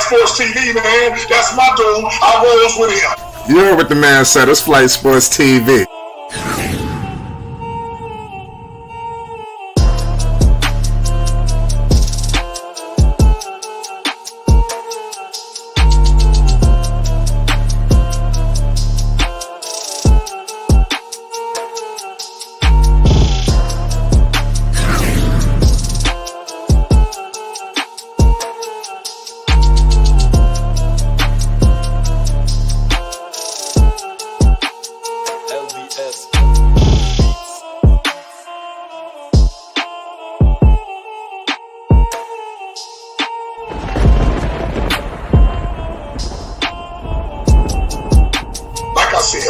Sports TV, man. That's my dude. I rolls with him. You heard what the man said. It's Flight Sports TV.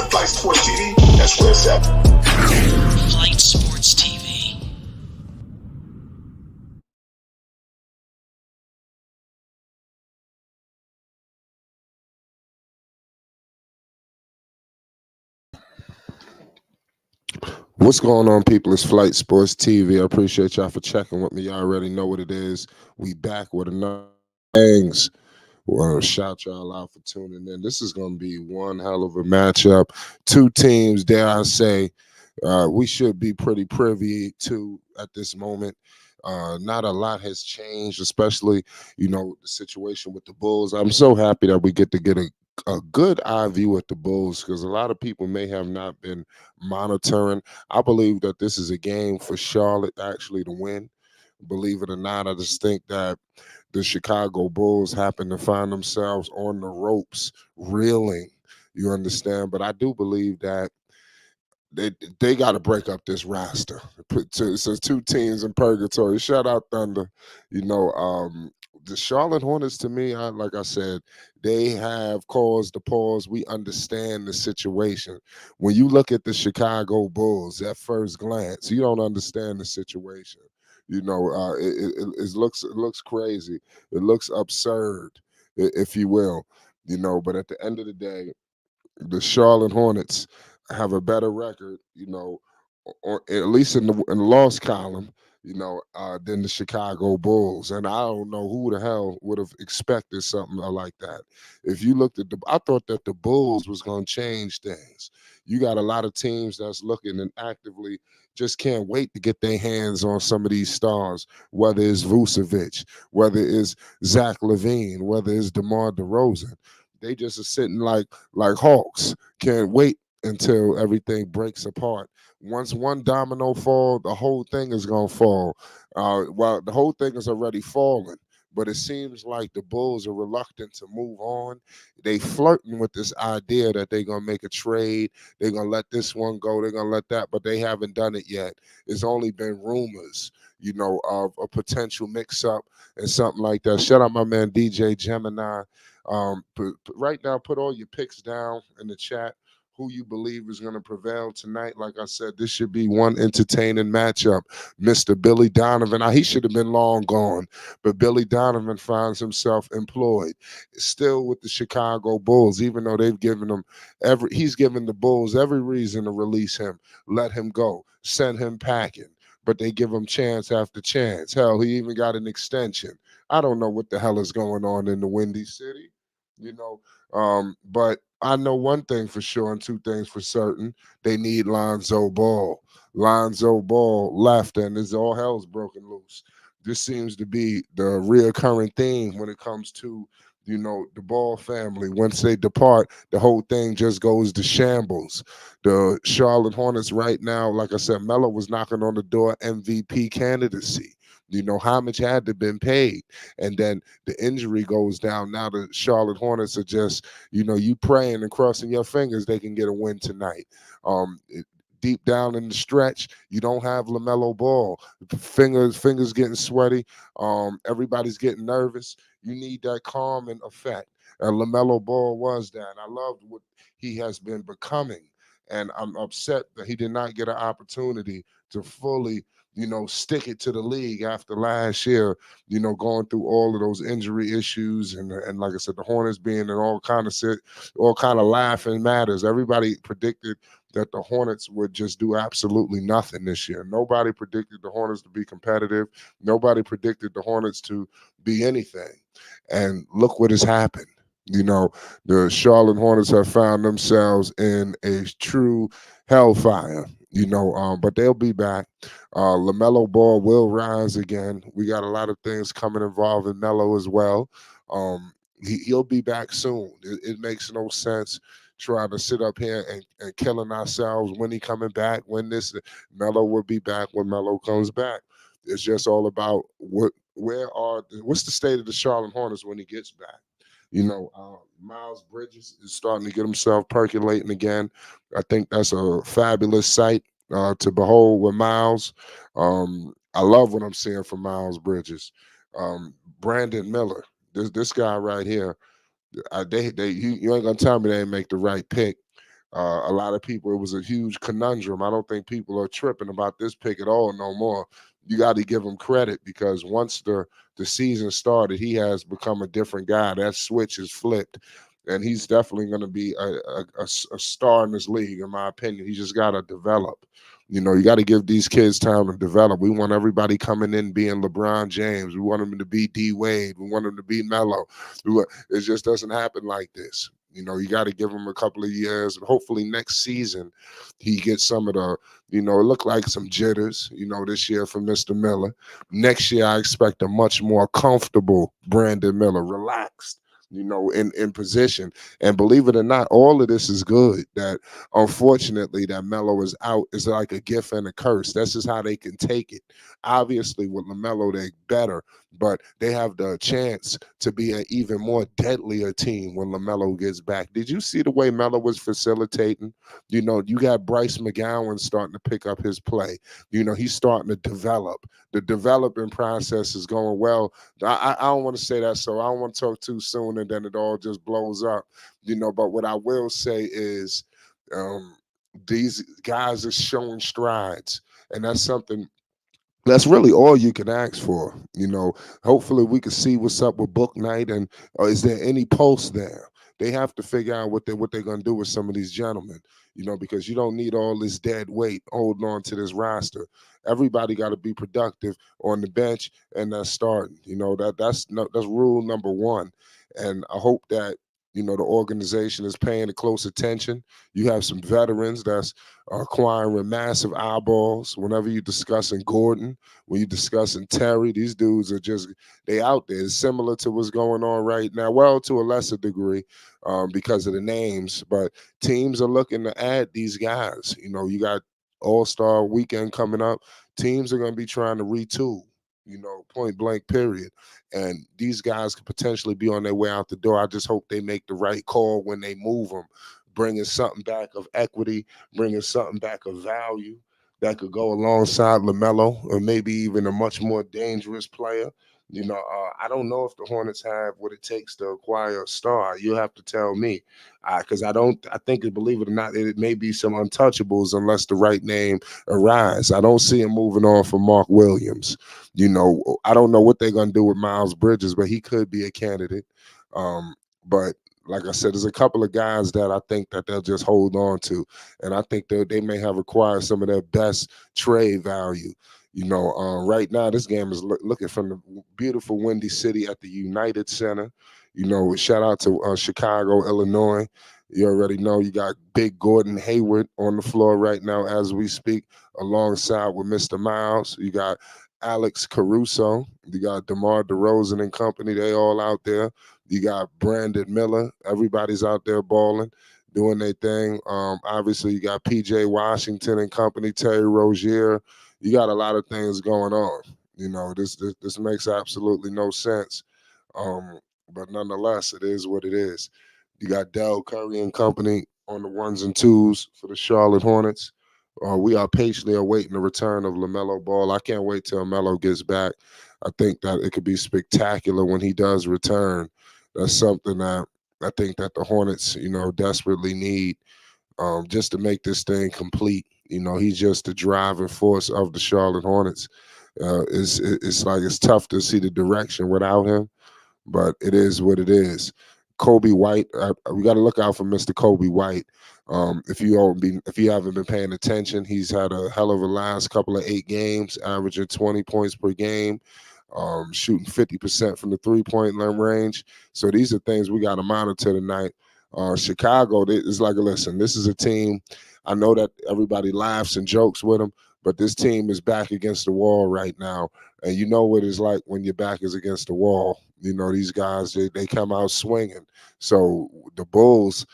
Flight Sports TV, that's where it's at. Flight Sports TV. What's going on, people? It's Flight Sports TV. I appreciate y'all for checking with me. Y'all already know what it is. We back with another things. Well, shout y'all out for tuning in. This is going to be one hell of a matchup. Two teams, dare I say, we should be pretty privy to at this moment. Not a lot has changed, especially, the situation with the Bulls. I'm so happy that we get a good eye view at the Bulls, because a lot of people may have not been monitoring. I believe that this is a game for Charlotte actually to win. Believe it or not, I just think that the Chicago Bulls happen to find themselves on the ropes, reeling. You understand? But I do believe that they got to break up this roster. So two teams in purgatory. Shout out Thunder. The Charlotte Hornets, to me, like I said, they have caused the pause. We understand the situation. When you look at the Chicago Bulls at first glance, you don't understand the situation. It looks crazy. It looks absurd, if you will. But at the end of the day, the Charlotte Hornets have a better record, or at least in the loss column, than the Chicago Bulls. And I don't know who the hell would have expected something like that. If you looked at I thought that the Bulls was going to change things. You got a lot of teams that's looking and actively just can't wait to get their hands on some of these stars, whether it's Vucevic, whether it's Zach LaVine, whether it's DeMar DeRozan. They just are sitting like hawks. Can't wait until everything breaks apart. Once one domino falls, the whole thing is going to fall. Well, the whole thing is already fallen, but it seems like the Bulls are reluctant to move on. They flirting with this idea that they're going to make a trade. They're going to let this one go. They're going to let that, but they haven't done it yet. It's only been rumors, of a potential mix-up and something like that. Shout out my man DJ Gemini. Right now, put all your picks down in the chat. Who you believe is going to prevail tonight. Like I said, this should be one entertaining matchup. Mr. Billy Donovan, he should have been long gone, but Billy Donovan finds himself employed, still with the Chicago Bulls, even though they've given him he's given the Bulls every reason to release him, let him go, send him packing, but they give him chance after chance. Hell, he even got an extension. I don't know what the hell is going on in the Windy City, but I know one thing for sure and two things for certain. They need Lonzo Ball. Lonzo Ball left, and all hell's broken loose. This seems to be the reoccurring theme when it comes to, the Ball family. Once they depart, the whole thing just goes to shambles. The Charlotte Hornets right now, like I said, Melo was knocking on the door MVP candidacy. How much had to been paid, and then the injury goes down. Now the Charlotte Hornets are just, you praying and crossing your fingers they can get a win tonight. Deep down in the stretch, you don't have LaMelo Ball. Fingers getting sweaty. Everybody's getting nervous. You need that calming effect, and LaMelo Ball was that. I loved what he has been becoming, and I'm upset that he did not get an opportunity to fully stick it to the league after last year, going through all of those injury issues and like I said, the Hornets being in all kind of laughing matters. Everybody predicted that the Hornets would just do absolutely nothing this year. Nobody predicted the Hornets to be competitive. Nobody predicted the Hornets to be anything. And look what has happened. The Charlotte Hornets have found themselves in a true hellfire. But they'll be back. LaMelo Ball will rise again. We got a lot of things coming involving Melo as well. He'll be back soon. It makes no sense trying to sit up here and killing ourselves when he coming back. Melo will be back when Melo comes back. It's just all about what's the state of the Charlotte Hornets when he gets back. Miles Bridges is starting to get himself percolating again. I think that's a fabulous sight to behold with Miles. I love what I'm seeing from Miles Bridges. Brandon Miller, this guy right here. You ain't gonna tell me they didn't make the right pick. A lot of people, it was a huge conundrum. I don't think people are tripping about this pick at all no more. You got to give him credit because once the season started, he has become a different guy. That switch is flipped, and he's definitely going to be a star in this league, in my opinion. He just got to develop. You got to give these kids time to develop. We want everybody coming in being LeBron James. We want them to be D Wade. We want them to be Melo. It just doesn't happen like this. You got to give him a couple of years. And hopefully next season he gets some of the, it looked like some jitters, this year from Mr. Miller. Next year I expect a much more comfortable Brandon Miller, relaxed, in position. And believe it or not, all of this is good. That unfortunately that Melo is out is like a gift and a curse. That's just how they can take it. Obviously with LaMelo they're better, but they have the chance to be an even more deadlier team when LaMelo gets back. Did you see the way Melo was facilitating? You got Bryce McGowan starting to pick up his play. He's starting to develop. The developing process is going well. I don't want to say that, so I don't want to talk too soon and then it all just blows up. But what I will say is these guys are showing strides, and that's really all you can ask for. Hopefully we can see what's up with book night, and is there any pulse there? They have to figure out what they're going to do with some of these gentlemen, because you don't need all this dead weight holding on to this roster. Everybody got to be productive on the bench, and that's starting. That's rule number one. And I hope that the organization is paying close attention. You have some veterans that's acquiring massive eyeballs. Whenever you're discussing Gordon, when you're discussing Terry, these dudes are they out there. It's similar to what's going on right now. Well, to a lesser degree because of the names, but teams are looking to add these guys. You got All-Star weekend coming up. Teams are going to be trying to retool. Point blank, period. And these guys could potentially be on their way out the door. I just hope they make the right call when they move them, bringing something back of equity, bringing something back of value that could go alongside LaMelo, or maybe even a much more dangerous player. I don't know if the Hornets have what it takes to acquire a star. You have to tell me, because I think, believe it or not, it may be some untouchables unless the right name arise. I don't see him moving on from Mark Williams. I don't know what they're going to do with Miles Bridges, but he could be a candidate. But like I said, there's a couple of guys that I think that they'll just hold on to, and I think they may have acquired some of their best trade value. Right now this game is looking from the beautiful Windy City at the United Center. Shout out to Chicago, Illinois. You already know you got Big Gordon Hayward on the floor right now as we speak, alongside with Mr. Miles. You got Alex Caruso. You got DeMar DeRozan and company. They all out there. You got Brandon Miller. Everybody's out there balling, doing their thing. Obviously, you got P.J. Washington and company, Terry Rozier. You got a lot of things going on. This makes absolutely no sense. But nonetheless, it is what it is. You got Del Curry and company on the ones and twos for the Charlotte Hornets. We are patiently awaiting the return of LaMelo Ball. I can't wait till Melo gets back. I think that it could be spectacular when he does return. That's something that I think that the Hornets, desperately need just to make this thing complete. He's just the driving force of the Charlotte Hornets. It's like it's tough to see the direction without him, but it is what it is. Kobe White, we got to look out for Mr. Kobe White. If you haven't been paying attention, he's had a hell of a last couple of 8 games, averaging 20 points per game, shooting 50% from the 3-point line range. So these are things we got to monitor tonight. Chicago, it's like, listen, this is a team. I know that everybody laughs and jokes with them, but this team is back against the wall right now. And you know what it's like when your back is against the wall. These guys, they come out swinging. So the Bulls,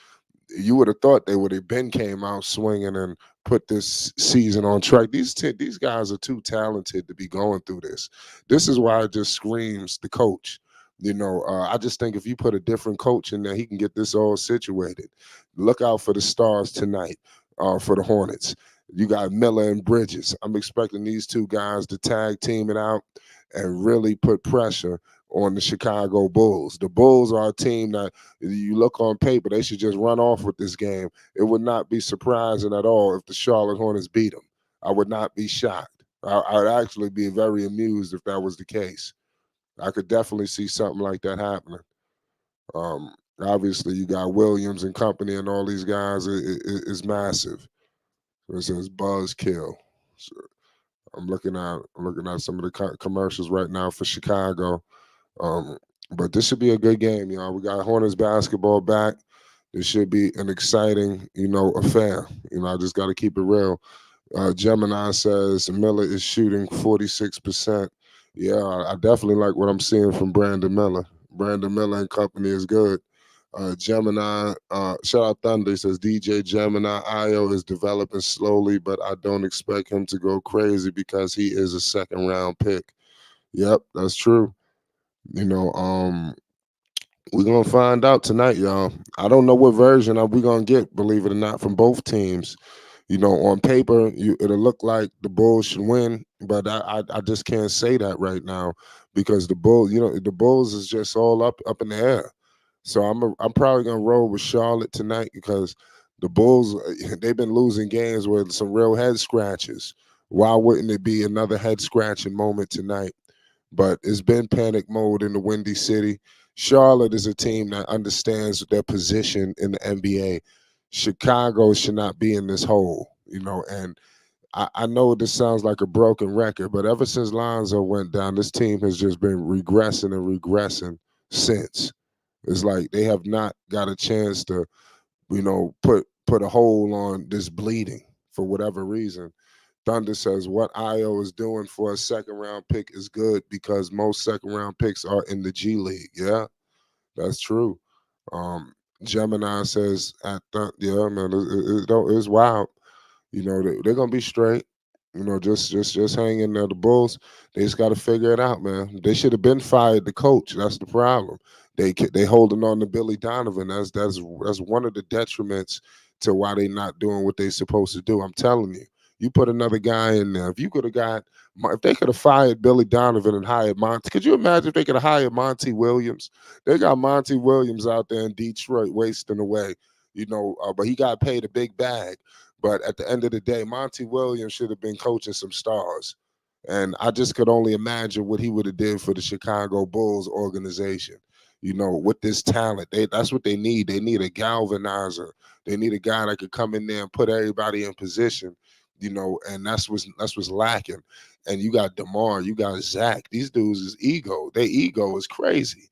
you would have thought they would have been came out swinging and put this season on track. These guys are too talented to be going through this. This is why it just screams the coach. I just think if you put a different coach in there, he can get this all situated. Look out for the stars tonight for the Hornets. You got Miller and Bridges. I'm expecting these two guys to tag team it out and really put pressure on the Chicago Bulls. The Bulls are a team that you look on paper, they should just run off with this game. It would not be surprising at all if the Charlotte Hornets beat them. I would not be shocked. I'd actually be very amused if that was the case. I could definitely see something like that happening. Obviously, you got Williams and company and all these guys. It's massive. It says Buzzkill. So I'm looking at some of the commercials right now for Chicago. Um, but this should be a good game, y'all. We got Hornets basketball back. This should be an exciting, affair. I just got to keep it real. Gemini says Miller is shooting 46%. Yeah, I definitely like what I'm seeing from Brandon Miller. Brandon Miller and company is good. Gemini, shout out Thunder, he says DJ Gemini Io is developing slowly, but I don't expect him to go crazy because he is a second round pick. Yep, that's true. You know, um, we're gonna find out tonight, y'all. I don't know what version we gonna get, believe it or not, from both teams. On paper, it'll look like the Bulls should win, but I just can't say that right now because the Bulls is just all up in the air. So I'm probably gonna roll with Charlotte tonight because the Bulls they've been losing games with some real head scratches. Why wouldn't it be another head scratching moment tonight? But it's been panic mode in the Windy City. Charlotte is a team that understands their position in the NBA. Chicago should not be in this hole, and I know this sounds like a broken record, but ever since Lonzo went down, this team has just been regressing and regressing since. It's like they have not got a chance to, put a hold on this bleeding for whatever reason. Thunder says what IO is doing for a second round pick is good because most second round picks are in the G League. Yeah, that's true. Um, Gemini says yeah, man, it's wild. They're gonna be straight. Just hang in there. The Bulls, they just got to figure it out, man. They should have been fired the coach. That's the problem. They holding on to Billy Donovan. That's one of the detriments to why they not doing what they supposed to do. I'm telling you, you put another guy in there. If you could have if they could have fired Billy Donovan and hired Monty, could you imagine if they could have hired Monty Williams? They got Monty Williams out there in Detroit wasting away. But he got paid a big bag. But at the end of the day, Monty Williams should have been coaching some stars. And I just could only imagine what he would have did for the Chicago Bulls organization. With this talent, that's what they need. They need a galvanizer. They need a guy that could come in there and put everybody in position. And that's what's lacking. And you got DeMar, you got Zach. These dudes is ego. Their ego is crazy.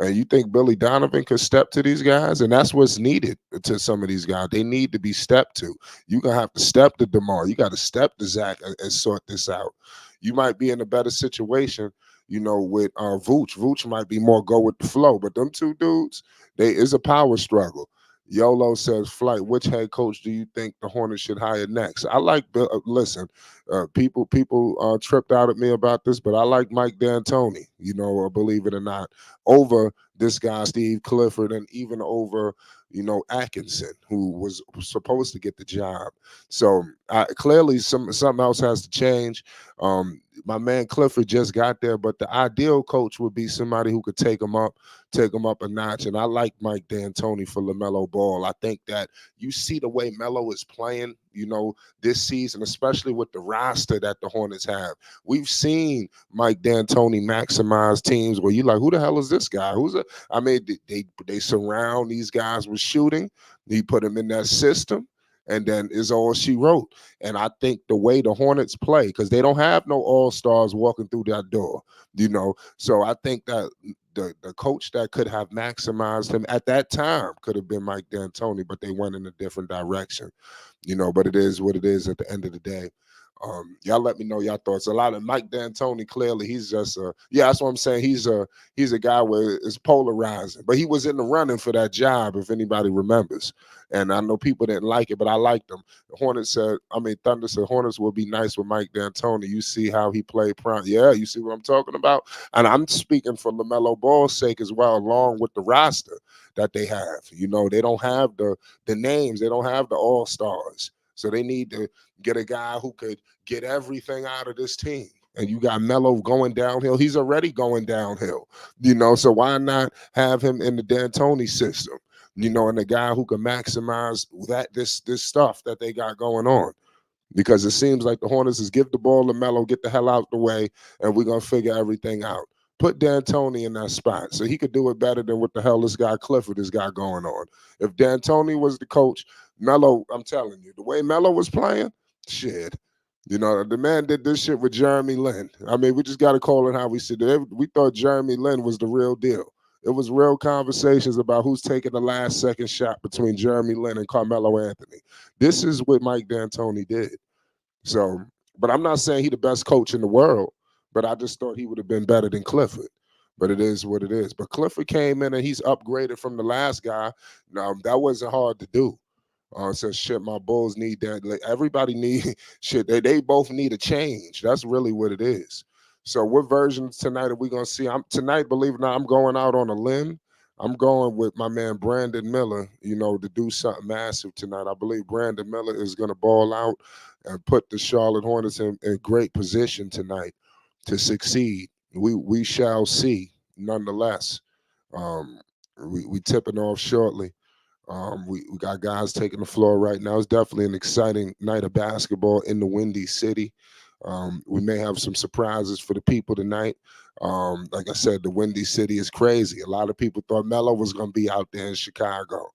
And you think Billy Donovan could step to these guys? And that's what's needed to some of these guys. They need to be stepped to. You're going to have to step to DeMar. You got to step to Zach and sort this out. You might be in a better situation, with Vooch. Vooch might be more go with the flow. But them two dudes, it's a power struggle. YOLO says, Flight, which head coach do you think the Hornets should hire next? I like, listen, people tripped out at me about this, but I like Mike D'Antoni, believe it or not, over this guy, Steve Clifford, and even over, Atkinson, who was supposed to get the job. So clearly something else has to change. my man Clifford just got there, but the ideal coach would be somebody who could take him up a notch. And I like Mike D'Antoni for LaMelo Ball. I think that you see the way Melo is playing, this season, especially with the roster that the Hornets have. We've seen Mike D'Antoni maximize teams where you're like, who the hell is this guy? They surround these guys with shooting. He put them in that system, and then is all she wrote. And I think the way the Hornets play, because they don't have no all-stars walking through that door, So I think that the coach that could have maximized him at that time could have been Mike D'Antoni, but they went in a different direction. But it is what it is at the end of the day. Y'all let me know y'all thoughts. A lot of Mike D'Antoni, clearly he's just that's what I'm saying. He's a guy where it's polarizing, but he was in the running for that job, if anybody remembers. And I know people didn't like it, but I liked him. Thunder said Hornets will be nice with Mike D'Antoni. You see how he played prime. Yeah, you see what I'm talking about? And I'm speaking for LaMelo Ball's sake as well, along with the roster that they have. They don't have the names. They don't have the all-stars. So they need to get a guy who could get everything out of this team. And you got Melo going downhill. He's already going downhill, so why not have him in the D'Antoni system, and the guy who can maximize this stuff that they got going on. Because it seems like the Hornets is give the ball to Melo, get the hell out the way, and we're going to figure everything out. Put D'Antoni in that spot so he could do it better than what the hell this guy Clifford has got going on. If D'Antoni was the coach, Melo, I'm telling you, the way Melo was playing, shit. The man did this shit with Jeremy Lin. We just got to call it how we said it. We thought Jeremy Lin was the real deal. It was real conversations about who's taking the last second shot between Jeremy Lin and Carmelo Anthony. This is what Mike D'Antoni did. So, but I'm not saying he's the best coach in the world, but I just thought he would have been better than Clifford. But it is what it is. But Clifford came in and he's upgraded from the last guy. Now, that wasn't hard to do. Says shit, my Bulls need that. Like, everybody need shit. They both need a change. That's really what it is. So what versions tonight are we gonna see? Tonight, believe it or not, I'm going out on a limb. I'm going with my man Brandon Miller, to do something massive tonight. I believe Brandon Miller is gonna ball out and put the Charlotte Hornets in great position tonight to succeed. We shall see. Nonetheless, we tipping off shortly. We got guys taking the floor right now. It's definitely an exciting night of basketball in the Windy City. We may have some surprises for the people tonight. Like I said, the Windy City is crazy. A lot of people thought Melo was going to be out there in Chicago,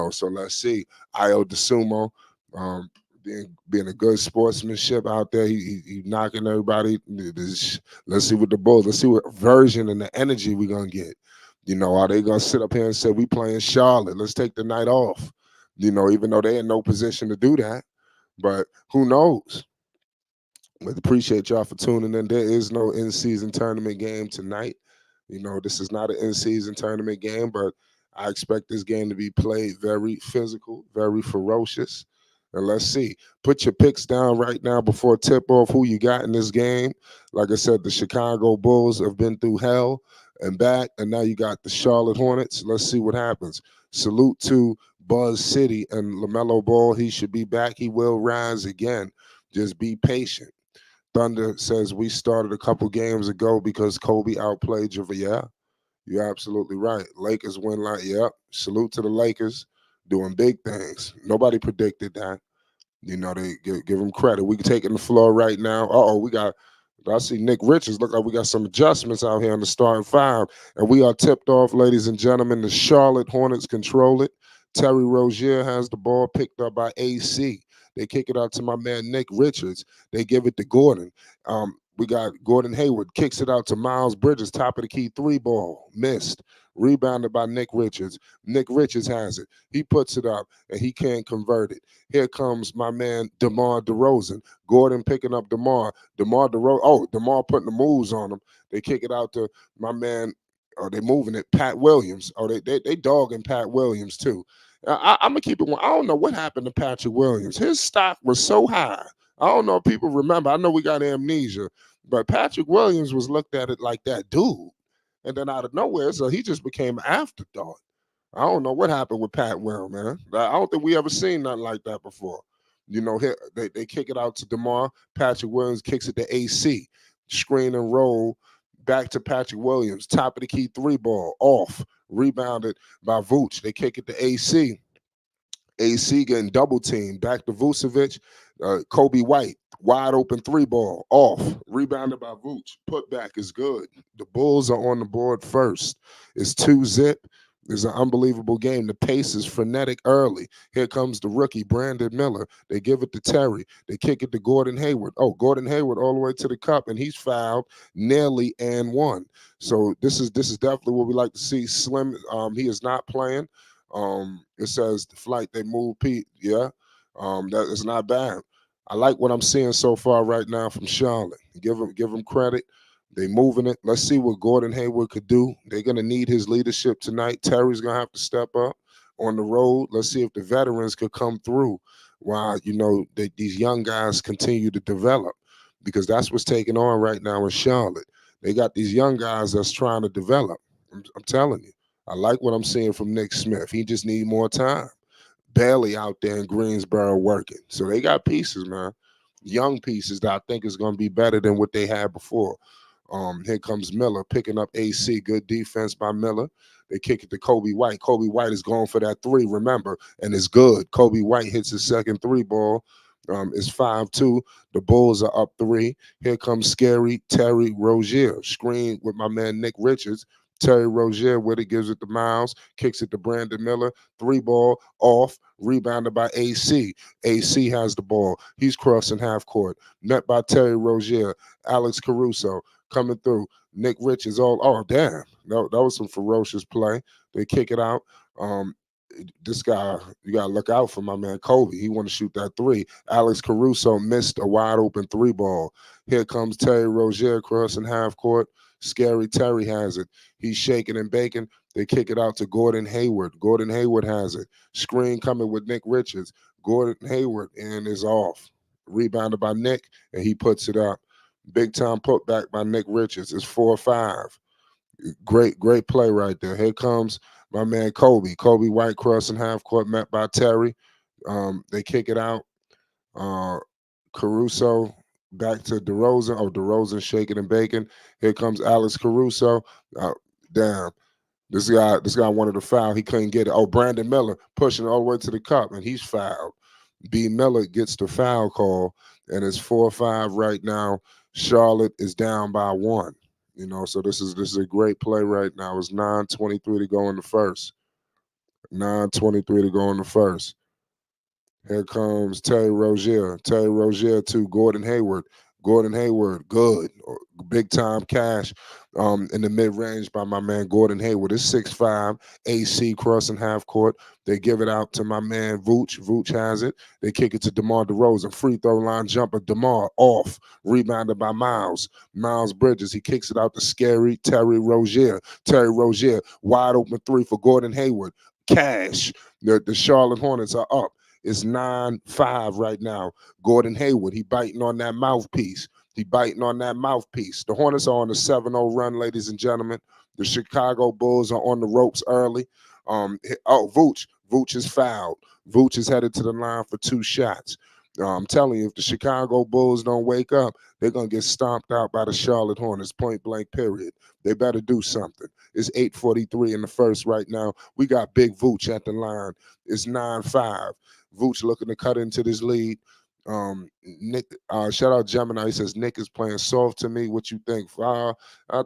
so let's see. Io DeSumo, being a good sportsmanship out there. He knocking everybody. Let's see what the Bulls, let's see what version and the energy we're going to get. Are they going to sit up here and say, we playing Charlotte, let's take the night off? Even though they're in no position to do that. But who knows? But appreciate y'all for tuning in. There is no in-season tournament game tonight. This is not an in-season tournament game, but I expect this game to be played very physical, very ferocious. And let's see. Put your picks down right now before tip-off who you got in this game. Like I said, the Chicago Bulls have been through hell and back, and now you got the Charlotte Hornets. Let's see what happens. Salute to Buzz City and LaMelo Ball. He should be back. He will rise again. Just be patient. Thunder says we started a couple games ago because Kobe outplayed you. Yeah, you're absolutely right. Lakers win yep. Salute to the Lakers doing big things. Nobody predicted that. They give them credit. We taking the floor right now. I see Nick Richards. Look like we got some adjustments out here on the starting five. And we are tipped off, ladies and gentlemen. The Charlotte Hornets control it. Terry Rozier has the ball picked up by AC. They kick it out to my man Nick Richards. They give it to Gordon. We got Gordon Hayward, kicks it out to Miles Bridges, top of the key, 3-ball, missed. Rebounded by Nick Richards. Nick Richards has it. He puts it up, and he can't convert it. Here comes my man DeMar DeRozan. Gordon picking up DeMar. DeMar putting the moves on him. They kick it out to my man. They moving it, Pat Williams. They dogging Pat Williams too. I'm gonna keep it one. I don't know what happened to Patrick Williams. His stock was so high. I don't know if people remember. I know we got amnesia, but Patrick Williams was looked at it like that dude. And then out of nowhere, so he just became an afterthought. I don't know what happened with Pat Will, man. I don't think we ever seen nothing like that before. They kick it out to DeMar. Patrick Williams kicks it to AC. screen and roll back to Patrick Williams. Top of the key three ball off. Rebounded by Vooch. They kick it to AC. AC getting double teamed. Back to Vucevic. Kobe White. Wide open three ball. Off. Rebounded by Vooch. Put back is good. The Bulls are on the board first. It's 2-zip. It's an unbelievable game. The pace is frenetic early. Here comes the rookie, Brandon Miller. They give it to Terry. They kick it to Gordon Hayward. Oh, Gordon Hayward all the way to the cup, and he's fouled nearly and one. So this is definitely what we like to see. Slim, he is not playing. It says the flight they move Pete. Yeah, that is not bad. I like what I'm seeing so far right now from Charlotte. Give him credit. They moving it. Let's see what Gordon Hayward could do. They're gonna need his leadership tonight. Terry's gonna have to step up on the road. Let's see if the veterans could come through while these young guys continue to develop, because that's what's taking on right now in Charlotte. They got these young guys that's trying to develop. I'm telling you. I like what I'm seeing from Nick Smith. He just need more time. Bailey out there in Greensboro working. So they got pieces, man. Young pieces that I think is going to be better than what they had before. Here comes Miller picking up AC. Good defense by Miller. They kick it to Kobe White. Kobe White is going for that three, remember, and it's good. Kobe White hits his second three ball. It's 5-2. The Bulls are up 3. Here comes scary Terry Rozier. Screen with my man Nick Richards. Terry Rozier with it, gives it to Miles, kicks it to Brandon Miller, three ball off, rebounded by AC. AC has the ball. He's crossing half court, met by Terry Rozier. Alex Caruso coming through. Nick Richards oh damn, that was some ferocious play. They kick it out. This guy, you gotta look out for my man Kobe. He want to shoot that three. Alex Caruso missed a wide open three ball. Here comes Terry Rozier crossing half court. Scary Terry has it. He's shaking and baking. They kick it out to Gordon Hayward. Gordon Hayward has it. Screen coming with Nick Richards. Gordon Hayward and is off. Rebounded by Nick, and he puts it up. Big time putback by Nick Richards. It's 4-5. Great play right there. Here comes my man Kobe. Kobe White crossing half court, met by Terry. They kick it out. Caruso back to DeRozan. Oh, DeRozan shaking and baking. Here comes Alex Caruso. Damn. This guy wanted to foul. He couldn't get it. Oh, Brandon Miller pushing all the way to the cup, and he's fouled. B. Miller gets the foul call, and it's 4-5 right now. Charlotte is down by 1. So this is a great play right now. It's 9:23 to go in the first. 9:23 to go in the first. Here comes Terry Rozier. Terry Rozier to Gordon Hayward. Gordon Hayward, good. Big time cash in the mid-range by my man Gordon Hayward. It's 6-5. AC crossing half court. They give it out to my man Vooch. Vooch has it. They kick it to DeMar DeRozan. Free throw line jumper. DeMar off. Rebounded by Miles. Miles Bridges. He kicks it out to scary Terry Rozier. Terry Rozier. Wide open three for Gordon Hayward. Cash. The Charlotte Hornets are up. It's 9-5 right now. Gordon Hayward, he biting on that mouthpiece. The Hornets are on a 7-0 run, ladies and gentlemen. The Chicago Bulls are on the ropes early. Vooch. Vooch is fouled. Vooch is headed to the line for 2 shots. I'm telling you, if the Chicago Bulls don't wake up, they're going to get stomped out by the Charlotte Hornets, point blank, period. They better do something. It's 8:43 in the first right now. We got Big Vooch at the line. It's 9-5. Vooch looking to cut into this lead. Nick, shout out Gemini. He says Nick is playing soft to me. What you think? I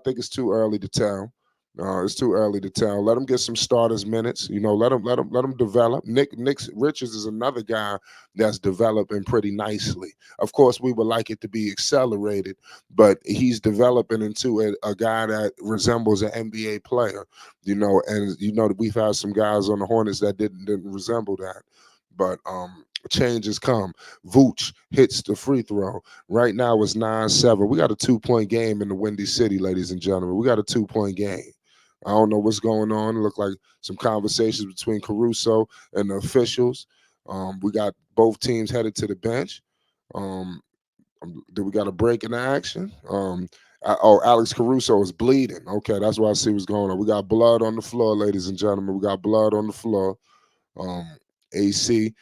think it's too early to tell. It's too early to tell. Let him get some starters minutes. Let him develop. Nick Richards is another guy that's developing pretty nicely. Of course, we would like it to be accelerated, but he's developing into a guy that resembles an NBA player. And we've had some guys on the Hornets that didn't resemble that. But changes come. Vooch hits the free throw. Right now it's 9-7. We got a 2-point game in the Windy City, ladies and gentlemen. We got a 2-point game. I don't know what's going on. It looked like some conversations between Caruso and the officials. We got both teams headed to the bench. We got a break in the action? Alex Caruso is bleeding. Okay, that's why I see what's going on. We got blood on the floor, ladies and gentlemen. We got blood on the floor. AC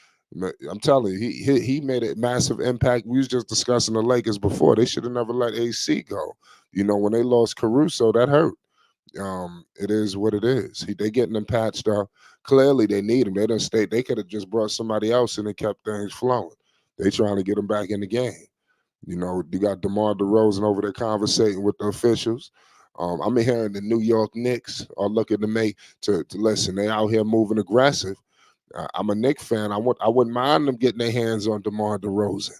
I'm telling you, he made a massive impact. We was just discussing the Lakers before. They should have never let AC go. When they lost Caruso, that hurt. It is what it is. They getting them patched up. Clearly, they need him. They didn't stay. They could have just brought somebody else in and kept things flowing. They trying to get him back in the game. You got DeMar DeRozan over there conversating with the officials. I'm hearing the New York Knicks are looking to make to listen. They out here moving aggressive. I'm a Knicks fan. I wouldn't mind them getting their hands on DeMar DeRozan.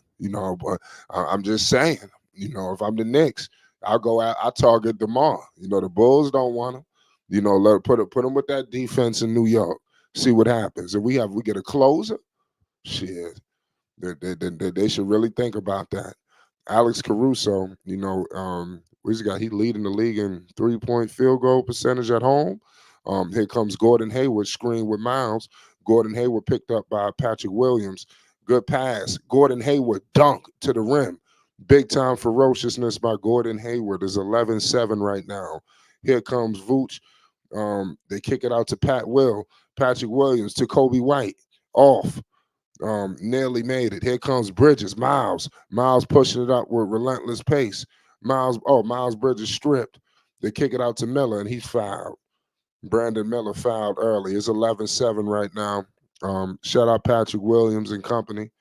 But I'm just saying. If I'm the Knicks, I'll go out. I target DeMar. The Bulls don't want him. Put him with that defense in New York. See what happens. If we get a closer, shit. They should really think about that. Alex Caruso, where's he got? He leading the league in 3-point field goal percentage at home. Here comes Gordon Hayward, screen with Miles. Gordon Hayward picked up by Patrick Williams. Good pass. Gordon Hayward dunk to the rim. Big time ferociousness by Gordon Hayward. Is 11-7 right now. Here comes Vooch. They kick it out to Patrick Williams to Kobe White. Off. Nearly made it. Here comes Bridges. Miles pushing it up with relentless pace. Miles Bridges stripped. They kick it out to Miller, and he's fouled. Brandon Miller fouled early. It's 11-7 right now. Shout out Patrick Williams and company.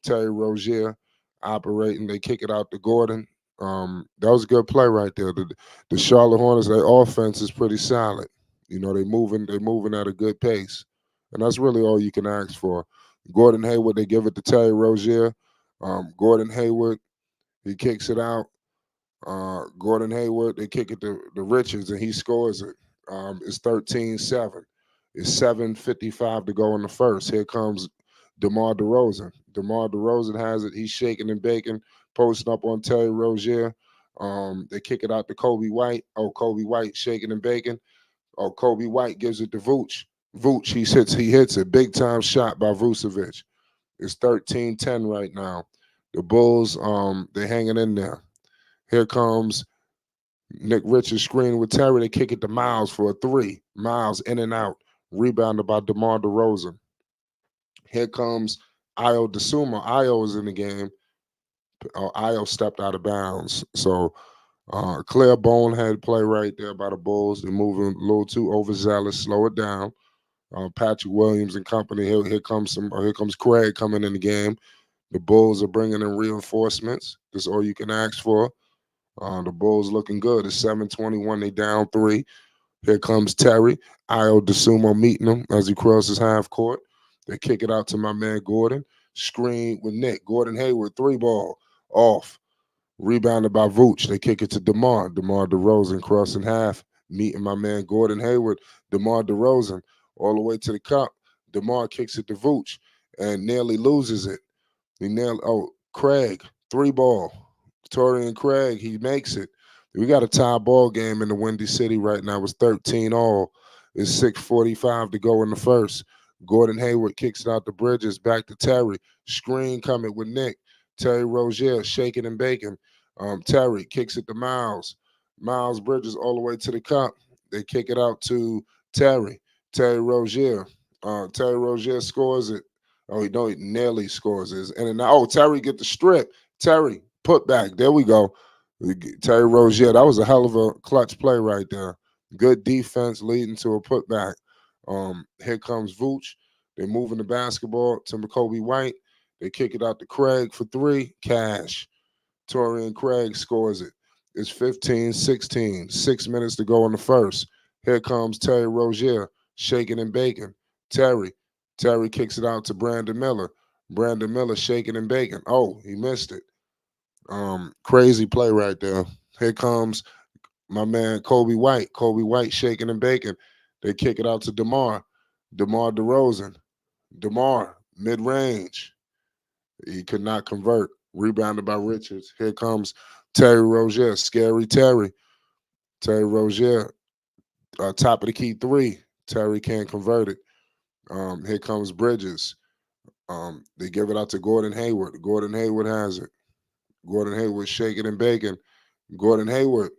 Terry Rozier operating. They kick it out to Gordon. That was a good play right there. The Charlotte Hornets, their offense is pretty solid. They moving at a good pace. And that's really all you can ask for. Gordon Hayward, they give it to Terry Rozier. Gordon Hayward, he kicks it out. Gordon Hayward, they kick it to Richards, and he scores it. It's 13-7. It's 7:55 to go in the first. Here comes DeMar DeRozan. DeMar DeRozan has it. He's shaking and baking, posting up on Terry Rozier. They kick it out to Kobe White. Oh, Kobe White shaking and baking. Oh, Kobe White gives it to Vooch. Vooch, he hits it. Big time shot by Vucevic. It's 13-10 right now. The Bulls, they're hanging in there. Here comes Nick Richards screen with Terry. They kick it to Miles for a three. Miles in and out. Rebounded by DeMar DeRozan. Here comes Io DeSumo. Io is in the game. Io stepped out of bounds. So clear bonehead play right there by the Bulls. They're moving a little too overzealous. Slow it down. Patrick Williams and company. Here comes Craig coming in the game. The Bulls are bringing in reinforcements. That's all you can ask for. The Bulls looking good. It's 7:21. They down 3. Here comes Terry. Io DeSumo meeting him as he crosses half court. They kick it out to my man Gordon. Screen with Nick. Gordon Hayward, 3-ball. Off. Rebounded by Vooch. They kick it to DeMar. DeMar DeRozan crossing half. Meeting my man Gordon Hayward. DeMar DeRozan all the way to the cup. DeMar kicks it to Vooch and nearly loses it. Craig, 3-ball. Torian Craig, he makes it. We got a tie ball game in the Windy City right now. It's 13-all. It's 6:45 to go in the first. Gordon Hayward kicks it out to Bridges. Back to Terry. Screen coming with Nick. Terry Rozier shaking and baking. Terry kicks it to Miles. Miles Bridges all the way to the cup. They kick it out to Terry. Terry Rozier. Terry Rozier scores it. Oh, he nearly scores it. And now, Terry get the strip. Terry, put back. There we go. Terry Rozier. That was a hell of a clutch play right there. Good defense leading to a putback. Here comes Vooch. They're moving the basketball to Kobe White. They kick it out to Craig for 3. Cash. Torian Craig scores it. It's 15-16. 6 minutes to go in the first. Here comes Terry Rozier, shaking and baking. Terry kicks it out to Brandon Miller. Brandon Miller shaking and baking. Oh, he missed it. Crazy play right there. Here comes my man Kobe White. Kobe White shaking and baking. They kick it out to DeMar. DeMar DeRozan. DeMar, mid-range. He could not convert. Rebounded by Richards. Here comes Terry Rozier. Scary Terry. Terry Rozier. Top of the key 3. Terry can't convert it. Here comes Bridges. They give it out to Gordon Hayward. Gordon Hayward has it. Gordon Hayward shaking and baking. Gordon Hayward,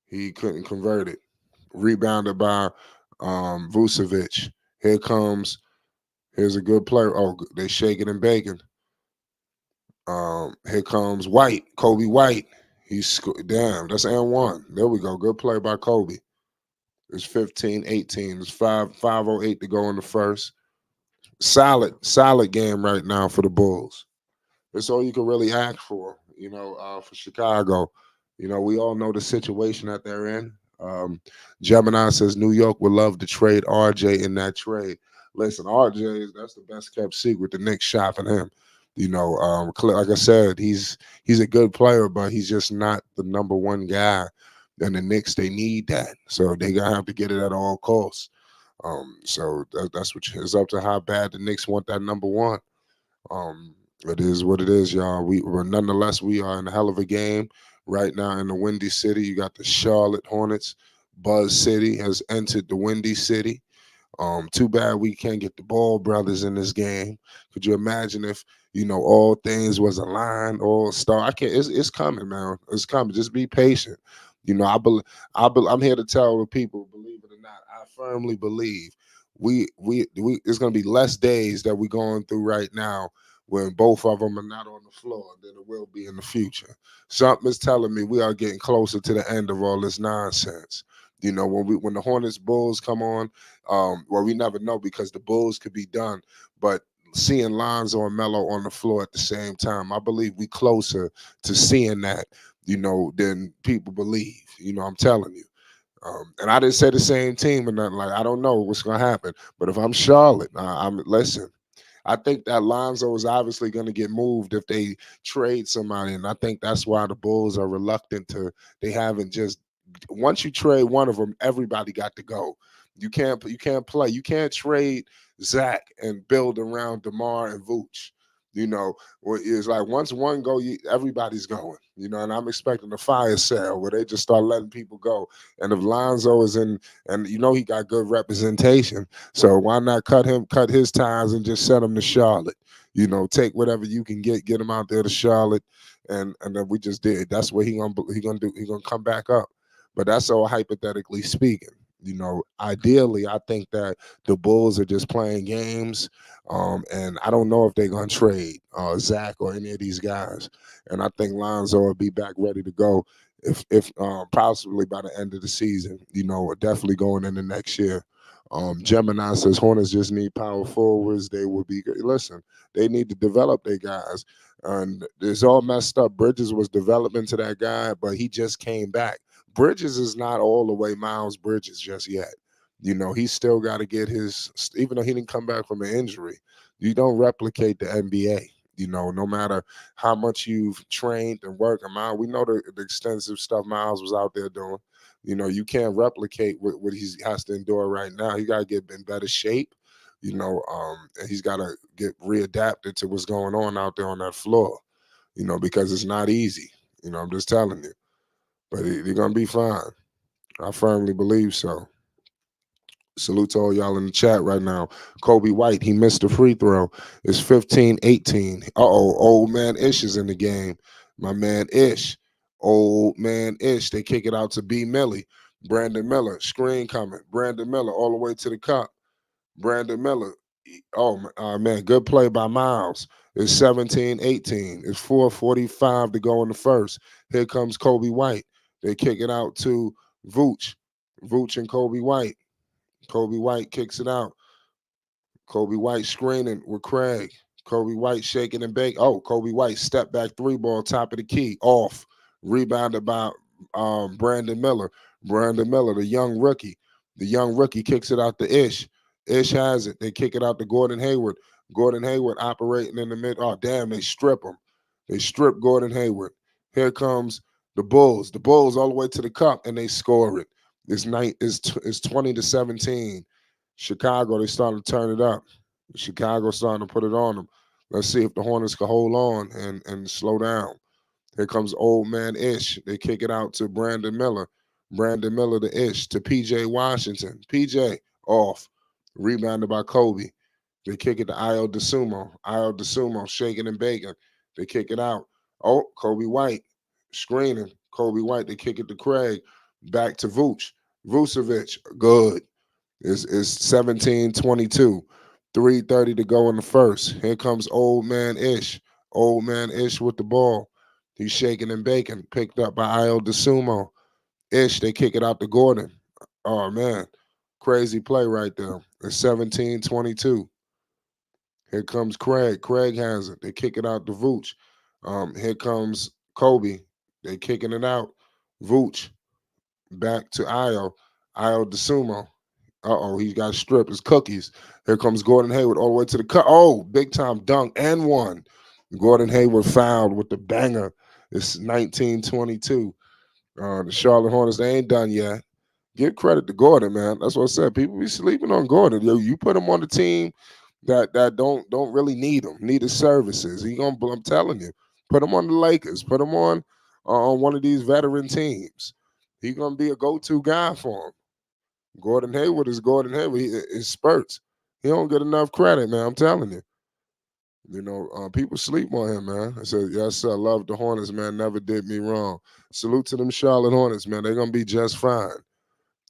he couldn't convert it. Rebounded by Vucevic. Here comes Here's a good player. Oh, they shaking and baking. Here comes White, Kobe White. Damn, that's and one. There we go. Good play by Kobe. It's 15-18. It's 5:08 to go in the first. Solid game right now for the Bulls. That's all you can really ask for, for Chicago. We all know the situation that they're in. Gemini says New York would love to trade RJ in that trade. Listen, that's the best kept secret. The Knicks shopping him. Like I said, he's a good player, but he's just not the number one guy. And the Knicks, they need that, so they gonna have to get it at all costs. That's what it's up to how bad the Knicks want that number one. It is what it is, y'all. Nonetheless, we are in a hell of a game right now in the Windy City. You got the Charlotte Hornets. Buzz City has entered the Windy City. Too bad we can't get the Ball brothers in this game. Could you imagine if all things was aligned, all star? I can't. It's coming, man. It's coming. Just be patient. I'm here to tell the people, believe it or not, I firmly believe we it's gonna be less days that we're going through right now when both of them are not on the floor than it will be in the future. Something is telling me we are getting closer to the end of all this nonsense. When the Hornets Bulls come on, well, we never know because the Bulls could be done, but seeing Lonzo and Melo on the floor at the same time, I believe we closer to seeing that, than people believe. I'm telling you. And I didn't say the same team or nothing. Like I don't know what's gonna happen, but if I'm Charlotte, I'm listen. I think that Lonzo is obviously going to get moved if they trade somebody, and I think that's why the Bulls are reluctant to. They haven't just once you trade one of them, everybody got to go. You can't play. You can't trade Zach and build around DeMar and Vooch. It's like once one go, everybody's going. And I'm expecting a fire sale where they just start letting people go. And if Lonzo is in, and he got good representation, so why not cut his ties and just send him to Charlotte? Take whatever you can get him out there to Charlotte, and then we just did. That's what he gonna come back up. But that's all hypothetically speaking. Ideally, I think that the Bulls are just playing games, and I don't know if they're gonna trade Zach or any of these guys. And I think Lonzo will be back ready to go if possibly by the end of the season. Definitely going into next year. Gemini says Hornets just need power forwards. They would be good. Listen, they need to develop their guys. And it's all messed up. Bridges was developing to that guy, but he just came back. Bridges is not all the way Miles Bridges just yet. He's still got to get even though he didn't come back from an injury, you don't replicate the NBA. No matter how much you've trained and worked him out, we know the extensive stuff Miles was out there doing. You can't replicate what he has to endure right now. He got to get in better shape, and he's got to get readapted to what's going on out there on that floor, because it's not easy. I'm just telling you. But they're going to be fine. I firmly believe so. Salute to all y'all in the chat right now. Kobe White, he missed a free throw. It's 15-18. Old man Ish is in the game. My man Ish. Old man Ish. They kick it out to B. Millie. Brandon Miller. Screen coming. Brandon Miller all the way to the cup. Brandon Miller. Oh, man. Good play by Miles. It's 17-18. It's 4:45 to go in the first. Here comes Kobe White. They kick it out to Vooch. Vooch and Kobe White. Kobe White kicks it out. Kobe White screening with Craig. Kobe White shaking and baking. Oh, Kobe White step back three ball, top of the key, off. Rebounded by Brandon Miller. Brandon Miller, the young rookie. The young rookie kicks it out to Ish. Ish has it. They kick it out to Gordon Hayward. Gordon Hayward operating in the mid. Oh, damn, they strip him. They strip Gordon Hayward. Here comes the Bulls. The Bulls all the way to the cup, and they score it. It's 20-17. Chicago, they starting to turn it up. Chicago starting to put it on them. Let's see if the Hornets can hold on and slow down. Here comes old man Ish. They kick it out to Brandon Miller. Brandon Miller to Ish to PJ Washington. PJ off. Rebounded by Kobe. They kick it to Io DeSumo. Io DeSumo shaking and baking. They kick it out. Oh, Kobe White screening. Kobe White. They kick it to Craig. Back to Vooch. Vucevic. Good. It's 17-22. 3:30 to go in the first. Here comes old man Ish. Old man Ish with the ball. He's shaking and baking. Picked up by Io DeSumo. Ish, they kick it out to Gordon. Oh, man. Crazy play right there. It's 17-22. Here comes Craig. Craig has it. They kick it out to Vooch. Here comes Kobe. They kicking it out. Vooch back to Io. Io DeSumo. Uh-oh, he got stripped. His cookies. Here comes Gordon Hayward all the way to the cut. Oh, big time dunk and one. Gordon Hayward fouled with the banger. It's 19-22. The Charlotte Hornets, they ain't done yet. Give credit to Gordon, man. That's what I said. People be sleeping on Gordon. Yo, you put him on the team that don't really need him, need his services. I'm telling you, put him on the Lakers, put him on one of these veteran teams. He gonna be a go-to guy for him. Gordon Hayward is Gordon Hayward. He spurts. He don't get enough credit, man. I'm telling you. People sleep on him, man. I said, yes, sir. Love the Hornets, man. Never did me wrong. Salute to them Charlotte Hornets, man. They're gonna be just fine.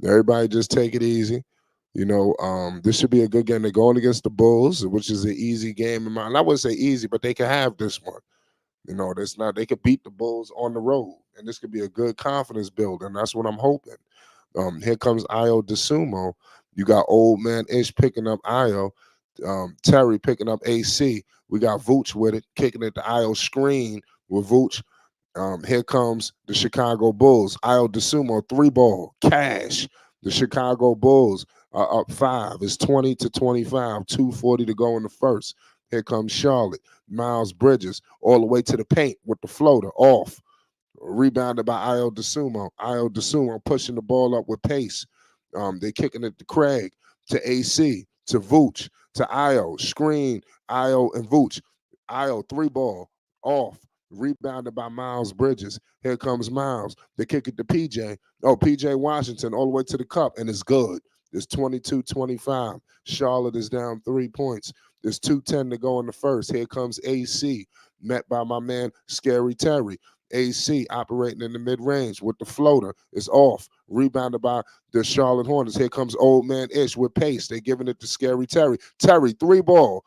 Everybody just take it easy. This should be a good game. They're going against the Bulls, which is an easy game in mind. I wouldn't say easy, but they can have this one. That's not. They could beat the Bulls on the road, and this could be a good confidence builder. And that's what I'm hoping. Here comes Io DeSumo. You got old man Ish picking up Io. Terry picking up AC. We got Vooch with it, kicking it to Io screen with Vooch. Here comes the Chicago Bulls. Io DeSumo, 3-ball, cash. The Chicago Bulls are up 5. It's 20-25, 2:40 to go in the first. Here comes Charlotte. Miles Bridges all the way to the paint with the floater off. Rebounded by Io DeSumo. Io DeSumo pushing the ball up with pace. They're kicking it to Craig, to AC, to Vooch, to Io. Screen, Io and Vooch. Io, 3-ball, off. Rebounded by Miles Bridges. Here comes Miles. They kick it to PJ. Oh, PJ Washington all the way to the cup, and it's good. It's 22-25. Charlotte is down 3 points. There's 2:10 to go in the first. Here comes AC, met by my man Scary Terry. AC operating in the mid-range with the floater. It's off. Rebounded by the Charlotte Hornets. Here comes old man Ish with pace. They're giving it to Scary Terry. Terry, 3-ball,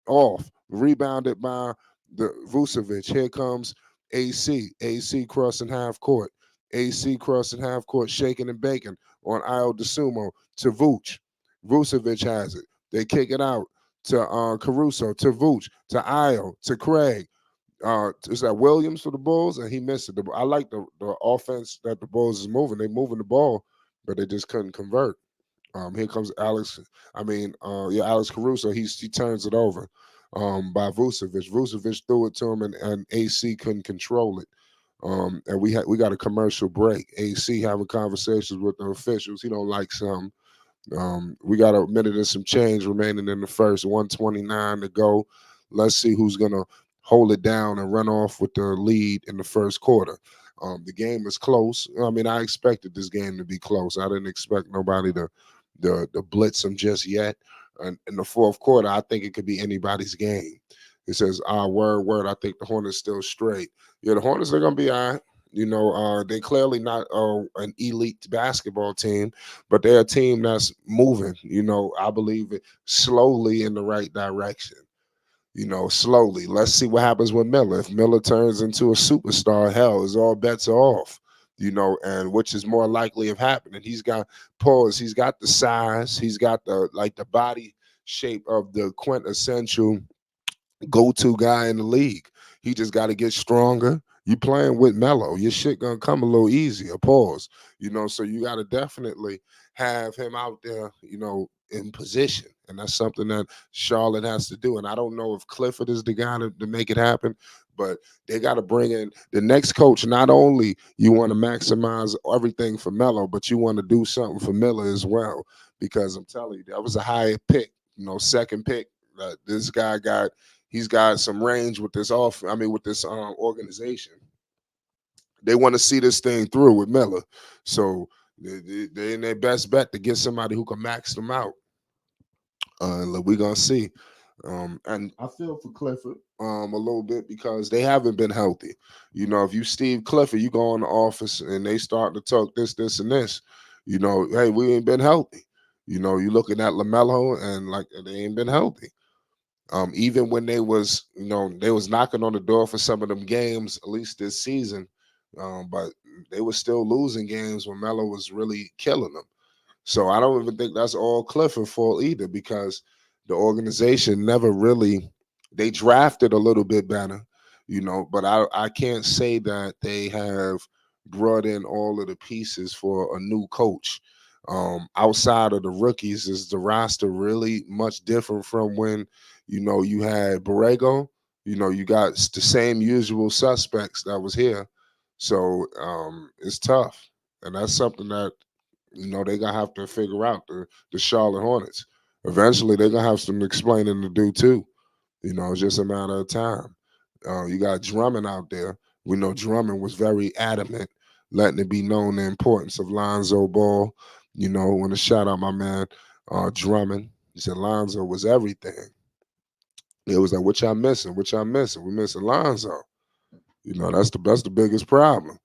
off. Rebounded by the Vucevic. Here comes AC. AC crossing half court. AC crossing half court, shaking and baking on Io DeSumo to Vooch. Vucevic has it. They kick it out to Caruso, to Vooch, to Io, to Craig. Is that Williams for the Bulls? And he missed it. I like the offense that the Bulls is moving. They moving the ball, but they just couldn't convert. Here comes Alex. Alex Caruso. He turns it over by Vucevic. Vucevic threw it to him, and AC couldn't control it. And we got a commercial break. AC having conversations with the officials. He don't like some. We got a minute and some change remaining in the first. 1:29 to go. Let's see who's gonna hold it down and run off with the lead in the first quarter. The game is close. I mean, I expected this game to be close. I didn't expect nobody to blitz them just yet. And in the fourth quarter, I think it could be anybody's game. It says, word. I think the Hornets still straight. Yeah, the Hornets are gonna be all right. They clearly not an elite basketball team, but they're a team that's moving. I believe it slowly in the right direction. Slowly. Let's see what happens with Miller. If Miller turns into a superstar, hell, is all bets are off. And which is more likely of happening. He's got pause. He's got the size. He's got the body shape of the quintessential go-to guy in the league. He just got to get stronger. You playing with Melo, your shit gonna come a little easier. Pause. So you got to definitely have him out there, in position, and that's something that Charlotte has to do. And I don't know if Clifford is the guy to make it happen, but they got to bring in the next coach. Not only you want to maximize everything for Melo, but you want to do something for Miller as well, because I'm telling you, that was a high pick, second pick. This guy he's got some range with this with this organization. They want to see this thing through with Miller. So they're in their best bet to get somebody who can max them out. We're going to see. And I feel for Clifford a little bit because they haven't been healthy. If you Steve Clifford, you go in the office and they start to talk this, and this. Hey, we ain't been healthy. You looking at LaMelo and like they ain't been healthy. Even when they was knocking on the door for some of them games, at least this season, but they were still losing games when Melo was really killing them. So I don't even think that's all Clifford fault either, because the organization never really they drafted a little bit better, but I can't say that they have brought in all of the pieces for a new coach. Outside of the rookies, is the roster really much different from when you had Borrego? You got the same usual suspects that was here. So it's tough. And that's something that they gonna have to figure out, the Charlotte Hornets. Eventually, they're gonna have some explaining to do too. It's just a matter of time. You got Drummond out there. We know Drummond was very adamant, letting it be known the importance of Lonzo Ball. Want to shout out my man Drummond. He said Lonzo was everything. It was like, what y'all missing? What y'all missing? We missing Lonzo. That's the biggest problem.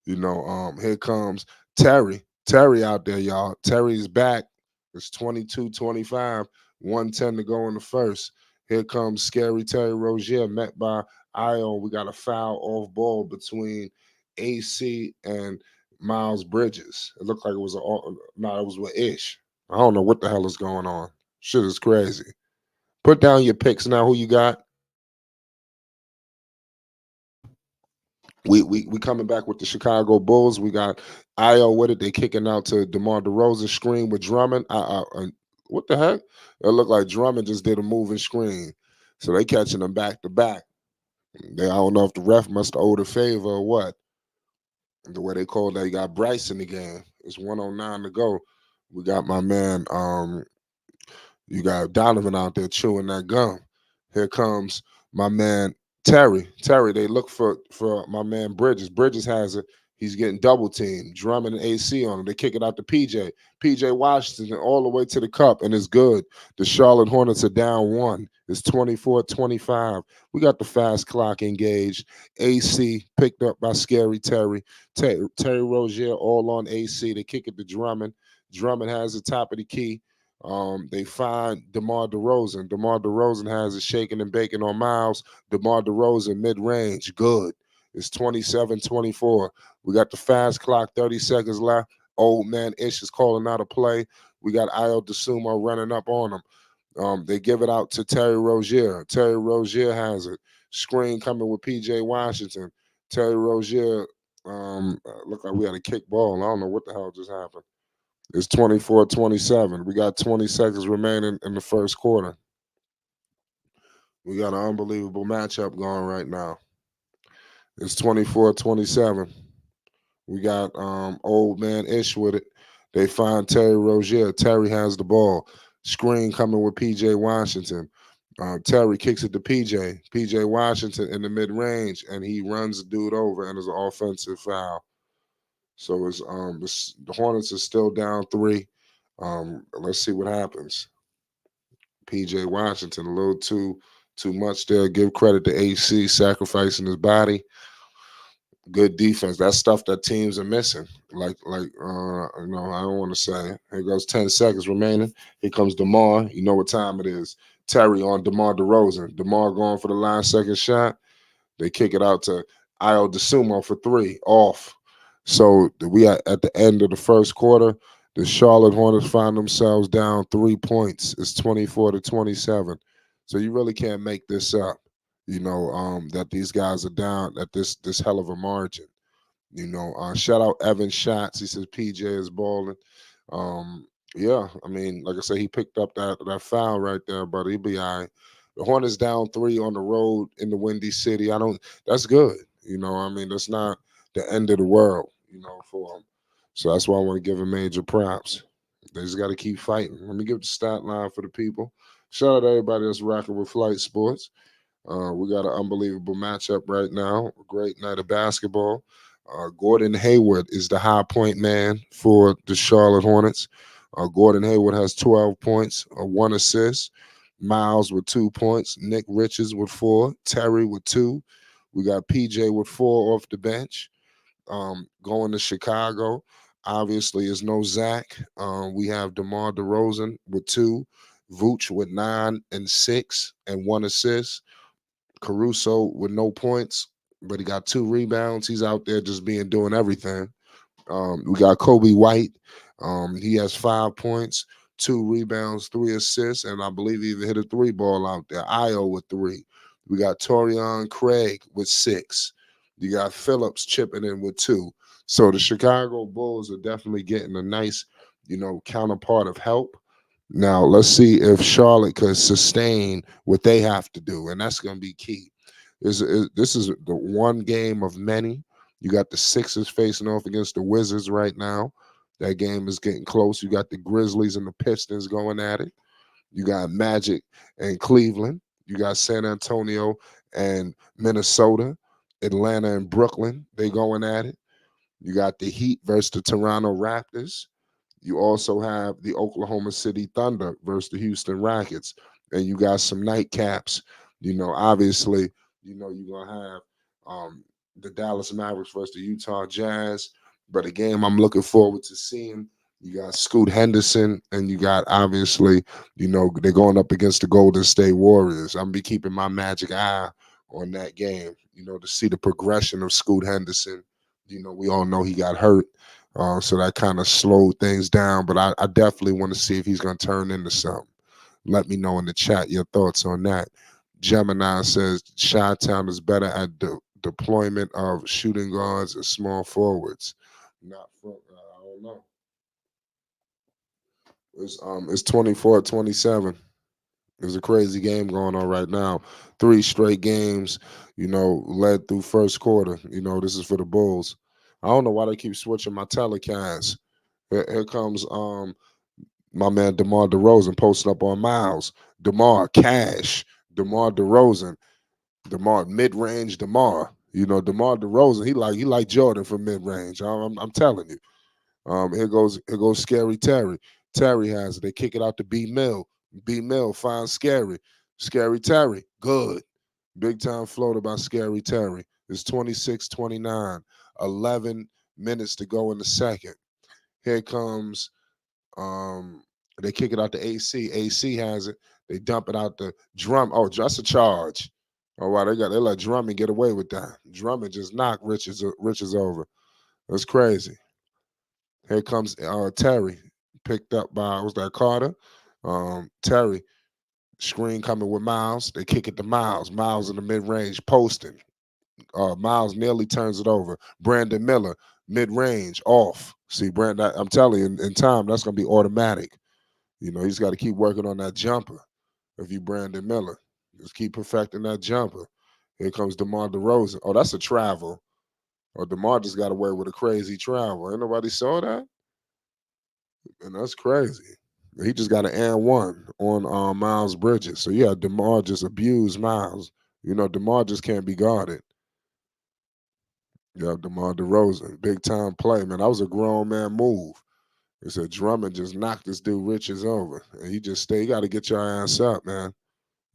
Here comes Terry. Terry out there, y'all. Terry's back. It's 22-25, 110 to go in the first. Here comes Scary Terry Rozier, met by Ion. We got a foul off ball between AC and Miles Bridges. It looked like it was it was with Ish. I don't know what the hell is going on. Shit is crazy. Put down your picks now. Who you got? We coming back with the Chicago Bulls. We got Io with it. They kicking out to DeMar DeRozan screen with Drummond. What the heck? It looked like Drummond just did a moving screen. So they catching them back to back. I don't know if the ref must have owed a favor or what. The way they called that, you got Bryce in the game. It's 109 to go. We got my man, you got Donovan out there chewing that gum. Here comes my man Terry. Terry, they look for my man Bridges. Bridges has it. He's getting double teamed. Drummond and AC on him. They kick it out to PJ. PJ Washington all the way to the cup, and it's good. The Charlotte Hornets are down one. It's 24-25. We got the fast clock engaged. AC picked up by Scary Terry. Terry Rozier all on AC. They kick it to Drummond. Drummond has the top of the key. They find DeMar DeRozan. DeMar DeRozan has it shaking and baking on Miles. DeMar DeRozan mid-range, good. It's 27-24. We got the fast clock, 30 seconds left. Old man Ish is calling out a play. We got Io DeSumo running up on him. They give it out to Terry Rozier. Terry Rozier has it. Screen coming with PJ Washington. Terry Rozier, look like we had a kick ball. I don't know what the hell just happened. It's 24-27. We got 20 seconds remaining in the first quarter. We got an unbelievable matchup going right now. It's 24-27. We got old man Ish with it. They find Terry Rozier. Terry has the ball. Screen coming with PJ Washington. Terry kicks it to PJ. PJ Washington in the mid-range, and he runs the dude over, and it's an offensive foul. So the Hornets are still down 3. Let's see what happens. PJ Washington a little too much there. Give credit to AC sacrificing his body. Good defense. That's stuff that teams are missing. I don't want to say. Here goes 10 seconds remaining. Here comes DeMar. You know what time it is. Terry on DeMar DeRozan. DeMar going for the last second shot. They kick it out to Io DeSumo for 3. Off. So we are at the end of the first quarter. The Charlotte Hornets find themselves down 3 points. It's 24-27. So you really can't make this up. That these guys are down at this hell of a margin. Shout out Evan Shots. He says PJ is balling. Yeah, I mean, like I said, he picked up that foul right there, but he'll be all right. The Hornets down 3 on the road in the Windy City. That's good. I mean, that's not the end of the world, for them. So that's why I want to give them major props. They just got to keep fighting. Let me give the stat line for the people. Shout out to everybody that's rocking with Flight Sports. We got an unbelievable matchup right now. A great night of basketball. Gordon Hayward is the high point man for the Charlotte Hornets. Gordon Hayward has 12 points, 1 assist. Miles with 2 points. Nick Richards with 4. Terry with 2. We got PJ with 4 off the bench. Going to Chicago. obviously is no Zach. We have DeMar DeRozan with 2, Vooch with 9 and 6 and 1 assist, Caruso with no points, but he got 2 rebounds. He's out there just doing everything. We got Kobe White. He has 5 points, 2 rebounds, 3 assists, and I believe he even hit a 3 ball out there. Io with 3. We got Torian Craig with 6. You got Phillips chipping in with 2. So the Chicago Bulls are definitely getting a nice, counterpart of help. Now let's see if Charlotte could sustain what they have to do, and that's going to be key. This is the one game of many. You got the Sixers facing off against the Wizards right now. That game is getting close. You got the Grizzlies and the Pistons going at it. You got Magic and Cleveland. You got San Antonio and Minnesota, Atlanta and Brooklyn. They going at it. You got the Heat versus the Toronto Raptors. You also have the Oklahoma City Thunder versus the Houston Rockets. And you got some nightcaps. Obviously, you're going to have the Dallas Mavericks versus the Utah Jazz. But a game I'm looking forward to seeing. You got Scoot Henderson, and you got, obviously, they're going up against the Golden State Warriors. I'm going to be keeping my magic eye on that game, to see the progression of Scoot Henderson. We all know he got hurt. So that kind of slowed things down. But I definitely want to see if he's going to turn into something. Let me know in the chat your thoughts on that. Gemini says Chi-Town is better at deployment of shooting guards and small forwards. Not for, I don't know. It's 24-27. There's a crazy game going on right now. 3 straight games, led through first quarter. This is for the Bulls. I don't know why they keep switching my telecast. Here comes my man DeMar DeRozan posting up on Miles. DeMar Cash, DeMar DeRozan, DeMar mid-range DeMar. DeMar DeRozan, he like Jordan for mid-range. I'm telling you. Here goes Scary Terry. Terry has it. They kick it out to B Mill. B Mill finds Scary. Scary Terry, good. Big time floater by Scary Terry. It's 26-29. 11 minutes to go in the second. Here comes they kick it out to AC. AC has it. They dump it out to Drum. Oh, just a charge. Oh wow, they let Drummond get away with that. Drummond just knocked Richards over. That's crazy. Here comes Terry, picked up by, was that Carter? Terry, screen coming with Miles. They kick it to Miles. Miles in the mid-range, posting. Miles nearly turns it over. Brandon Miller, mid-range, off. See, Brandon, I'm telling you, in time, that's going to be automatic. He's got to keep working on that jumper. If you Brandon Miller, just keep perfecting that jumper. Here comes DeMar DeRozan. Oh, that's a travel. Or DeMar just got away with a crazy travel. Ain't nobody saw that? And that's crazy. He just got an and one on Miles Bridges. So yeah, DeMar just abused Miles. DeMar just can't be guarded. Yeah, DeMar DeRozan, big time play, man. That was a grown man move. He said Drummond just knocked this dude Richards over, and he just stay. You got to get your ass up, man.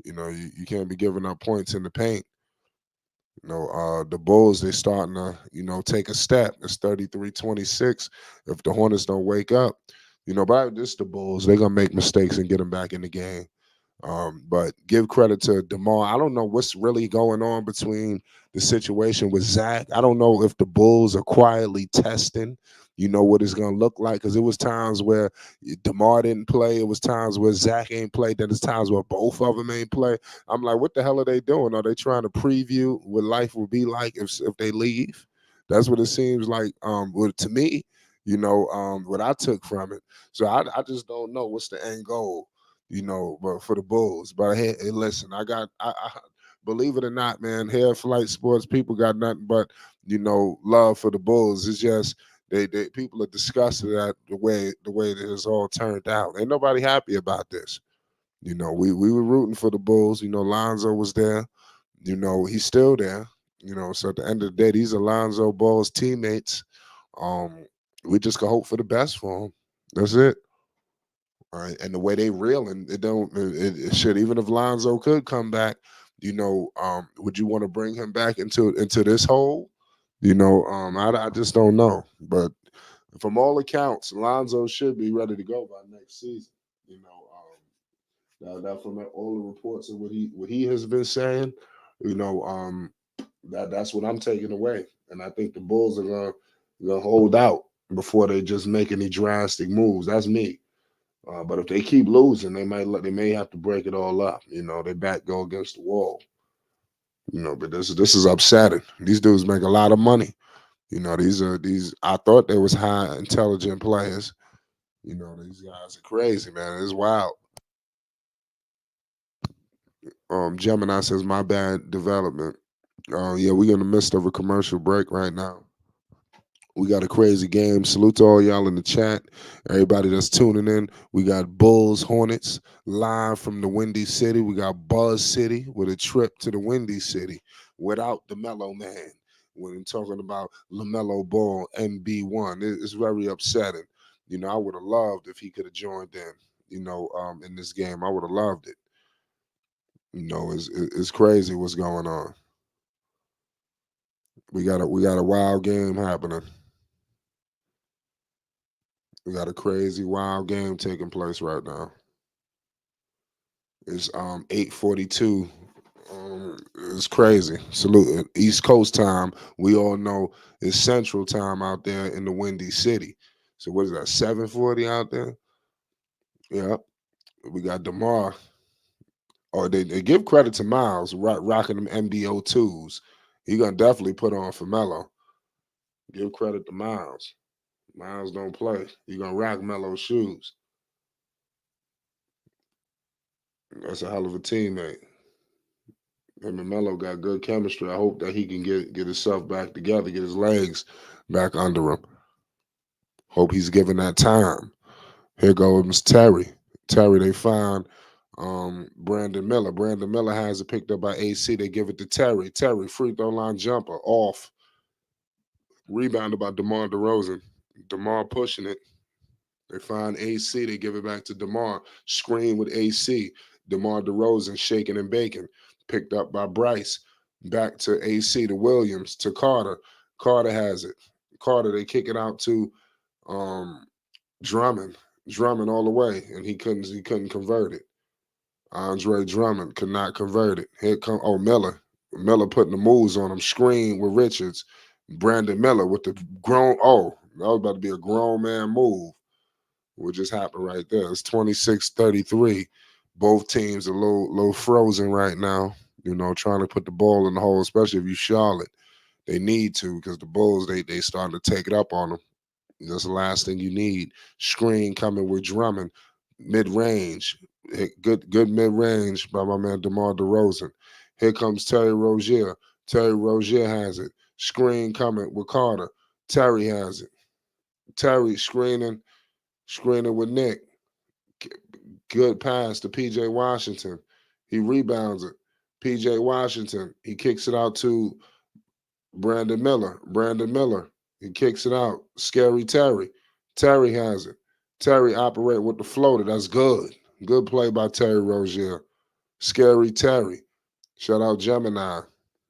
You can't be giving up points in the paint. The Bulls, they starting to, take a step. It's 33-26. If the Hornets don't wake up, but this the Bulls. They're going to make mistakes and get them back in the game. But give credit to DeMar. I don't know what's really going on between the situation with Zach. I don't know if the Bulls are quietly testing, what it's going to look like. Because it was times where DeMar didn't play. It was times where Zach ain't played. Then there's times where both of them ain't play. I'm like, what the hell are they doing? Are they trying to preview what life will be like if they leave? That's what it seems like to me, what I took from it. So I just don't know what's the end goal. But for the Bulls. But hey, listen, I believe it or not, man, here at Flight Sports, people got nothing but, love for the Bulls. It's just they people are disgusted at the way that it's all turned out. Ain't nobody happy about this. We were rooting for the Bulls. Lonzo was there. He's still there. So at the end of the day, these are Lonzo Ball's teammates. We just can hope for the best for him. That's it. Right, and the way they reeling, it should, even if Lonzo could come back, would you want to bring him back into this hole? I just don't know. But From all accounts, Lonzo should be ready to go by next season. You know, that from all the reports of what he has been saying, you know, that's what I'm taking away. And I think the Bulls are gonna hold out before they just make any drastic moves. That's me. But if they keep losing, they may have to break it all up. You know, they back go against the wall. You know, but this is upsetting. These dudes make a lot of money. You know, these. I thought they was high intelligent players. You know, these guys are crazy, man. It's wild. Gemini says my bad development. Yeah, we're in the midst of a commercial break right now. We got a crazy game. Salute to all y'all in the chat. Everybody that's tuning in. We got Bulls, Hornets live from the Windy City. We got Buzz City with a trip to the Windy City without the Mellow Man. When I'm talking about LaMelo Ball, MB1, it's very upsetting. You know, I would have loved if he could have joined in. You know, in this game, I would have loved it. You know, it's crazy what's going on. We got a wild game happening. We got a crazy wild game taking place right now. It's 8:42. It's crazy. Salute East Coast time. We all know it's Central time out there in the Windy City. So what is that? 7:40 out there. Yeah, we got Demar. Oh, they give credit to Miles rocking them MBO2s. He gonna definitely put on for Melo. Give credit to Miles. Miles don't play. You gonna rock Melo's shoes. That's a hell of a teammate. Him and Melo got good chemistry. I hope that he can get himself back together, get his legs back under him. Hope he's given that time. Here goes Terry. Terry, they find Brandon Miller. Brandon Miller has it picked up by AC. They give it to Terry. Terry, free throw line jumper, off. Rebounded by DeMar DeRozan. DeMar pushing it. They find AC. They give it back to DeMar. Screen with AC. DeMar DeRozan shaking and baking. Picked up by Bryce. Back to AC, to Williams, to Carter. Carter has it. Carter, they kick it out to Drummond. Drummond all the way, and he couldn't convert it. Andre Drummond could not convert it. Here come Miller. Miller putting the moves on him. Screen with Richards. Brandon Miller with the grown. Oh, that was about to be a grown man move. What just happened right there? It's 26-33. Both teams are a little frozen right now. You know, trying to put the ball in the hole, especially if you Charlotte. They need to, because the Bulls, they starting to take it up on them. That's the last thing you need. Screen coming with Drummond. Mid-range. Good mid-range by my man DeMar DeRozan. Here comes Terry Rozier. Terry Rozier has it. Screen coming with Carter. Terry has it. Terry screening with Nick. Good pass to PJ Washington. He rebounds it. PJ Washington, he kicks it out to Brandon Miller. Brandon Miller, he kicks it out. Scary Terry. Terry has it. Terry operate with the floater. That's good. Good play by Terry Rozier. Scary Terry. Shout out Gemini.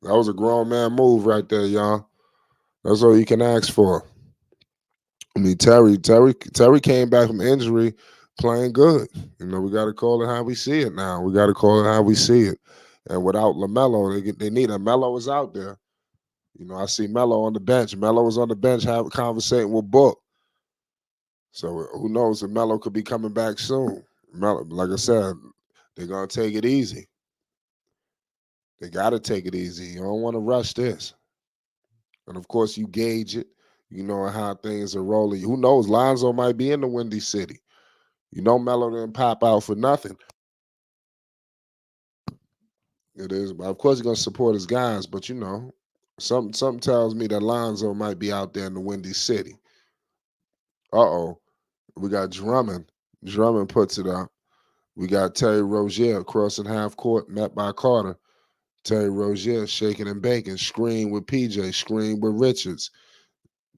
That was a grown man move right there, y'all. That's all you can ask for. I mean, Terry came back from injury playing good. You know, we got to call it how we see it now. We got to call it how we see it. And without LaMelo, they need a Melo is out there. You know, I see Melo on the bench. Melo was on the bench conversating with Book. So who knows if Melo could be coming back soon. Melo, like I said, they're going to take it easy. They got to take it easy. You don't want to rush this. And, of course, you gauge it. You know how things are rolling. Who knows? Lonzo might be in the Windy City. You know Melo didn't pop out for nothing. It is. But of course he's going to support his guys. But, you know, something tells me that Lonzo might be out there in the Windy City. Uh-oh. We got Drummond. Drummond puts it up. We got Terry Rozier crossing half court, met by Carter. Terry Rozier shaking and baking. Screen with PJ. Screen with Richards.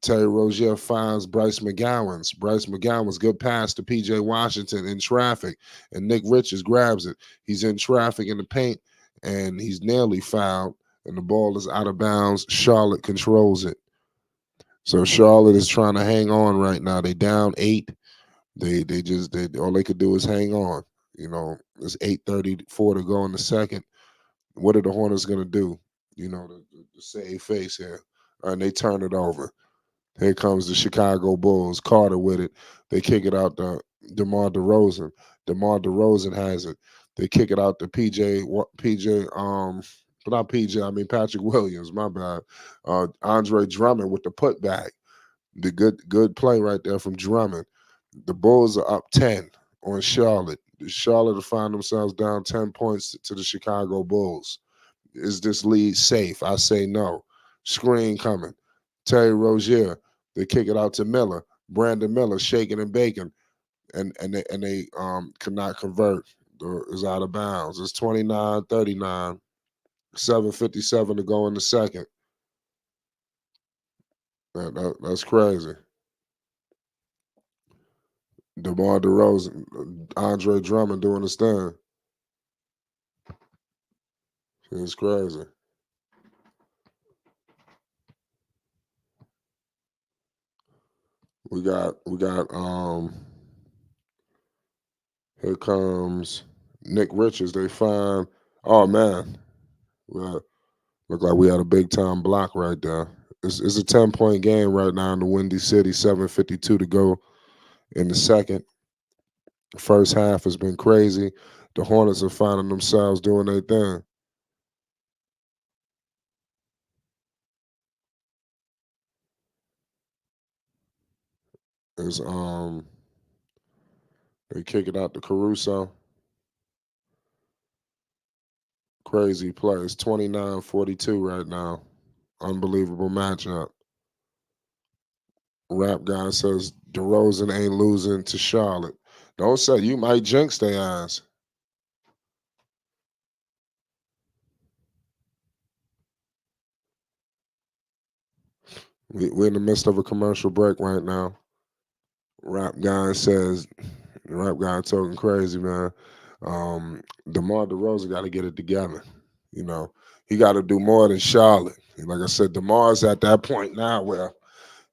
Terry Rozier finds Bryce McGowan's. Bryce McGowan's good pass to PJ Washington in traffic. And Nick Richards grabs it. He's in traffic in the paint, and he's nearly fouled. And the ball is out of bounds. Charlotte controls it. So Charlotte is trying to hang on right now. They down 8. They all they could do is hang on. It's 8:34 to go in the second. What are the Hornets gonna do? To save face here. And they turn it over. Here comes the Chicago Bulls. Carter with it. They kick it out to DeMar DeRozan. DeMar DeRozan has it. They kick it out to but not PJ. I mean Patrick Williams. My bad. Andre Drummond with the putback. The good play right there from Drummond. The Bulls are up 10 on Charlotte. Charlotte will find themselves down 10 points to the Chicago Bulls. Is this lead safe? I say no. Screen coming. Terry Rozier. They kick it out to Miller. Brandon Miller shaking and baking. And they could not convert. Is out of bounds. It's 29-39. 7:57 to go in the second. That's crazy. DeMar DeRozan, Andre Drummond doing his thing. It's crazy. We got here comes Nick Richards. They find oh man. Well, look like we had a big time block right there. It's a 10-point game right now in the Windy City, 7:52 to go in the second. First half has been crazy. The Hornets are finding themselves doing their thing. It's they kick it out to Caruso. Crazy play. It's 29-42 right now. Unbelievable matchup. Rap guy says DeRozan ain't losing to Charlotte. Don't say you might jinx their ass. We're in the midst of a commercial break right now. Rap guy says, rap guy talking crazy, man. DeMar DeRozan got to get it together. You know, he got to do more than Charlotte. And like I said, DeMar's at that point now where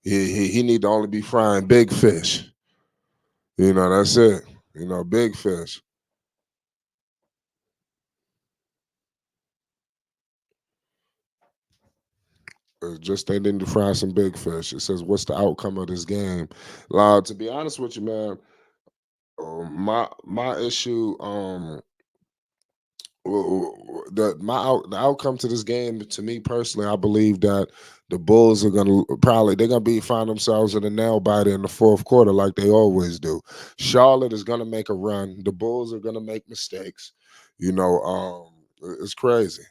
he need to only be frying big fish. That's it. Big fish. Just they need to fry some big fish. It says, "What's the outcome of this game?" To be honest with you, man, my issue, the outcome to this game, to me personally, I believe that the Bulls are they're gonna find themselves in a nail biter in the fourth quarter like they always do. Charlotte is gonna make a run. The Bulls are gonna make mistakes. It's crazy.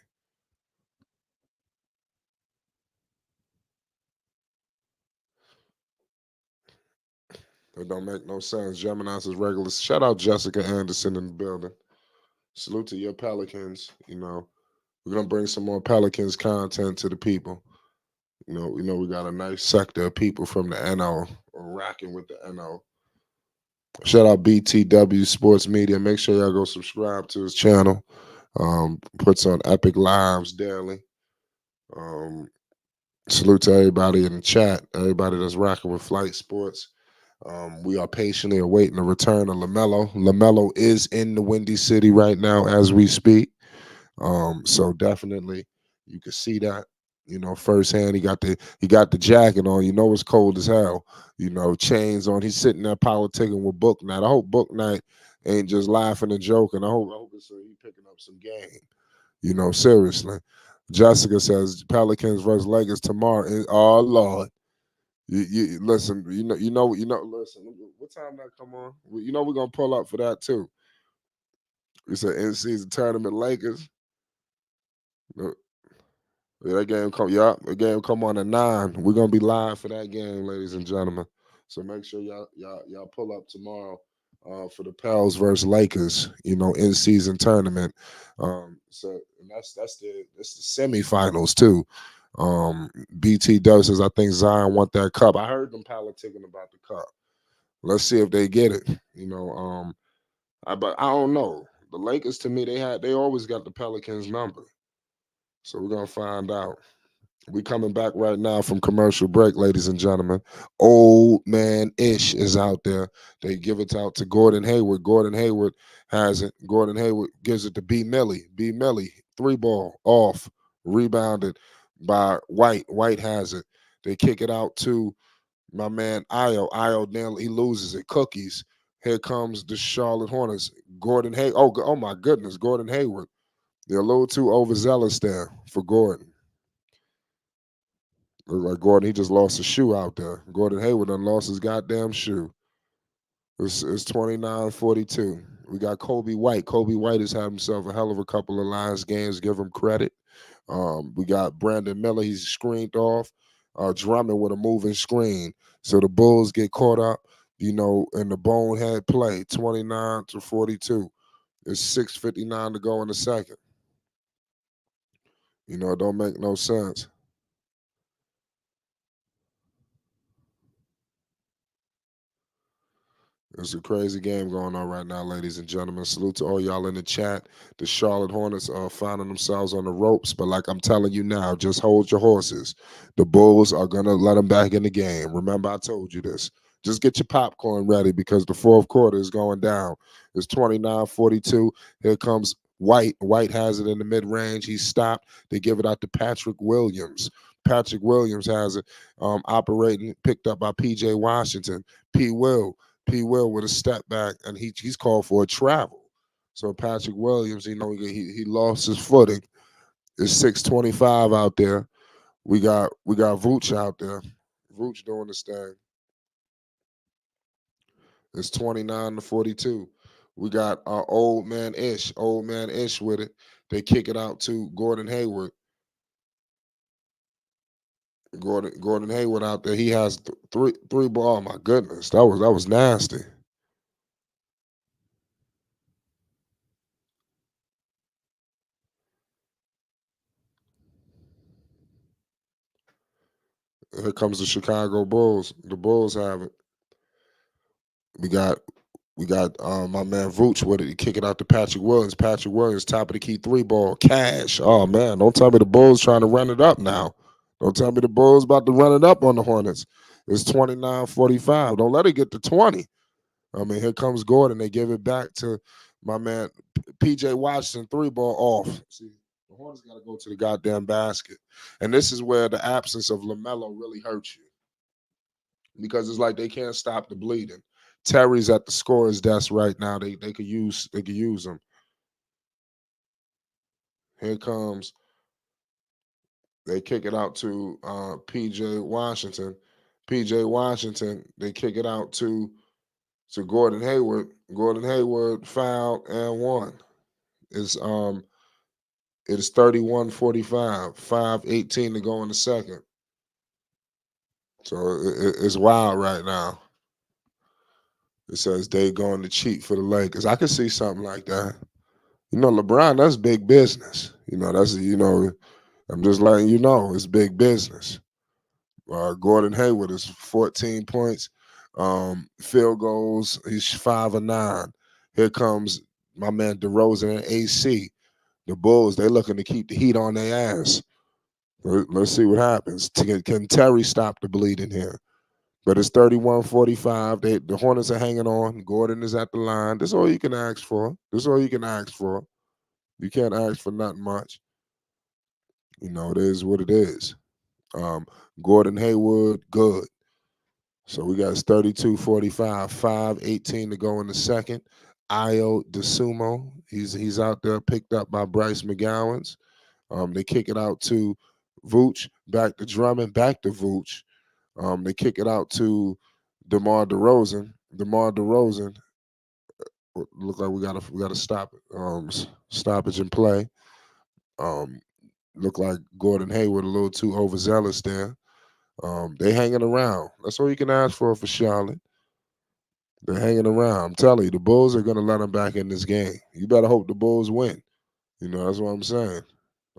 It don't make no sense. Gemini's is regular. Shout out Jessica Anderson in the building. Salute to your Pelicans. We're gonna bring some more Pelicans content to the people. We got a nice sector of people from the NO rocking with the NO. Shout out BTW Sports Media. Make sure y'all go subscribe to his channel. Puts on epic lives daily. Salute to everybody in the chat, everybody that's rocking with Flight Sports. We are patiently awaiting the return of LaMelo. LaMelo is in the Windy City right now as we speak. So definitely you can see that. Firsthand. He got the jacket on. It's cold as hell. Chains on. He's sitting there politicking with Book Night. I hope Book Night ain't just laughing and joking. I hope it's he picking up some game. Seriously. Jessica says Pelicans versus Lakers tomorrow. Oh Lord. You listen. Listen. What time that come on? We're gonna pull up for that too. It's an in-season tournament. Lakers. Uh, Yeah, that game come. Yeah, the game come on at 9. We're gonna be live for that game, ladies and gentlemen. So make sure y'all pull up tomorrow for the Pels versus Lakers. In-season tournament. So and that's the semifinals too. BT does says I think Zion want that cup. I heard them politicking about the cup. Let's see if they get it. But I don't know. The Lakers to me they always got the Pelicans number. So we're gonna find out. We coming back right now from commercial break, ladies and gentlemen. Old man Ish is out there. They give it out to Gordon Hayward. Gordon Hayward has it. Gordon Hayward gives it to B Millie. B Millie, three ball off, rebounded by White. White has it. They kick it out to my man Io. Io now he loses it. Cookies. Here comes the Charlotte Hornets. Gordon Hay. Oh my goodness, Gordon Hayward. They're a little too overzealous there for Gordon. Look like Gordon, he just lost a shoe out there. Gordon Hayward done lost his goddamn shoe. It's 29-42. We got Kobe White. Kobe White has had himself a hell of a couple of lines games. Give him credit. We got Brandon Miller. He's screened off. Drummond with a moving screen. So the Bulls get caught up, in the bonehead play, 29-42. It's 6:59 to go in the second. It don't make no sense. It's a crazy game going on right now, ladies and gentlemen. Salute to all y'all in the chat. The Charlotte Hornets are finding themselves on the ropes, but like I'm telling you now, just hold your horses. The Bulls are going to let them back in the game. Remember, I told you this. Just get your popcorn ready because the fourth quarter is going down. It's 29-42. Here comes White. White has it in the mid-range. He's stopped. They give it out to Patrick Williams. Patrick Williams has it operating, picked up by P.J. Washington. P. Will with a step back, and he's called for a travel. So Patrick Williams, he lost his footing. It's 6:25 out there. We got Vooch out there. Vooch doing this thing. It's 29-42. We got old man Ish with it. They kick it out to Gordon Hayward. Gordon Hayward out there. He has three ball. Oh my goodness, that was nasty. Here comes the Chicago Bulls. The Bulls have it. We got my man Vooch with it. He kick it out to Patrick Williams. Patrick Williams, top of the key three ball. Cash. Oh man, don't tell me the Bulls trying to run it up now. Don't tell me the Bulls about to run it up on the Hornets. It's 29-45. Don't let it get to 20. I mean, here comes Gordon. They give it back to my man PJ Washington, three ball off. See, the Hornets got to go to the goddamn basket. And this is where the absence of LaMelo really hurts you because it's like they can't stop the bleeding. Terry's at the scorer's desk right now. They could use him. Here comes. They kick it out to PJ Washington. PJ Washington. They kick it out to Gordon Hayward. Gordon Hayward fouled and one. It's it is 31-45. 5:18 to go in the second. So it's wild right now. It says they going to cheat for the Lakers. I could see something like that. LeBron, that's big business. I'm just letting you know it's big business. Gordon Hayward is 14 points. Field goals, he's 5 of 9. Here comes my man DeRozan and AC. The Bulls, they looking to keep the heat on their ass. Let's see what happens. Can Terry stop the bleeding here? But it's 31-45. The Hornets are hanging on. Gordon is at the line. That's all you can ask for. You can't ask for nothing much. It is what it is. Gordon Hayward, good. So we got 32-45, 5:18 to go in the second. Io DeSumo, he's out there, picked up by Bryce McGowan's. They kick it out to Vooch, back to Drummond, back to Vooch. They kick it out to DeMar DeRozan. DeMar DeRozan. Look like we gotta stop it. Stoppage in play. Look like Gordon Hayward a little too overzealous there. They hanging around. That's all you can ask for Charlotte. They're hanging around. I'm telling you, the Bulls are gonna let them back in this game. You better hope the Bulls win. That's what I'm saying.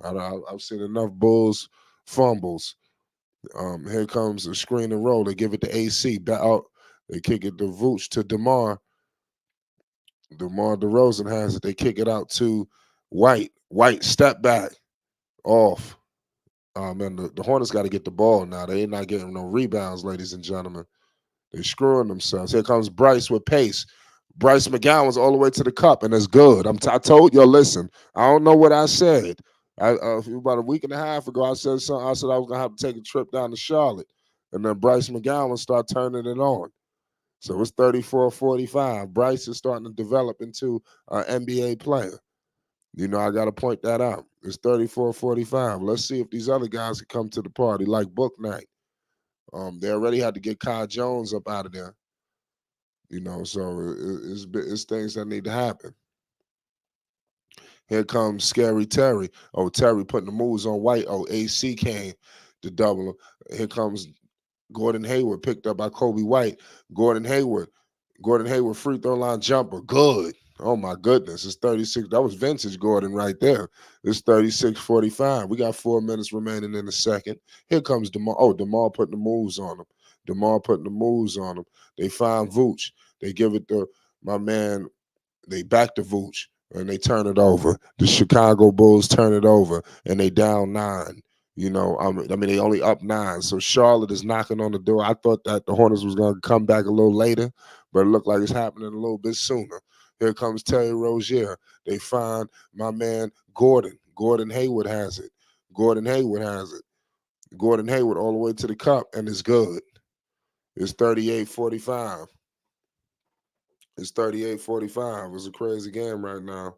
I've seen enough Bulls fumbles. Here comes a screen and roll. They give it to AC. Out. They kick it to Vooch to DeMar. DeMar DeRozan has it. They kick it out to White. White step back. Off. And the Hornets got to get the ball now. They ain't not getting no rebounds, ladies and gentlemen. They're screwing themselves. Here comes Bryce with pace. Bryce McGowan's all the way to the cup, and it's good. I told you, listen, I don't know what I said. About a week and a half ago, I said something. I said I was going to have to take a trip down to Charlotte. And then Bryce McGowan start turning it on. So it's 34-45. Bryce is starting to develop into an NBA player. I got to point that out. It's 34-45. Let's see if these other guys can come to the party like Book Night. They already had to get Kai Jones up out of there. So it's things that need to happen. Here comes Scary Terry. Oh, Terry putting the moves on White. Oh, AC came to double him. Here comes Gordon Hayward, picked up by Kobe White. Gordon Hayward free throw line jumper. Good. Oh my goodness. It's 36. That was vintage Gordon right there. It's 36-45. We got 4 minutes remaining in the second. Here comes DeMar. Oh, DeMar putting the moves on him. They find Vooch. They give it to my man. They back to Vooch and they turn it over. The Chicago Bulls turn it over and they down 9. They only up 9. So Charlotte is knocking on the door. I thought that the Hornets was going to come back a little later, but it looked like it's happening a little bit sooner. Here comes Terry Rozier. They find my man Gordon. Gordon Hayward has it. Gordon Hayward all the way to the cup, and it's good. It's 38-45. It's 38-45. It's a crazy game right now.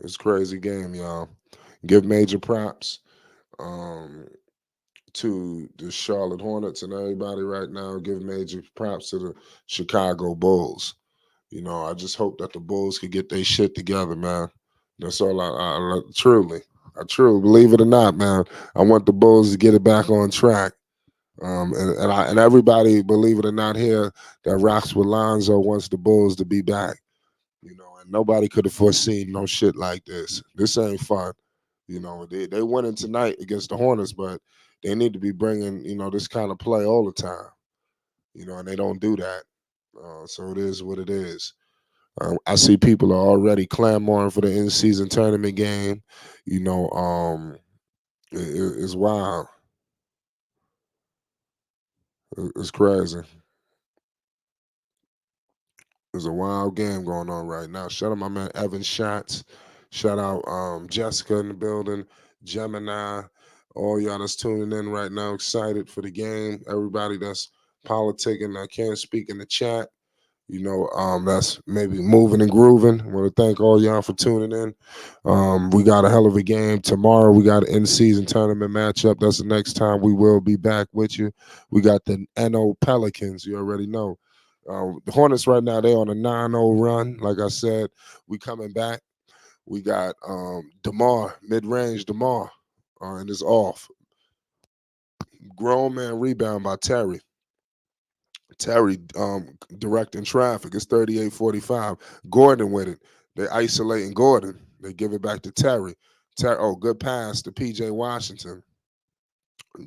It's a crazy game, y'all. Give major props to the Charlotte Hornets and everybody right now. Give major props to the Chicago Bulls. I just hope that the Bulls could get their shit together, man. That's all I truly believe it or not, man. I want the Bulls to get it back on track. And everybody, believe it or not, here that rocks with Lonzo wants the Bulls to be back. And nobody could have foreseen no shit like this. This ain't fun. They winning tonight against the Hornets, but they need to be bringing this kind of play all the time. And they don't do that. So it is what it is. I see people are already clamoring for the in-season tournament game. It's wild. It's crazy. There's a wild game going on right now. Shout out my man Evan Shots. Shout out Jessica in the building, Gemini, all y'all that's tuning in right now, excited for the game. Everybody that's politicking, I can't speak in the chat. That's maybe moving and grooving. I want to thank all y'all for tuning in. We got a hell of a game tomorrow. We got an in-season tournament matchup. That's the next time we will be back with you. We got the NO Pelicans. You already know. The Hornets right now, they on a 9-0 run. Like I said, we coming back. We got DeMar, mid-range DeMar, and it's off. Grown man rebound by Terry. Terry directing traffic. It's 38-45. Gordon with it. They isolating Gordon. They give it back to Terry. Good pass to PJ Washington.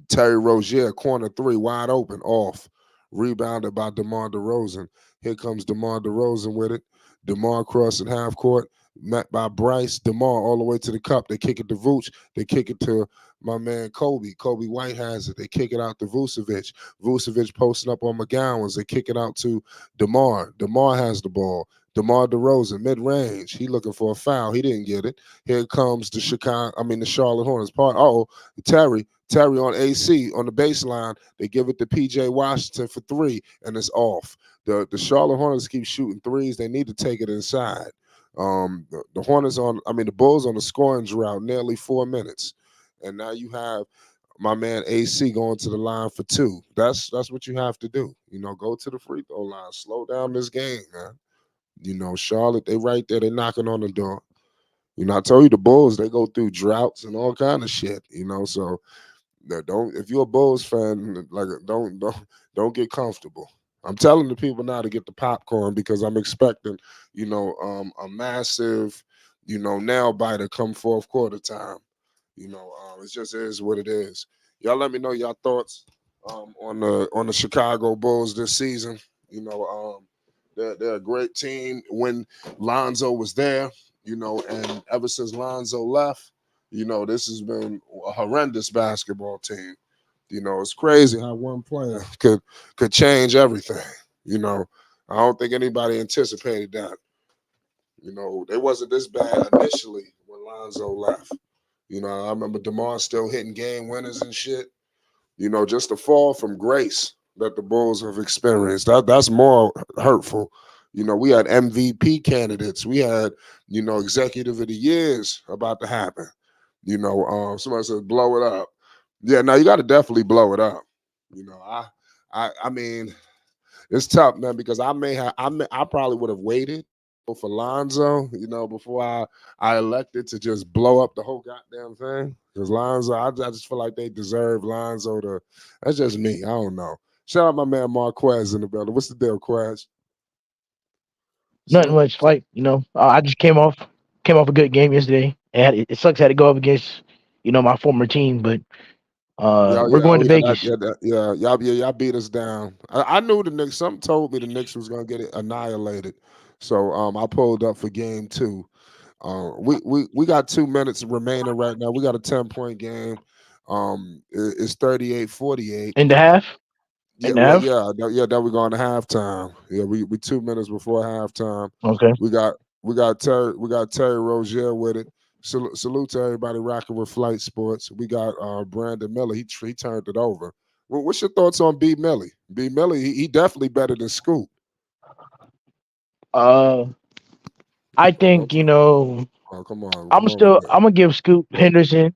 Terry Rozier, corner 3, wide open, off. Rebounded by DeMar DeRozan. Here comes DeMar DeRozan with it. DeMar crossing half court, met by Bryce. DeMar all the way to the cup. They kick it to Vooch. They kick it to my man Kobe. Kobe White has it. They kick it out to Vucevic. Vucevic posting up on McGowan's. They kick it out to DeMar. DeMar has the ball. DeMar DeRozan, mid-range. He looking for a foul. He didn't get it. Here comes the Charlotte Hornets. Terry on AC on the baseline. They give it to PJ Washington for 3, and it's off. The Charlotte Hornets keep shooting threes. They need to take it inside. The Bulls on the scoring drought, nearly 4 minutes, and now you have my man AC going to the line for 2. That's what you have to do. Go to the free throw line. Slow down this game, man. Charlotte, they right there. They knocking on the door. I told you the Bulls, they go through droughts and all kind of shit. So don't, if you're a Bulls fan, like don't get comfortable. I'm telling the people now to get the popcorn because I'm expecting, a massive, nail biter come fourth quarter time. It just is what it is. Y'all let me know your thoughts on the Chicago Bulls this season. You know, they're a great team when Lonzo was there. You know, and ever since Lonzo left, you know, this has been a horrendous basketball team. You know, it's crazy how one player could change everything. You know, I don't think anybody anticipated that. You know, they wasn't this bad initially when Lonzo left. You know, I remember DeMar still hitting game winners and shit. You know, just the fall from grace that the Bulls have experienced. That's more hurtful. You know, we had MVP candidates. We had, you know, executive of the years about to happen. You know, somebody says blow it up. Yeah, now you got to definitely blow it up. You know, I mean, it's tough, man, because I probably would have waited for Lonzo, you know, before I elected to just blow up the whole goddamn thing. Because Lonzo, I just feel like they deserve Lonzo to. That's just me. I don't know. Shout out my man Marquez in the building. What's the deal, Quez? Nothing Salute. much. Like I just came off a good game yesterday. And it sucks I had to go up against my former team, but Yeah, we're yeah, going oh to yeah, that, Vegas. yeah, that, y'all beat us down. I knew the Knicks. Something told me the Knicks was gonna get it annihilated. So I pulled up for game two. We got 2 minutes remaining right now. We got a 10-point game. It's 38-48. In the half. Yeah, In the well, half. yeah. Then we going to halftime. Yeah, we 2 minutes before halftime. Okay. We got Terry Rozier with it. Salute to everybody rocking with Flight Sports. We got Brandon Miller. He turned it over. What's your thoughts on B Millie? B Millie, he definitely better than Scoop. Uh, I Don't think talk. Oh, come on with that. I'm gonna give Scoot Henderson.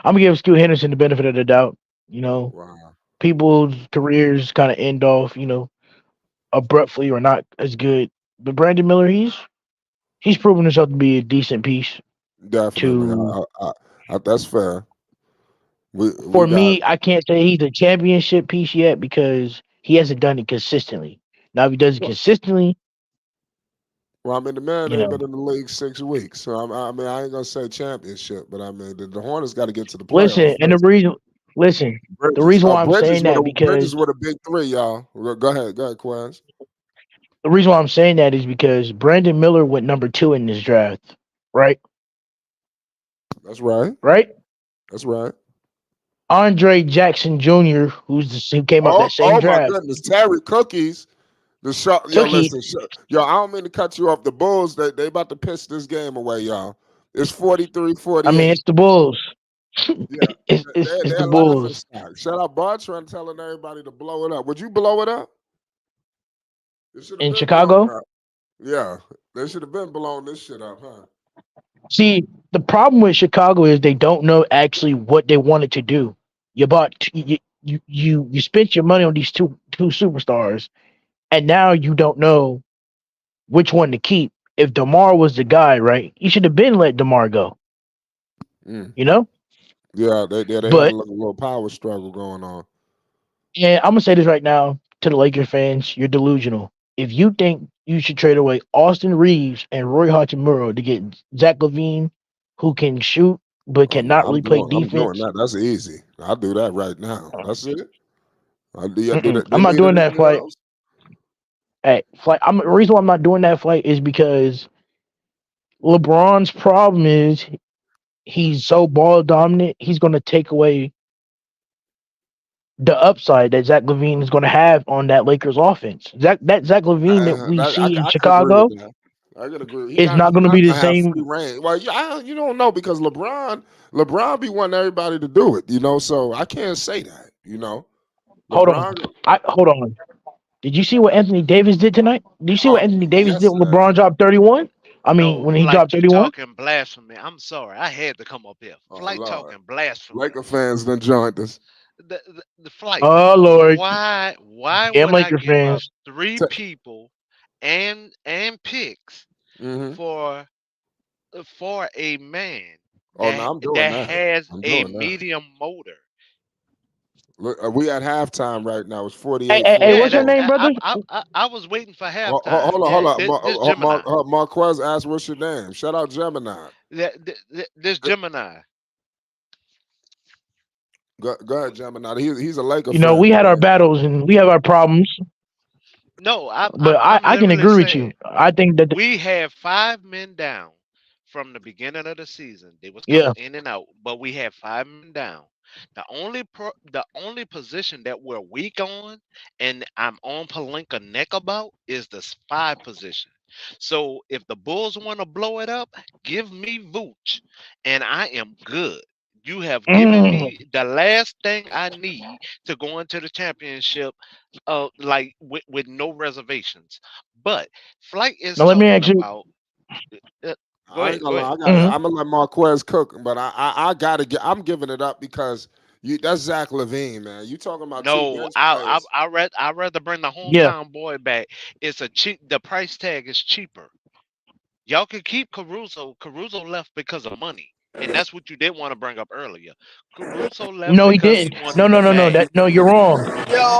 I'm gonna give Scoot Henderson the benefit of the doubt. You know, Wow. people's careers kind of end off, abruptly or not as good. But Brandon Miller, he's proven himself to be a decent piece. Definitely. To That's fair. We For got. me, I can't say he's a championship piece yet because he hasn't done it consistently. Now, if he does it consistently, Well, I mean, the man you ain't know, been in the league 6 weeks, so I mean, I ain't gonna say championship, but I mean, the Hornets got to get to the listen, playoffs and first. listen, the Bridges, reason why I'm saying that Bridges because with a big three, y'all. Go ahead, Quaz. the reason why I'm saying that is because Brandon Miller went number 2 in this draft, right? That's right. Right? That's right. Andre Jackson Jr., who came up that same Oh my draft, goodness, Terry Cookies. The shot, yo, Tookie. listen, yo, I don't mean to cut you off. The Bulls, they about to piss this game away, y'all. It's 43 I mean, 48. it's the Bulls. Yeah, It's the they're laughing Bulls stock. Shout out Bartran telling everybody to blow it up. Would you blow it up? It should have in been blown Chicago. up. Yeah, they should have been blowing this shit up, huh? See, the problem with Chicago is they don't know actually what they wanted to do. You bought you spent your money on these two superstars, and now you don't know which one to keep. If Demar was the guy, right, you should have been let Demar go. Mm. You know, Yeah, they had a but little power struggle going on. and I'm gonna say this right now to the Lakers fans: you're delusional. If you think you should trade away Austin Reeves and Roy Hachimura to get Zach Levine, who can shoot but Oh no, cannot really play I'm doing defense, that. That's easy. I'll do that right now. That's it. I do. You do that. They I'm not need doing that anything flight. else? Hey, flight. The reason why I'm not doing that flight is because LeBron's problem is he's so ball dominant. He's going to take away the upside that Zach Levine is going to have on that Lakers offense. Zach Levine that we see in I could agree with Chicago that. I could agree. is not He's going to not be the gonna have same. free reign. Well, you don't know because LeBron be wanting everybody to do it. You know, so I can't say that. You know, Hold on. LeBron. Hold on. Did you see what Anthony Davis did tonight? Did you see what Anthony Davis did when Yesterday. LeBron dropped 31? I mean, No, when he dropped Flight, you 31. talking blasphemy. I'm sorry. I had to come up here. Oh Flight Lord, talking blasphemy. Laker fans done joined us. The flight. Oh Lord, Why damn would I Laker give up fans. three T- people and picks mm-hmm. for a man Oh no, I'm doing that that. has I'm a doing that. medium motor? Look, we at halftime right now. It's Hey, Yeah, what's your that 48-44. name, brother? I was waiting for halftime. Hold Yeah, on. this Gemini. Marquez asked, "What's your name?" Shout out Gemini. This Gemini. Go ahead, Gemini. He's a Laker You know, fan. we had our battles and we have our problems. No, But I'm I can literally agree with you. saying I think that we had 5 men down from the beginning of the season. They was yeah. coming in and out, but we had 5 men down. The only position that we're weak on, and I'm on Palinka neck about, is the 5 position. So if the Bulls want to blow it up, give me Vooch, and I am good. You have given Mm. me the last thing I need to go into the championship, like with no reservations. But Flight is Now let me talking ask you. about. Uh, go I ain't ahead, gonna go lie. ahead. I got. Mhm. I'm gonna let Marquez cook, but I gotta get. I'm giving it up because that's Zach Levine, man. You talking about two No, bench players? I rather bring the Yeah. hometown boy back. It's a cheap. The price tag is cheaper. Y'all can keep Caruso. Caruso left because of money, and that's what you did want to bring up earlier. Caruso left No, he because he didn't. No, wanted no, the no, no. bag. That no, you're wrong.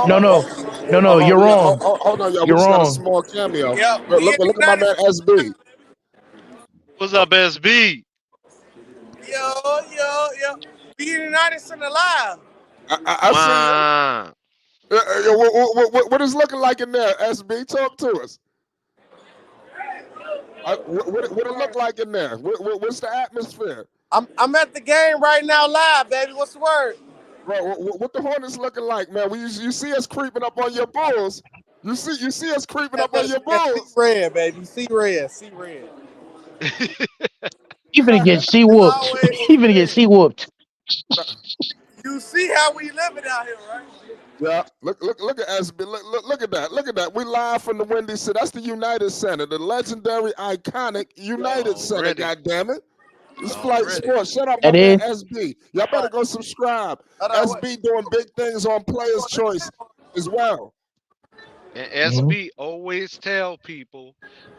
No, Yo, no, no, no. You're wrong. Hold on, y'all. We You're just got a wrong. small cameo. yo, we in the Look at my United man States. SB. What's up, SB? Yo. We in the United States alive. I see you. Wow. What is looking like in there? SB, talk to us. What it look like in there? What's the atmosphere? I'm at the game right now live, baby. What's the word? Bro, what the Hornets looking like, man? You see us creeping up on your Bulls. You see us creeping Yeah, up on look, your yeah, see Bulls. red, baby. See red. See red. He finna get sea You whooped. always He see finna get red. sea whooped. You see how we living out here, right? Yeah, look at SB. Look at that. Look at that. We live from the Windy City. That's the United Center, the legendary, iconic United Center. Already, God damn it! It's Flight already. Sports. Shut up, my That man is. SB. Y'all better Right. go subscribe. Hold on, what? SB doing big things on Players Choice as well. And Mhm. SB always tell people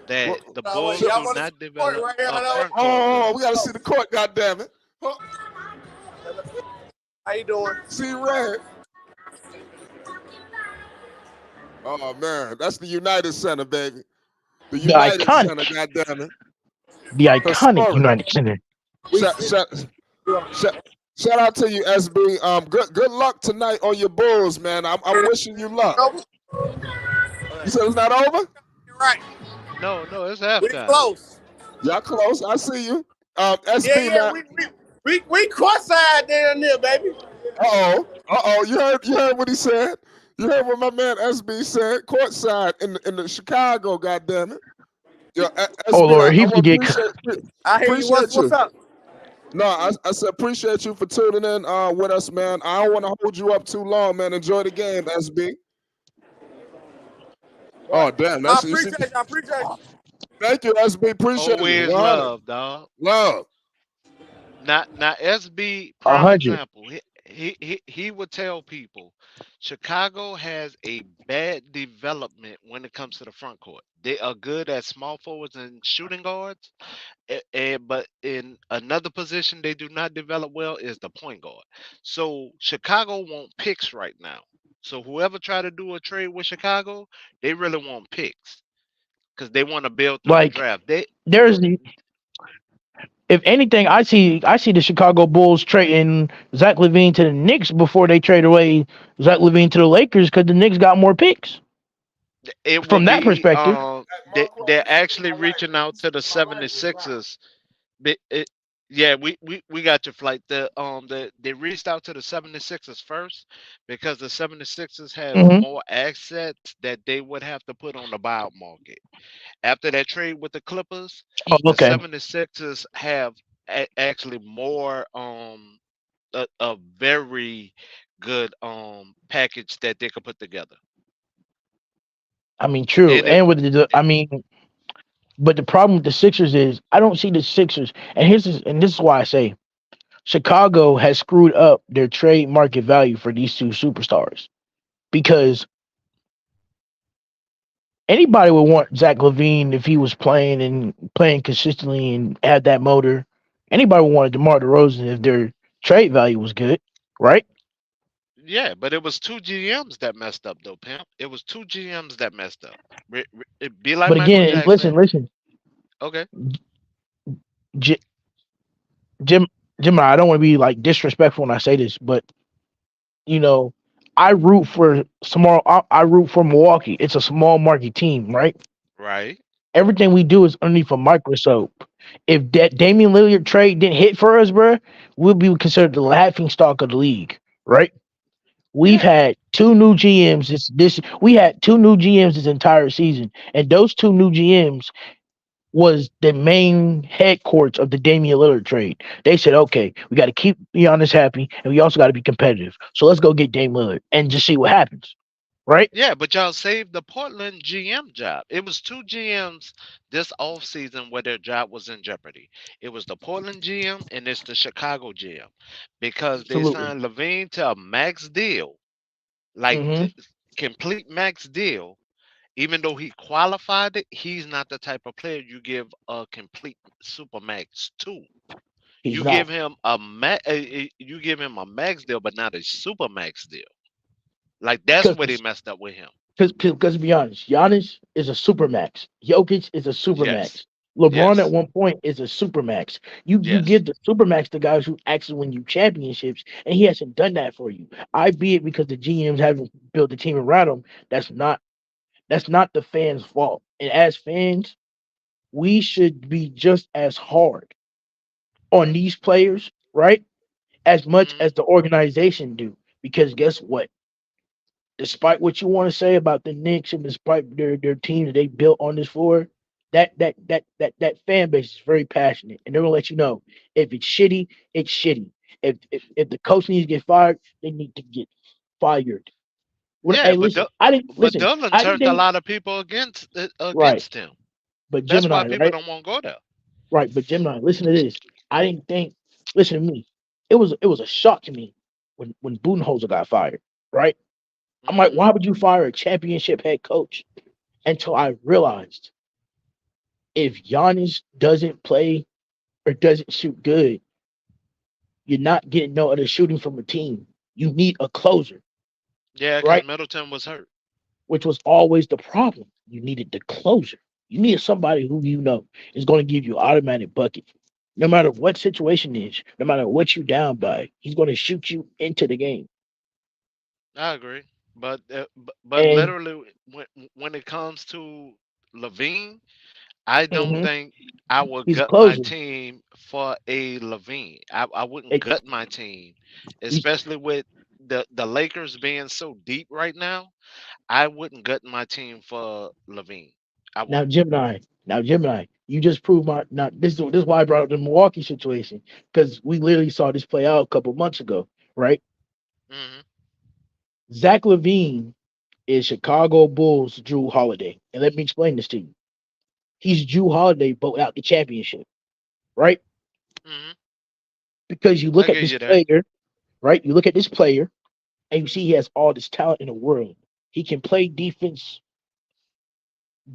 that What- the Hold on, wait. Bulls Y'all do want to see not the court develop right here? Hold on. front court Oh, good. we gotta see the court. God damn it! Huh, How you doing? see red. Oh man, that's the United Center, baby. The The United Center. iconic. God damn it! The iconic Historic. United Center. We Shout, sit. shout, shout, shout out to you, SB. Good luck tonight on your Bulls, man. I'm wishing you luck. Over. You said it's not over? You're right. No, no, it's We halftime. close. Y'all close. I see you. Yeah, SB, yeah. man. We courtside down there, baby. Uh oh. You heard what he said. You heard what my man SB said. Courtside in the Chicago. God damn it. Yo, Oh SB, Lord, I he want finna to get. I hear you. appreciate What's you. up? No, I said appreciate you for tuning in with us, man. I don't want to hold you up too long, man. Enjoy the game, SB. Right. Oh damn, I that's you see. appreciate you. I appreciate you. Thank you, SB. Appreciate you. Always 100. love, dog. Love. Now SB a prime hundred. example. He would tell people Chicago has a bad development when it comes to the front court. They are good at small forwards and shooting guards, but in another position they do not develop well is the point guard. So Chicago want picks right now. So whoever try to do a trade with Chicago, they really want picks because they want to build through the Like draft. They there's the. If anything, I see the Chicago Bulls trading Zach Levine to the Knicks before they trade away Zach Levine to the Lakers because the Knicks got more picks. it will From that be perspective, they're actually reaching out to the 76ers. Yeah, we got your flight. They reached out to the 76ers first because the 76ers have hmm more assets that they would have to put on the buyout market. After that trade with the Clippers, oh, the okay. 76ers have actually more a very good package that they could put together. I mean, true. And it And with I mean, but the problem with the Sixers is I don't see the Sixers. And this is why I say Chicago has screwed up their trade market value for these two superstars because anybody would want Zach Levine if he was playing and playing consistently and had that motor. Anybody would want DeMar DeRozan if their trade value was good, right? Yeah, but it was two GMs that messed up though, pimp. It was two GMs that messed up. It be like But Michael again, Jackson. listen, Okay. J- Jim, I don't want to be like disrespectful when I say this, but you know, I root for small. I root for Milwaukee. It's a small market team, right? Right? Everything we do is underneath a microscope. If that Damian Lillard trade didn't hit for us, bro, we'll be considered the laughing stock of the league, right? We've Yeah. had two new GMs. This we had two new GMs this entire season, and those two new GMs was the main headquarters of the Damian Lillard trade. They said, okay, we got to keep Giannis happy, and we also got to be competitive. So let's go get Dame Lillard and just see what happens, right? Yeah, but y'all saved the Portland GM job. It was two GMs this offseason where their job was in jeopardy. It was the Portland GM and it's the Chicago GM because they Absolutely. signed Levine to a max deal, like Hmm. complete max deal. Even though he qualified it, he's not the type of player you give a complete super max to. He's You not. give him you give him a max deal, but not a super max deal. Like that's where they Because messed up with him. Because to be honest, Giannis is a supermax. Jokic is a Yes. supermax. LeBron at Yes. one point is a supermax. You Yes. give the supermax to guys who actually win you championships, and he hasn't done that for you. I be it because the GMs haven't built a team around him. That's not the fans' fault. And as fans, we should be just as hard on these players, right? As much Hmm. as the organization do. Because guess what? Despite what you want to say about the Knicks and despite their team that they built on this floor, that fan base is very passionate, and they're gonna let you know if it's shitty, it's shitty. If the coach needs to get fired, they need to get fired. Yeah, Hey, but listen, I didn't but listen. Dylan I didn't turned a think lot of people right, against him. but That's why Gemini, people right, don't want to go there. right, but Gemini. Listen to this. I didn't think. Listen to me. It was a shock to me when Budenholzer got fired. Right. I'm like, Hmm. why would you fire a championship head coach? Until I realized if Giannis doesn't play or doesn't shoot good, you're not getting no other shooting from a team. You need a closer, Yeah, because right? Middleton was hurt. Which was always the problem. You needed the closer. You needed somebody who you know is going to give you automatic bucket. No matter what situation is, no matter what you down by, he's going to shoot you into the game. I agree, but And literally when it comes to Levine, I don't mhm, think I would he's a gut my closer. team for a Levine. I wouldn't It, gut my team, he's especially with the Lakers being so deep right now. I wouldn't gut my team for Levine. I now wouldn't. Gemini. Now Gemini. You just proved my. Now this is why I brought up the Milwaukee situation because we literally saw this play out a couple months ago, right? Hmm. Zach Levine is Chicago Bulls Drew Holiday, and let me explain this to you. He's Drew Holiday, but without the championship, right? Hmm. Because you I look at give this you that. player, right? You look at this player, and you see he has all this talent in the world. He can play defense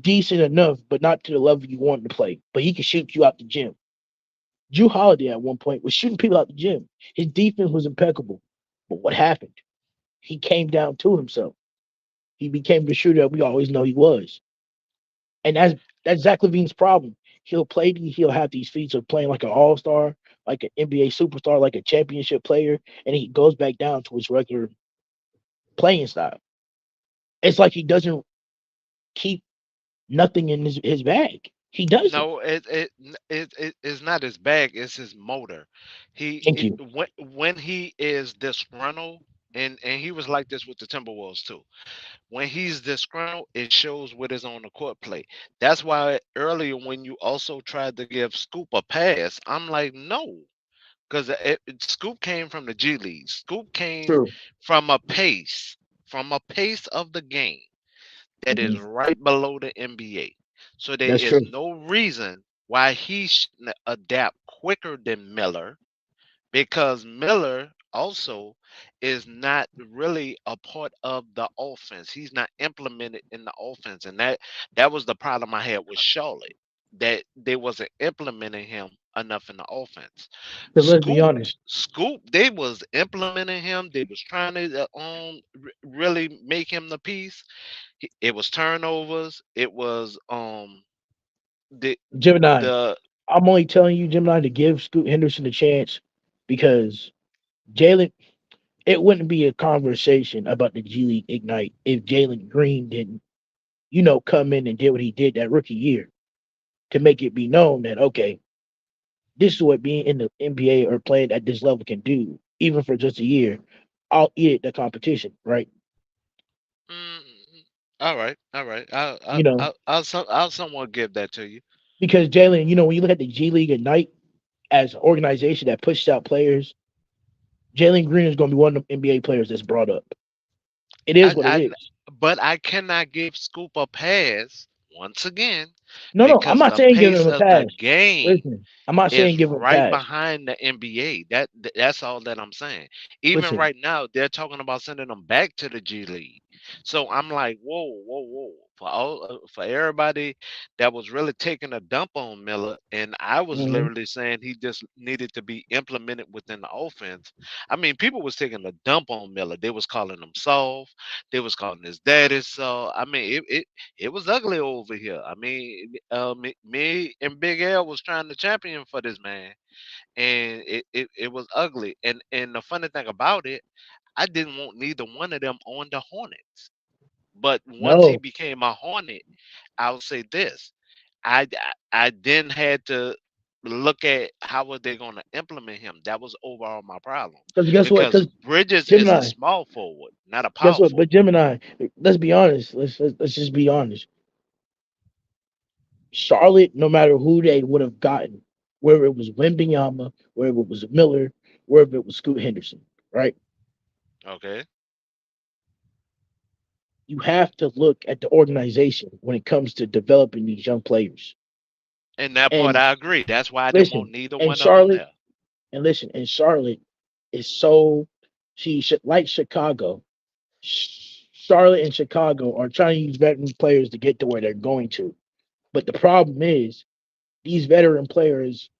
decent enough, but not to the level you want him to play. But he can shoot you out the gym. Drew Holiday at one point was shooting people out the gym. His defense was impeccable. But what happened? He came down to himself. He became the shooter that we always know he was. And that's Zach Levine's problem. He'll have these feats of playing like an all-star, like an NBA superstar, like a championship player, and he goes back down to his regular playing style. It's like he doesn't keep nothing in his bag. He doesn't. No, it's not his bag. It's his motor. Thank you. When he is disgruntled, and he was like this with the Timberwolves too. When he's disgruntled, it shows with his on the court play. That's why earlier when you also tried to give Scoop a pass, I'm like, no, because Scoop came from the G League. Scoop came True. from from a pace of the game that is Hmm. right below the NBA. So there That's is true. no reason why he shouldn't adapt quicker than Miller because Miller also is not really a part of the offense. He's not implemented in the offense, and that was the problem I had with Charlotte. That they wasn't implementing him enough in the offense. Because let's be honest, Scoop, they was implementing him. They was trying to really make him the piece. It was turnovers. It was the Gemini. the I'm only telling you, Gemini, to give Scoot Henderson a chance because Jalen. It wouldn't be a conversation about the G League Ignite if Jalen Green didn't, come in and did what he did that rookie year to make it be known that okay, this is what being in the NBA or playing at this level can do, even for just a year. I'll eat the competition, right? Mm, all right, all right. You know, I'll somewhat give that to you. because Jalen, when you look at the G League Ignite as an organization that pushes out players, Jalen Green is going to be one of the NBA players that's brought up. It is what it I is. but I cannot give Scoop a pass once again No, no, I'm because not the saying give him pace a of the pass. game Listen, I'm not is saying give him a right pass. behind the NBA. That's all that I'm saying. Even Listen, right now, they're talking about sending them back to the G League. So I'm like, whoa, whoa, whoa. For everybody that was really taking a dump on Miller, and I was mhm, literally saying he just needed to be implemented within the offense. I mean, people was taking a dump on Miller. They was calling him soft. They was calling his daddy so. I mean, it was ugly over here. I mean, me and Big L was trying to champion for this man, and it was ugly. And the funny thing about it, I didn't want neither one of them on the Hornets. But once he no, became a Hornet, I'll say this: I then had to look at how were they going to implement him. That was overall my problem because guess what? because Because Bridges is a Gemini, small forward, not a guess power what? But forward. Gemini, let's be honest. Let's just be honest. Charlotte, no matter who they would have gotten, whether it was Wembenyama, whether it was Miller, whether it was Scoot Henderson, right? Okay. You have to look at the organization when it comes to developing these young players. And that part And I agree. That's why I didn't want listen, neither and one of them Charlotte, there. and listen, and Charlotte is so like Chicago. Charlotte and Chicago are trying to use veteran players to get to where they're going to. But the problem is these veteran players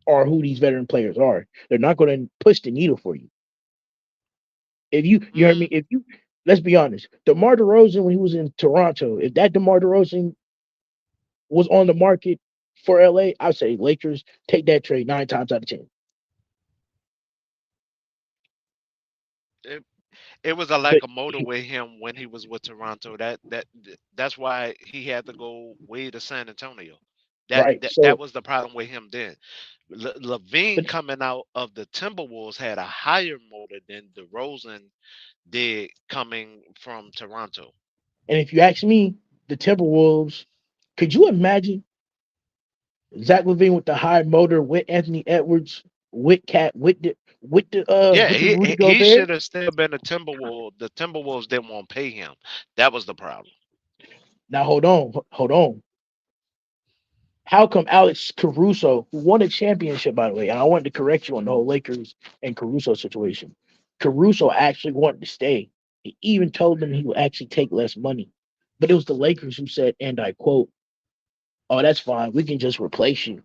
are who these veteran players are. They're not going to push the needle for you. If you heard me, Mm, if you let's be honest, DeMar DeRozan when he was in Toronto, if that DeMar DeRozan was on the market for LA, I'd say Lakers take that trade 9 times out of 10. it, it was a But like a motor with him when he was with Toronto. That's why he had to go way to San Antonio. right, That so was the problem with him then. Levine but coming out of the Timberwolves had a higher motor than DeRozan did coming from Toronto. and if you ask me, the Timberwolves, could you imagine Zach Levine with the high motor with Anthony Edwards, with Cat, Yeah, with the Rudy he Gobert? should have still been a Timberwolves. The Timberwolves didn't want to pay him. That was the problem. Now hold on. How come Alex Caruso, who won a championship by the way, and I wanted to correct you on the whole Lakers and Caruso situation. Caruso actually wanted to stay. He even told them he would actually take less money. But it was the Lakers who said, and I quote, "Oh, that's fine. We can just replace you."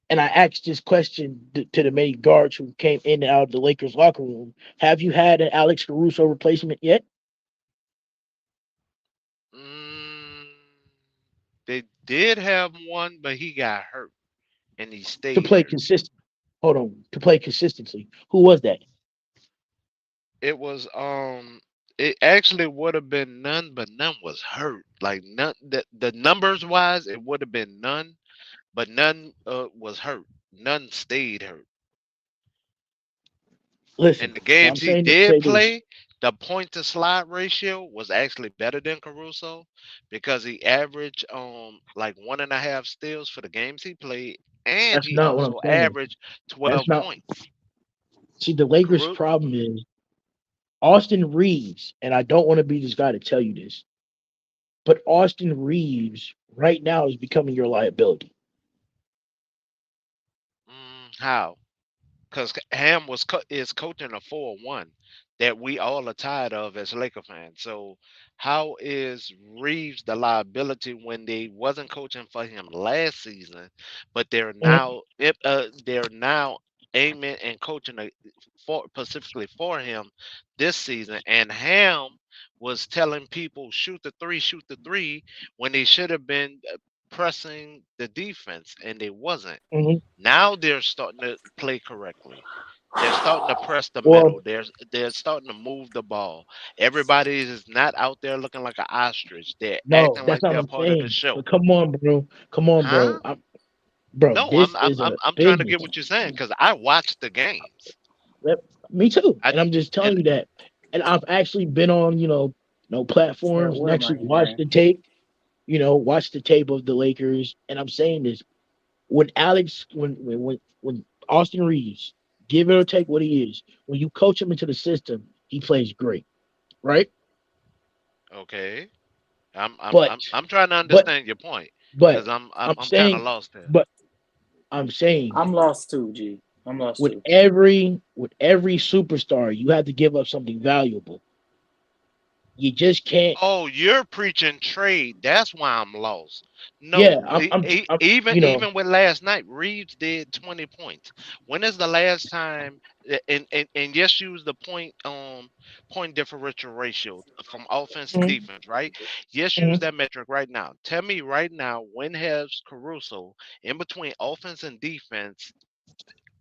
And I asked this question to the many guards who came in and out of the Lakers locker room: have you had an Alex Caruso replacement yet Mm, they did have one, but he got hurt and he to stayed play hurt. consistent? Hold on, to play consistently. Who was that? It was it actually would have been none, but none was hurt. Like none the numbers wise, it would have been none, but none was hurt. None stayed hurt. Listen, In the so games I'm he saying to did say this. play, the point to slide ratio was actually better than Caruso because he averaged like 1.5 steals for the games he played, and That's he not what I'm also saying. averaged That's 12 not. points. See, the Lakers' Caruso, problem is Austin Reeves, and I don't want to be this guy to tell you this, but Austin Reeves right now is becoming your liability. how? Because Ham is coaching a 4-1 that we all are tired of as Laker fans. So how is Reeves the liability when they wasn't coaching for him last season, but Mhm, they're now aiming and coaching for specifically for him this season, and Ham was telling people shoot the three when they should have been pressing the defense and they wasn't. mhm. Now they're starting to play correctly. They're starting to press the Well, middle. They're starting to move the ball. Everybody is not out there looking like an ostrich. They're no, acting that's like not they're what I'm part of the saying. show. But come on, bro. Come on, bro. Huh? Bro, No, this is a I'm trying to business. get what you're saying because I watch the games. Yep, me too. I And I'm just and telling you that. And I've actually been on, platforms and actually watched the tape. Watched the tape of the Lakers. And I'm saying this: when Austin Reeves, give it or take what he is, when you coach him into the system, he plays great, right? okay. But I'm trying to but understand your point but because I'm I'm kind of saying, lost here. but I'm saying I'm lost too, G. I'm lost too. with every superstar, you have to give up something valuable. You just can't. Oh, you're preaching trade. That's why I'm lost. Yeah, No, I'm. even with last night, Reeves did 20 points. When is the last time? And yes, use the point differential ratio from offense to Mhm, defense, right? Yes, use mhm, that metric right now. Tell me right now, when has Caruso in between offense and defense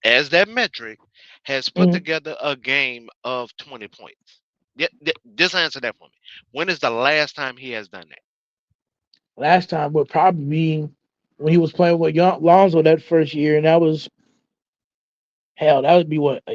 as that metric has put mhm. together a game of 20 points? Yeah, just answer that for me. When is the last time he has done that? Last time would probably be when he was playing with Lonzo that first year, and that was hell. That would be what, a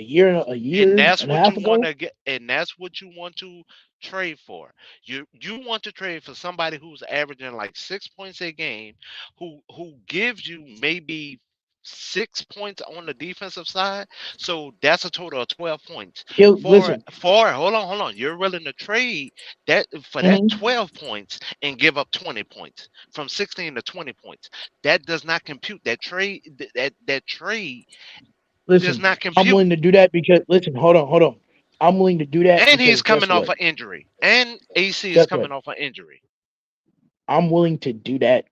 And year that's and a what you half want ago. to get, and that's what you want to trade for. You want to trade for somebody who's averaging like 6 points a game, who gives you maybe 6 points on the defensive side. So that's a total of 12 points. He'll For listen. hold on. You're willing to trade that for that Mhm. 12 points and give up 20 points from 16 to 20 points. That does not compute. That trade does Listen, not I'm compute. willing to do that because listen, hold on. I'm willing to do that And he's because guess coming off what? an injury. And AC is Guess what? coming off an injury. I'm willing to do that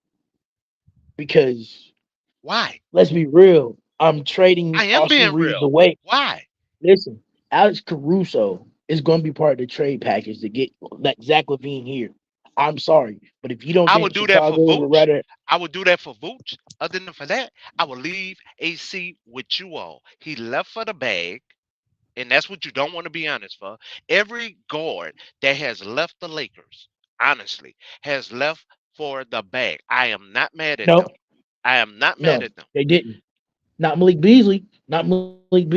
because Why? let's be real. I'm trading I am Austin being Reeves real. away. Why? Listen, Alex Caruso is going to be part of the trade package to get that Zach Levine here. I'm sorry, but if you don't I would think do that for Chicago would Vooch. rather, I would do that for Vooch. Other than for that, I would leave AC with you all. He left for the bag, and that's what you don't want to be honest for. Every guard that has left the Lakers, honestly, has left for the bag. I am not mad at them. no, I am not mad no, at them. they didn't. Not Malik Beasley. Not Malik Beasley.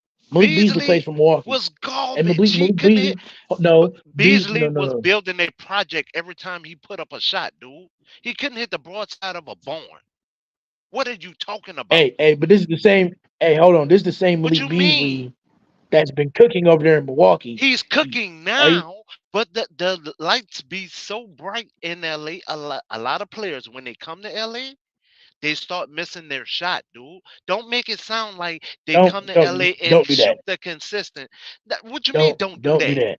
Malik Beasley plays for Beasley Milwaukee, was and garbage. He Malik couldn't Beasley. hit. No, Beasley No, no, was no. building a project every time he put up a shot, dude. He couldn't hit the broadside of a barn. What are you talking about? Hey, but this is the same. Hey, hold on. This is the same What Malik you mean? Beasley that's been cooking over there in Milwaukee. He's You, cooking are you, now, but the lights be so bright in LA. A lot of players, when they come to LA, they start missing their shot, dude. Don't make it sound like they come to LA and don't do that. shoot the consistent. What you mean, don't do Don't do that? that.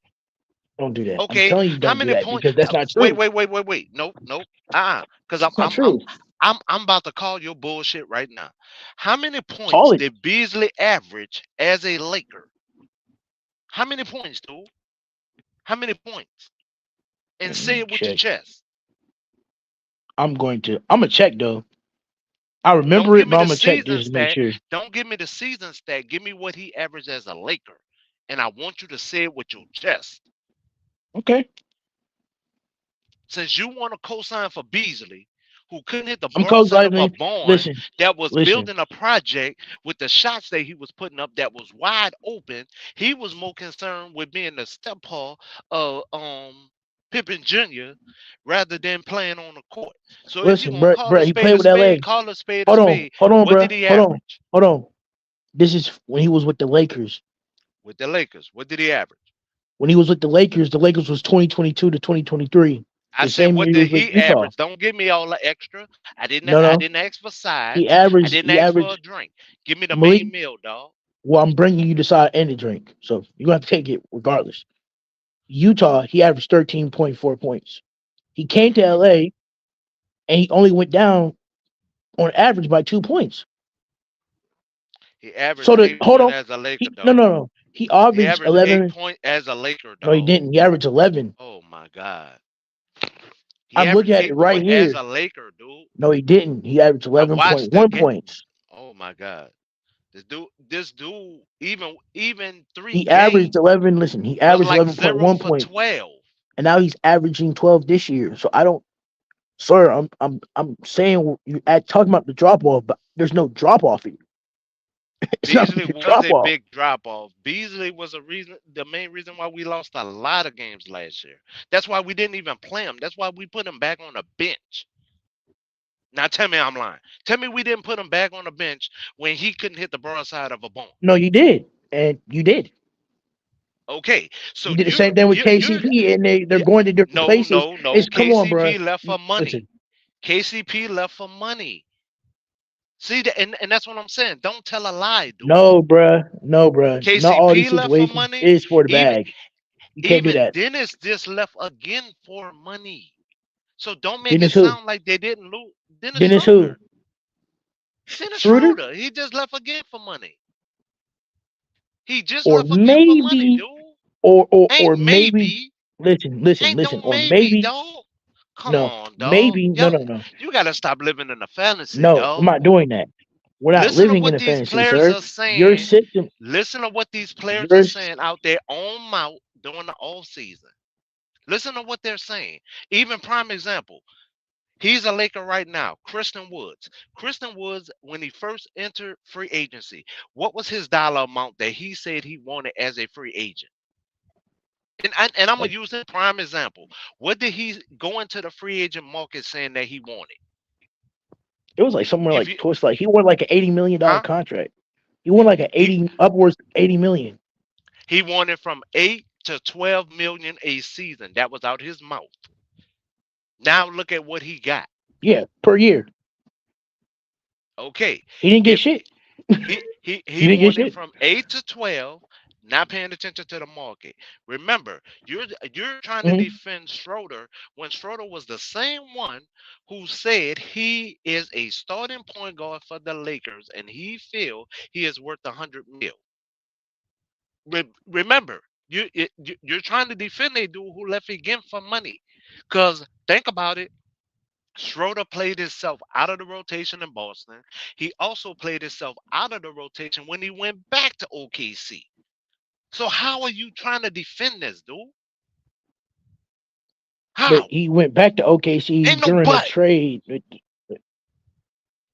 Don't do that. I'm Okay, telling you, how don't do many that points? because that's not Wait, true. wait, wait, wait, wait. Nope, nope. Because It's not true. I'm about to call your bullshit right now. How many Call points it. did Beasley average as a Laker? How many points, dude? How many points? And Let say me it with your check. chest. I'm gonna check though. I Don't remember give it, me but I'm the gonna check season just to make stat. sure. Don't give me the season stat. Give me what he averaged as a Laker. And I want you to say it with your chest. Okay. Since you want to co-sign for Beasley, who couldn't hit the I'm coach broadside of a lightning. barn, Listen, that was listen. building a project with the shots that he was putting up that was wide open. He was more concerned with being the step paw of Pippen Jr. rather than playing on the court. So if you're Listen, gonna call bro. a He spade played a with spade, LA. call a spade a Hold on, spade. hold on, What bro. did he Hold on, average hold on. This is when he was with the Lakers. with the Lakers? What did he average? When he was with the Lakers was 2022 to 2023. I The said, same year what he did was with he Utah. average? Don't give me all the extra. No, I no. didn't ask for He sides. I averaged. didn't He ask for a averaged. drink. Give me the Malik. main meal, dog. Well, I'm bringing you the side and the drink, so you're gonna have to take it regardless. Utah, he averaged 13.4 points. He came to LA and he only went down on average by 2 points. He So averaged the eight hold point on, as a Laker, he no dog. no no. He He averaged averaged 11. 8 point as a Laker, No, he dog. didn't. He averaged 11. Oh my God. He I'm averaged looking at it eight right point as here. a Laker, dude. No, he didn't. He averaged I watched the 11.1 game. points. Oh my God. This dude, even three He averaged games 11. Listen, he was averaged like 11.1 0 for points, 12. and now he's averaging 12 this year. So I don't, sir. I'm saying you at talking about the drop off, but there's no drop off here. It's not Beasley really a was drop a off. big drop off. Beasley was the main reason why we lost a lot of games last year. That's why we didn't even play him. That's why we put him back on the bench. Now tell me I'm lying. Tell me we didn't put him back on the bench when he couldn't hit the broadside of a bomb. No, you did, and you did. Okay, so You did the same thing with you're KCP, and they're yeah, going to different no, places. no, no. It's come on, bro. KCP left for money. Listen, KCP left for money. See that, and that's what I'm saying. Don't tell a lie, dude. no, bruh, no, bruh. Not all these KCP left for situations money. is for the Even bag. You can't do even that. Dennis just left again for money. So don't make it Dennis who? sound like they didn't lose. Dennis Dennis who? Schroeder. Dennis Schroeder, Schroeder. He just left again for money. He just or left again for money, maybe, dude. or Ain't maybe. maybe. Ain't Listen, no or maybe, maybe dog. Come no, on, dog. maybe no, Y'all, no, no, you gotta stop living in a fantasy, no. I'm dog. not doing that. We're not Listen to living in what a these fantasy, players sir. are Your saying. system, Listen to what these players are your saying out there on mouth during the off season. Listen to what they're saying. Even prime example. He's a Laker right now. Christian Woods. Christian Woods, when he first entered free agency, what was his dollar amount that he said he wanted as a free agent? And I'm gonna like use a prime example. What did he go into the free agent market saying that he wanted? it was like somewhere If like you, towards like he won like an $80 million huh? contract. He won like an He 80 upwards 80 million. he wanted from 8 to 12 million a season. That was out his mouth. Now look at what he got. Yeah, per year. Okay, He didn't get if shit. he He didn't get wanted shit. from 8 to 12, not paying attention to the market. Remember, you're trying to Hmm. defend Schroeder when Schroeder was the same one who said he is a starting point guard for the Lakers and he feel he is worth 100 mil. Remember, you're trying to defend a dude who left again for money. Cause think about it. Schroeder played himself out of the rotation in Boston. He also played himself out of the rotation when he went back to OKC. So how are you trying to defend this, dude? But How? he went back to OKC Ain't no during a but. trade.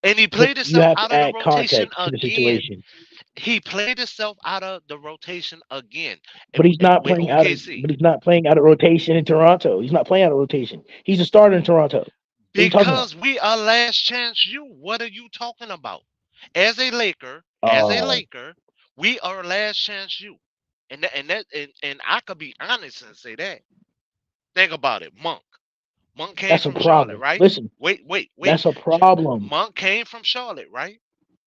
And he But played you himself have out to of the add rotation context to the again. situation. He played himself out of the rotation again But he's not with playing out of. OKC But he's not playing out of rotation in Toronto. He's not playing out of rotation. He's a starter in Toronto. What are you talking about? because we are last chance you. What are you talking about? As a Laker, Oh, we are last chance you. And I could be honest and say that. Think about it. Monk came that's a from Charlotte, problem. right? Listen, Wait. that's a problem. Monk came from Charlotte, right?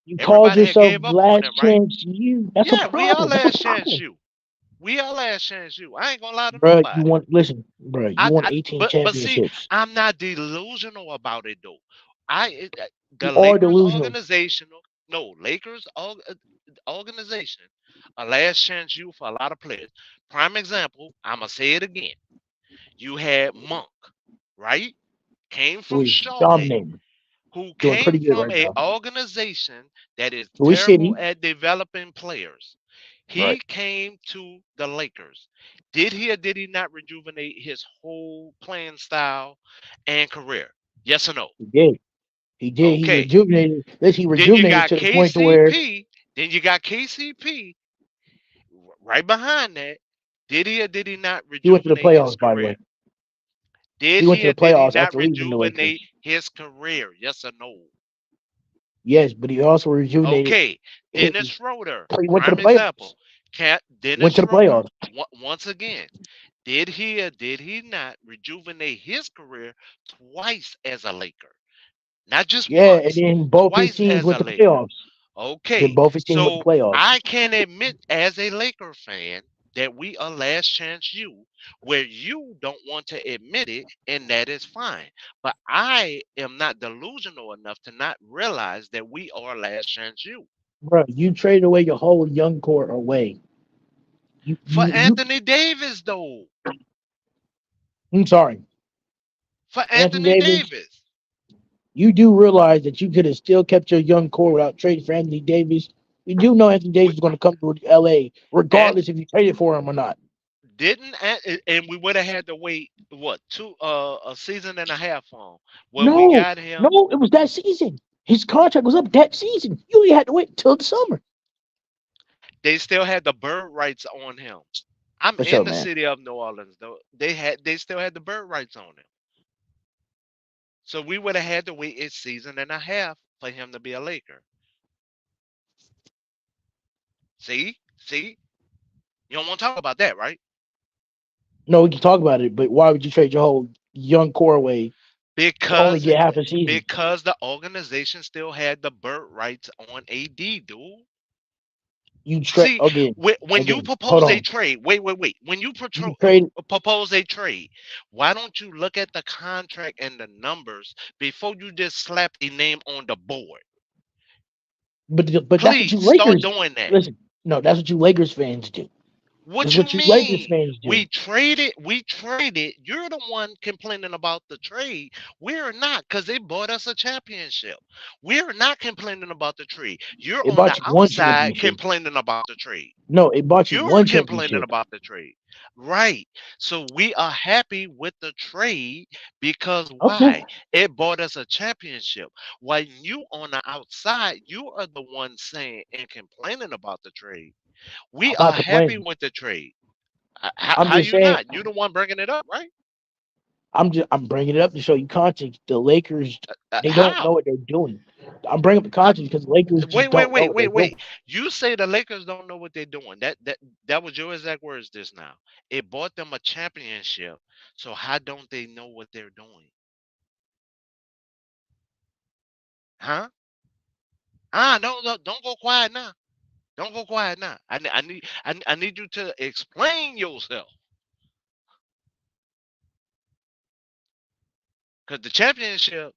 You called Everybody had yourself gave up on last him, right? chance you. That's a Yeah, we are problem. That's a last chance problem. you. We are last chance you. I ain't gonna lie to Bro, you nobody. want listen, bro, you won 18 But see, championships. I'm not delusional about it though. The You are Lakers delusional. organizational, no Lakers organization, a last chance you for a lot of players. Prime example, I'ma say it again. You had Monk, right? Came Who from is Charlotte, dominating, who doing came pretty good from right a now. organization that is Louis terrible City, at developing players. He right? came to the Lakers. Did he or did he not rejuvenate his whole playing style and career? Yes or no? He did. He did. He Okay. rejuvenated. Listen, he Then you rejuvenated got to the point to where KCP. Then you got KCP right behind that. Did he or did he not he went to the rejuvenate his playoffs. By the career? way, Did he went he to or the did he playoffs not after leaving the rejuvenate Lakers. his career? Yes or no? Yes, but he also rejuvenated. Okay, His, Dennis Schroeder, he went to the prime playoffs. example. Cat Dennis Went to the Schroeder. playoffs. Once again, did he or did he not rejuvenate his career twice as a Laker? Not just Yeah, and once, then both his twice teams as went a to Laker. playoffs. Then Okay, both his teams went to so playoffs. I can admit as a Laker fan that we are last chance you, where you don't want to admit it, and that is fine. But I am not delusional enough to not realize that we are last chance you. Bro, you traded away your whole young core away. For You. Anthony Davis, though. I'm sorry, For Anthony Anthony Davis. Davis. You do realize that you could have still kept your young core without trading for Anthony Davis We do know Anthony Davis is going to come to LA, And regardless if you traded for him or not. and we would have had to wait what two a season and a half on. Well, we No, got him. no, it was that season. His contract was up that season. You only had to wait until the summer. They still had the bird rights on him. I'm For in sure, the man. city of New Orleans though. They still had the bird rights on him. So we would have had to wait a season and a half for him to be a Laker. See, you don't want to talk about that, right? No, we can talk about it, but why would you trade your whole young core away to only Because get half a season? because the organization still had the bird rights on AD, dude. You trade See, again, when you again. Hold propose a on. trade, wait. When you You trade, propose a trade, why don't you look at the contract and the numbers before you just slap a name on the board? but that's what you Please start Lakers. doing that. Listen, no, that's what you Lakers fans do. What That's you what you Lakers mean? fans do. We traded. You're the one complaining about the trade. We're not, because they bought us a championship. We're not complaining about the trade. You're It on the bought you one outside championship. complaining about the trade. No, it bought you You're one complaining championship. about the trade. Right. So we are happy with the trade because Okay, why? It bought us a championship. While you on the outside, you are the one saying and complaining about the trade. We I'm are not happy complaining. with the trade. How, I'm how just you saying. not? You the one bringing it up, right? I'm bringing it up to show you context. The Lakers, they don't know How? what they're doing. I'm bringing up the How? context because the Lakers just don't know what they're doing. Wait. You say the Lakers don't know what they're doing. That was your exact words just now. It bought them a championship. So how don't they know what they're doing? Huh? Don't go quiet now. Don't go quiet now. I need you to explain yourself. Because the championship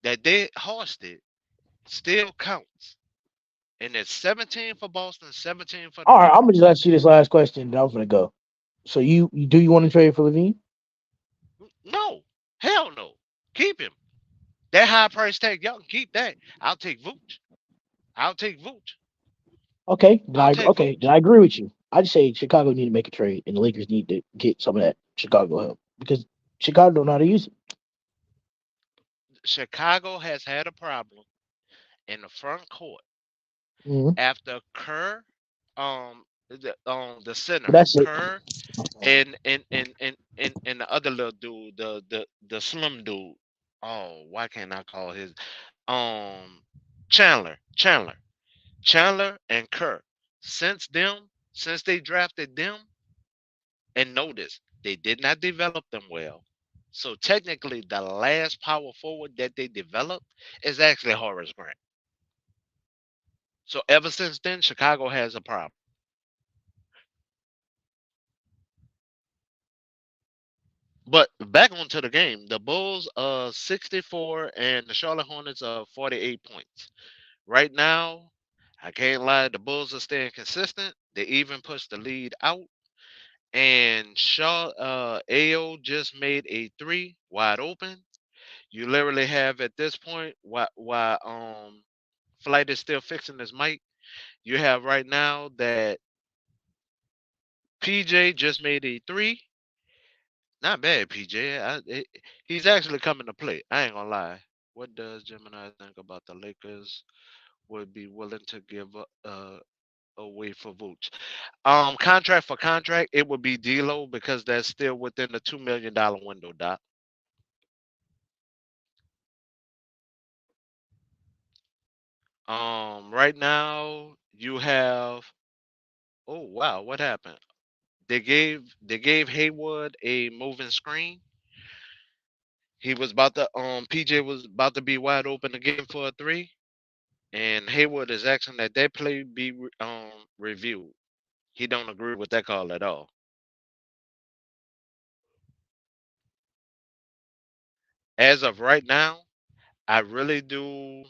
that they hosted still counts. And it's 17 for Boston, 17 for the All right, I'm gonna Lakers. just ask you this last question, and I'm gonna go. So do you want to trade for Levine? No, hell no. Keep him. That high price tag, y'all can keep that. I'll take Vooch. I'll take Vooch. Okay, I'll take then Vooch. I agree with you. I just say Chicago need to make a trade, and the Lakers need to get some of that Chicago help because Chicago don't know how to use it. Chicago has had a problem in the front court Hmm. after Kerr, the But center, that's it. Kerr, and the other little dude, the slim dude. Oh, why can't I call his um Chandler, Chandler, Chandler and Kerr. Since they drafted them, and notice they did not develop them well. So technically, the last power forward that they developed is actually Horace Grant. So ever since then, Chicago has a problem. But back onto the game, the Bulls are 64 and the Charlotte Hornets are 48 points. Right now, I can't lie, the Bulls are staying consistent. They even pushed the lead out. And AO just made a three wide open. You literally have at this point, why Flight is still fixing his mic. You have right now that PJ just made a three. Not bad, PJ. He's actually coming to play. I ain't gonna lie. What does Gemini think about the Lakers would be willing to give away for Vooch? Contract for contract, it would be D'Lo because that's still within the $2 million window, Doc. Right now you have. Oh wow, what happened? They gave Haywood a moving screen. He was about to PJ was about to be wide open again for a three, and Haywood is asking that that play be reviewed. He don't agree with that call at all. As of right now, I really do.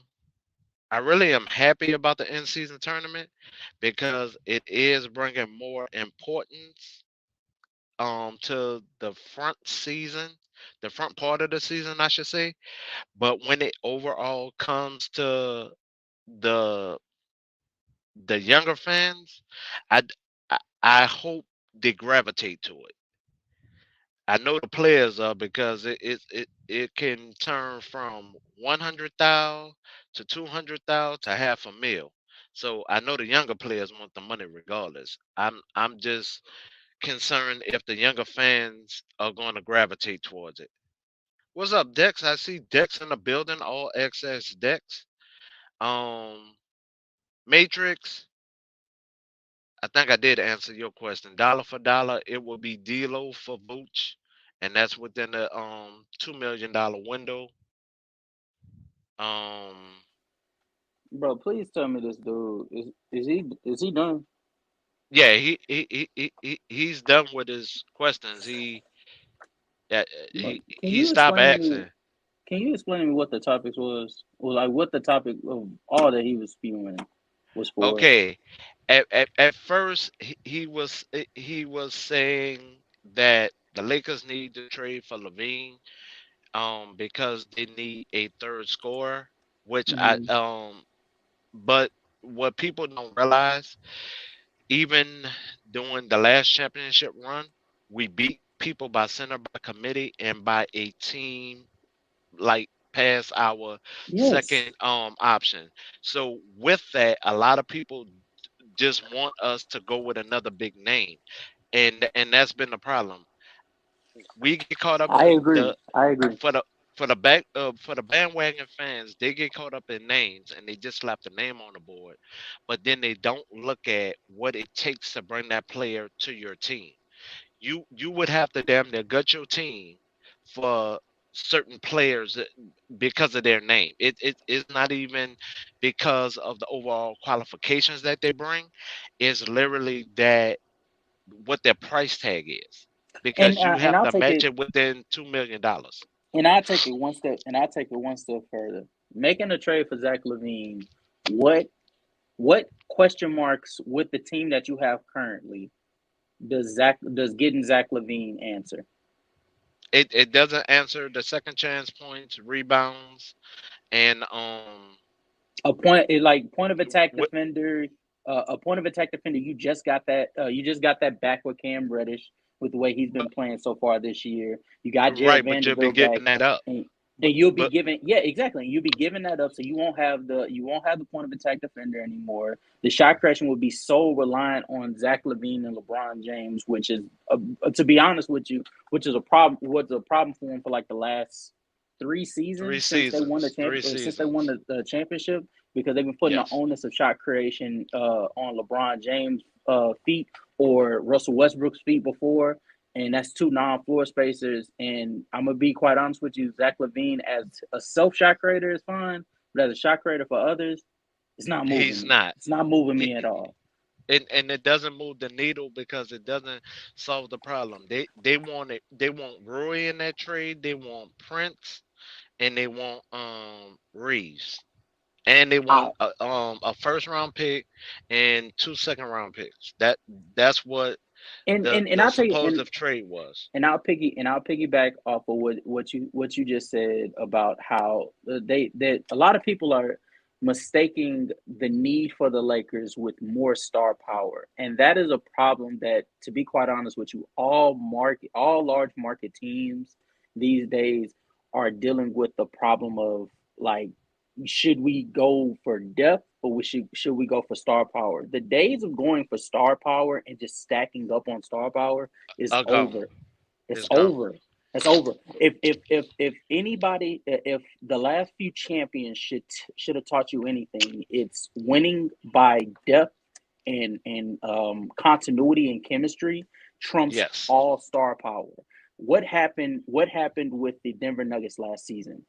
I really am happy about the end season tournament because it is bringing more importance to the front season, the front part of the season, I should say. But when it overall comes to the the younger fans, I, I hope they gravitate to it. I know the players are because it can turn from 100,000 to 200,000 to half a mil. So I know the younger players want the money regardless. I'm just concerned if the younger fans are going to gravitate towards it. What's up, Dex? I see Dex in the building. All access Dex. Matrix. I think I did answer your question. Dollar for dollar, it will be D'Lo for Vooch, and that's within the $2 million window. Um, Bro, please tell me this dude is he done? yeah, he's done with his questions. Bro, He stopped asking. can you explain to me what the topics was? Or like what the topic of all that he was spewing was for? Okay, at first he was saying that the Lakers need to trade for Levine because they need a third scorer, which I Hmm. but what people don't realize, even during the last championship run, we beat people by center by committee and by a team like past our Yes. second option. So with that, a lot of people just want us to go with another big name. And that's been the problem. We get caught up I in agree. the I agree. for the for the bandwagon fans, they get caught up in names and they just slap the name on the board, but then they don't look at what it takes to bring that player to your team. You would have to damn near gut your team for certain players because of their name. It is not even because of the overall qualifications that they bring. It's literally that what their price tag is because you And have I'll to take match it it within $2 million. and I'll take it one step and I'll take it one step further. Making a trade for Zach Levine, what what question marks with the team that you have currently does getting Zach Levine answer? It doesn't answer the second chance points, rebounds, and Like point of attack wi- defender, a point of attack defender. You just got that. You just got that back with Cam Reddish with the way he's been but playing so far this year. You got Jared right, but you'll be Vanderbilt back, giving that up. and you'll be But giving yeah exactly. You'll be giving that up, so you won't have the point of attack defender anymore. The shot creation will be so reliant on Zach Levine and LeBron James, which is to be honest with you, which is a problem. What's a problem for him for like the last three three seasons since they won seasons, three since they won seasons. the championship because they've been putting the Yes. onus of shot creation on LeBron James' feet or Russell Westbrook's feet before, and that's two non-floor spacers. And I'm gonna be quite honest with you, Zach Levine as a self shot creator is fine, but as a shot creator for others, it's not moving He's me. not. It's not moving He, me at all. and it doesn't move the needle because it doesn't solve the problem. They want it. They want Roy in that trade. They want Prince and they want Reeves. And they I want a first round pick and two second round picks. That's what and the I'll tell you supposed trade was. and I'll piggyback off of what you just said about how they that a lot of people are mistaking the need for the Lakers with more star power, and that is a problem that, to be quite honest with you, all large market teams these days are dealing with the problem of like, should we go for depth or should we go for star power? The days of going for star power and just stacking up on star power is Gone. over. It's It's gone. over. It's over. If anybody, if the last few champions should have taught you anything, it's winning by depth and continuity and chemistry trumps Yes. all star power. What happened with the Denver Nuggets last season?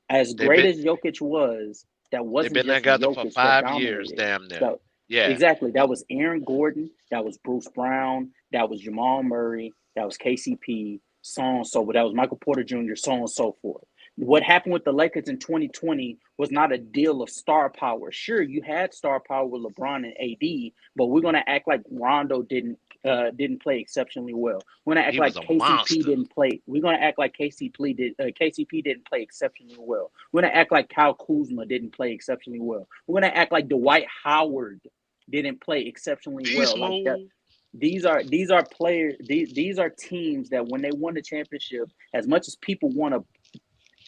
As They've great been as Jokic was, that they've wasn't been just together for Jokic that 5 years, dominated. damn near. That Yeah. exactly, that was Aaron Gordon, that was Bruce Brown, that was Jamal Murray, that was KCP, so on and so forth. That was Michael Porter Jr., so on and so forth. What happened with the Lakers in 2020 was not a deal of star power. Sure, you had star power with LeBron and AD, but we're gonna act like Rondo didn't play exceptionally well. We're gonna act He was like a KCP monster. didn't play. We're gonna act like KCP didn't play exceptionally well. We're gonna act like Kyle Kuzma didn't play exceptionally well. We're gonna act like Dwight Howard didn't play exceptionally Beast well. Like that, mode. these are players. These are teams that when they won the championship, as much as people want to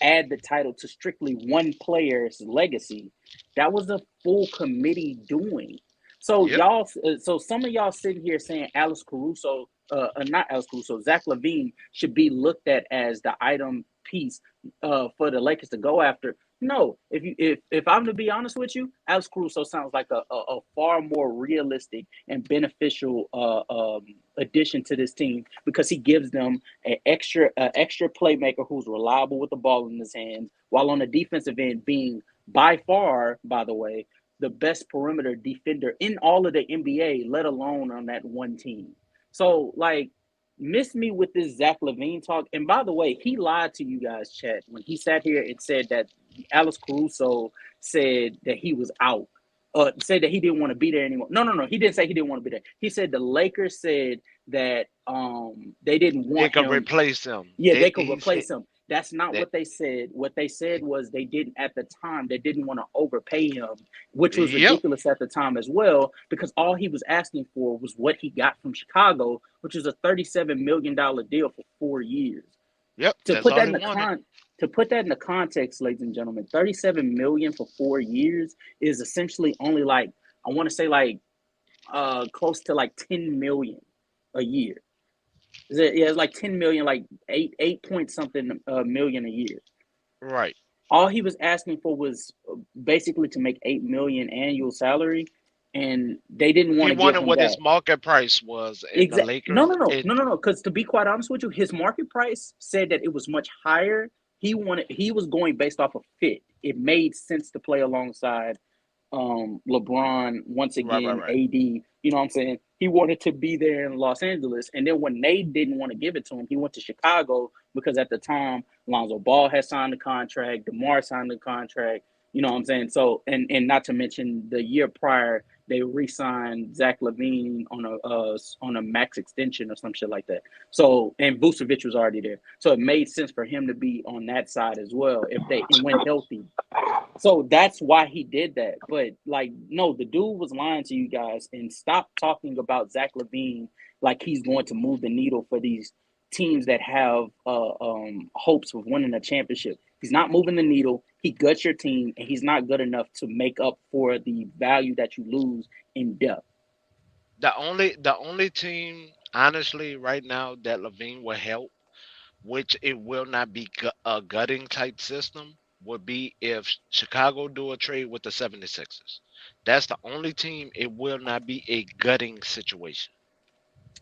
add the title to strictly one player's legacy, that was a full committee doing. So Yep. so some of y'all sitting here saying Alex Caruso, not Alex Caruso, Zach LaVine should be looked at as the item piece for the Lakers to go after. No, if I'm to be honest with you, Alex Caruso sounds like a far more realistic and beneficial addition to this team because he gives them an extra playmaker who's reliable with the ball in his hands, while on the defensive end being by far, by the way, the best perimeter defender in all of the NBA, let alone on that one team. So, like, miss me with this Zach LaVine talk. And by the way, he lied to you guys, chat, when he sat here and said that Alex Caruso said that he was out. Said that he didn't want to be there anymore. No. He didn't say he didn't want to be there. He said the Lakers said that they didn't They want can him. replace him. Yeah, they could He replace said him. That's not that. what they said. What they said was they didn't at the time. They didn't want to overpay him, which was Yep. ridiculous at the time as well, because all he was asking for was what he got from Chicago, which is a $37 million deal for 4 years. Yep. To That's put all that he in the wanted. to put that in the context, ladies and gentlemen, 37 million for 4 years is essentially only like, I want to say like close to like 10 million a year. It's like 10 million, like eight point something million a year. Right. All he was asking for was basically to make 8 million annual salary, and they didn't want He to give wanted him what that. his market price was, and the Exactly. No, Lakers. no, no, It no, no, no. Because to be quite honest with you, his market price said that it was much higher. He was going based off of fit. It made sense to play alongside LeBron once right, right, again, right. AD. You know what I'm saying? He wanted to be there in Los Angeles, and then when they didn't want to give it to him, he went to Chicago because at the time Lonzo Ball had signed the contract, DeMar signed the contract. You know what I'm saying? So, and not to mention the year prior, they re-signed Zach LaVine on a max extension or some shit like that. So, and Vucevic was already there, so it made sense for him to be on that side as well if they went healthy. So that's why he did that. But like, no, the dude was lying to you guys, and stop talking about Zach LaVine like he's going to move the needle for these teams that have hopes of winning a championship. He's not moving the needle. He guts your team, and he's not good enough to make up for the value that you lose in depth. The only team, honestly, right now that Levine will help, which it will not be a gutting type system, would be if Chicago do a trade with the 76ers. That's the only team it will not be a gutting situation.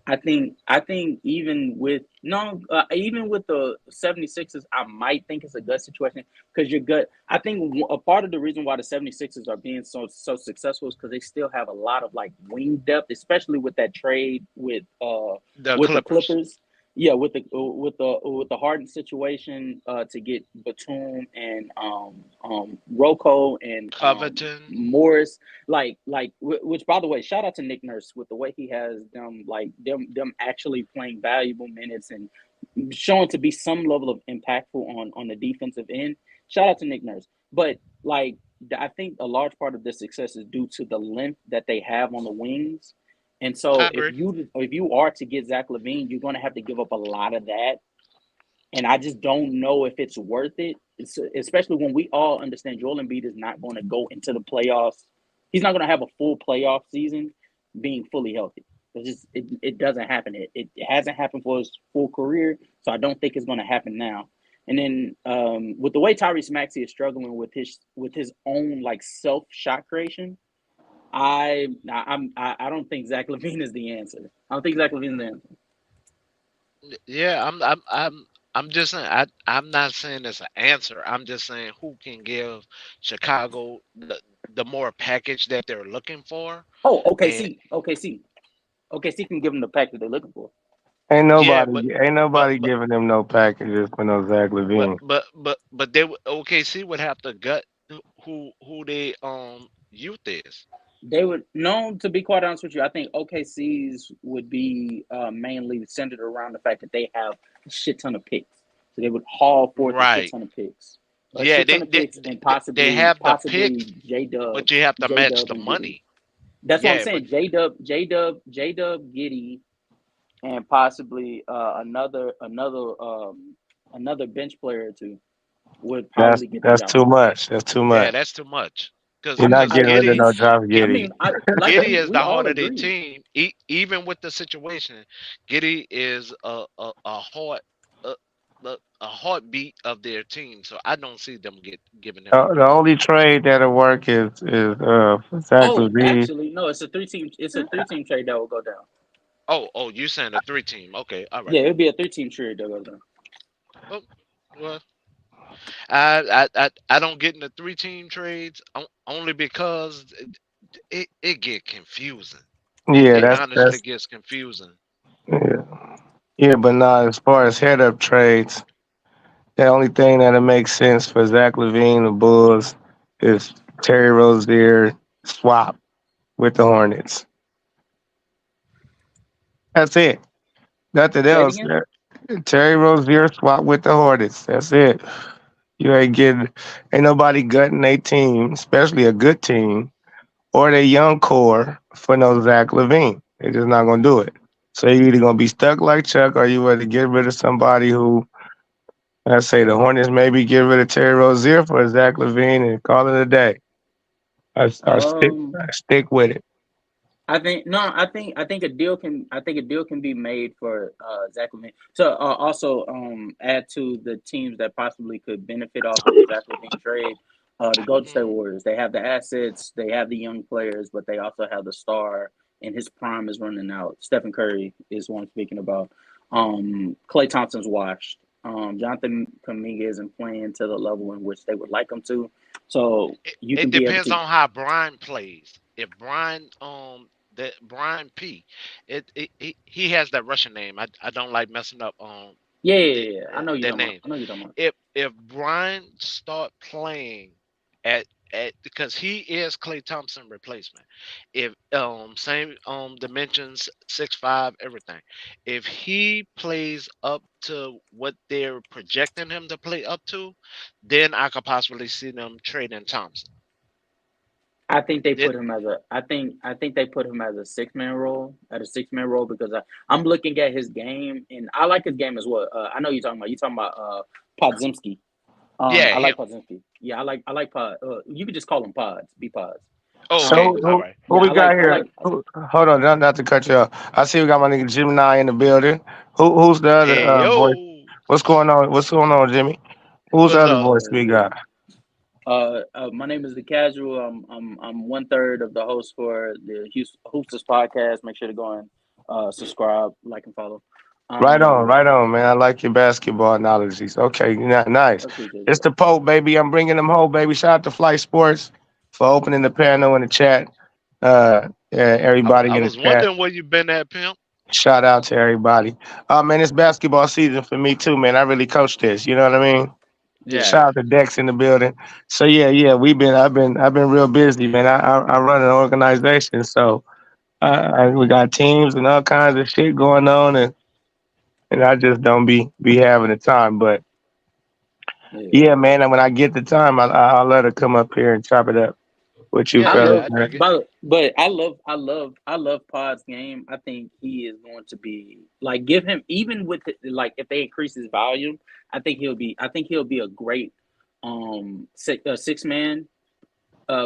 I think even with no even with the 76ers, I might think it's a gut situation because your gut. I think a part of the reason why the 76ers are being so successful is because they still have a lot of like wing depth, especially with that trade The with the Clippers, Clippers. Yeah, with the Harden situation to get Batum and Rocco and Covington, Morris, which by the way, shout out to Nick Nurse with the way he has them, like them actually playing valuable minutes and showing to be some level of impactful on the defensive end. Shout out to Nick Nurse. But like, I think a large part of this success is due to the length that they have on the wings. And I so agree. if you are to get Zach LaVine, you're going to have to give up a lot of that. And I just don't know if it's worth it, especially when we all understand Joel Embiid is not going to go into the playoffs. He's not going to have a full playoff season being fully healthy. It doesn't happen. It hasn't happened for his full career, so I don't think it's going to happen now. And then with the way Tyrese Maxey is struggling with his own like self shot creation, I don't think Zach LaVine is the answer. I don't think Zach LaVine is the answer. Yeah, I'm just saying. I'm not saying it's an answer. I'm just saying who can give Chicago the more package that they're looking for. Oh, And OKC can give them the pack that they're looking for. Ain't yeah, nobody, ain't but nobody but giving them no packages for no Zach but Levine. but but but they OKC would have to gut who they youth is. They would no, to be quite honest with you, I think OKC's would be mainly centered around the fact that they have a shit ton of picks. So they would haul forth a shit Right. ton of picks. A Yeah, shit ton they of they picks and they possibly have the pick, J Dub, but you have to J match Dub the and Giddy. money. That's what I'm Yeah, but saying. J Dub, Giddy, and possibly another bench player or two would That's probably get the that's job too done. much. That's too yeah, much. that's too much. You're Because not getting rid of Giddy no Josh I Giddey. mean, I like Giddy is we the all heart of their agree. team. Even with the situation, Giddy is a heart a, a heartbeat of their team. So I don't see them giving him up. The only trade that'll work is Zach Oh, LaVine. actually, no, it's a three-team. It's a three-team trade that will go down. Oh, you saying a three team? Okay, all right. Yeah, it'll be a three-team trade that goes down. Oh, well, I don't get into three team trades only because it get confusing. Yeah, It that's honestly that's gets confusing. yeah. Yeah, but not as far as head up trades. The only thing that'll make sense for Zach Levine, the Bulls, is Terry Rozier swap with the Hornets. That's it. Nothing Say it else. again. Terry Rozier swap with the Hornets. That's it. You ain't nobody gutting a team, especially a good team, or their young core for no Zach Levine. They're just not gonna do it. So you're either gonna be stuck like Chuck, or you ready to get rid of somebody who, I say, the Hornets maybe get rid of Terry Rozier for Zach Levine and call it a day. Or Um, stick with it. I think no. I think a deal can be made for Zach LaVine to also add to the teams that possibly could benefit off of the Zach LaVine trade. The Golden State Hmm. Warriors. They have the assets. They have the young players, but they also have the star, and his prime is running out. Stephen Curry is one I'm speaking about. Klay Thompson's washed. Jonathan Kuminga isn't playing to the level in which they would like him to. So you It can be able depends to. on how Brian plays. If Brian that Brian P, he has that Russian name. I don't like messing up Yeah, yeah, the, yeah, yeah. I know you're their talking about. name. I know you're talking about. If Brian start playing at because he is Clay Thompson replacement. If same dimensions, 6'5", everything. If he plays up to what they're projecting him to play up to, then I could possibly see them trading Thompson. I think they Did put him as a. I think they put him as a six-man role at a six-man role because I'm looking at his game and I like his game as well. I know you're talking about Podzimski. yeah, I him. like Podzimski. Yeah, I like Pod. You could just call him Pods. Be Pods. Oh, okay, So Um, all who, right. who yeah, we I got like I here? like. Hold on, not to cut you off. I see we got my nigga Gemini in the building. Who's the other Hey voice? yo, What's going on? What's going on, Jimmy? Who's the what's other up? voice we got? My name is the Casual. I'm one third of the host for the Houston Hoopsters podcast. Make sure to go and subscribe, like, and follow. Um, Right on, man. I like your basketball analogies. Okay, nice. appreciate It's that. the Pope, baby. I'm bringing them home, baby. Shout out to Flight Sports for opening the panel in the chat. Yeah, everybody I in the was chat. wondering where you been at, pimp. Shout out to everybody. Man, it's basketball season for me too, man. I really coach this. You know what I mean? Yeah, Shout Yeah. out to Dex in the building. So yeah, I've been real busy, man. I run an organization, so we got teams and all kinds of shit going on, and I just don't be having the time. But yeah. yeah, man, and when I get the time, I'll let her come up here and chop it up with you Yeah, I fellas, yeah, love, I man. dig it. but I love Pod's game. I think he is going to be like give him even with like if they increase his volume, I think he'll be a great six man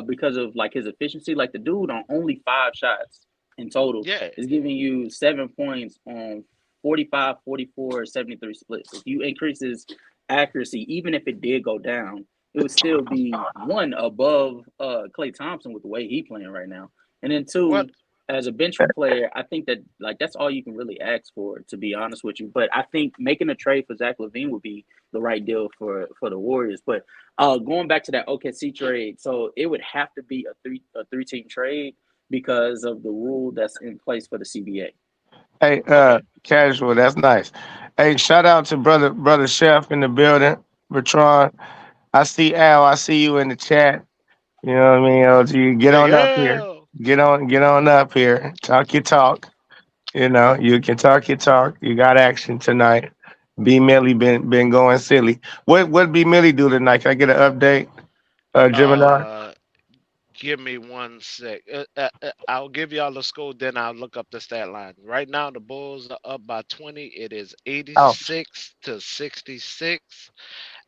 because of like his efficiency. Like the dude on only 5 shots in total Yeah. is giving you 7 points on 45, 44, 73 splits. If you increase his accuracy, even if it did go down, it would still be one above Klay Thompson with the way he playing right now. And then What? two, as a bench player, I think that like that's all you can really ask for, to be honest with you. But I think making a trade for Zach LaVine would be the right deal for the Warriors. But going back to that OKC trade, so it would have to be a three team trade because of the rule that's in place for the CBA. Hey, Okay. casual, that's nice. Hey, shout out to brother Chef in the building, Bertrand. I see Al. I see you in the chat. You know what I mean, LG? Get Big on up here. L. Get on up here. Talk your talk. You know, you can talk your talk. You got action tonight. B Millie been going silly. What B Millie do tonight? Can I get an update? Gemini. Uh, Give me one sec. I'll give y'all the score, then I'll look up the stat line. Right now, the Bulls are up by 20. It is Oh, 86-66.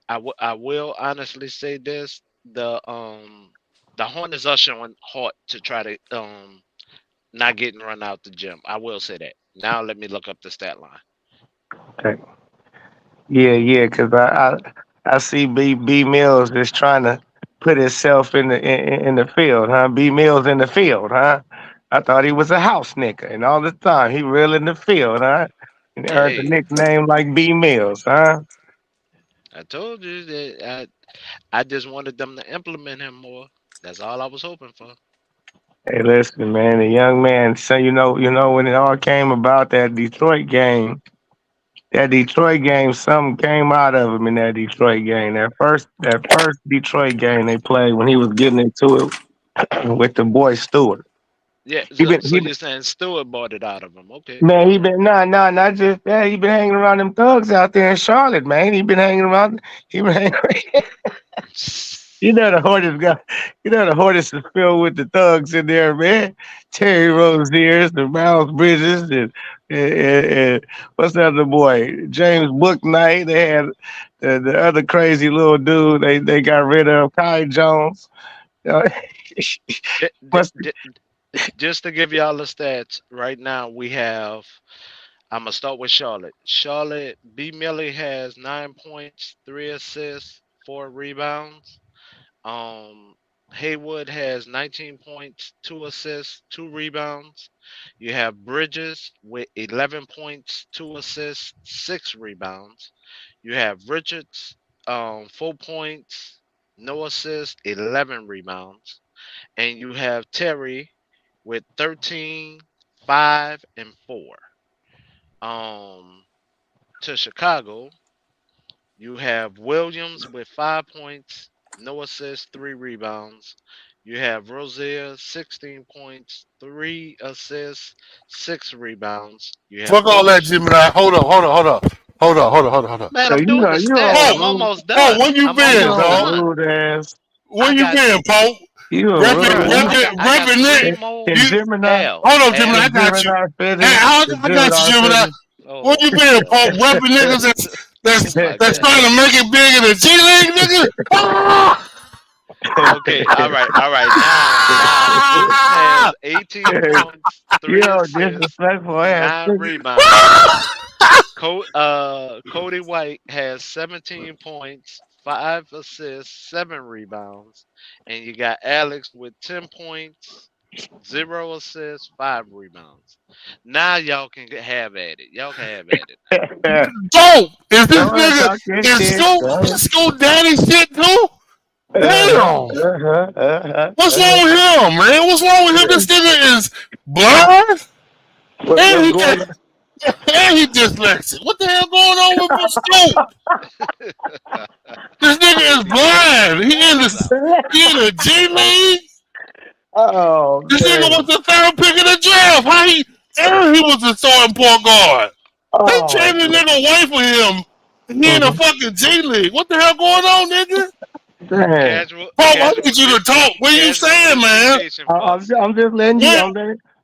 I will honestly say this: the Hornets are showing heart to try to not getting run out the gym. I will say that. Now let me look up the stat line. okay. Yeah, yeah, because I see B Mills is trying to put himself in the field, huh? B Mills in the field, huh? I thought he was a house nigga, and all the time he real in the field, huh? And earned the Hey, nickname like B Mills, huh? I told you that I just wanted them to implement him more. That's all I was hoping for. Hey, listen, man, the young man. So you know when it all came about that Detroit game, something came out of him in that Detroit game. That first Detroit game they played when he was getting into it with the boy Stewart. Yeah, He so, been so he you're saying Stewart bought it out of him. Okay, Man, he okay. been nah, not just that. He been hanging around them thugs out there in Charlotte, man. He been hanging around. He been hanging. The Hornets got. The Hornets is filled with the thugs in there, man. Terry Rozier's, the Miles Bridges, and what's the other boy? James Booknight. They had the other crazy little dude. They got rid of Kai Jones. Uh, J- j- must j- just to give y'all the stats, right now we have. I'm gonna start with Charlotte. Charlotte B. Millie has 9 points, 3 assists, 4 rebounds. Um, Haywood has 19 points, 2 assists, 2 rebounds. You have Bridges with 11 points, 2 assists, 6 rebounds. You have Richards, 4 points, no assists, 11 rebounds. And you have Terry with 13, 5, and 4. Um, to Chicago, you have Williams with 5 points, no assists, 3 rebounds. You have Rozier, 16 points, 3 assists, 6 rebounds. You have Fuck all that, Osh. Gemini. Hold on. Man, so I'm doing the you stats. a Pope, I'm rude almost Pope, done. where you I'm you been, almost a dog? done. rude ass Where I you got, been, Pope? you a Repping, bruh. rude I repping, got, I got repping three it. more. can You Gemini L, hold on, Gemini. I can L. got you. Gemini Hey, finish? Can I got you, Gemini Gemini. finish? Where Oh you my been, Pope? god. Repping niggas Oh my that's god. trying to make it big in the G League, nigga. Ah! Okay, all right. Now Stoops has 18 points, three Yo, assists, disrespectful ass. 9 rebounds. Cody White has 17 points, 5 assists, 7 rebounds, and you got Alex with 10 points, 0 assists, 5 rebounds. Now y'all can have at it. Y'all can have at it Dope. Is this Go ahead, nigga talk your is shit. school Go ahead. is school daddy shit too? Uh-huh, Damn. uh-huh, uh-huh, What's uh-huh. wrong with him, man? What's wrong with him? This nigga is blind and What's he going just on? and he dyslexic. What the hell going on with Scoop? now. This nigga is Shit, these niggas is blind. balling out. He in the G League. Oh This nigga man. was the third pick of the draft. How he and he was the starting point guard. They Oh traded the nigga away for him. He in the man. fucking G League. What the hell going on, nigga? Damn. Casual, Paul, I casual, need you to mis- talk. What you casual saying, man? miscommunication, Floss. I'm just letting you. What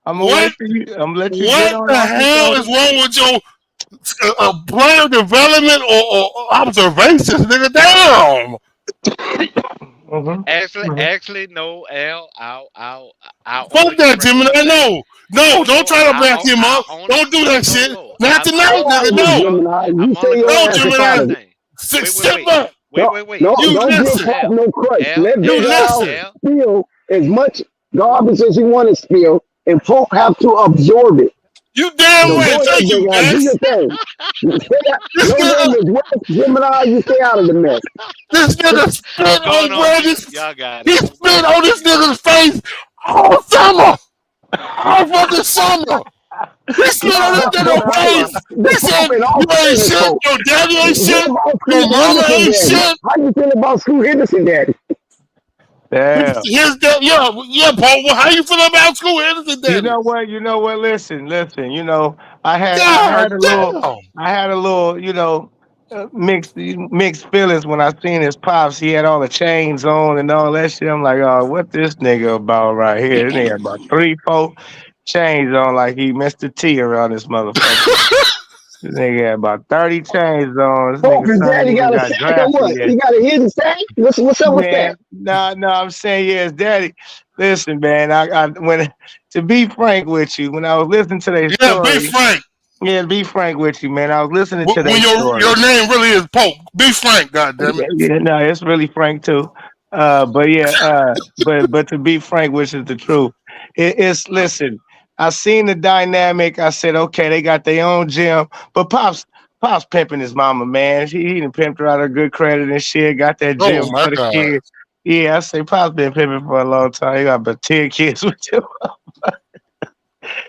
I'm gonna what wait for you. I'm gonna let you get what on the off your hell shoulder. is wrong with your player development or observations, nigga? Damn. Mm-hmm. Actually, no, L. I'll Fuck only that, correct Jimmy. myself. No, don't No, try to back him I up. only Don't do that shit. no. Not I'm tonight, only nigga. going No. to Gemini, I'm you only stay going your No, to ass up Jimmy. say out one of it. thing. Sit Wait. back. Don't, Wait. don't, You don't give listen. Pop L, no crutch. L, Let You Big L, Al listen. L. spill as much garbage as he want to spill, and Pope have to absorb it. You damn So Mm-hmm. right. go ahead, Thank Big you, Al, do X. your thing. You stay out. This Your nigga, name is West Gemini. You stay out of the mess. this nigga I'm spit going on on mute. Brandon. Y'all got He it. spit on this nigga's face all summer. All fucking summer. He spit on this No, nigga's face. the He Pope said, in all you ain't fairness, shit. Pope. Your daddy ain't What shit. about Your Scoot mama Henderson, ain't Daddy? shit. How you feel about Scoot Henderson, Daddy? Damn. His dad, yeah, Paul. Well, how you feel about school Anderson You daddy? know what? You know what? Listen. You know, I God had a little, damn. I had a little, you know, mixed feelings when I seen his pops. He had all the chains on and all that shit. I'm like, oh, what this nigga about right here? This nigga had about 3, 4 chains on, like he Mr. T around this motherfucker. This nigga had about 30 chains on. This Pope, nigga his son daddy even got a got sack or drafted what? yet. He got a hidden sack? What's up with Man, that? no, I'm saying yes, daddy. Listen, man, I when to be frank with you, when I was listening to their Yeah, be story, frank. yeah, to be frank with you, man, I was listening to their When story. your name really is Pope, be frank, Yeah, goddammit. yeah, no, it's really frank too. But yeah, but to be frank, which is the truth, it's listen. I seen the dynamic. I said, okay, they got their own gym, but pops pimping his mama, man. He done pimped her out of good credit and shit. Got that Oh gym my for the God. kids. Yeah, I say pops been pimping for a long time. He got about 10 kids with him.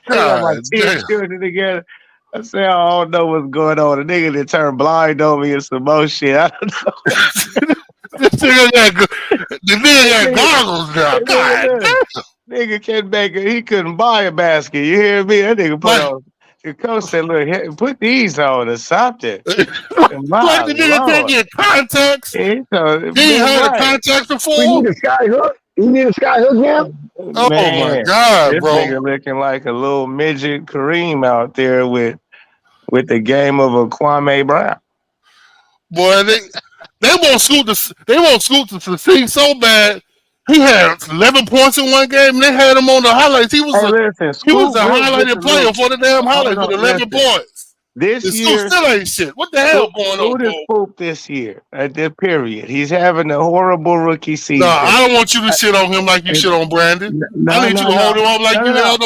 They got about God 10 damn. children together. I say, I don't know what's going on. The nigga that turned blind on me and some more shit. I don't know. This nigga the nigga got Nigga, goggles now. nigga, God look. damn. Nigga can't make it. He couldn't buy a basket. You hear me? That nigga put Like, on. The coach said, "Look, put these on or something." And like my the nigga can't lord, get contacts. he told He ain't man, heard of right, contacts We before. need a sky hook. You need a sky hook now? Oh my man. God, This bro. nigga looking like a little midget Kareem out there with the game of a Kwame Brown. Boy, they want Scoot to succeed so bad. He had 11 points in one game. And they had him on the highlights. Hey, listen, He was Scoop a went. highlighted Listen, player look, for the damn hold highlights with on, 11 listen. points. This And Scoot year, still ain't shit. What the hell going on, Scoot is Pope? poop this year. At this period, he's having a horrible rookie Nah, season. I don't want you to shit on him like you shit on Brandon. I No, need you no, to hold no, him up like no, no, you no.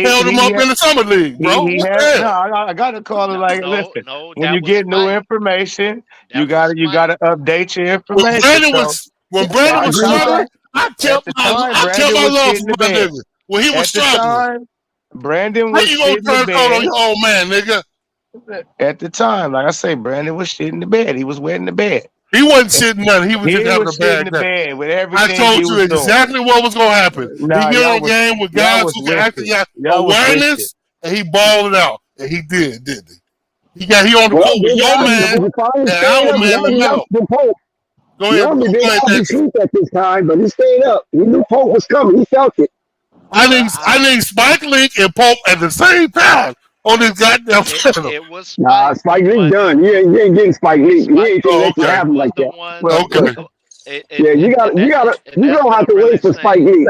held him He up in the summer league, bro. he What has the no. hell? I got to call it No, like no, listen. no, When that you was get new Spike. information, That was you Spike. gotta update your When information. Brandon So was when at Brandon I the was agree with struggling, that. time, at the time, I kept Brandon my was love shit for in the my bed. nigga when he was At the struggling. time, Brandon How was you gonna shit in the turn coat on bed. your old man, nigga? At the time, like I say, Brandon was shit in the bed. He was wet in the bed. He wasn't shitting nothing. He was just He having a was shit in bad the day. bed with I everything he told you was doing. exactly what was gonna happen. He No, get on the game with y'all guys was who can actually wishing. got Y'all was wishing. awareness, and he balled it out, and he didn't he? He on the Well, court with did your y'all, man did you finally and stayed our up? man Y'all left Lamelo. the Pope. Go ahead, Normally go they ahead, all be Dexter. asleep at this time, but he stayed up. He knew Pope was coming. He felt it. Well, I need Spike Lee and Pope at the same time on this goddamn panel. it was Nah, Spike, the Spike Lee one. done. You ain't getting Spike Lee. He Spike ain't finna Oh, let you okay, have Spike him was like the that. one. Well, okay. Yeah, And that you and that's don't what have I'm to really wait for Spike saying. Lee.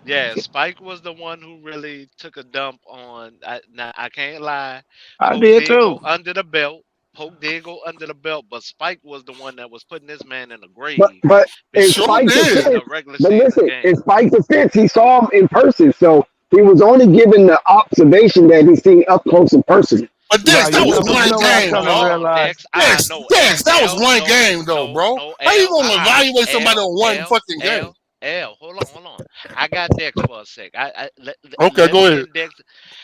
Yeah, Spike was the one who really took a dump on. Now I can't lie. I Pope did did too. go under the belt. Pope did go under the belt, but Spike was the one that was putting this man in the But grave but in because Sure he Spike's was did. getting a defense, regular but season listen, game. in Spike's defense, he saw him in person, so he was only given the observation that he seen up close and personal. But No, Dex, that was you one know what I game, come to Hold dog. on, realize. Dex. I know Dex, that was one No, game though, no, bro. no, How you L. gonna evaluate somebody L, on one L, fucking game? L, L. Hold on. I got Dex for a sec. Okay, Let go me ahead. and Dex.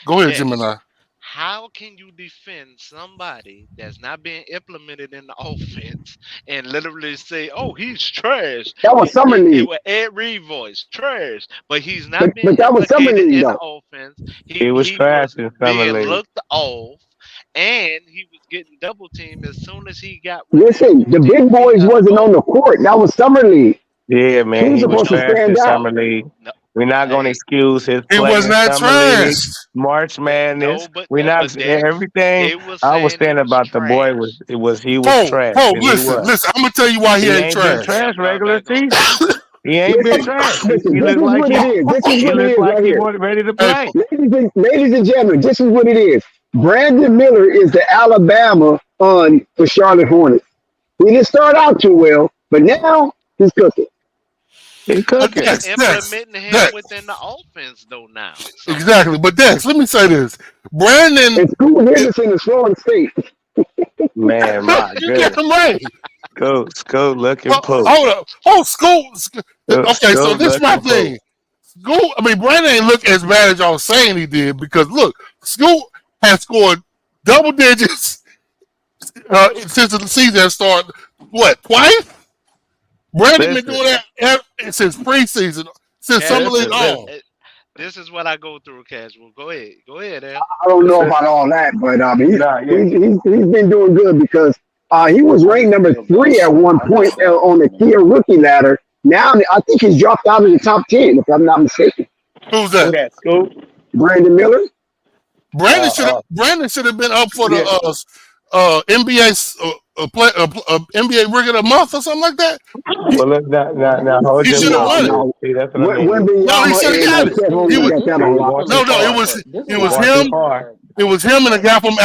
Go ahead, Dex, Gemini. how can you defend somebody that's not being implemented in the offense and literally say, "Oh, he's trash"? That was summer It league, was Ed Reed voice, trash, but he's not being but that was summer implicated league in the though. offense. He was He trash was in summer being league. looked off, and he was getting double teamed as soon as he got within Listen, the 14 big feet boys of the wasn't on the goal. court. That was summer league. Yeah, He man, was he was supposed to trash in stand out. summer league. No, We're not gonna hey, excuse his He play was in not summer league, trash. March no, Madness. but We're not Dex, everything they were I was saying he saying was about the boy trash. he was trash, Pope, and he listen, was. listen. I'm gonna tell you why he He ain't ain't been trash. Yeah, trash I'm going regular back on season. mute. He ain't been Listen, trash. listen. He This looked is like what it is. This is he what it looked is like right he here. wanted ready to Hey, play. Ladies and gentlemen, this is what it is. Brandon Miller is the Alabama on the Charlotte Hornets. He didn't start out too well, but now he's cooking. He but cooking. They Dex, implementing him Dex. within the offense though now. So Exactly. But Dex, let me say this. Brandon, And Scoot Henderson is Florida State. Man, my you got goodness. him right. Scoot looking poop. Hold up. Oh, school. Okay, so Scoot this is my looking poop. thing. School. I mean, Brandon ain't look as bad as y'all saying he did because look, School has scored double digits since the season started. What, twice? Brandon been Listen, doing that since preseason, since summer yeah, league listen. on. this is what I go through, casual. Go ahead, Al. I don't know about all that, but Nah, yeah. he's been doing good because he was ranked number 3 at one point on the Kia rookie ladder. Now I think he's dropped out of the top 10, if I'm not mistaken. Who's Who that? that? Scoop? Brandon Miller. Brandon should have been up for Yeah. the NBA Rig of the Month or something like that. Well, let's not hold He your should have won it. mouth. See, that's what I mean. No, he Wembenyama should have and got it. Chet He Holmgren was got that on lock. no, This it was Going him. too far. It was him and the guy from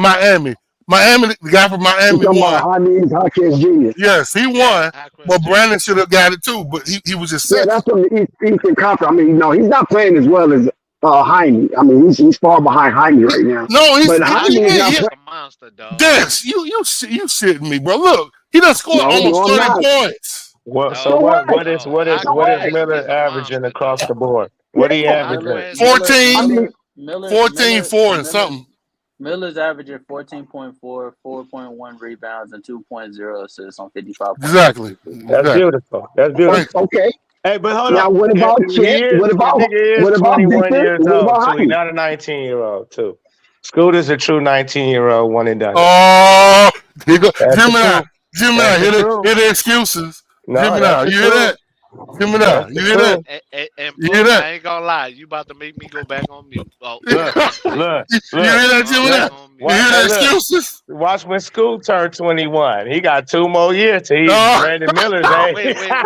Miami. The guy from You Miami talking won. about Jaime Jaquez Jr. Yes, he won. High question. But Brandon should have got it too. But he was just Yeah, second. that's from the Eastern Conference. I mean, no, he's not playing as well as Jaime. I mean, he's far behind Jaime right now. No, But Jaime is not He's playing. a monster, dog. Des, you shitting me, bro. Look, he done scored No, almost I'm 30 not. points. What? No, So what? what? What is Jaquez is Miller a averaging monster, across dog. the board? What he Yeah. averaging? Jaquez, 14, Miller, 14, 4 and something. Miller's averaging 14.4, 4.1 rebounds, and 2.0 assists on 55. Exactly. That's beautiful. That's beautiful. Okay. Hey, but hold Now, on. what about And Chet? What about the nigga is what about 21 Victor? years What old about too. He's Jaime? not a 19-year-old too. Scooter's a true 19-year-old one and done. Oh, here go That's the Gemini. truth. Gemini, That's the hear truth. the excuses. No, Gemini, that's the you hear truth. that? Gemini, That's you the hear that? truth. and You hear Pooh, I that? ain't gonna lie, you about to make me go back on mute. Oh, You Look, hear look, that, Gemini? back on You mute. hear the Hey, look. excuses? Watch when Scoot turned 21. He got 2 more years till he's No. Brandon Miller's age. Wait.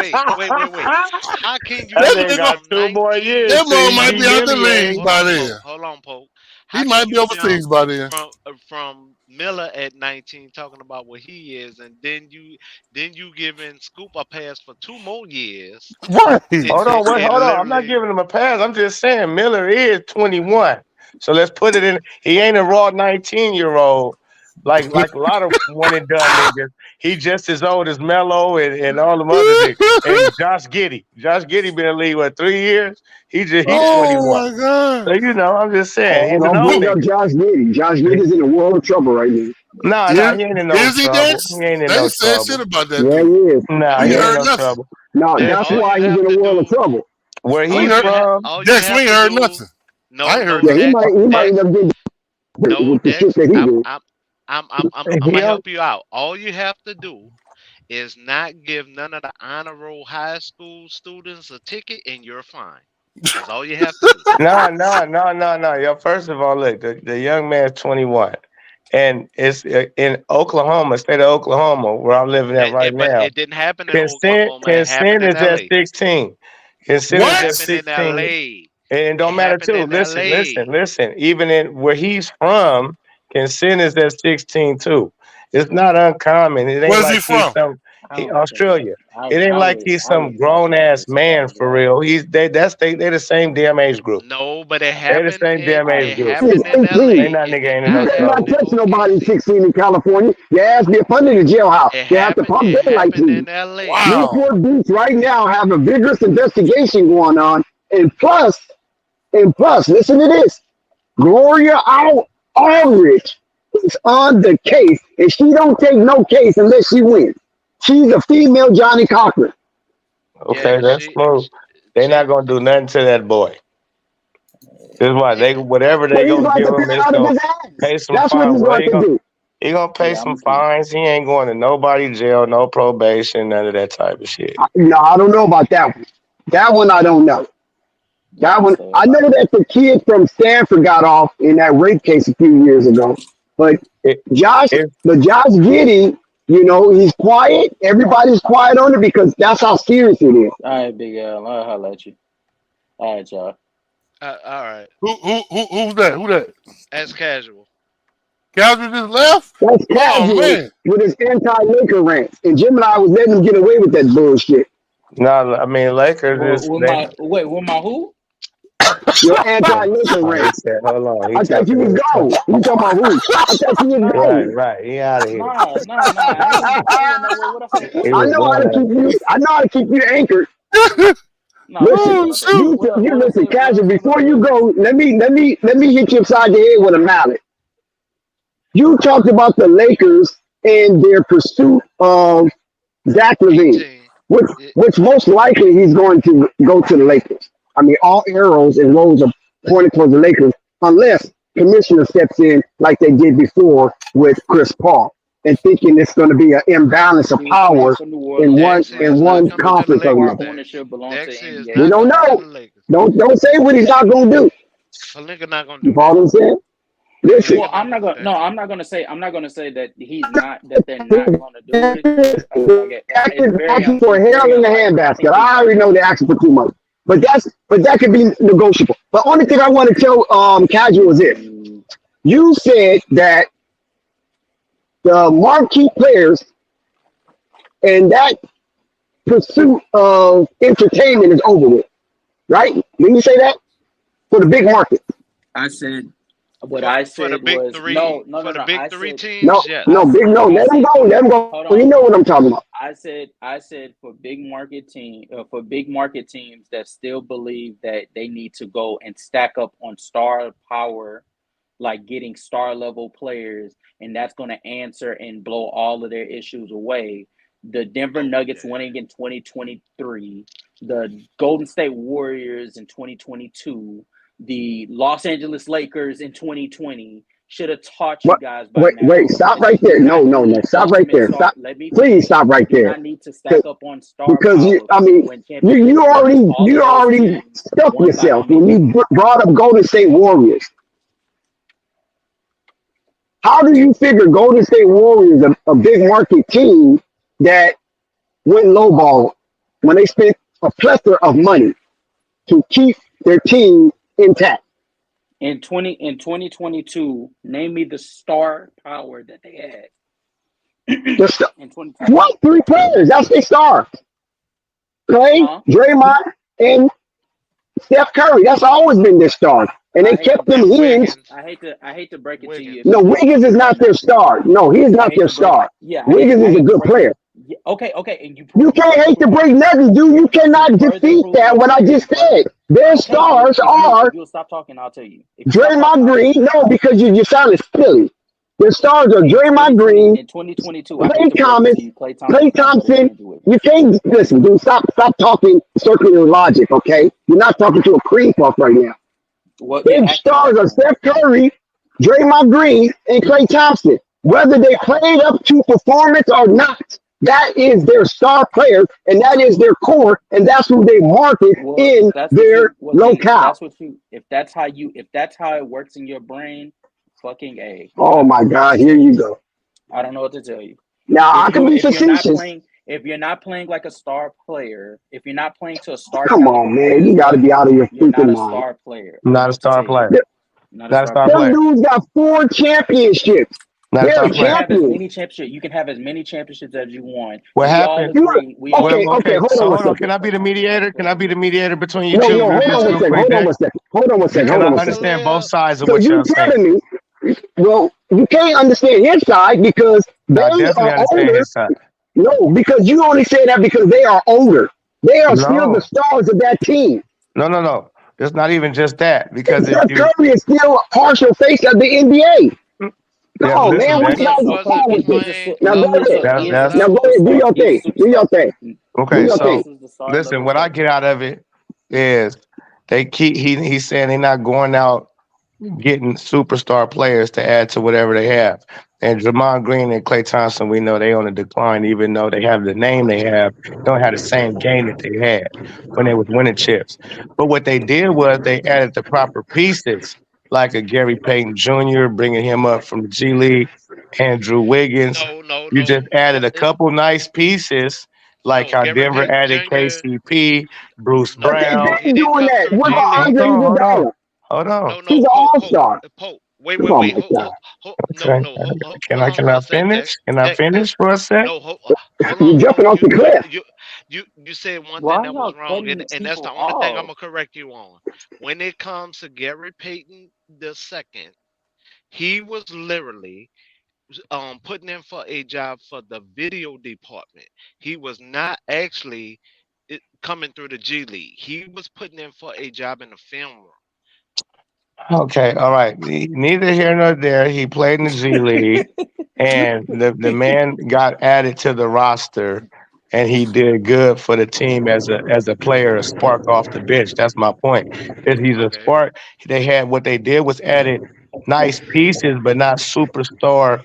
How can you That go nigga got from 2 more 19? years That till boy he might be be out the Millie league age. by then. Hold on, Pope. He How might can be you overseas jump by then. from Miller at 19 talking about what he is, and then you giving Scoop a pass for 2 more years? Right. Hold on, It hold on. I'm not literally. giving him a pass. I'm just saying Miller is 21. So let's put it in. He ain't a raw 19-year-old like a lot of one and done niggas. He just as old as Melo and all them other niggas. And Josh Giddey. Josh Giddey been in the league, what, 3 years? He's Oh 21. my God. So I'm just saying, he's Oh, an don't old bring up nigga. Josh Giddey. Josh Giddey's in a world of trouble right now. Nah, he ain't in no Is he trouble. next? He ain't in They no said shit trouble. about that Yeah, dude. he is. Nah, We he ain't ain't heard no nothing. trouble. No, And that's All why you he's have in a to world of do, trouble. where We he's heard from, all you Dex, we have ain't to heard do. nothing. I ain't heard Yeah, nothing. he might Dex, end up getting with the shit Dex. that he did. I'm he gonna don't- help you out. All you have to do is not give none of the honor roll high school students a ticket, and you're fine. That's all you have to do. No. Yo, first of all, look, the young man's 21. And it's in Oklahoma, state of Oklahoma, where I'm living at right But now. it didn't happen in Oklahoma. It happened Consent in is at LA. 16. Consent It is at What? happened in 16. LA. And it It don't matter happened too. in LA. Listen. Even in where he's from, consent is at 16 too. It's not uncommon. It ain't Where's he like he's from? Australia. It ain't like he's some grown ass man for real. They the same damn age group. No, but it They the happened. same damn age It group. He's happened in 18. LA. Ain't that It nigga did ain't in You no not better happen not trouble. in touch nobody OKC. 16 in California. Your ass get put in the jailhouse. It They have to happened. pump It daylight to happened you. in LA. Wow. Newport Beach right now have a vigorous investigation going on. And plus, listen to this. Gloria Aldrich is on the case, and she don't take no case unless she wins. She's a female Johnny Cochran. Okay, Yeah, that's smooth. They not gonna do nothing to that boy. This is why whatever But they he's gonna about give to pay him, it's out of gonna his ass. pay some That's what fines. he's Well, about to do. he gonna pay some fines. He ain't going to nobody jail, no probation, none of that type of shit. No, I don't know about that one. That one I don't know. That one I know that the kid from Stanford got off in that rape case a few years ago. But It, Josh it, Giddey, he's quiet. Everybody's quiet on it because that's how serious it is. All right, Big Al. I'll holler at you. All right, y'all. All right. Who's that? Who that? As casual. Calvin just left? That's Oh casual man. with his anti-Laker rants. And Jim and I was letting him get away with that bullshit. no, I mean Lakers is With they. my who? Your anti-Laker Oh, he rants. said, hold on. He I thought you talking was to gone. You talking about who? I thought you was gone. right. He out of here. Nah. I ain't going nowhere. What the fuck? He I was know how to gone. keep you. I know how to keep you anchored. Nah, Listen, Oh shoot. you listen, casual. Before you go, let me hit you upside the head with a mallet. You talked about the Lakers and their pursuit of Zach LaVine, 18. which most likely he's going to go to the Lakers. I mean, all arrows and roads are pointing towards the Lakers unless commissioner steps in like they did before with Chris Paul and thinking it's going to be an imbalance of He was playing power for New in Orleans. one Dex Right is in now, not one coming to the conference Lakers, arena. part Dex. ownership belongs to Dex the is We NBA. not don't coming to know. the Lakers. Don't say what he's not going to do. Palinka not gonna You do follow that. what I'm saying? Listen, Well, Palinka not I'm not gonna do gonna. that. No, I'm not gonna say that he's not. That they're not gonna do it. But it's very. asking for a It's hair very in the unlikely. I handbasket. think they. I already know they're asking for too much, but that could be negotiable. The only thing I want to tell Casual is this: you said that the marquee players and that pursuit of entertainment is over with, right? Didn't you say that for the big market? I said. What For I for the said big was three, no, for the no. big I three said. No, teams, no, I yes. big said. no. I Let them said go. for. Let them go. Hold You on. know what I'm talking about. I said for big market for big market teams that still believe that they need to go and stack up on star power, like getting star level players, and that's going to answer and blow all of their issues away. The Denver Oh Nuggets yeah. winning in 2023, the Golden State Warriors in 2022, the Los Angeles Lakers in 2020 should have taught you What? guys by Wait. now Stop that right you do there. No, not no, no. need Stop right ultimate there. star. Stop. Let me Please finish. stop You right do there. not need to 'Cause- stack up on star Because you, power I to mean, win you championships when already, all you of those already teams stuck won by yourself when many. you brought up Golden State Warriors. How do you figure Golden State Warriors, a big market team that went lowball when they spent a plethora of money to keep their team intact? In 2022, name me the star power that they had Just in 2022. what? Three players. That's their star. Clay, Huh? Draymond, and Steph Curry. That's always been their star. And they I hate to kept them break And it to you. hens. Wiggins, I hate to break it to you if Wiggins. No, you just want Wiggins me is to not run their that through you. star. No, he is I not hate their to break star. yeah, Wiggins I is a hate to good break it. player. Yeah, okay, and You you can't further hate to prove break nothing, dude. You you cannot further defeat prove that my what I point. just said. Their Okay, if stars if are you'll stop talking, I'll tell you. If you stop talking, Draymond I'll tell Green. you. No, because you sounded silly. Their stars are Draymond Green, In 2022, I hate Clay to break it Thomas, to you. Klay Clay Thompson's not better than Thompson. Andrew Wiggins. You can't listen, dude. Stop talking circular logic, okay? You're not talking to a cream puff right now. Well, you're Their acting stars like are one. Steph Curry, Draymond Green, and Clay Thompson. Whether they played up to performance or not, that is their star player, and that is their core, and that's who they market Well, if in that's what their you well then locale. if that's how it works in your brain, fucking A. Oh I don't my know what God, to here tell you you. go. I don't know what to tell you. Now I can be If you're not facetious. playing like a star player, if you're not playing to a star Come caliber on, man. player's You got to be level, out of your you're not freaking a mind. star player. I don't Not know a what to star tell you. player. Th- Not a Not a star star player. Them player. dudes got 4 championships. Not a They're star You can player. have as champions. many championships. You can have as many championships as you want. What We all happened? You agree. We all Well, okay? agree Okay, okay. that hold So on one hold on. second. Can I be Klay the Thompson's a better mediator? Can I player. be the mediator between you No, two no, hold on real, one real second. quick, Hold on one Dex? second. Hold on one second. Because Hold I on one second. understand both Talia, sides of So what you y'all saying. telling me, well, you can't understand his side because they I definitely are understand older. his side. No, because you only say that because they are older. They are still the No, stars of that team. no. It's not even just that. And Because if Steph you, Curry is still a partial face of the NBA. Come yeah, on, listen, man. Where you Dex. Lonzo guys are wasn't going with this? playing. Now go ahead. Talia, Now That's go ahead. Do superstar. your He's thing. a Do your superstar. thing. Do okay. your Klay thing. So Thompson's the star listen, level what I player. get out of it is they keep he's saying they're not going out getting superstar players to add to whatever they have. And Draymond Green and Klay Thompson, we know they on the decline, even though they have the name they have, don't have the same game that they had when they was winning chips. But what they did was they added the proper pieces, like a Gary Payton Jr., bringing him up from the G League, Andrew Wiggins. no, no, You no. just added a couple nice pieces, like No, how Gary Denver Payton added Jr. KCP, Bruce But No, they've Brown. he been didn't doing come that. through What G about League. Hold Andre on, hold on, Iguodala? hold on. No, He's no, an Pope, all star. Pope. Wait, Oh my hold, God. hold, hold. No, Okay. no, Can hold I on for a sec, finish? Dex. Can I Dex. finish for a sec? No, You're hold jumping on. off the cliff. You said one thing Why that was y'all wrong, cutting and that's the people only thing I'm off? gonna correct you on. When it comes to Gary Payton the second, he was literally putting in for a job for the video department. He was not actually coming through the G League. He was putting in for a job in the film room. Okay, all right. Neither here nor there. He played in the G League, and the man got added to the roster and he did good for the team as a player, a spark off the bench. That's my point. Is he's a Okay. spark. They had what they did was added nice pieces, but not superstar.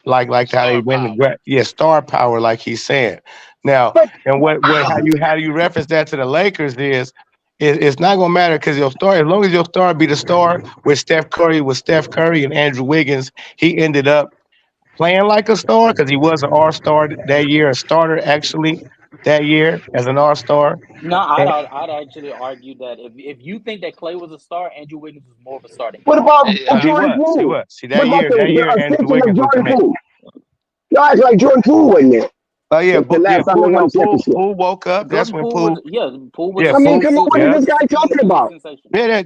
Like how they Star win the power. yeah, star power, like he's saying. Now, But and what how you reference that to the Lakers is it's not gonna matter because your star, as long as your star be the star with Steph Curry and Andrew Wiggins, he ended up playing like a star because he was an All Star that year, a starter actually that year as an All Star. No, I'd actually argue that if you think that Clay was a star, Andrew Wiggins was more of a star than what Clay. about Yeah. He Jordan was, he Poole? was. See What about that the year, Andrew ascension of Wiggins was the Jordan man. Poole? Y'all act like Jordan Poole wasn't there. Oh yeah, The yeah. last time they Poole, won no, a championship. Poole woke up. That's Jordan when Poole was Poole. Poole was Yeah, I mean, Poole. come on, what is Yeah, this guy talking he was about? sensational. yeah.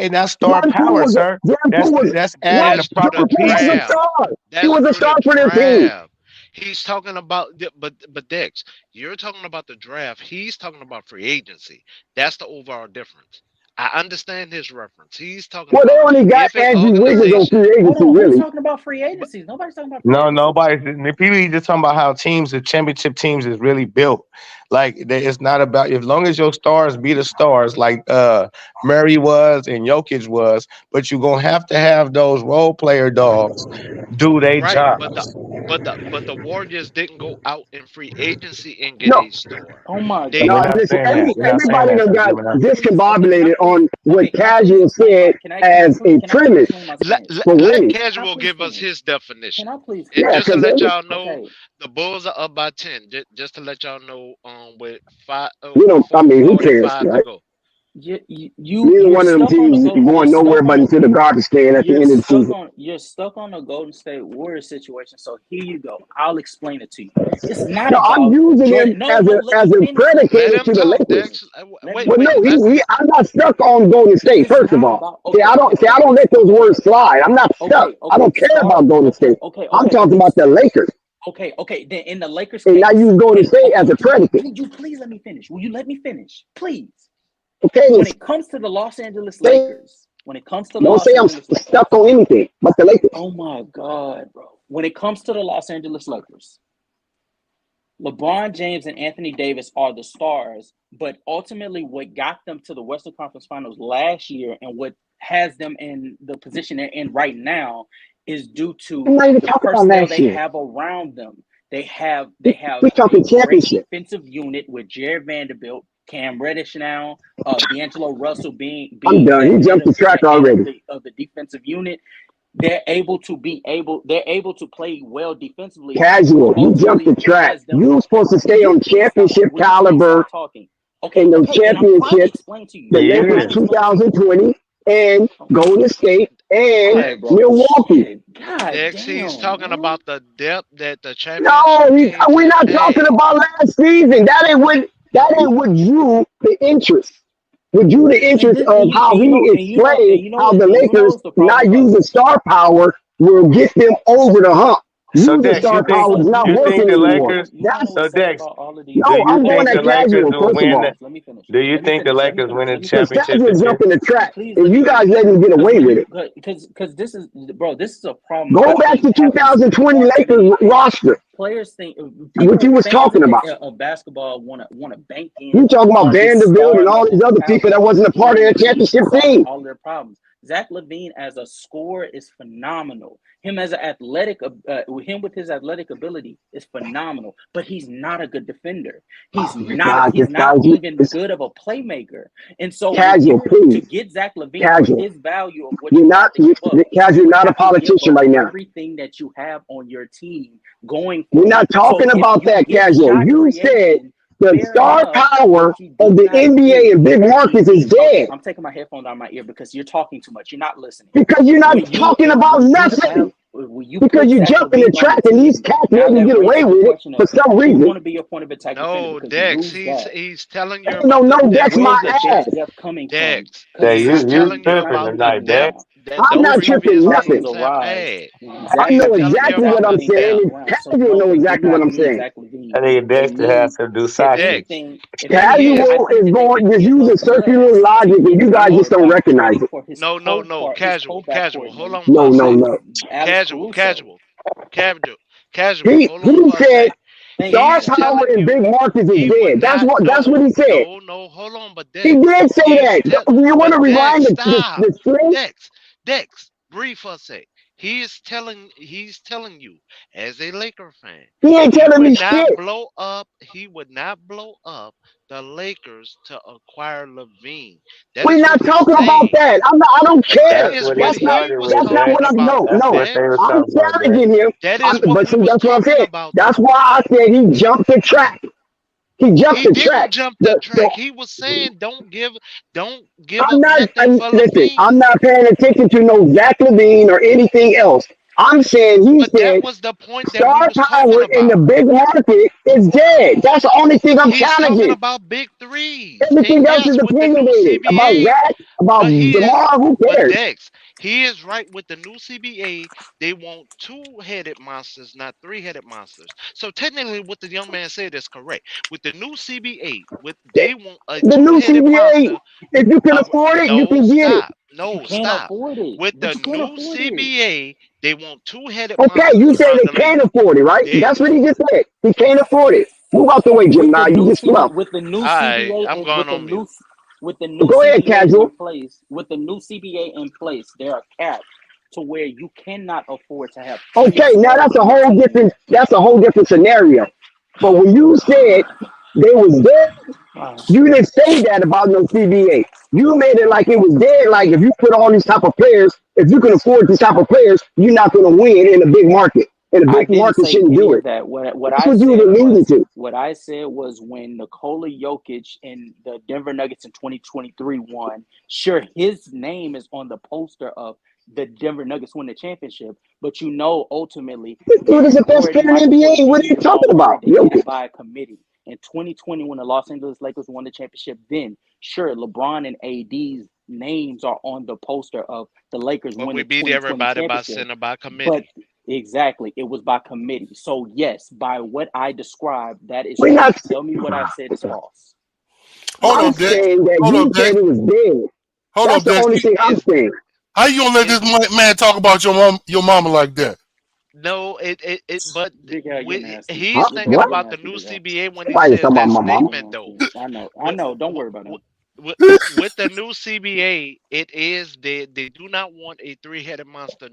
And that's star Jordan Poole power, was a sir. Jordan Poole was That's adding what? the That's through the proper Jordan Poole was a pieces. draft. star. He That's was a through star the for their team. draft. He's talking about, but Dex, you're talking about the draft. He's talking about free agency. That's the overall difference. I understand his reference. He's talking Well, they about only got if an Andrew Wiggins on organization, free Hold agency, on, who's really. talking about free but agencies? Nobody's talking about free No, agencies. nobody. The people just talking about how teams, the championship teams, is really built. It's not about as long as your stars be the stars, like Murray was and Jokic was, but you're gonna have to have those role player dogs do their right, jobs. but the Warriors didn't go out in free agency and get No, a star. Oh my No, They we're no, not God! listen, saying that. We're not saying everybody that done though. got We're not. Please, okay, can I discombobulated please? on what Okay, can I please Casual explain my? said as a Can I please premise explain my let, stance? let, for let winning. Can I Casual please give us finish? his Can definition. I please And Yeah, finish? just to because let y'all know, Okay, the Bulls are up by 10. Just to let y'all know, with we don't. I mean, who cares, 4:45 to right? go. Neither you're one of them stuck on the teams go. You're going nowhere stuck but on into the garbage can at the end of the season. you're stuck on the Golden State Warriors situation. So here you go. I'll explain it to you. It's not No, I'm about using him Jordan. No, no. Let as me a finish. Let predicated him to the talk, Lakers. Dex. Let me Wait, Well, wait. no, finish. I'm not stuck on Golden State. It's First of not all, about see, I don't let those words listen. slide. I'm not stuck. I Okay. don't care about Golden State. I'm talking about the Lakers, Okay. Then in the Lakers and I case, use Golden then State okay, as a predicate. will you please let me finish? Will you let me finish, please? Okay, When it comes to the Los Angeles say, Lakers, when it comes to the don't Los say I'm Angeles stuck Lakers, on anything but the Lakers. oh my God, bro. When it comes to the Los Angeles Lakers, LeBron James and Anthony Davis are the stars, but ultimately what got them to the Western Conference Finals last year and what has them in the position they're in right now is due to I'm not even the talking about personnel last they year. have around them. They have We're a talking great championship. defensive unit with Jared Vanderbilt, Cam Reddish now, D'Angelo Russell I'm being done. the He head jumped the track of already. the defensive unit. They're able to play well defensively, which Casual. He jumped ultimately the track. has them. You supposed to Will stay you on please stop? championship Will you please caliber stop talking? in those And I'm trying to championships, explain to you. the I'm trying Lakers to Yeah. explain to you. 2020 and Golden State and All right, Dex, bro. Milwaukee. Shit. God Dex, he's damn, talking man. about the depth that the No, championship teams we're have not talking had. about last season. That ain't what drew the interest. What drew the interest of how he explained how the And you know Lakers what's the problem not about using star power will get them over the hump. So Using Dex, star power is not you think working the anymore. Lakers? you trying to That's So say Dex, about all of these do no, you I'm hold going think on, the at let me finish. Lakers casual, will first Let of me win? all. finish. Let me finish. Do you Let me think the finish. Let me Lakers finish. win a Let me finish. Because championship casual this year? jumping the track. Please And let me you guys finish. letting him get away with it. Because this is, bro, this is a problem Go I back think to happens 2020 far too many. Lakers roster. Players think What you people was fans talking about. of basketball want to bank You in talking about on this Vanderbilt and star all these level other people talent that wasn't a part of going their to championship solve team. all their problems. Zach LaVine as a scorer is phenomenal. Him as an athletic, him with his athletic ability is phenomenal. But he's not a good defender. Oh He's my not. God, He's this not guy's even it's good of a playmaker. And so when casual, you're to please. get Zach LaVine for Casual. his value of what You're you not have to give up, casual, you you're not a have to give politician up right now. everything that you have on your team going We're for it. not So talking if about you that give casual. shot You said creation, the fair star enough, power but you do of the not NBA give and big your markets is team. Okay, dead I'm taking my headphones out of my ear because you're talking too much. You're not listening. because you're not When you talking about have nothing. when you Because put you Zach jump in the LaVine on the track and these team, cats now let him that get away raises the with it question for of some who's reason. going to be your point of attack defender No, because you Dex, lose that. he's telling you No, about the no, that's depth. my Where's the ass. depth coming from? Dex, Because Hey, it's he's not you telling coming. you It's tripping not about the tonight, coming Dex. depth now. that I'm the not Those type of tripping previous nothing. problems teams have arise had. when I Zach He's know LaVine telling you exactly Zach what about I'm the LaVine saying, comes depth. and around. So casual no, know they do exactly what not I'm need saying. Zach LaVine. I think They Dexter has need, to do if soccer. Dex, anything, he is. Casual is they going could is give using up circular less to logic, and get you guys just No, don't more recognize credit it. for his no. his Casual, co-back casual. Hold coordinator, on for No, a no, second. no. Alex Casual, Caruso. casual, casual, casual. He Hold on he for a said second. Star He's power telling in big you markets is he would dead. That's not. what No, he said. no, no. Hold on, but He Dex, did say he's that. tell. You want to But rewind Dex, stop. the string? Dex, breathe for a sec. He's telling you, as a Laker fan, He ain't he telling would me not shit. blow up. He would not blow up the Lakers to acquire Levine. That We're is what not he's talking about saying. that. I don't care. That That's is what he what That's not. he started was with, That's not Dex. talking what I'm. about, No, That's no. what they Dex. were I'm talking about, Dex. challenging him. That is what But we see, was that's what I'm talking saying. about, That's though. why I said he jumped the track. He jumped He the didn't track. jump the The track. He was saying, don't give I'm up not. nothing for Listen, I'm Levine. not paying attention to no Zach Levine or anything else. I'm saying he But that said was the point that we star was talking power in the about. big market is dead. That's the only thing I'm He's talking challenging. about big threes. And Everything else is yes, with the new opinionated about CBA, Zach, about but he is Demar. Who but cares? Dex, he is right with the new CBA. They want two-headed monsters, not three-headed monsters. So technically what the young man said is correct. With the new CBA, with they want a The new two-headed CBA, monster. if you can Uh, afford it, you no, can get it. stop. You No, can't stop. afford it, With but the you can't new afford it. CBA, they want two-headed Okay, you monsters say around they the can't league. afford it, right? They That's what he just said. He can't afford it. Move out the way, Jim. With the Now you new just CB, fluff. with the new Alright, CBA, I'm and going on mute. with the new Go ahead, CBA in casual. place, there are caps to where you cannot afford to have three Okay, now stars on your team. that's a whole different scenario. But when you said they was dead, Uh, you didn't say that about no CBA. You made it like it was dead. Like if you put all these type of players, if you can afford these type of players, you're not going to win in a big market. And a I big didn't market say shouldn't any do of it. that. That's what you was alluding to. What I said was when Nikola Jokic and the Denver Nuggets in 2023 won. Sure, his name is on the poster of the Denver Nuggets win the championship, but ultimately, This dude is the best player in the Michael Porter NBA. What are Jr., you Jamal talking Murray, about? they did Yo, it by a committee. In 2020, when the Los Angeles Lakers won the championship, then sure, LeBron and AD's names are on the poster of the Lakers But win we the beat 2020 everybody by championship. sending by But committee. exactly, it was by committee. So yes, by what I described, that is we're true. not. Tell me what I said is false. Hold I'm on, Dex. saying that Hold you on, said Dex. it was dead. Hold That's on, the Dex. only thing I'm Is saying. How you gonna let is this man talk about your mama like that? no but Big Al, you're nasty. Huh? he's thinking What? You're about the nasty, new Big Al. CBA when he Somebody's says talking about that my mama. statement You're though. nasty. I With, know. Don't worry about him. with the new CBA, it is they do not want a three-headed monster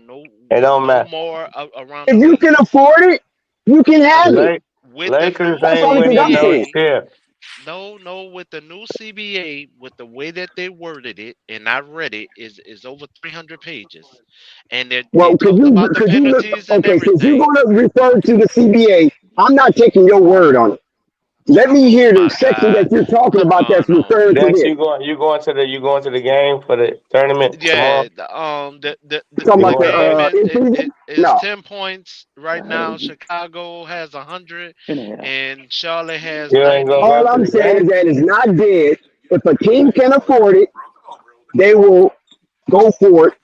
It don't no matter. more around the If you league. can afford it, you can Uh, have it. with the Lakers new That's the ain't only thing I'm winning no saying. CBA, shit. no, with the new CBA, with the way that they worded it, and I read it, is over 300 pages, and they Well, talked about the could you look? penalties and Okay, since you're everything. going to refer to the CBA, I'm not taking your word on it. Let me Oh hear the my section that God, you're talking I'm about that's going on referring mute. to Dex, this. you going to the game for the tournament tomorrow? Yeah, Talking You the about going the game to in season? is No. 10 points right now. Chicago has 100, Anyhow, and Charlotte has you ain't gonna 90. go All to I'm the saying is game? that it's not dead. If a team can afford it, they will go for it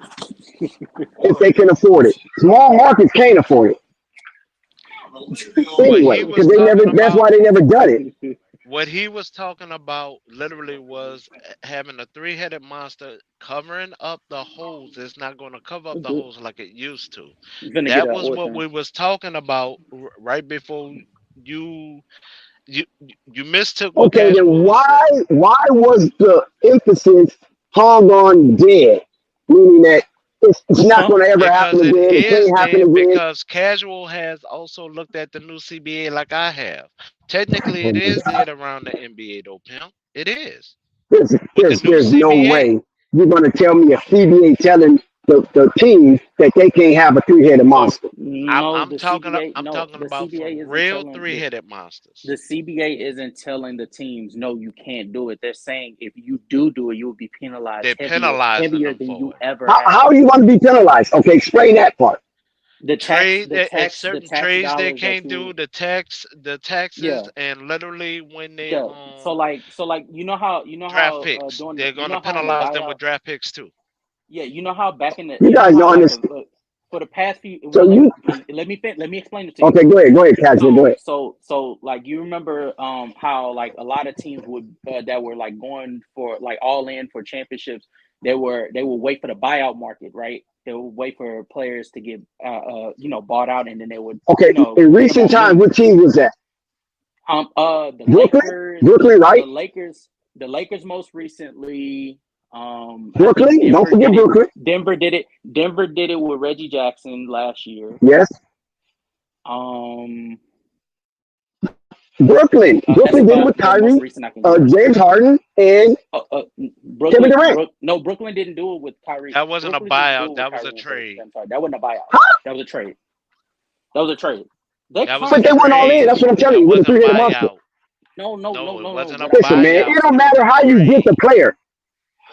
if they can afford it. Small markets can't afford it What anyway, he because was they talking never. That's about, why they never done it. what he was talking about, literally was having a three-headed monster covering up the holes. It's not going to cover up the holes like it used to. I'm finna get That an was oil what change. we was talking about right before you you you mistook what Okay, then Casual said. why was the emphasis hung on dead, meaning that it's not Huh? going to ever happen Because it again? It is can't happen dead, again. because Casual has also looked at the new CBA like I have. Technically, it is dead around the NBA though, pimp. It is. With the new There's no CBA. way you're going to tell me a CBA telling the team that they can't have a three-headed For monster. No, the CBA. I'm No, talking the about for CBA isn't real telling three-headed the monsters. CBA isn't telling the teams no, you can't do it. They're saying if you do it, you will be penalized They're penalizing heavier them than you for it. ever How have. are you going to be penalized? Okay, explain that part. At The certain tax trades they dollars that can't you do the taxes, yeah. and literally when they Yeah. So like draft picks, during they're you gonna know how in the penalize them buyout. with draft picks too. Yeah, you know how back in the You you know guys how don't like a understand. for the past few So well you let me explain it to you. okay? Go ahead, Casual. Go ahead. So like you remember how like a lot of teams would that were like going for like all in for championships, they would wait for the buyout market, right? They would wait for players to get bought out, and then they would Okay, in put them recent on times, mini. what team was that? The Brooklyn, Lakers, Brooklyn, right? the Lakers most recently. I think Brooklyn. Don't Denver forget did it. Brooklyn. Denver did it with Reggie Jackson last year. Yes, Um, Brooklyn. that's Brooklyn did it about with the most Kyrie, recent I can get. James Harden, and Brooklyn, Kevin Durant. no, Brooklyn didn't do it with Kyrie. That wasn't a Brooklyn didn't do it buyout. with That was Kyrie a and KD. trade. I'm sorry, that wasn't a buyout. Huh? That was a trade. That was a trade. They That was But a they went all in. trade. That's what I'm telling That you. With a wasn't a three-headed monster. buyout. No, It wasn't a Listen, man. buyout. It don't It was matter a how you get the trade. player.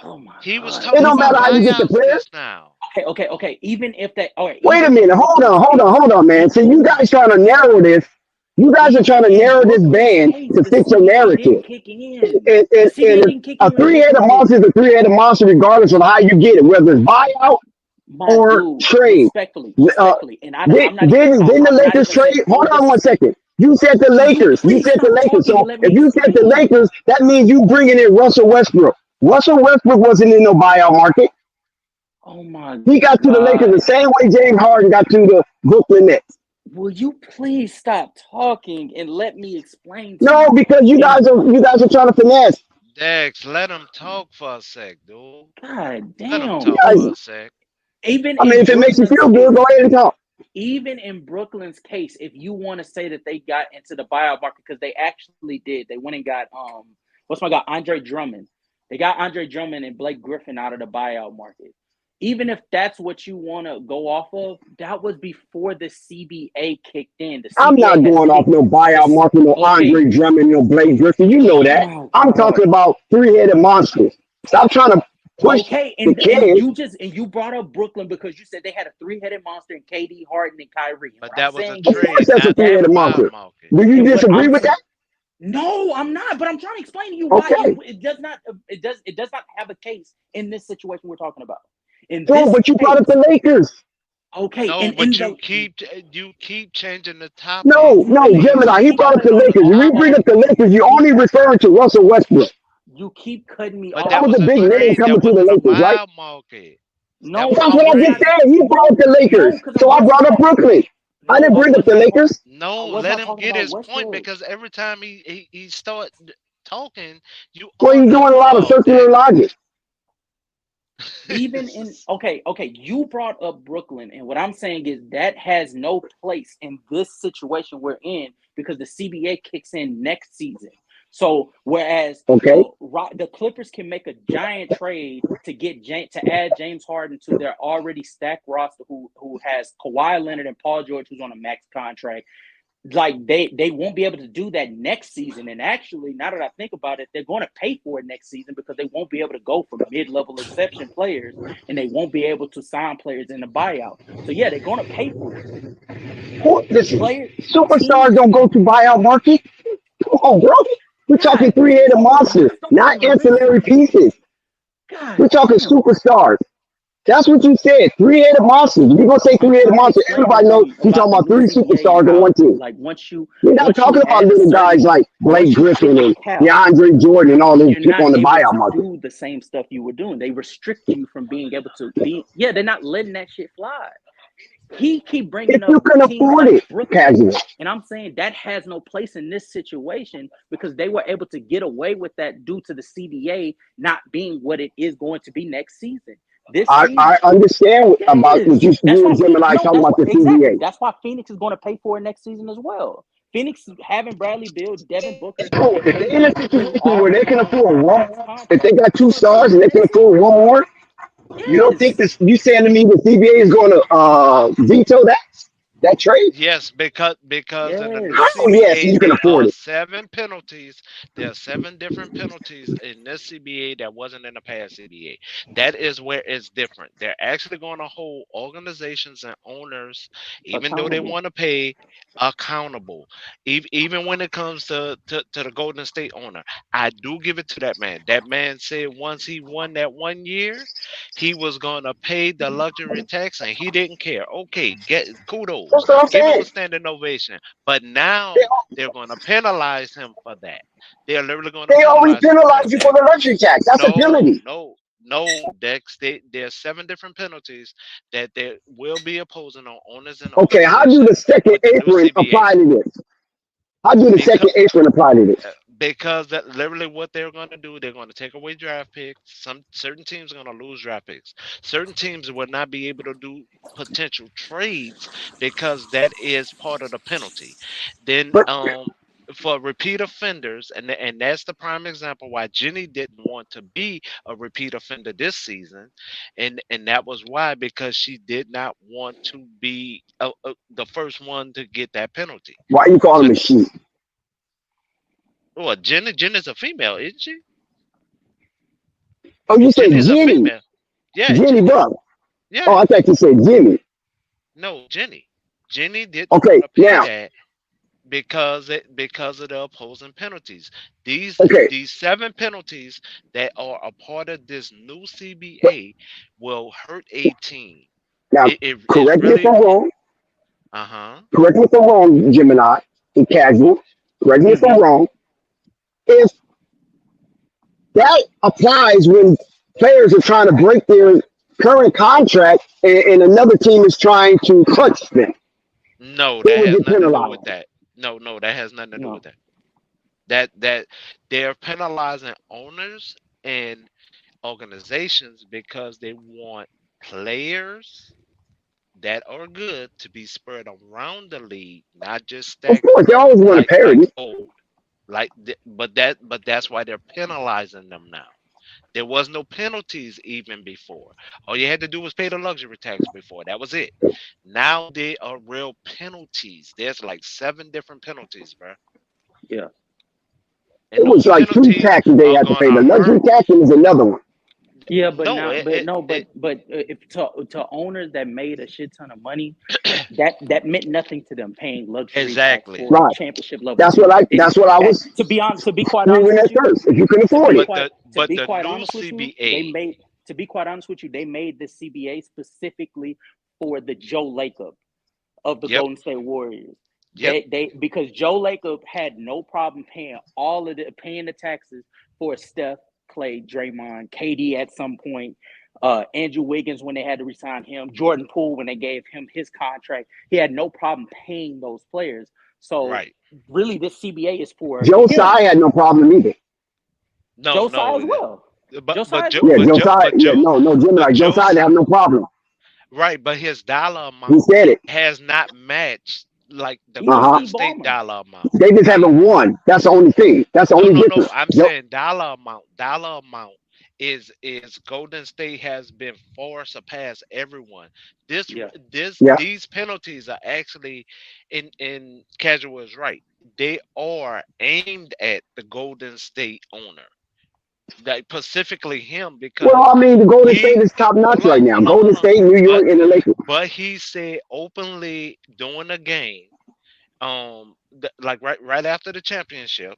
Oh my He was God. It talking don't about matter how you get the buyouts player. just now. Okay. Even if that, all right. Wait a even minute. if Hold on, man. So you guys trying to narrow this. You guys are trying to narrow this band to fit your CBA narrative. didn't kick in. And, The and, CBA and didn't kick a in when three-headed Lakers did monster it. is a three-headed monster regardless of how you get it, whether it's buyout My or dude, trade. respectfully, and I'm not even. Didn't the I'm not Lakers even saying trade? for Hold on the. one second. You said the Will you Lakers. You please said the stop Lakers. talking So and let me if you said the explain? Lakers, that means you bringing in Russell Westbrook. Russell Westbrook wasn't in no buyout market. Oh my He got to the Lakers the God. same way James Harden got to the Brooklyn Nets. Will you please stop talking and let me explain to No, you? because you And guys are trying to finesse. Dex, let him talk for a sec, dude. God Let him damn. talk for a sec. Even I mean, in if it makes you Brooklyn's feel good, case, go ahead and talk. even in Brooklyn's case, if you want to say that they got into the buyout market, because they actually did, they went and got what's my guy, Andre Drummond. They got Andre Drummond and Blake Griffin out of the buyout market. Even if that's what you want to go off of, that was before the CBA kicked in. The I'm not CBA has going off no buyout market, no Andre Drummond, no Blake Griffin. You know that. Oh I'm my talking God. about three-headed monsters. Stop trying to push Okay, the and kids. you brought up Brooklyn because you said they had a three-headed monster in KD, Harden, and Kyrie. And But what I'm that was a saying Of is course, trade, that's a not the three-headed buyout monster. market. Do you and what disagree I'm with that? no, I'm not. But I'm trying to explain to you why Okay. it does not have a case in this situation we're talking about. In No, this but you brought case, up the Lakers. okay, No, and in but the you keep changing the No, topic. no, Gemini. He keep brought up the cutting on. Lakers. When we bring up the Lakers, you only referring to Russell Westbrook. You keep cutting me But off. that That was was a a big name trade. coming That to the wasn't a Lakers, right? buyout market. That No, was That's a I'm what I not. just trade. said. He brought up the Lakers. No, because I So I wasn't brought up talking. Brooklyn. I No, didn't I bring up was the not talking. Lakers. I No, was let not him talking get about his point Westbrook. because every time he start talking, you Well, are he's cutting doing a him lot of off, circular Dex. logic. Even in okay, you brought up Brooklyn, and what I'm saying is that has no place in this situation we're in because the CBA kicks in next season. So whereas Okay. the Clippers can make a giant trade to add James Harden to their already stacked roster, who has Kawhi Leonard and Paul George, who's on a max contract. Like they won't be able to do that next season. And actually, now that I think about it, they're going to pay for it next season because they won't be able to go for mid-level exception players, and they won't be able to sign players in the buyout. So yeah, they're going to pay for it. Listen, Player superstars teams, don't go to buyout market. Come on, bro. We're talking God three-headed damn, monsters, don't get not on my ancillary nerves. pieces. We're God talking damn. superstars. That's what you said. Three-headed monsters. If you're gonna say I'm three-headed trying to monster, explain to everybody knows him you're about talking the about new three CBA and superstars on how one team. like We're not once you talking about add a little guys certain like Blake once you Griffin hit a and cap, DeAndre Jordan and all those you're people not on the able buyout to market. do the same stuff you were doing. They restrict you from being able to be. Yeah, they're not letting that shit fly. He keep bringing If up you can teams afford like it, Brooklyn, casual. and I'm saying that has no place in this situation because they were able to get away with that due to the CBA not being what it is going to be next season. This season, I understand about what yes, you that's and why. Gemini No, talking that's about why the exactly. CBA. That's why Phoenix is going to pay for it next season as well. Phoenix having Bradley Beal, Devin Booker, So and if they're in a KD, who situation are where they can all on afford one max more, if they contracts, got two they're going to pay stars for and it they can next afford season. one more, you don't think Yes. this? You saying to me the CBA is going to veto that trade? Yes, because in the new Yes. Oh yes, CBA you can there afford are it. 7 penalties. There are 7 different penalties in this CBA that wasn't in the past CBA. That is where it's different. They're actually going to hold organizations and owners, even though they Accountable. want to pay, accountable. Even when it comes to the Golden State owner, I do give it to that man. That man said once he won that 1 year, he was going to pay the luxury tax, and he didn't care. Okay, get kudos. That's what I'm Give him a saying. standing ovation. But They, now they're going to penalize him for that. They're literally going to they already penalize him for that, penalize you for Dex. the luxury tax. That's a No, penalty. no, no, Dex. There's 7 different penalties that they will be opposing on owners and Okay, how do the organizations second with the new apron CBA. apply to this? How do the because second apron apply to this? because that literally what they're going to do, they're going to take away draft picks. Some certain teams are going to lose draft picks. Certain teams will not be able to do potential trades because that is part of the penalty. Then But for repeat offenders, and that's the prime example why Jenny didn't want to be a repeat offender this season, and that was why, because she did not want to be the first one to get that penalty. why you call So, him a she? well, Jenny's a female, isn't she? Oh, you said Jenny's a Jenny. female. Yeah, Jenny Jenny. Buck. Oh, Yeah. I thought you said Jimmy. No, Jenny. Jenny didn't Okay, want to pay now, that because of the opposing penalties. okay, These 7 penalties that are a part of this new but CBA will hurt a team. now It's correct me if really I'm wrong. uh-huh. Correct me if I'm wrong, Gemini and Casual. Correct me if I'm Mm-hmm. wrong. If that applies when players are trying to break their current contract and another team is trying to clutch them, No, they that would has get nothing to do with penalized. that. No, that has nothing to do with No. that. That they're penalizing owners and organizations because they want players that are good to be spread around the league, not just Of course, they staggered always want a like parity. old. But that's why they're penalizing them now. There was no penalties even before. All you had to do was pay the luxury tax before. That was it. Now there are real penalties. There's like 7 different penalties, bro. Yeah. And It was those like two penalties taxes they are had to pay. gonna The luxury hurt. tax and there's another one. Yeah, but No, now, but no, but if to owners that made a shit ton of money, that meant nothing to them paying luxury tax exactly. for Right. championship level That's what teams. I. That's what I That was to be quite honest screaming with at you, first. If you can to afford be it, quite to But be the quite new honest with you, they CBA. made to be quite honest with you, they made this CBA specifically for the Joe Lacob of the Yep. Golden State Warriors. Yep. They because Joe Lacob had no problem paying the taxes for Steph, Clay, Draymond, KD at some point, Andrew Wiggins when they had to resign him, Jordan Poole when they gave him his contract. He had no problem paying those players. So Right. really, this CBA is for Joe him. Tsai had no problem either. No, Joe Tsai no. as well. But Joe Tsai but as Joe Yeah, well. but Joe Joe Tsai. but Yeah, Joe no, Gemini. but Joe Tsai Joe's didn't have no problem. right, but his dollar He amount said it. has not matched like the He's a Uh huh. Golden Steve State Ballmer. dollar amount. They just Like haven't won. That's the only thing. That's the no, only no, no. difference. I'm Joe, saying dollar amount. Dollar amount is Golden State has been far surpassed everyone. This Yeah. yeah. these penalties are actually in casual is right. They are aimed at the Golden State owner. Like specifically him Well, because I mean, the Golden State he is top notch hold on, right now. hold on, hold Golden on. State, New But York, and the Lakers. but he said openly during the game, like right after the championship,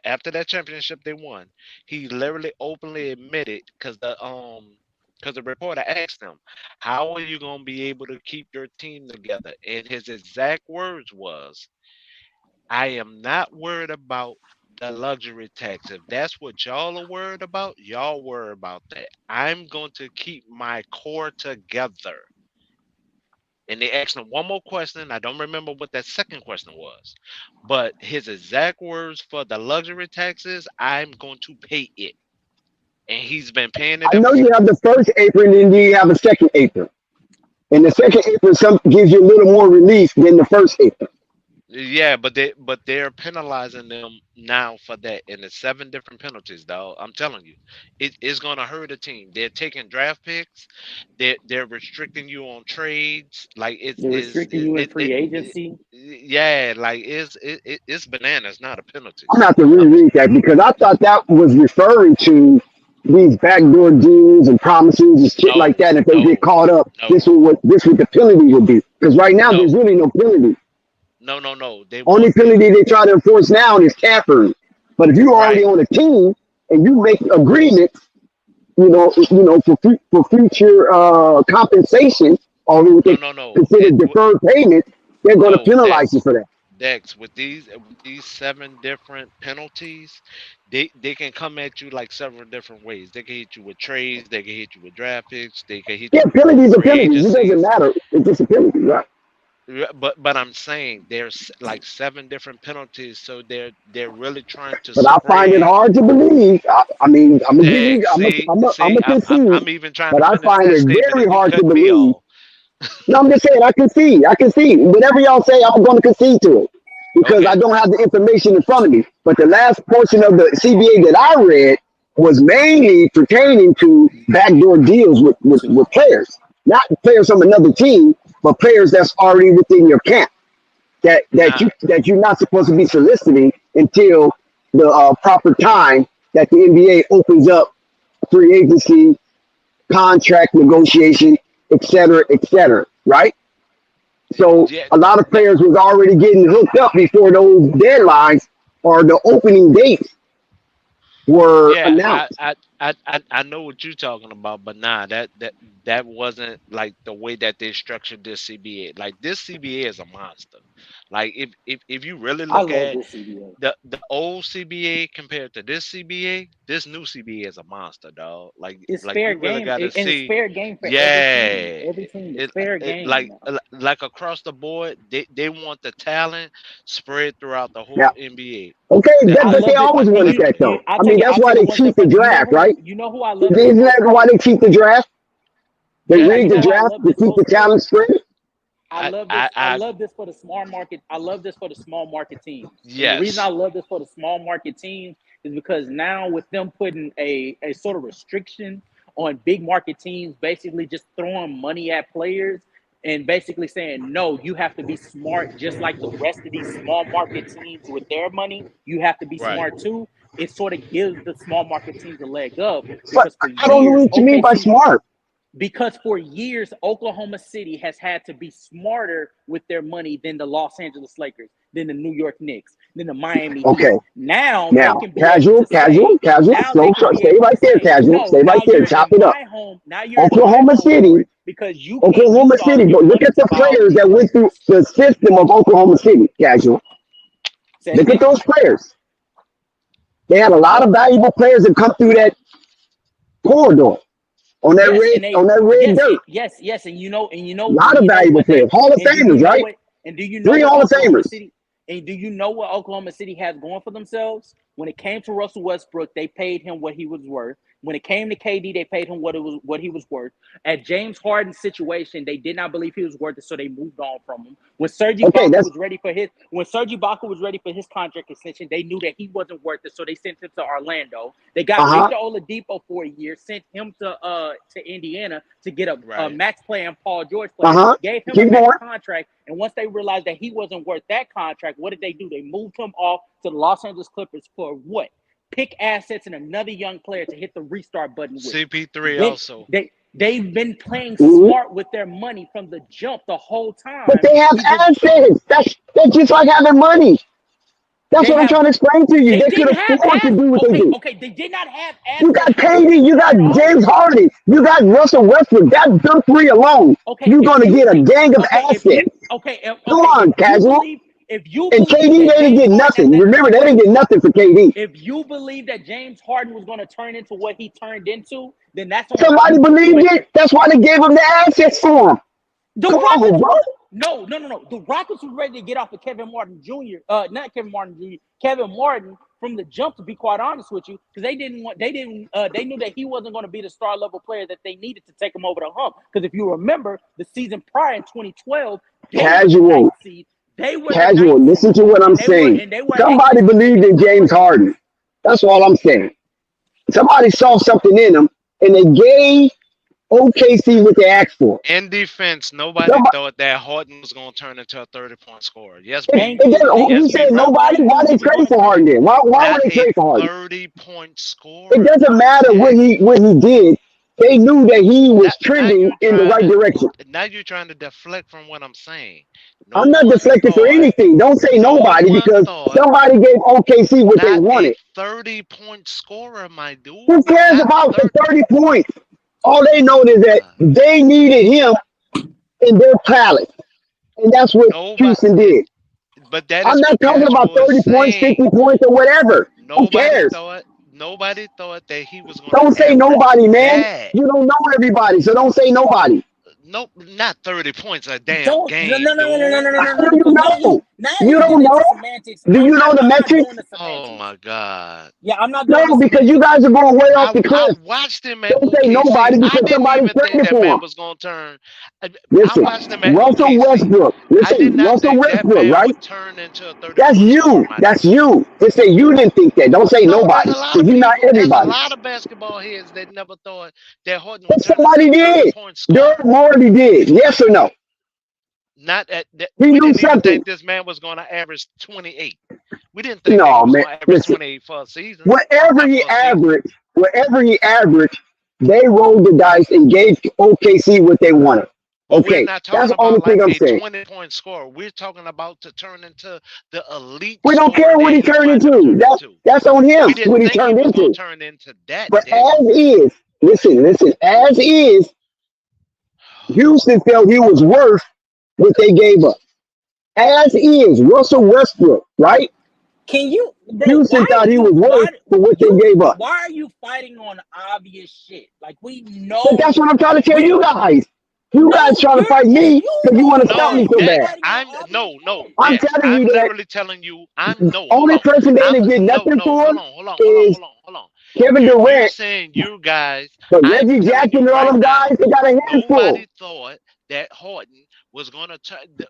after that championship they won, he literally openly admitted because the reporter asked him, "How are you gonna be able to keep your team together?" And his exact words was, "I am not worried about the luxury tax. If that's what y'all are worried about, y'all worry about that. I'm going to keep my core together." And they asked him one more question. I don't remember what that second question was, but his exact words for the luxury taxes, "I'm going to pay it." And he's been paying it I ever know you have the since. first apron, and then you have a second apron. And the second apron gives you a little more relief than the first apron. Yeah, but they're penalizing them now for that, and it's 7 different penalties, dog. I'm telling you, it's gonna hurt a team. They're taking draft picks. They're restricting you on trades. Like it's They're is restricting you in free agency. yeah, like it's bananas, not a I'm penalties. gonna have to I'm reread that because I thought that was referring to these backdoor deals and promises and shit like no, that. If they get no, caught up, no, this what the penalty would be. Because right now there's no, really no penalty. no. They Only want they penalty they try to enforce now is tampering. But if you're already right. on a team and you make agreements, for future compensation or what No, they no, no. consider deferred payments, they're going to No, penalize you for that. Dex, with these 7 different penalties, they can come at you like several different ways. They can hit you with trades, they can hit you with draft picks, they can hit Yeah, you with penalties are free penalties. It doesn't agencies. matter. It's just a penalty, right? but I'm saying there's like 7 different penalties, so they're really trying to But I find it spread. hard to believe. I mean, I'm gonna give you, I'm See, gonna concede, I'm even trying but to I finish find that it statement, very and you hard to cut me believe. off. No, I'm just saying, I concede. I concede. Whatever y'all say, I'm going to concede to it because I Okay. don't have the information in front of me. But the last portion of the CBA that I read was mainly pertaining to backdoor deals with players, not players from another team, but players that's already within your camp Nah. that you're not supposed to be soliciting until the proper time that the NBA opens up free agency, contract negotiation, et cetera, right? So Yeah. a lot of That, players was already getting hooked up before those deadlines or the opening dates were yeah. announced. I know what you're talking about, but nah, that wasn't like the way that they structured this CBA. Like this CBA is a monster. Like if you really I look love at this CBA. the old CBA compared to this CBA, this new CBA is a monster, dog. It's Like fair you really game, got to and it's see, fair game for every team. yeah. Every team is It, fair it game now. like across the board, they want the talent spread throughout the Yeah. whole NBA. Okay, That I but they love it, always and wanted that though. I'll I mean, take it. that's I'll why take it they one step cheat the further. draft, right? You know who I love this Isn't most that why for? they cheat the draft? They Yeah, you rigged know the why I draft love to this keep the most for? talent spread. I love this. I I love this for the small market. I love this for the small market teams. And the reason I yes, love this for the small market teams is because now with them putting a sort of restriction on big market teams, basically just throwing money at players and basically saying, no, you have to be smart just like the rest of these small market teams with their money. You have to be right. smart too. It sort of gives the small market teams a leg up But because for I don't know years, what you mean by smart. because for years Oklahoma City has had to be smarter with their money than the Los Angeles Lakers, than the New York Knicks, than the Miami Heat. Okay, Now they now can be able to say, now they slow, can be stay able right to there, say, casual, no, stay right now there, you're chop in it up. my home. Now you're in my Oklahoma home City, court because you can't use all of your Look money at to the buy all players these that went through players. the system of Oklahoma City, casual. Say it Look at again. those players. They had a lot of valuable players that come through that corridor Yes, and on they that red dirt. yes, A lot of valuable what they players, Hall of and do you Famers, know right? what and do you know 3 what Hall of Oklahoma Famers. City and do you know what Oklahoma City has going for themselves? When it came to Russell Westbrook, they paid him what he was worth. When it came to KD, they paid him what he was worth. At James Harden's situation, they did not believe he was worth it, so they moved on from him. Okay, that's When Serge Ibaka was ready for his contract extension, they knew that he wasn't worth it, so they sent him to Orlando. They got uh-huh. Victor Oladipo for a year, sent him to Indiana to get a Right. max player and Paul George player, Uh-huh. gave him a Keep max going. contract, and once they realized that he wasn't worth that contract, what did they do? They moved him off to the Los Angeles Clippers for what? Pick assets and another young player to hit the restart button with. CP3 Then also. they've been playing Mhm. smart with their money from the jump the whole But time they have to just assets. That's just like having money. That's they what I'm have trying to explain to you. they They could didn't have afford to do what they do. okay, they did not have You assets got when they KD, you got acquired all of James them. Harden, you got Russell Westbrook. That them three alone, Okay, you're if gonna you get a think gang of okay, if assets. you okay, Come okay, on, casual. if you And believe KD, that they didn't James get Harden at nothing. that Remember, they didn't get nothing for KD. if you believe that James Harden was going to turn into what he turned into, then that's on Somebody you. believed But it. That's why they gave him the assets for him. the Come Rockets on, bro. no. The Rockets was ready to get off of Kevin Martin Jr. Not Kevin Martin Jr. Kevin Martin from the jump. To be quite honest with you, because they knew that he wasn't going to be the star level player that they needed to take him over the hump. Because if you remember the season prior in 2012, they were the Casual. ninth seed. They were the Casual. ninth Listen seed, to what I'm and saying. they were Somebody anxious to make believed it in to the James playoffs. Harden. That's all I'm saying. Somebody saw something in him, and they gave OKC what they asked for. In defense, nobody Somebody, thought that Harden was going to turn into a 30-point scorer. Yes, it, be Thank it you. doesn't, yes, who be said real. nobody? Why Nobody they knew he was trade going to for turn Harden into then? that. Why would Not they a trade for Harden? 30-point It scorer. doesn't matter what Exactly. he did. They knew that he was Now trending you in the trying right to direction. deflect from what I'm saying. No I'm not one deflecting for thought. anything. Don't say No nobody one because thought. somebody gave OKC what they Not a wanted. 30-point scorer, my dude. Who cares Not about the 30. 30 points? All they know is that they needed him in their palace. And that's what Houston Nobody. did. But that I'm is not what talking about Casual is 30 points, saying. 50 points, or whatever. Who Nobody cares? thought. Nobody thought that he was going Don't to say average nobody, man. that. You don't know everybody, so don't say nobody. Nope, not 30 points a damn Don't no game, no no no no no dude. no no How no. do you Because know? now You you get don't into know? semantics. Do you know the I'm not metrics? doing the Oh semantics. my god. Yeah, I'm not doing the No, because you semantics. guys are going way off the I cliff. watched him at Don't say OKC. nobody I because didn't somebody's even think trading that for man him. was gonna turn. I Listen, watched him at Russell OKC. Westbrook. I did Listen, not Russell think that Westbrook, man right? would turn into a 30 That's point scorer, you. my That's nigga. you. Just say you didn't think that. Don't say No, there's nobody. a lot Because of you're not people, there's a everybody. lot of basketball heads that never thought that Horton But would turn into somebody a 30 did. point Derek scorer. Morley did. Yes or no? Not at that, He we knew didn't even something. think this man was going to average 28. We didn't think that he No, was man. going to average Listen, 28 for a season. whatever Not he for a season. averaged, whatever he averaged, they rolled the dice and gave OKC what they wanted. But we're Okay, not that's talking the only about thing like I'm a saying. 20-point scorer. We're talking about to turn into the elite We don't scorer care what that he he turned wound up into. turning into. That's on We him. didn't What he think he turned was going into. to turn into that But depth. as is, listen, as is, Houston felt he was worth what they gave up. As is, Russell Westbrook, right? Can you, bro? Houston thought he was worth for what they gave up. Why are you fighting on obvious shit? Like we But that's know. what I'm trying to tell We you guys. You guys no, trying to you're fight yeah, me you because you know want to stop me why No, so you're that bad. fighting on I'm obvious no, shit. I'm that telling I'm you that literally telling you. I'm no, hold only on. person they I'm didn't get no, nothing no, for hold is on, hold on. Kevin You're Durant, saying you guys. but I'm Reggie telling Jackson you and all right them now. guys, they got a handful. Nobody thought that Horton was gonna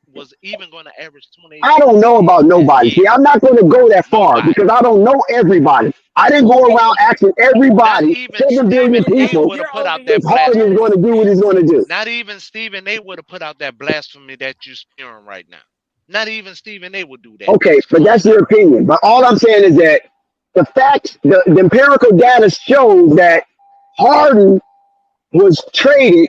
was even gonna average 28 I don't points know about that nobody. See, year. I'm not going to go that far Nobody. because I don't know everybody. I didn't go Okay, around asking Not everybody, even 7 billion Stephen A. and people, would you're have put over out here if that Harden is turning going to do what he's going to do. semantics. Not even Stephen A. would have put out that blasphemy that you spewing right now. Not even Stephen A. would do that Okay, mess. but Come on that's now. your opinion. But all I'm saying is that the facts, the empirical data shows that Harden was traded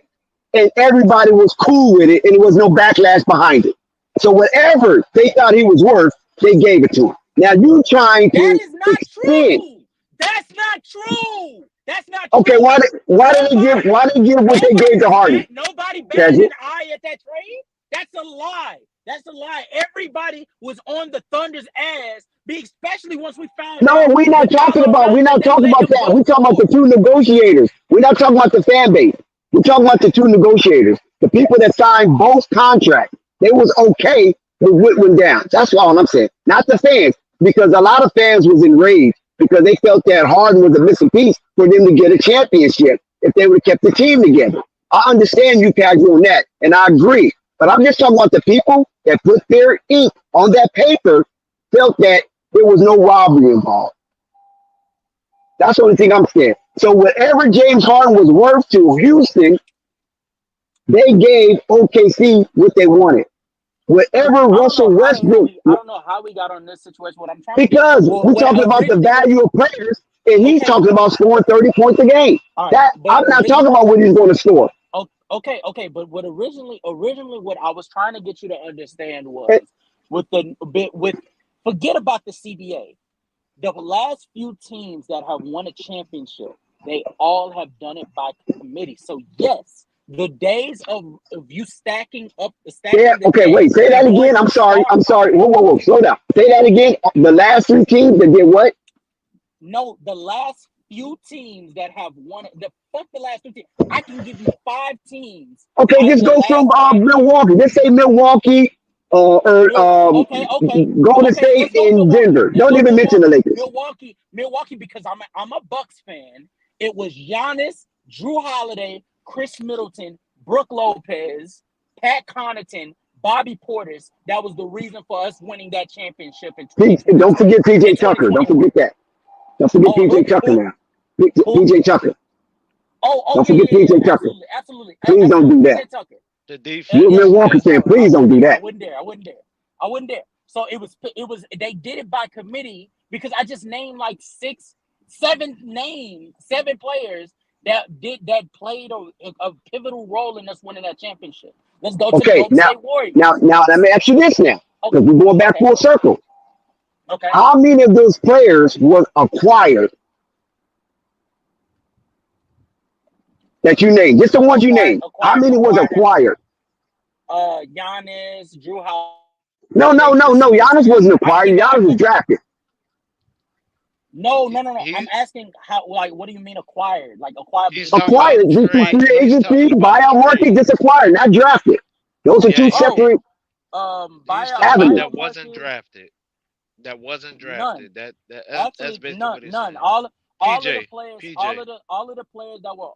and everybody was cool with it and there was no backlash behind it. So whatever they thought he was worth, they gave it to him. Now you trying That to is not extend. true. That's not true. That's not Okay, true. why Nobody, did they give what they gave to Harden? nobody batted Cedric? an eye at that trade. That's a lie. That's a lie. Everybody was on the Thunder's ass, especially once we found No, out we're not the talking about amount that they let him that. go We're talking about for. the two negotiators. We're not talking about the fan base. We're talking about the two negotiators, the people that signed both contracts. They was okay with what went down. That's all I'm saying. Not the fans, because a lot of fans was enraged because they felt that Harden was a missing piece for them to get a championship if they would have kept the team together. I understand you guys on that, and I agree. But I'm just talking about the people that put their ink on that paper felt that there was no robbery involved. That's the only thing I'm saying. So whatever James Harden was worth to Houston, they gave OKC what they wanted. Whatever Russell Westbrook, I don't know how we got on this situation. What I'm trying to get, because we're what talking about the originally, value of players, and he's okay, talking about scoring 30 points a game. all right, That but I'm not talking about what he's going to score. okay, but what originally, what I was trying to get you to understand was And with forget about the CBA. The last few teams that have won a championship, they all have done it by committee. So yes, the days of you stacking yeah, the okay, deck wait, say that and again. wanting star I'm sorry. power. Whoa, slow down. Say that again. The last three teams that did what? No, the last few teams that have won the fuck the last 2 teams. I can give you 5 teams Okay, out of just the go from last 5 years. Milwaukee. Just say Milwaukee, Golden Okay. State, Let's go and Milwaukee. Denver. Don't even mention the Lakers. Milwaukee, because I'm a Bucks fan. It was Giannis, Drew Holiday, Chris Middleton, Brooke Lopez, Pat Connaughton, Bobby Portis. That was the reason for us winning that championship in Don't 2020 forget PJ in Tucker. Don't 2021. forget that. Don't forget Oh, PJ Tucker now. who? PJ Tucker. Oh, Don't yeah, forget PJ Tucker. absolutely. Please don't do that. PJ Tucker. The You're a defense, Milwaukee yes. fan. Please don't do I that. wasn't there. So it was they did it by committee because I just named like 7 players that played a pivotal role in us winning that championship. Let's go to the Okay, Golden State Warriors. now let me ask you this now, because we're going back full circle. Okay. How many of those players were acquired that you named? Just the ones you named. How many was acquired? Giannis, Drew Holiday. No. Giannis wasn't acquired. Giannis was drafted. No. I'm He asking how. Like, what do you mean acquired? Like acquired he's meaning talking trade? about Acquired just through trade. free He's agency, talking about buyout market, trade. just acquired, not drafted. Those are Yeah, two he separate he's Buyout talking about avenues. buyout that wasn't market. drafted. That wasn't None. drafted. That's Actually, basically none. what he's None. saying. All of the PJ, players. PJ. All of the players that were.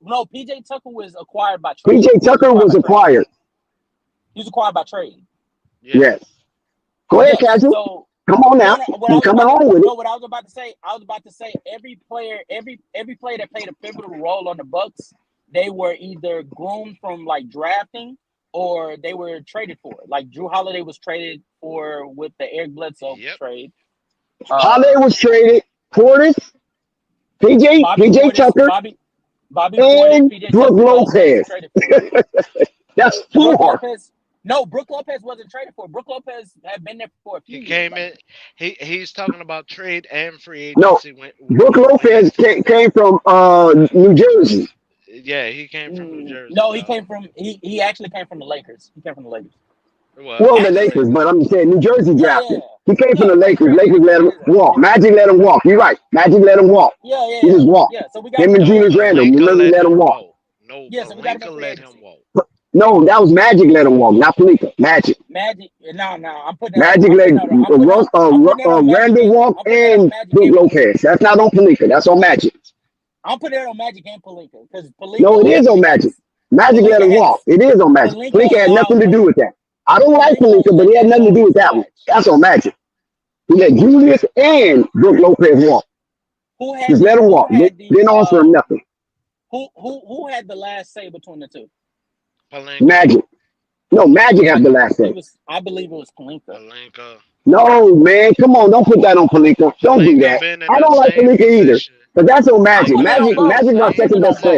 No, PJ Tucker was acquired by PJ trade. He was Tucker acquired was by trade. acquired. He was acquired by trade. Yeah. Yes. Go ahead, Yes. Casual. So Come on no, now. no. You coming on with it. What I was about to say. I was about to say every player that played a pivotal role on the Bucks, they were either groomed from like drafting or they were traded for. Like Drew Holiday was traded for with the Eric Bledsoe Yep. trade. Holiday Uh, was traded. Portis, Bobby PJ Portis, Tucker, Bobby Portis, and PJ Brooke Tucker, all players were Lopez. traded for. That's Brooke four. Lopez. No, Brooke Lopez wasn't traded for. Brooke Lopez had been there for a few He years. came Like in. He's talking about trade and free No, agency Brooke when he. Lopez came from New Jersey. Yeah, he came from New Jersey, no, dog. he actually came from the Lakers. He came from the Lakers. Well, Well, the the Actually, Lakers, but Lakers. I'm just saying New Jersey yeah, drafted. He came from yeah, the Lakers Lakers. drafted Lakers him. let him walk. Magic let him walk. You're right. Magic let him walk. He just walked. Yeah. So we got Him and Julius Randle. Palinka Remember, he let let him him walk. walk. No, yeah. So we got him in Palinka free let him agency. walk. No, that was Magic let him walk, not Palinka. Magic. Magic. No. I'm putting that Magic on. let I'm putting that on Magic Randle and walk I'm putting that on and Magic Brooke and Palinka. Lopez. That's not on Palinka. That's on Magic. I'm putting that on Magic and Palinka because No, it is on Palinka had Magic. this. Magic let Palinka him had walk. this. It is on Magic. Palinka Palinka had allowed nothing to do with that. I don't like Palinka Palinka, but he had nothing to do with that one. sludge. That's on Magic. He let Julius and Brooke Lopez walk. Who had Just let him walk. Didn't offer him nothing. who had the last say between the two? Palinka. Magic. No, Magic had the last say. I believe it was Palinka. Palinka. No, man. Come on. Don't put that on Palinka. Don't do Palinka that. been in I the don't like same Palinka either. position. But that's on Magic. putting it on Magic, both. Magic our I'm putting second it on best player. both.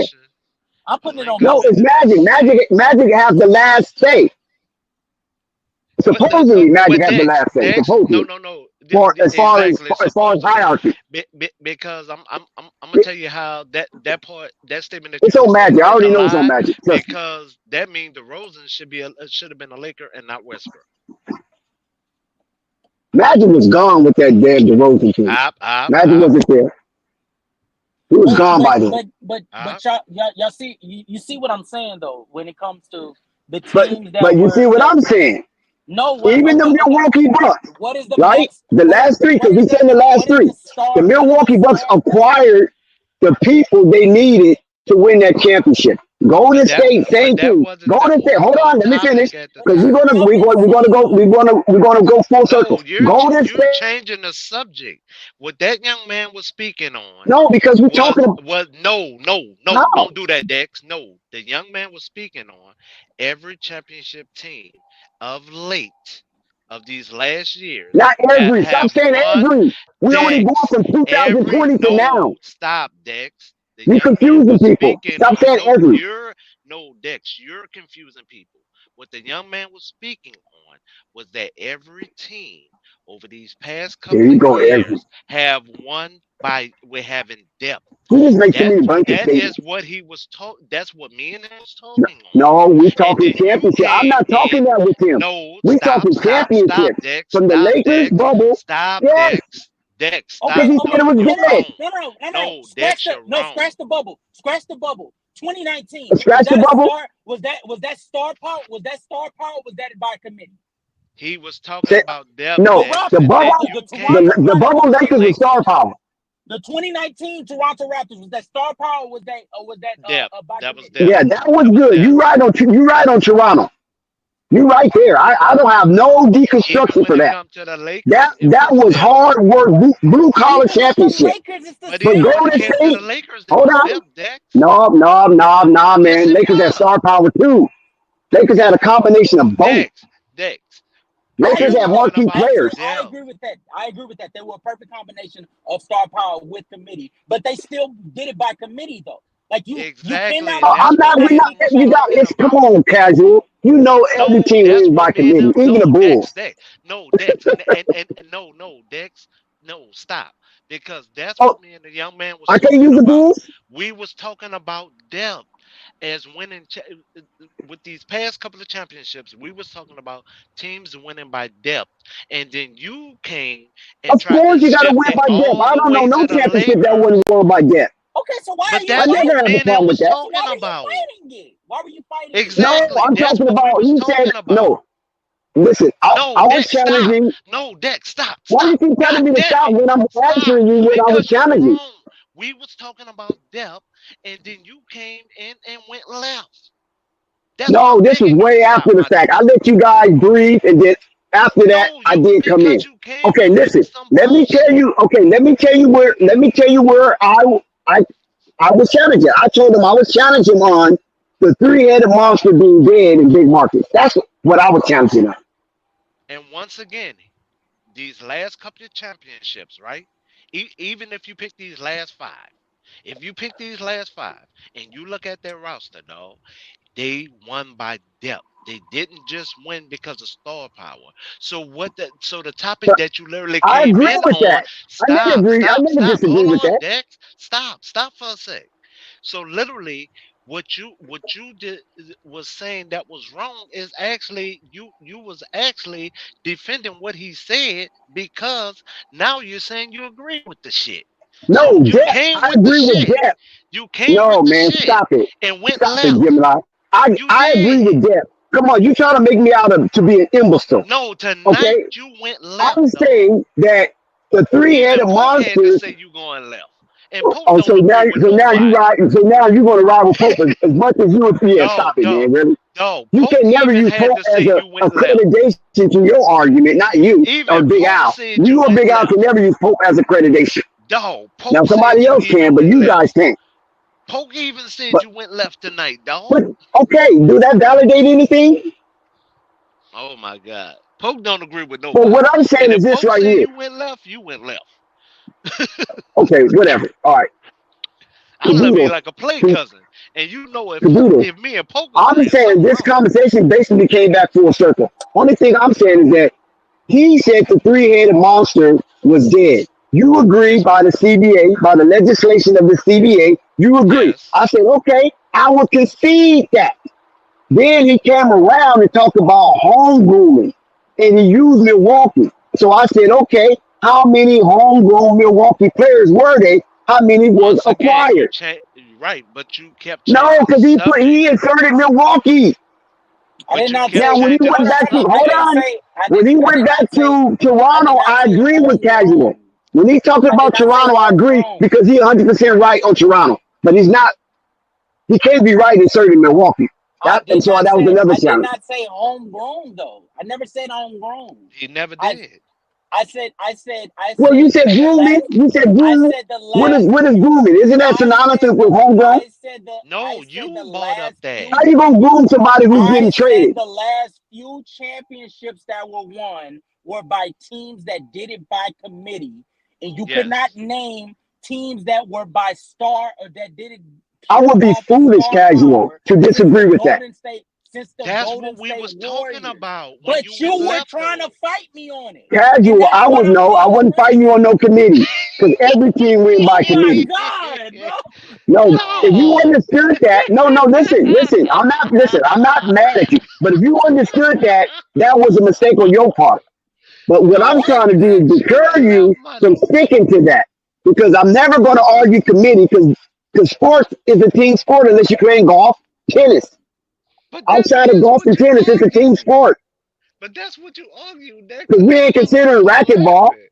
I'm putting it on No, both. it's Magic. Magic has the last say. Supposedly, Magic has the Dex, last say. Dex, Supposedly, no. as Exactly, far as supposedly, hierarchy, because I'm gonna tell you how that statement that you it's on just said Magic. I is a already know it's on lie, Magic. Trust me. because that means DeRozan should have been a Laker and not Westbrook. Magic was gone with that damn DeRozan team. Magic wasn't there. He was gone by then. But y'all see you see what I'm saying though when it comes to the But teams that but you were see what I'm saying? no what Even the okay, Milwaukee Bucks, what is the right? Bucks The last three, because we said the last three. The Milwaukee Bucks acquired the people they needed to win that championship. Golden State, same thing. Golden State. Hold on, let me finish. Because we're gonna go full circle. No, you're Golden State. changing the subject. What that young man was speaking on No, because we're talking about was no, no. don't do that, Dex. No, the young man was speaking on every championship team of late of these last years Not that every. Stop have saying won. every. We only going Dex, from 2020 to now. stop, Dex. The You young man confusing was people. speaking Stop on saying every. Dex, you're confusing people. What the young man was speaking on was that every team over these past There couple you of go, every. years have won by with having depth. You just make too many blanket That is statements. what he was talking. That's what me and him was talking on. No, we And talking then you championship. I'm came not talking in. that with him. No, We talking championship Dex, from the Lakers bubble. stop, Yes, Dex, because stop. he said it No, was you're dead. wrong. No, Scratch Dex, the you're wrong. scratch the bubble. Scratch the bubble. 2019. Was Scratch the that a bubble. star? Was that star power? Was that star power? Was that by committee? He was talking Say, about depth, The no, Dex, the Raptors, and bubble, then the you came Toronto the over bubble with Raptors, the Lakers was star Lakers. power. the 2019 Toronto Raptors, was that star power? Was that Depth. by That was committee? depth. Yeah, that was That was good. depth. You right on Toronto. You right there. I don't have no Even deconstruction when for it that. comes to the Lakers, That it that was was depth. hard work, blue collar Even on the championship. Lakers, it's the But But even when same it Golden came to the State, thing. Lakers, it hold was on. depth, Dex. No, Yes, man. it Lakers had was. star power too. Lakers had a combination of both. Dex. I Lakers agree You're had with that. talking marquee about Actually, players. I depth. agree with that. I agree with that. They were a perfect combination of star power with committee, but they still did it by committee though. Like you Exactly, cannot and I'm that's you what not. cannot We're me and not. him speak. was You got. talking It's come about. on, casual. You know every No, team that's wins by what me and committee, him. even the No, Bulls. Dex. No, Dex. And no, Dex. No, stop. Because that's Oh, what me and the young man was I can't talking use the about. Bulls. We was talking about depth. as winning with these past couple of championships. We was talking about teams winning by depth, and then you came and Of tried to course, you got to shift win it by depth. all I the don't know way no to the championship that Lakers. wasn't won by depth. Okay, so why are But you I that's fighting? what never had a me and him problem with was that. So talking why were you about. fighting it? Why were you fighting it? No, Exactly. I'm That's talking what we about. was He said talking about. no. Listen, No, I was Dex, stop. challenging. No, Dex, stop. Why do you Stop. keep God telling me to damn stop it. when I'm Stop. answering you what I was Because you challenging? wrong. We was talking about depth, and then you came in and went left. That's why No, I'm this was begging you to way stop, after the my fact. dude. I let you guys breathe, and then after that, No, I you did come in. because you came Okay, in with listen. some Let me tell bullshit. you. Okay, let me tell you where. Let me tell you where I I was challenging. I told him I was challenging on the three-headed monster being dead in big markets. That's what I was challenging on. And once again, these last couple of championships, right? Even if you pick these last five, if you pick these last five and you look at their roster, dog, they won by depth. They didn't just win because of star power. So the topic But that you literally I came agree in with on, that. I never agree. I never stop. disagree Hold with on, that. Dex. Stop for a sec. So literally what you did was saying that was wrong is actually you was actually defending what he said because now you're saying you agree with the shit. So No, you depth. came I with the agree with shit. depth. You came No, with the man, shit stop it. and went Stop it, left. Gemini. I You I agree did. with depth. Come on, you trying to make me out of to be an imbecile. No, tonight Okay? you went I'm left, dog. saying that the Even three-headed Poke had to monsters. say you going left. And Poke Oh, don't agree with so now you nobody. ride. So now you want to ride with Pope as much as you would. Yeah, No, stop it, man. no, Really, no. you Poke can never even use had Pope to as say a you went left. accreditation to your argument, not you or Even Big Poke Al. said you You or went Big Al can left. never use Pope as accreditation. Dog, Now Poke said somebody you else even can, but went you left. guys can't. Poke even said But you went left tonight, dog. but okay, do that validate anything? Oh my God. Poke don't agree with But what nobody. I'm And saying is if this Poke right say here. you went left. Okay, whatever. All right, I'm gonna be Caboodle, like a play cousin. And you know Caboodle. if me and Poke I'm agreeing, saying something this wrong. conversation basically came back full circle. Only thing I'm saying is that he said the three-headed monster was dead. You agree Yes, by the CBA, by the legislation of the CBA. You agree. yes. I said, okay, I will concede that. Then he came around and talked about homeschooling, and he used Milwaukee. So I said, okay, how many homegrown Milwaukee players were they? How many was Once again, acquired? right, but you kept No, changing the because subject. he inserted Milwaukee. I did But you not kept Now, say. when he changing went the Hold on, back hold to, on. I hold subject. didn't on, say. when he I went did back not say. to I did Toronto, not I say agree with Casual. homegrown. When he talked I did about not say Toronto, I agree homegrown. because he's 100% right on Toronto. But he's not, he can't be right inserting Milwaukee. And so that was another I did challenge. not say homegrown though. I never said homegrown. He never I did. I Well, you said said the grooming. last. You said I grooming. said the last What is few. grooming? Isn't that synonymous with homegrown? No, I said you the brought up last that. few. How you gonna groom somebody who's I getting said traded? the last few championships that were won were by teams that did it by committee, and you could not Yes. name teams that were by star or that did it I pure would be off of foolish, star Casual, power to since disagree the with that. That's Golden what we State was talking Warriors. about when But you you went were left trying to though. fight me on it, and Casual, that's I what would I'm know. I wasn't fighting you celebrating. on no committee because every team win by Oh my committee. God, bro! No, if you No. understood that, no, listen. I'm not mad at you. But if you understood that, that was a mistake on your part. But what No, I'm I trying to do is Dex, you deter went left, you my from dude. sticking to that because I'm never going to argue committee because sports is a team sport unless you're playing golf, tennis. But that Outside of is golf what and you tennis, it's a team argued. sport But that's what you argued, Dex, because and we that's ain't why we considering was racquetball laughing.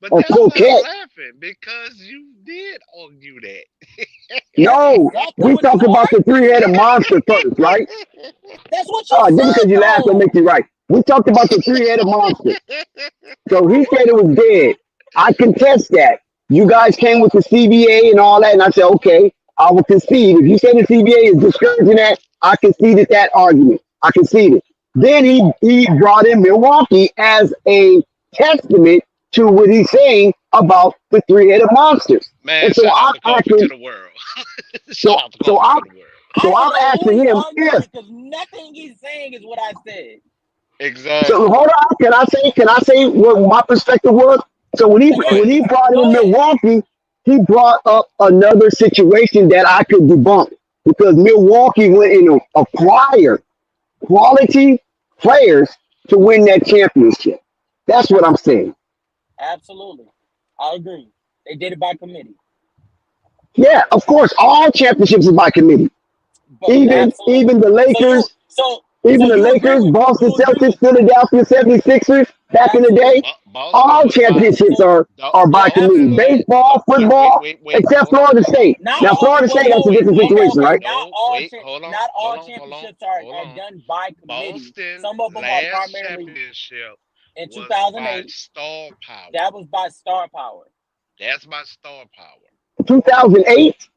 But or that's why I'm croquet. laughing because you did argue that's No, exactly we what you talk about the three-headed monster first, right? that. That's what you Just because said you laugh don't make though. you right. We talked about the three-headed monster. So he said it was dead. I contest that. You guys came with the CBA and all that, and I said, okay, I will concede. If you say the CBA is discouraging that, I conceded that argument. I conceded. Then he brought in Milwaukee as a testament to what he's saying about the three-headed monsters. Man, And so shout out I'm to coffee to asking, the world. so Shout out to so coffee I'm to the world. I so don't I'm know who asking you him arguing if. with because nothing he's saying is what I said. So Exactly. hold on, can I say what my perspective was? So when Yes, he brought go in ahead. Milwaukee, he brought up another situation that I could debunk. because Milwaukee went and acquired quality players to win that championship. That's what I'm saying. Absolutely. I agree. They did it by committee. Yeah, of course, all championships is by committee. But Even absolutely. the So you Lakers, so even so the you agree Lakers, with Boston you agree Celtics, with Philadelphia 76ers back in the day, absolutely. Boston all was by championships So are by yeah, committee. Boston absolutely. last. No, Baseball, football, wait. except Hold on, Florida hold on. State. Not Now Hold all on, Florida well State, hold that's a on. no different okay, situation, okay. right? Not No, all wait. Hold on, not hold all on, hold on, championships hold are on. done by committee. Boston Some of them are last primarily championship in was by 2008. star power. That was by star power. That's by star power. 2008.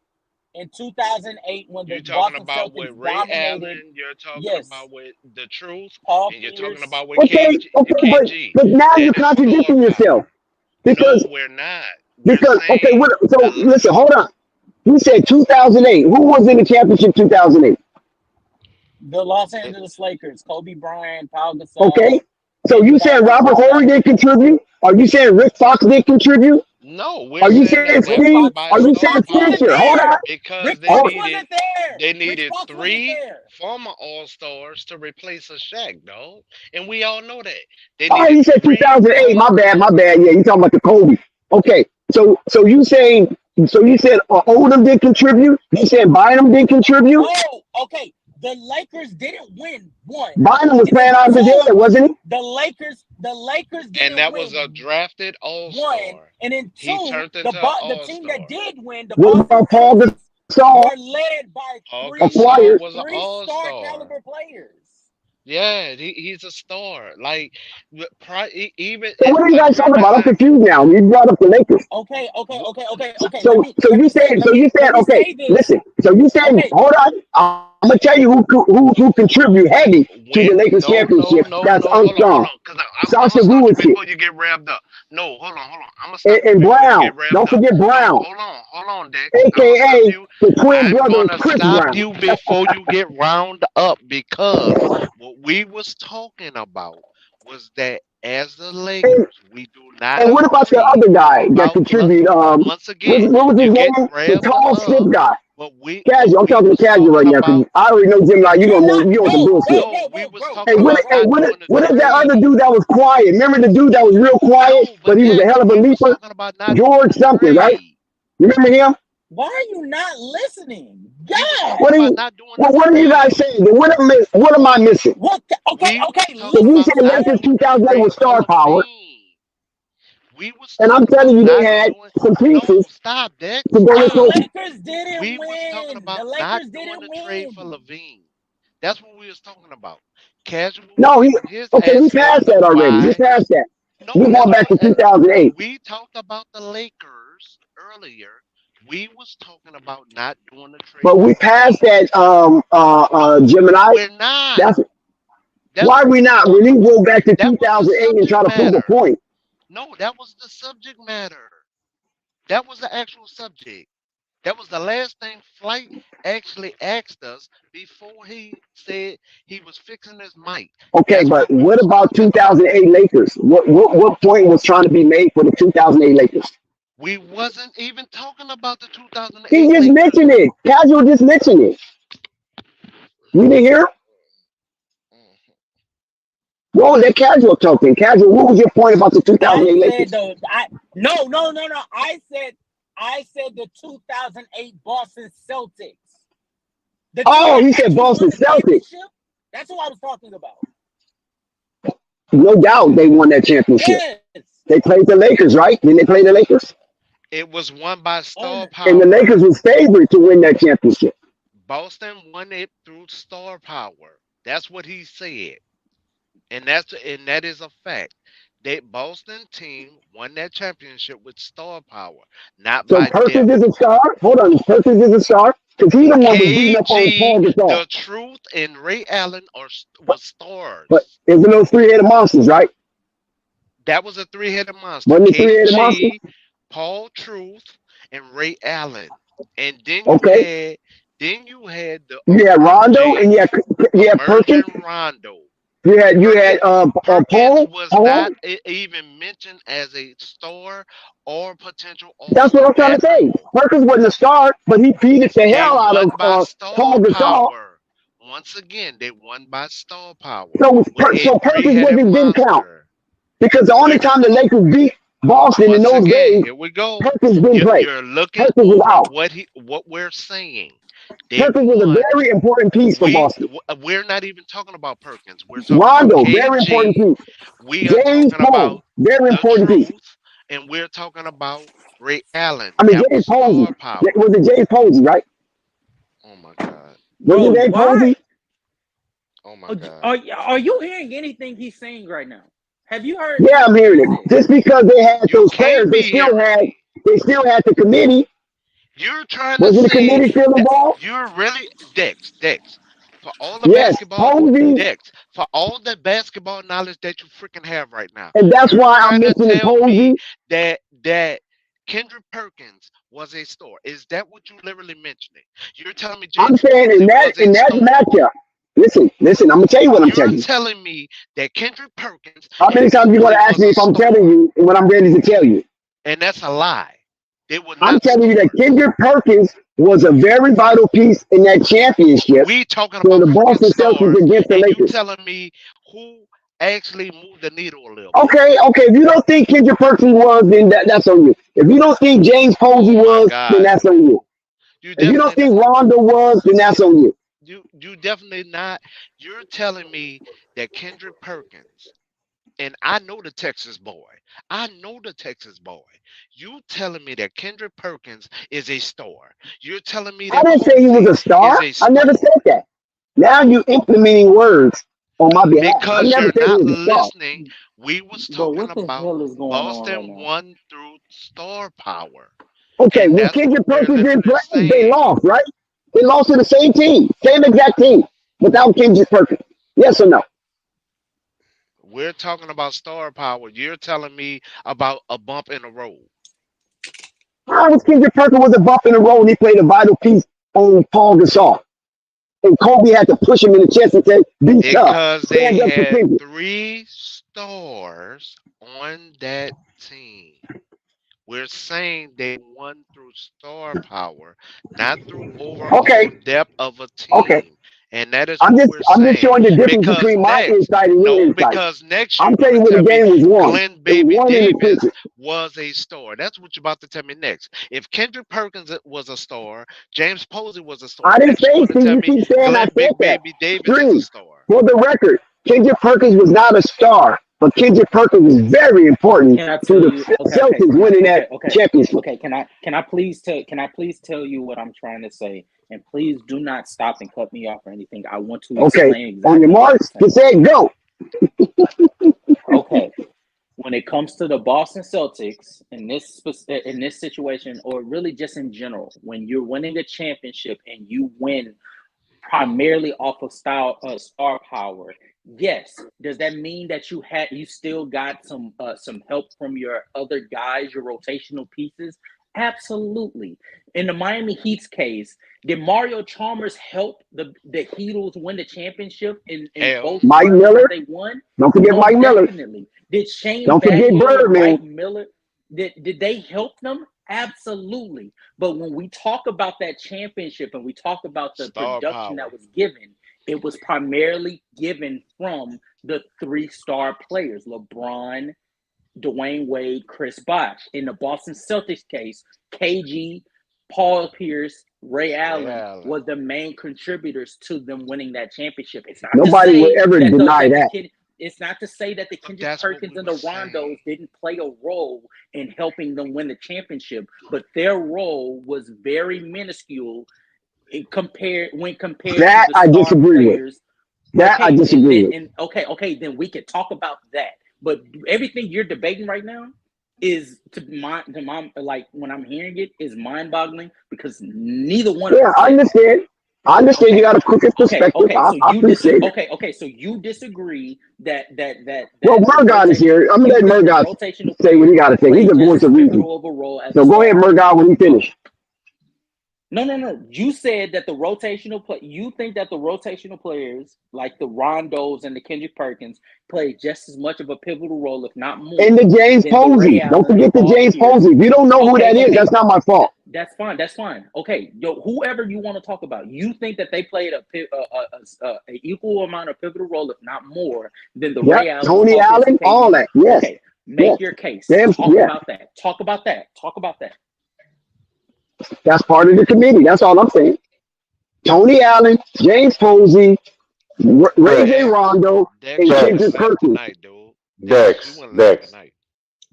In 2008, when the You're talking Boston about with Celtics Ray dominated, Allen. You're talking yes, about with the truth, Paul and you're talking Pierce. about with Okay, KG. but now you're That is star contradicting power. yourself No, because we're not. We're okay, saying so listen, hold on. You said 2008. Who was in the championship 2008? The Los the, Angeles Lakers, Kobe Bryant, Paul Okay, Gasol, so you Anthony saying Robert Davis. Horry didn't contribute? Are you saying Rick Fox didn't contribute? no, we're Are you saying saying that Rick that was Steve? Fox, by Are you Rick star saying Fox wasn't Fisher? power Hold on. there. because Rick Fox wasn't there. they Rick needed Fox wasn't three there. former All Stars to replace a Shaq, dog, and we all know that they Oh, needed you said three 2008. former. My bad. Yeah, you talking about the Kobe. Okay, so you saying you said Odom did contribute? You said Bynum did contribute? No, okay. The Lakers didn't win one, Bynum was and then playing out of his head, two, wasn't he? the Lakers And didn't that was a win drafted All one, Star. and then He two, turned into an the All team that Star. did win, the What Boston about Paul Celtics, Gasol were led by Paul three Gasol acquired? was an three All star Star. caliber players. Yeah, he's a star. Like even So what are you like guys talking about? I'm like confused now. You brought up the Lakers. Okay. Let So me so let you me say said let me let me okay. say this. Listen. So you said Okay, hold on. I'm gonna tell you who contribute heavy to the when Lakers championship. That's hold Armstrong, on, because I'm Sasha gonna stop you Vujacic, before you get revved up. No, hold on. I'm gonna stop you and before you Brown. get revved Don't up. forget No, Brown, hold on, Dex. I'm gonna stop aka you. the twin I'm brother of gonna Chris stop Brown. you before you get round up because what we was talking about was that as the And, Lakers, we do not and what about the agree other guy that about contributed? once again, What was his you get name? The revved tall, up. stiff guy. What Casual. I'm we talking to was casual right talking now because about. I already know Jim. Like you're not. you on some No, bullshit. No, we was Hey, talking about not doing the what is that other trade. dude that was quiet? Remember the dude that was real quiet, No, but but he was a Dex, hell of a we was leaper? talking about not doing George the something, right? trade. You remember him? why are you not listening? We was God. talking What are about you? not doing the What are you guys trade. saying? What am I missing? What? Okay, We was okay. talking Because you about said not Lakers Listen. doing the 2008 trade was for star power, Levine. We was and I'm talking about telling you they not had doing. some No, pieces stop, to Dex. go with The Stop. Kobe. Lakers didn't We was talking win. The about not Lakers doing didn't the trade for win. Levine. That's what we was talking about. Casual was No, giving his okay, we passed aspect that of already. We why. passed that. No, We're going that's back what to 2008. we talked about the Lakers earlier. We was talking about not doing the trade But for we passed Levine. that No, Gemini. we're not. That's That's why what we we was not when talking you about. go back to That was the 2008 and subject try to prove a matter. point. No, that was the subject matter. That was the actual subject. That was the last thing Flight actually asked us before he said he was fixing his mic. Okay, That's but what we what was about talking about. 2008 Lakers? What point was trying to be made for the 2008 Lakers? We wasn't even talking about the He 2008 just Lakers. mentioned it. Casual just mentioned it. You didn't hear? Mhm. Well, that casual talking. Casual, what was your point about the I 2008 said Lakers? the I no. I said the 2008 Boston Celtics. The team Oh, that he said actually won Boston the Celtics. championship. That's what I was talking about. No doubt they won that championship. Yes. They played the Lakers, right? Didn't they play the Lakers? It was won by Oh star And the power. Lakers was favored to win that championship. Boston won it through star power. That's what he said. And that is a fact. That Boston team won that championship with star power, not So by Perkins depth. is a star. Hold on, Perkins is a star because he the one was beating up on KG, Paul Gasol. the truth, and Ray Allen was But stars. isn't those three-headed monsters, right? That was a three-headed monster. Wasn't it three-headed monsters? KG, Paul Truth, and Ray Allen. And Okay. then you had the You had Rondo and emerging you had Perkins. Rondo. You had Perkins was Paul. not even mentioned as a star or potential All That's what Star I'm trying at to say. all. Perkins wasn't a star, but he beat the They hell out of won by Paul star Gasol. power. Once again, they won by star power So, with a so Perkins three-headed didn't count monster. because the only We're time the Lakers beat Boston in once those again, days, here we go. Perkins didn't play. You're looking Perkins was over out. what we're saying. They Perkins was a won. very important piece for Boston. We're not even talking about Perkins. We're talking about Rondo, very important KG. piece. We are James talking Posey, about very the important piece. truth, and we're talking about Ray Allen. I mean, That James was Posey. star power. Was it James Posey, right? Oh my God. Was Bro, it James why? Posey? Oh my Are, God. are you hearing anything he's saying right now? Have you heard Yeah, I'm anything hearing he it. said? Just because they had You those players, can't be hearing me. they still had the committee. You're trying to Was it the say committee still that involved? you're really Dex. For all the Yes, basketball Posey, Dex, for all the basketball knowledge that you freaking have right now, and that's you're why I'm trying to mentioning tell me Posey. that Kendrick Perkins was a star. Is that what you literally mentioning? You're telling me I'm James saying Posey was a in that star. matchup. Listen. I'm gonna tell you what I'm You're telling you. telling me that Kendrick Perkins How and many times you gonna Posey ask was me a if I'm telling star, you and when I'm ready to tell you? and that's a lie. They were I'm not telling you that stars. Kendrick Perkins was a very vital piece in that championship We talking for about the freaking Boston Celtics stars, against the and you Lakers. telling me who actually moved the needle a little bit. Okay. If you don't think Kendrick Perkins was, then that's on you. If you don't think James Posey Oh my was, then God. that's on you. You If you don't definitely think Rondo was, then that's on you. you definitely not. You're telling me that Kendrick Perkins, and I know the Texas boy. I know the Texas boy. You telling me that Kendrick Perkins is a star. You're telling me I that didn't say he was Posey a star. is a I never star. said that. Now you implementing words on my behalf. I Because never you're said he not was a star. listening, we was Bro, talking what the about hell is going on right Boston now? won through star power. Okay, And when that's what Kendrick we're Perkins didn't literally play, they saying. lost, right? They lost to the same team, same exact team, without Kendrick Perkins. Yes or no? We're talking about star power. You're telling me about a bump in the road. How was Kendrick Perkins was a bump in the road and he played a vital piece on Paul Gasol? And Kobe had to push him in the chest and say, be tough. Because they Stand up to had Kendrick. 3 stars on that team. We're saying they won through star power, not through overall Okay, depth of a okay. team. And that is what we're I'm just saying. showing the difference Because between my next, insight and your no, insight. because next you're I'm going telling to you what the tell me game was won. Glenn It was Baby won in the Davis trenches. was a star. That's what you're about to tell me next. If Kendrick Perkins was a star, James Posey was a star. I didn't Next, you're say, going to see, tell you me keep saying I Glenn said Big that. Baby Davis is a Three, star. for the record, Kendrick Perkins was not a star, but Kendrick Perkins was very important Can I to tell you? the Okay. Celtics winning that Okay. championship. Okay. Can I please tell you what I'm trying to say? And please do not stop and cut me off or anything. I want to Okay, explain on your exactly what I'm marks, get saying. set, go. Okay. When it comes to the Boston Celtics in this situation, or really just in general, when you're winning a championship and you win primarily off of star power. Yes. Does that mean that you still got some help from your other guys, your rotational pieces? Absolutely. In the Miami Heat's case, did Mario Chalmers help the Heatles win the championship in Hell both Mike no. seasons that Miller, they won? don't forget Most Mike Miller. definitely. Did Shane Don't forget Battier, Birdman. Mike Miller, did they help them? Absolutely. But when we talk about that championship and we talk about the Star production that power. was given, it was primarily given from the three-star players: LeBron, Dwayne Wade, Chris Bosh. In the Boston Celtics case, KG, Paul Pierce, Ray Ray Allen Allen. was the main contributors to them winning that championship. It's not to Nobody will say ever that deny that. it's not to say that the But Kendrick that's what Perkins we and were the saying. Rondos didn't play a role in helping them win the championship, but their role was very minuscule compared to That the I star disagree with. players. That I Okay, and disagree then with. and okay, then we could talk about that. But everything you're debating right now is to my like when I'm hearing it is mind-boggling because neither one of Yeah, us I said that. understand. I understand you Okay, got a crooked perspective. okay. So I you appreciate it. so you disagree Well, that the Murgon is rotational here. I'm you gonna let think the Murgon rotational say what he players got to say. He's played the just voice as of reason. pivotal of a role as So the go star ahead, players? Murgon, when he finished. No. You said that the rotational play. You think that the rotational players, like the Rondos and the Kendrick Perkins, play just as much of a pivotal role, if not more, And the James than the Ray Posey. Don't Allen and forget the Paul James Pierce. Posey. If you don't know who Okay, that is, okay. that's not my fault. That's fine. That's fine. Okay, whoever you want to talk about, you think that they played a equal amount of pivotal role, if not more, than the Yep. Ray Allen, Tony Paul Pierce, Allen, and all KD? that. Yes. Okay, make Yes. your case. James, Talk yeah. about that. Talk about that. Talk about that. That's part of the committee. That's all I'm saying. Tony Allen, James Posey, Ray J. Man, Rondo, Dex, and you Dex, wouldn't Kendrick laugh Perkins. tonight, dude. Dex, you Dex, wouldn't laugh Dex, tonight.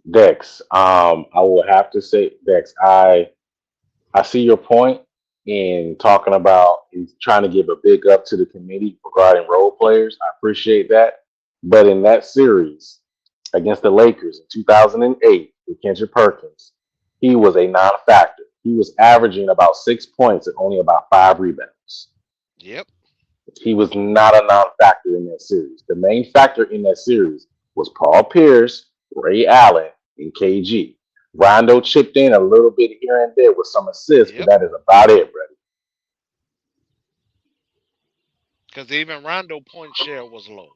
Dex. I will have to say, Dex, I see your point in talking about in trying to give a big up to the committee regarding role players. I appreciate that. But in that series against the Lakers in 2008 with Kendrick Perkins, he was a non-factor. He was averaging about 6 points and only about 5 rebounds. Yep. He was not a non-factor in that series. The main factor in that series was Paul Pierce, Ray Allen, and KG. Rondo chipped in a little bit here and there with some assists, but Yep. that is about it, brother. Because even Rondo point share was low.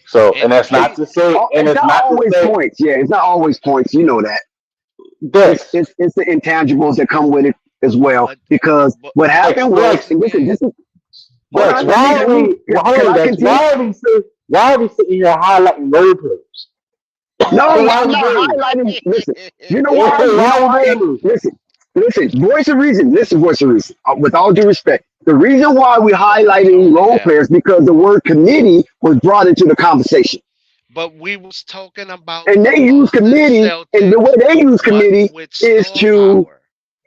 So, And and that's not he to say, and It's it's not not to always say, points. Yeah, it's not always points. You know that. Dex, It's the intangibles that come with it as well. but Because but what Dex, happened was, once Dex, and listen, again, this is hold Dex. on, let me Hold can on, I Dex. continue? Why are we sitting here highlighting role players? No, Why are I'm we not doing highlighting. Listen, you know this? why? You Why know are we why? doing this? Listen. Voice of reason. Listen, voice of reason. With all due respect, the reason why we're highlighting Tony role Allen. players because the word committee was brought into the conversation, But we was talking about and the they use Boston committee, and the way Celtics, they use what committee with is star to power.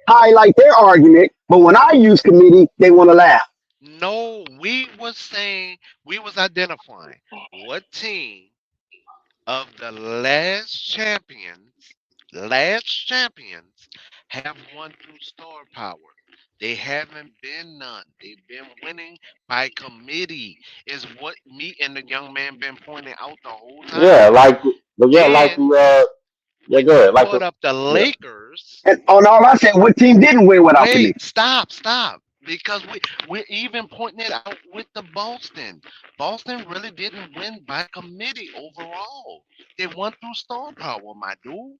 highlight their argument. But when I use committee, they want to laugh. No, we was saying we was identifying what team of the last champions have won through star power. They haven't been none. They've been winning by committee, is what me and the young man been pointing out the whole Yeah, time. like Then yeah, when go you ahead, like brought up the yeah. Lakers, And on all I said, what team didn't win without wait, committee? stop. Because we're even pointing it out with the Boston. Boston really didn't win by committee overall. They won through star power, my dude.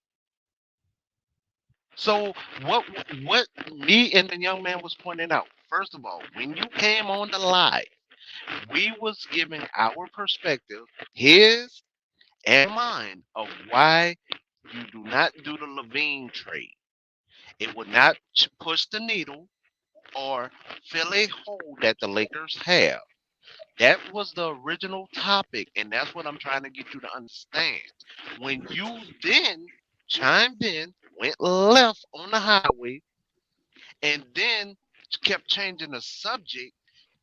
So what what me and the young man was pointing out, first of all, when you came on the live, we was giving our perspective, his and mine, of why you do not do the Levine trade. It would not push the needle or fill a hole that the Lakers have. That was the original topic, and that's what I'm trying to get you to understand. When you then chimed in, went left on the highway, and then kept changing the subject,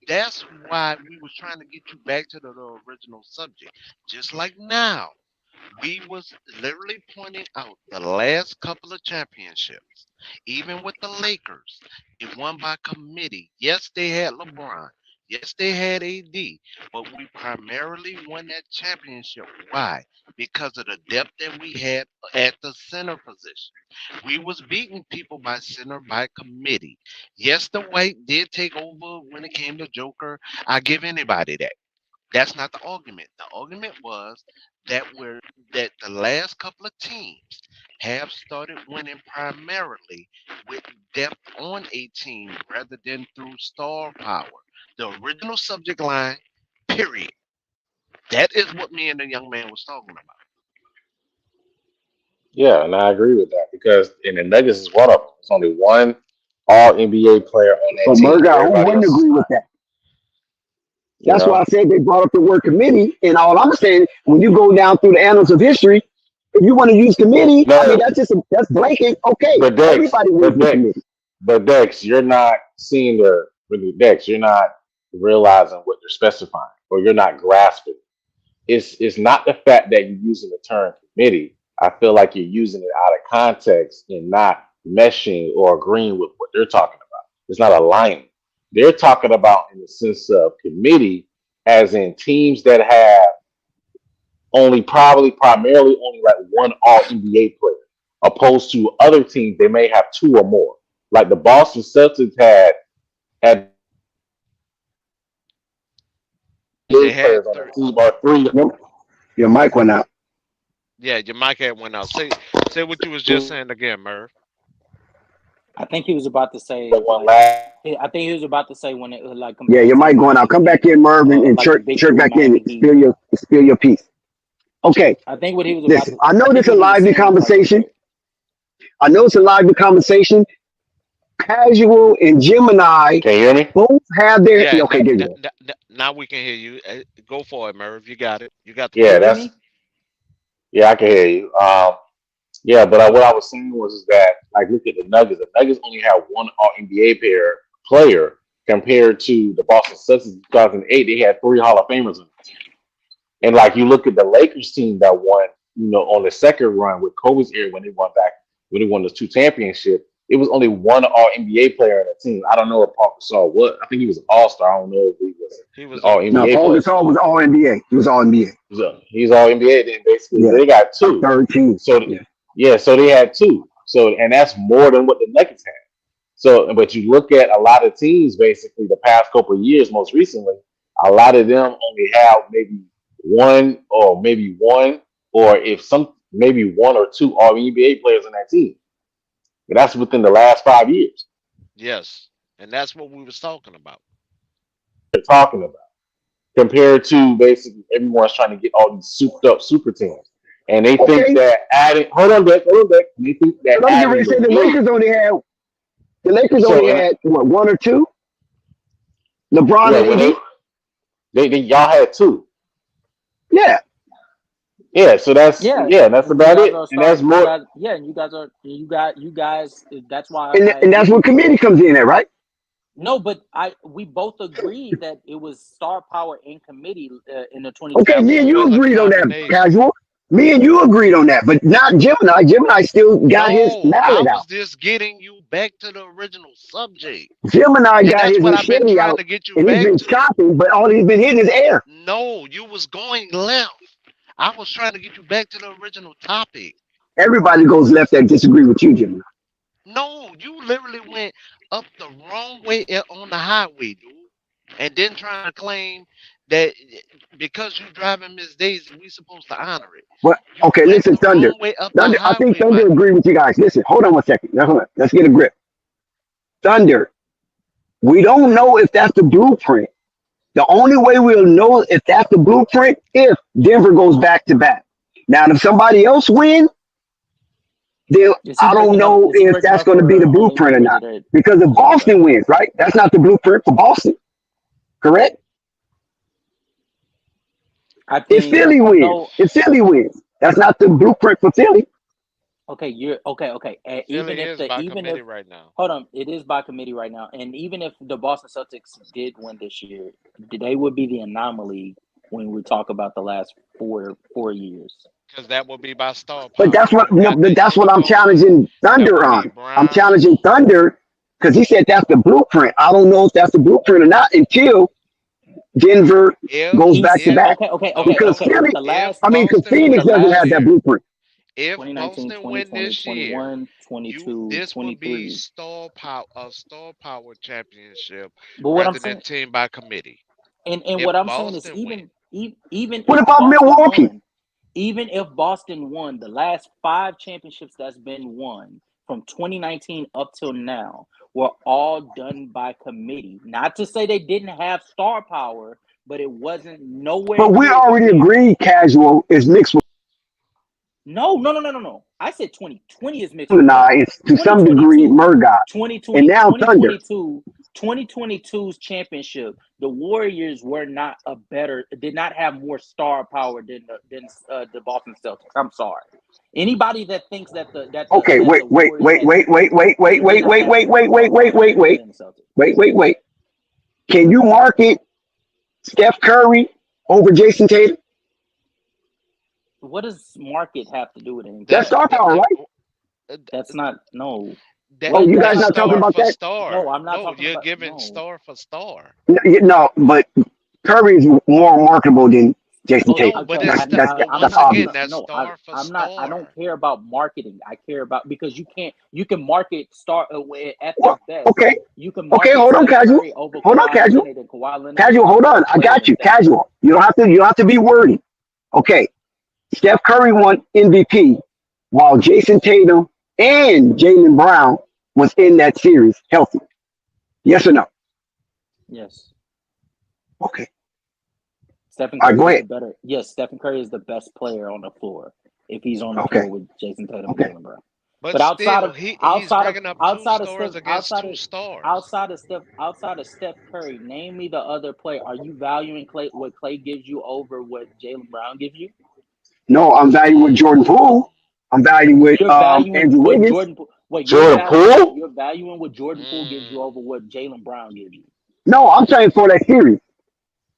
that's why we was trying to get you back to the original subject. Just like now, we was literally pointing out the last couple of championships, even with the Lakers, they won by committee. Yes, they had LeBron. Yes, they had AD, but we primarily won that championship. Why? Because of the depth that we had at the center position. We was beating people by center by committee. Yes, the white did take over when it came to Joker. I give anybody that. That's not the argument. The argument was that the last couple of teams have started winning primarily with depth on a team rather than through star power. The original subject line, period. That is what me and the young man was talking about. Yeah, and I agree with that because in the Nuggets is one of them. It's only one All NBA player on that But team. Murdoch, who Everybody wouldn't else is agree with not. that? You That's why know. I said they brought up the word committee. And all I'm saying, when you go down through the annals of history, if you want to use committee, I mean No, that's blanket. Okay, but Dex, everybody wins but with Dex, committee. but Dex, you're not seeing the with the Dex. You're not realizing what they're specifying, or you're not grasping. It's not the fact that you're using the term committee. I feel like you're using it out of context and not meshing or agreeing with what they're talking about. It's not aligning. They're talking about in the sense of committee, as in teams that have only probably primarily only like one All NBA player, opposed to other teams they may have two or more. Like the Boston Celtics had They eight had players on three. the team or three. Your mic went out. Yeah, your mic had went out. Say what you was just saying again, Merv. I think he was about to say One like last. I think he was about to say when it like Yeah, compared your to the mic going out. Miami Come back Heat, in, Mervin, and like the big chirk three back in. Miami Heat. Spill your piece. Okay, I think what he was about listen. to. I know I this think is a what he was lively saying is like conversation. I know it's a lively conversation. Casual and Gemini Can you hear me? both have their. Yeah, Okay, there you go. now we can hear you. Go for it, Merv. You got it. You got the can you Yeah, hear floor. that's me? yeah. I can hear you. Yeah, but what I was saying was is that like look at the Nuggets. The Nuggets only have one All NBA player compared to the Boston Celtics in 2008. They had three Hall of Famers in it. And like you look at the Lakers team that won, on the second run with Kobe's era when they won those two championships, it was only one All NBA player in the team. I don't know if Paul Gasol was. I think he was an All Star. I don't know if he was He an was All a Now, NBA Paul player. Gasol was All NBA. He was All NBA. He's All NBA. Then basically Yeah, they got like two. 13. So Yeah. yeah, so they had two. So and that's more than what the Nuggets had. So, but you look at a lot of teams, basically the past couple of years, most recently, a lot of them only have maybe one, or if some, maybe one or two All NBA players on that team. But that's within the last 5 years yes, and that's what we was talking about. they're talking about. Compared to basically everyone's trying to get all these souped up super teams. And they think Okay, that adding, hold on, Beck. They think that but I'm getting ready adding to say LeBron. the Lakers So, only had what, one or two? LeBron yeah, and well, AD. y'all had two. Yeah. Yeah, so Yeah, that's and you about guys it. are And that's starting. You more. guys, yeah, and you guys. That's why And I and that's agree what with you. committee comes in at, right? No, but we both agreed that it was star power in committee in the Okay, That 2020 me was and season. you a agreed on that, combination. Casual. Me and you agreed on that, but not Gemini. Gemini still got his No, I mallet out. was just getting you back to the original subject, Gemini and got that's his what I've been machete trying out, to get you and he's back been to. chopping, but all he's been hitting is air. No, you was going left. I was trying to get you back to the original topic. Everybody goes left that disagree with you, Gemini. No, you literally went up the wrong way on the highway, dude. And then trying to claim that because you driving Miss Daisy, we supposed to honor it. But You okay, went listen, the Thunder. wrong way up the Thunder, I think highway, my Thunder agree with you guys. Listen, hold on one second. Now, hold on. Let's get a grip. Thunder, we don't know if that's the blueprint. The only way we'll know if that's the blueprint if Denver goes back to back. Now, if somebody else wins, then Is he I don't breaking up? know Is he if breaking that's up going to be the for maybe blueprint or somebody not. that Because if is in the Boston back? wins, right? That's not the blueprint for Boston, correct? I If think Philly wins, no. that's not the blueprint for Philly. Okay, you're okay. Okay, even Philly if is by committee right now. hold on, it is by committee right now, and even if the Boston Celtics did win this year, they would be the anomaly when we talk about the last four years. Because that will be by star But power. You got the that's what I'm unicorn. challenging That Thunder would be on. I'm Brown. challenging Thunder because he said that's the blueprint. I don't know if that's the blueprint or not until Denver goes He back to said, back. Because okay. Philly, The If last because Boston Phoenix the win doesn't this have last that year, blueprint. if 2019, Boston win 2020, this year, 21, you 22, this would be 23. star power championship But what I'm rather than saying, team by committee. and If what I'm saying is Boston win, even What if about Boston Milwaukee? won, even if Boston won the last 5 championships that's been won from 2019 up till now were all done by committee. Not to say they didn't have star power, but it wasn't nowhere But we near already committee. agreed casual is mixed with No. I said 2020 is mixed with Gemini, Philly. it's to some degree 2022, Murdoch. And 2020, now Thunder. 2022, 2022's championship, the Warriors did not have more star power than the Boston Celtics. I'm sorry. Anybody that thinks that Okay, the Warriors had did not have more star power than the Celtics. wait. Can you market Steph Curry over Jason Tatum? What does market have to do with That's anything? star power, right? That's not no. that Oh, What you guys that's that's not talking star about for that? star. no. I'm not No, talking you're about giving no. star for star. No, but Curry is more marketable than Jason Oh, Tatum. No, but okay. it's the, but That's once again, obvious. that's No, star for I'm not. I don't star. care about marketing. I care about because you can market at their Well, best. okay, You can okay, market hold on, Steph casual. Curry over Hold on, Kawhi casual. Leonard, and Kawhi Leonard is Casual, hold on. a I player got you. himself. Casual. You don't have to be wordy. Okay. Steph Curry won MVP while Jason Tatum and Jaylen Brown was in that series healthy. Yes or no? Yes, Okay. Stephen All right, Curry go is ahead. the better. Yes, Stephen Curry is the best player on the floor if he's on the Okay. floor with Jason Tatum and Okay. Jaylen Brown. But But still, he's bringing up two outside of stars against two stars. outside of Steph Curry, name me the other player. Are you valuing what Clay gives you over what Jaylen Brown gives you? No, I'm valuing with Jordan Poole. I'm valuing with You're valuing Andrew what Wiggins. Jordan. Wait, Jordan Poole? you're valuing what Jordan Poole gives you Mm. over what Jaylen Brown gives you. No, I'm saying for that series.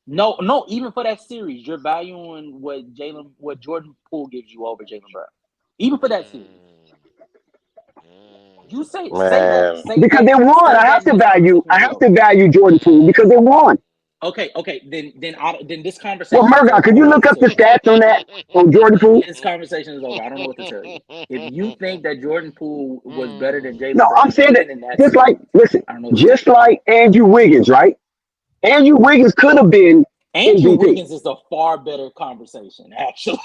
No, no. Even for that series, you're valuing what Jordan Poole gives you over Jaylen Brown. Even for that series, you say Man. Because they won. say I that, have and to this value. conversation I will be have over. to value Jordan Poole because they won. Okay, then this Well, conversation is Murdoch, over. could I you don't know what look to up tell the you. stats on that on Jordan Poole? This conversation is over. I don't know what to tell you. If you think that Jordan Poole was better than No, Jaylen I'm Brown, saying that even in that just like series, listen, I don't know what to tell just you. like Andrew Wiggins, right? Andrew Wiggins could have been Andrew MVP. Wiggins is a far better conversation, actually.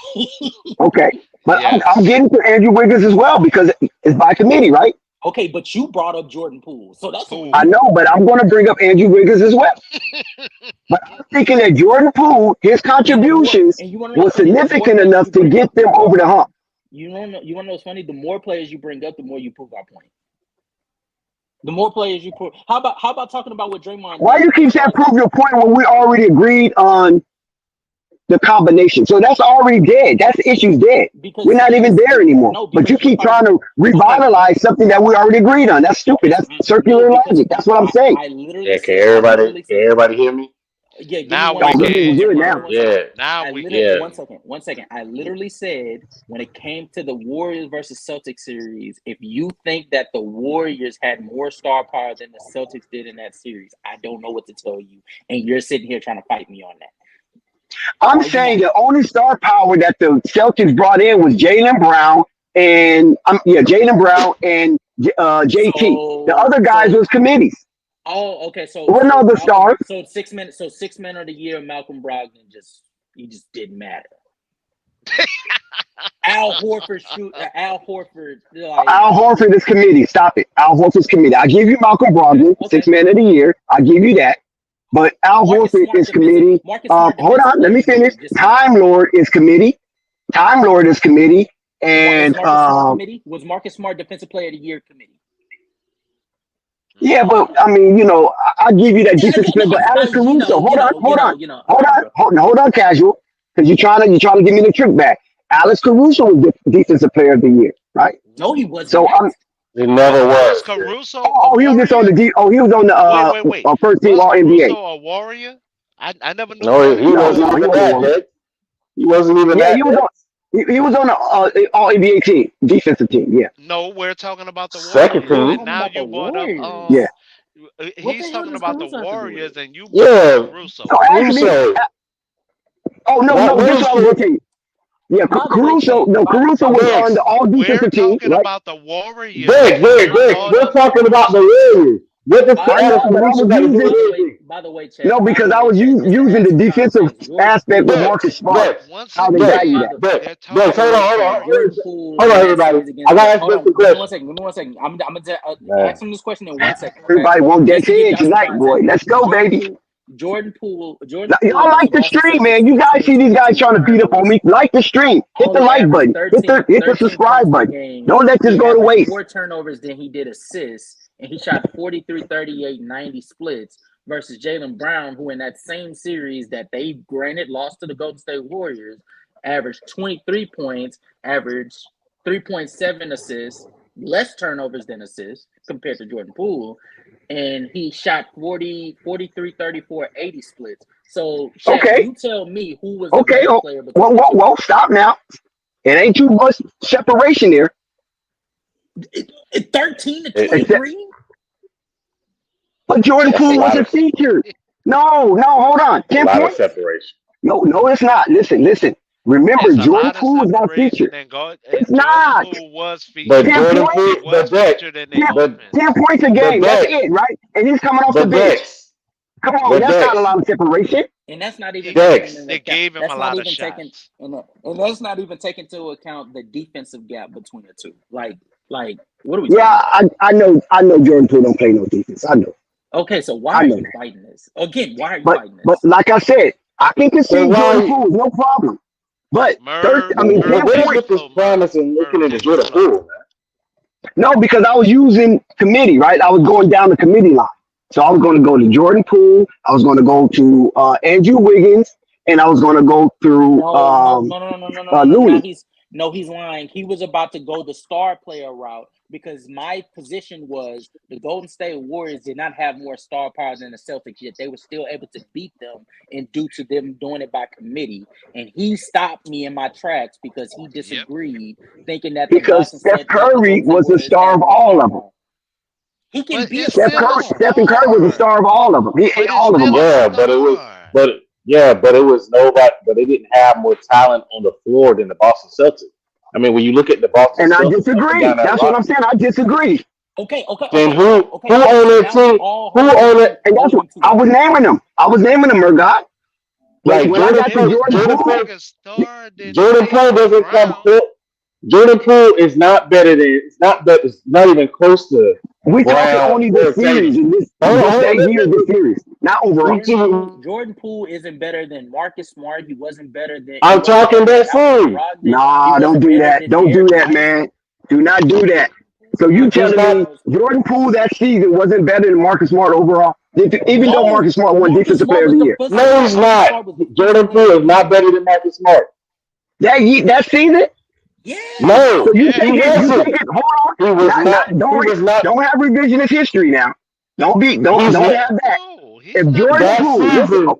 Okay, but I'm Yes. getting to Andrew Wiggins as well because it's by committee, right? Okay, but you brought up Jordan Poole, so that's on I Poole. you. know, but I'm going to bring up Andrew Wiggins as well. But I'm thinking that Jordan Poole, his And the more, contributions and you want to know was what's funny? The more significant players enough you to bring get up, the them more over the hump. you want to know what's funny? The more players you bring up, the more you prove our point. The more players you prove. How about talking about what Draymond Why did you as keep far saying as prove your point when we already agreed on the combination? So that's already dead. That's the issue's dead. We're not even there anymore. no, But you because you're keep trying to okay. revitalize something that we already agreed on. That's stupid. That's No, circular because logic. That's what I'm saying. I literally Yeah, said can everybody hear me? yeah. Give me Now one we Oh, second. good, can. good Give me now. one second. Yeah, Now I we literally yeah. can. one second. I literally said when it came to the Warriors versus Celtics series, if you think that the Warriors had more star power than the Celtics did in that series, I don't know what to tell you, and you're sitting here trying to fight me on that. I'm Are you saying not? the only star power that the Celtics brought in was Jaylen Brown and Jaylen Brown and JT. The other guys was committees. Oh, okay. There were no other stars. So 6 men of the year, Malcolm Brogdon he just didn't matter. Al Horford Al Horford is committee. Stop it. Al Horford's committee. I give you Malcolm Brogdon, Okay. 6 man of the year. I give you that. But Al Horford is committee. Hold on, let me finish. Time Lord is committee. Time Lord is committee. And was Marcus Smart Defensive Player of the Year committee? yeah, but I mean, I give you that defensive player. But Alex Caruso, hold on, casual, because you're trying to give me the trick back. Alex Caruso was the defensive player of the year, right? No, he wasn't. So He never Was was. Caruso he was just on the he was on the wait. first team Was All NBA. Caruso a Warrior? I never knew No, that. he wasn't even that, Nick. He wasn't even Yeah, that. he was on. He was on the All NBA team, defensive team. Yeah. No, we're talking about the Second Warriors, team. and now you brought up Yeah. he's talking about the Warriors, and you brought Yeah, up Caruso. So ask me. Caruso. Oh no, Not this is what I was Wilson. gonna tell you. Yeah, By the way, Caruso. Ken, No, Caruso was Nick. on the All We're defensive team, talking right? about the Warriors, Nick, and you Nick, brought we're up talking about the Caruso. Warriors. What does I know, but I Caruso was got to do using. with anything? by the way, Chet. No, because I was Chet, just to using the add some defensive context, aspect with Nick, Marcus Smart. Nick, Once How they Nick, value again, that. Nick, they're Nick, talking hold on, about hold the on. Jordan Warriors. Poole Hold in on, that everybody. series I against got the. to ask Hold you on, a give me question. 1 second. Give me 1 second. I'm gonna Man. ask him this question in 1 second. Okay, Everybody won't just get to give in y'all some tonight, boy. context. Let's go, baby. Jordan Poole Y'all against like the the Boston stream, Celtics man. in You the guys see these guys 2022 trying to beat up on finals. me. Like the stream. Hit the Only like averaged button. 13 Hit the 13 points subscribe per button. game. Don't let this He go to averaged waste. more turnovers than he did assists, and he shot 43, 38, 90 splits versus Jaylen Brown, who in that same series that they granted lost to the Golden State Warriors, averaged 23 points, averaged 3.7 assists, less turnovers than assists compared to Jordan Poole, and he shot 40, 43, 34, 80 splits. So, Shaq, Okay. you tell me who was the Okay. better player between the two. Whoa. Stop now. It ain't too much separation there. 13 to 23? But Jordan That's a Poole was lot a of feature. No, hold on. a 10 lot of points? separation. No, it's not. Listen. Remember, It's a Jordan lot of Poole is not separation featured. and God It's and Jordan not. Poole was But featured. 10 Jordan points, Poole, He was featured in their 10, but offense. 10 points a but game. That's Dex, it, right? And he's coming off the but bench. Dex, Come on, but that's not a Dex, lot of separation. And that's not even He taking Dex. into they account. gave him a That's not lot of even taking, shots. and that's not even taking into account the defensive gap between the two. Like, what are we Yeah, talking about? I know Jordan Poole don't play no defense. I know. Okay, so why I are know you that. fighting this again? Why are you But fighting but this? like I said, I can So concede Jordan why? Poole is no problem. But Merv, 'But 10 Merv, what is take it points. with this slow, Merv. promise and Merv, looking into take it Jordan slow. Poole, man? No, because I was using committee, right? I was going down the committee line. So I was going to go to Jordan Poole. I was going to go to Andrew Wiggins, and I was going to go through Now Looney. he's lying. He was about to go the star player route because my position was the Golden State Warriors did not have more star power than the Celtics, yet they were still able to beat them, and due to them doing it by committee. And he stopped me in my tracks because he Yep. disagreed, thinking that the Because Boston Steph said that the Curry Golden State was the Warriors star had of more all star of them. power. He can But be a it's still a star. Stephen Curry was the star. star of all of them. He ate But it's all of them still up. a Yeah, but it was, star. but it was nobody. But they didn't have more talent on the floor than the Boston Celtics. I mean, when you look at the Boston And I Celtics up and disagree. down that That's what I'm roster, saying. I disagree. Okay. then who Okay. on So that now we team? all Who on that? And that's what holding to I that. was naming them. Murdoch. But Like when I Jordan got They to Poole, was Jordan Jordan not a Poole, Poole, bigger star than Jordan Poole Tatum and doesn't come Brown. close. Jordan Poole is not better than. It's not that. It's not even close to we talking Brown only or this series Tatum. and this Hold on, just hold on. that year, this series, not overall. Jordan Poole isn't better than Marcus Smart. He wasn't better than I'm talking that Malcolm series. Brogdon. He Nah, don't wasn't do better that. than Don't do Derek that, White. man. Do not do that. So you He's telling me not. Jordan Poole that season wasn't better than Marcus Smart overall? Even though No, Marcus Smart won Marcus Defensive Smart Player of was the the Year. first. No, he's Marcus not. Smart was defensive Jordan player Poole of is the not year. better than Marcus Smart. That season? Yes. So No, you Yeah. he take it, wasn't. hold on. He was not. He was not. Don't have revisionist history now. He's Don't not. have that. No, he's If not Jordan That better. Poole, listen, season,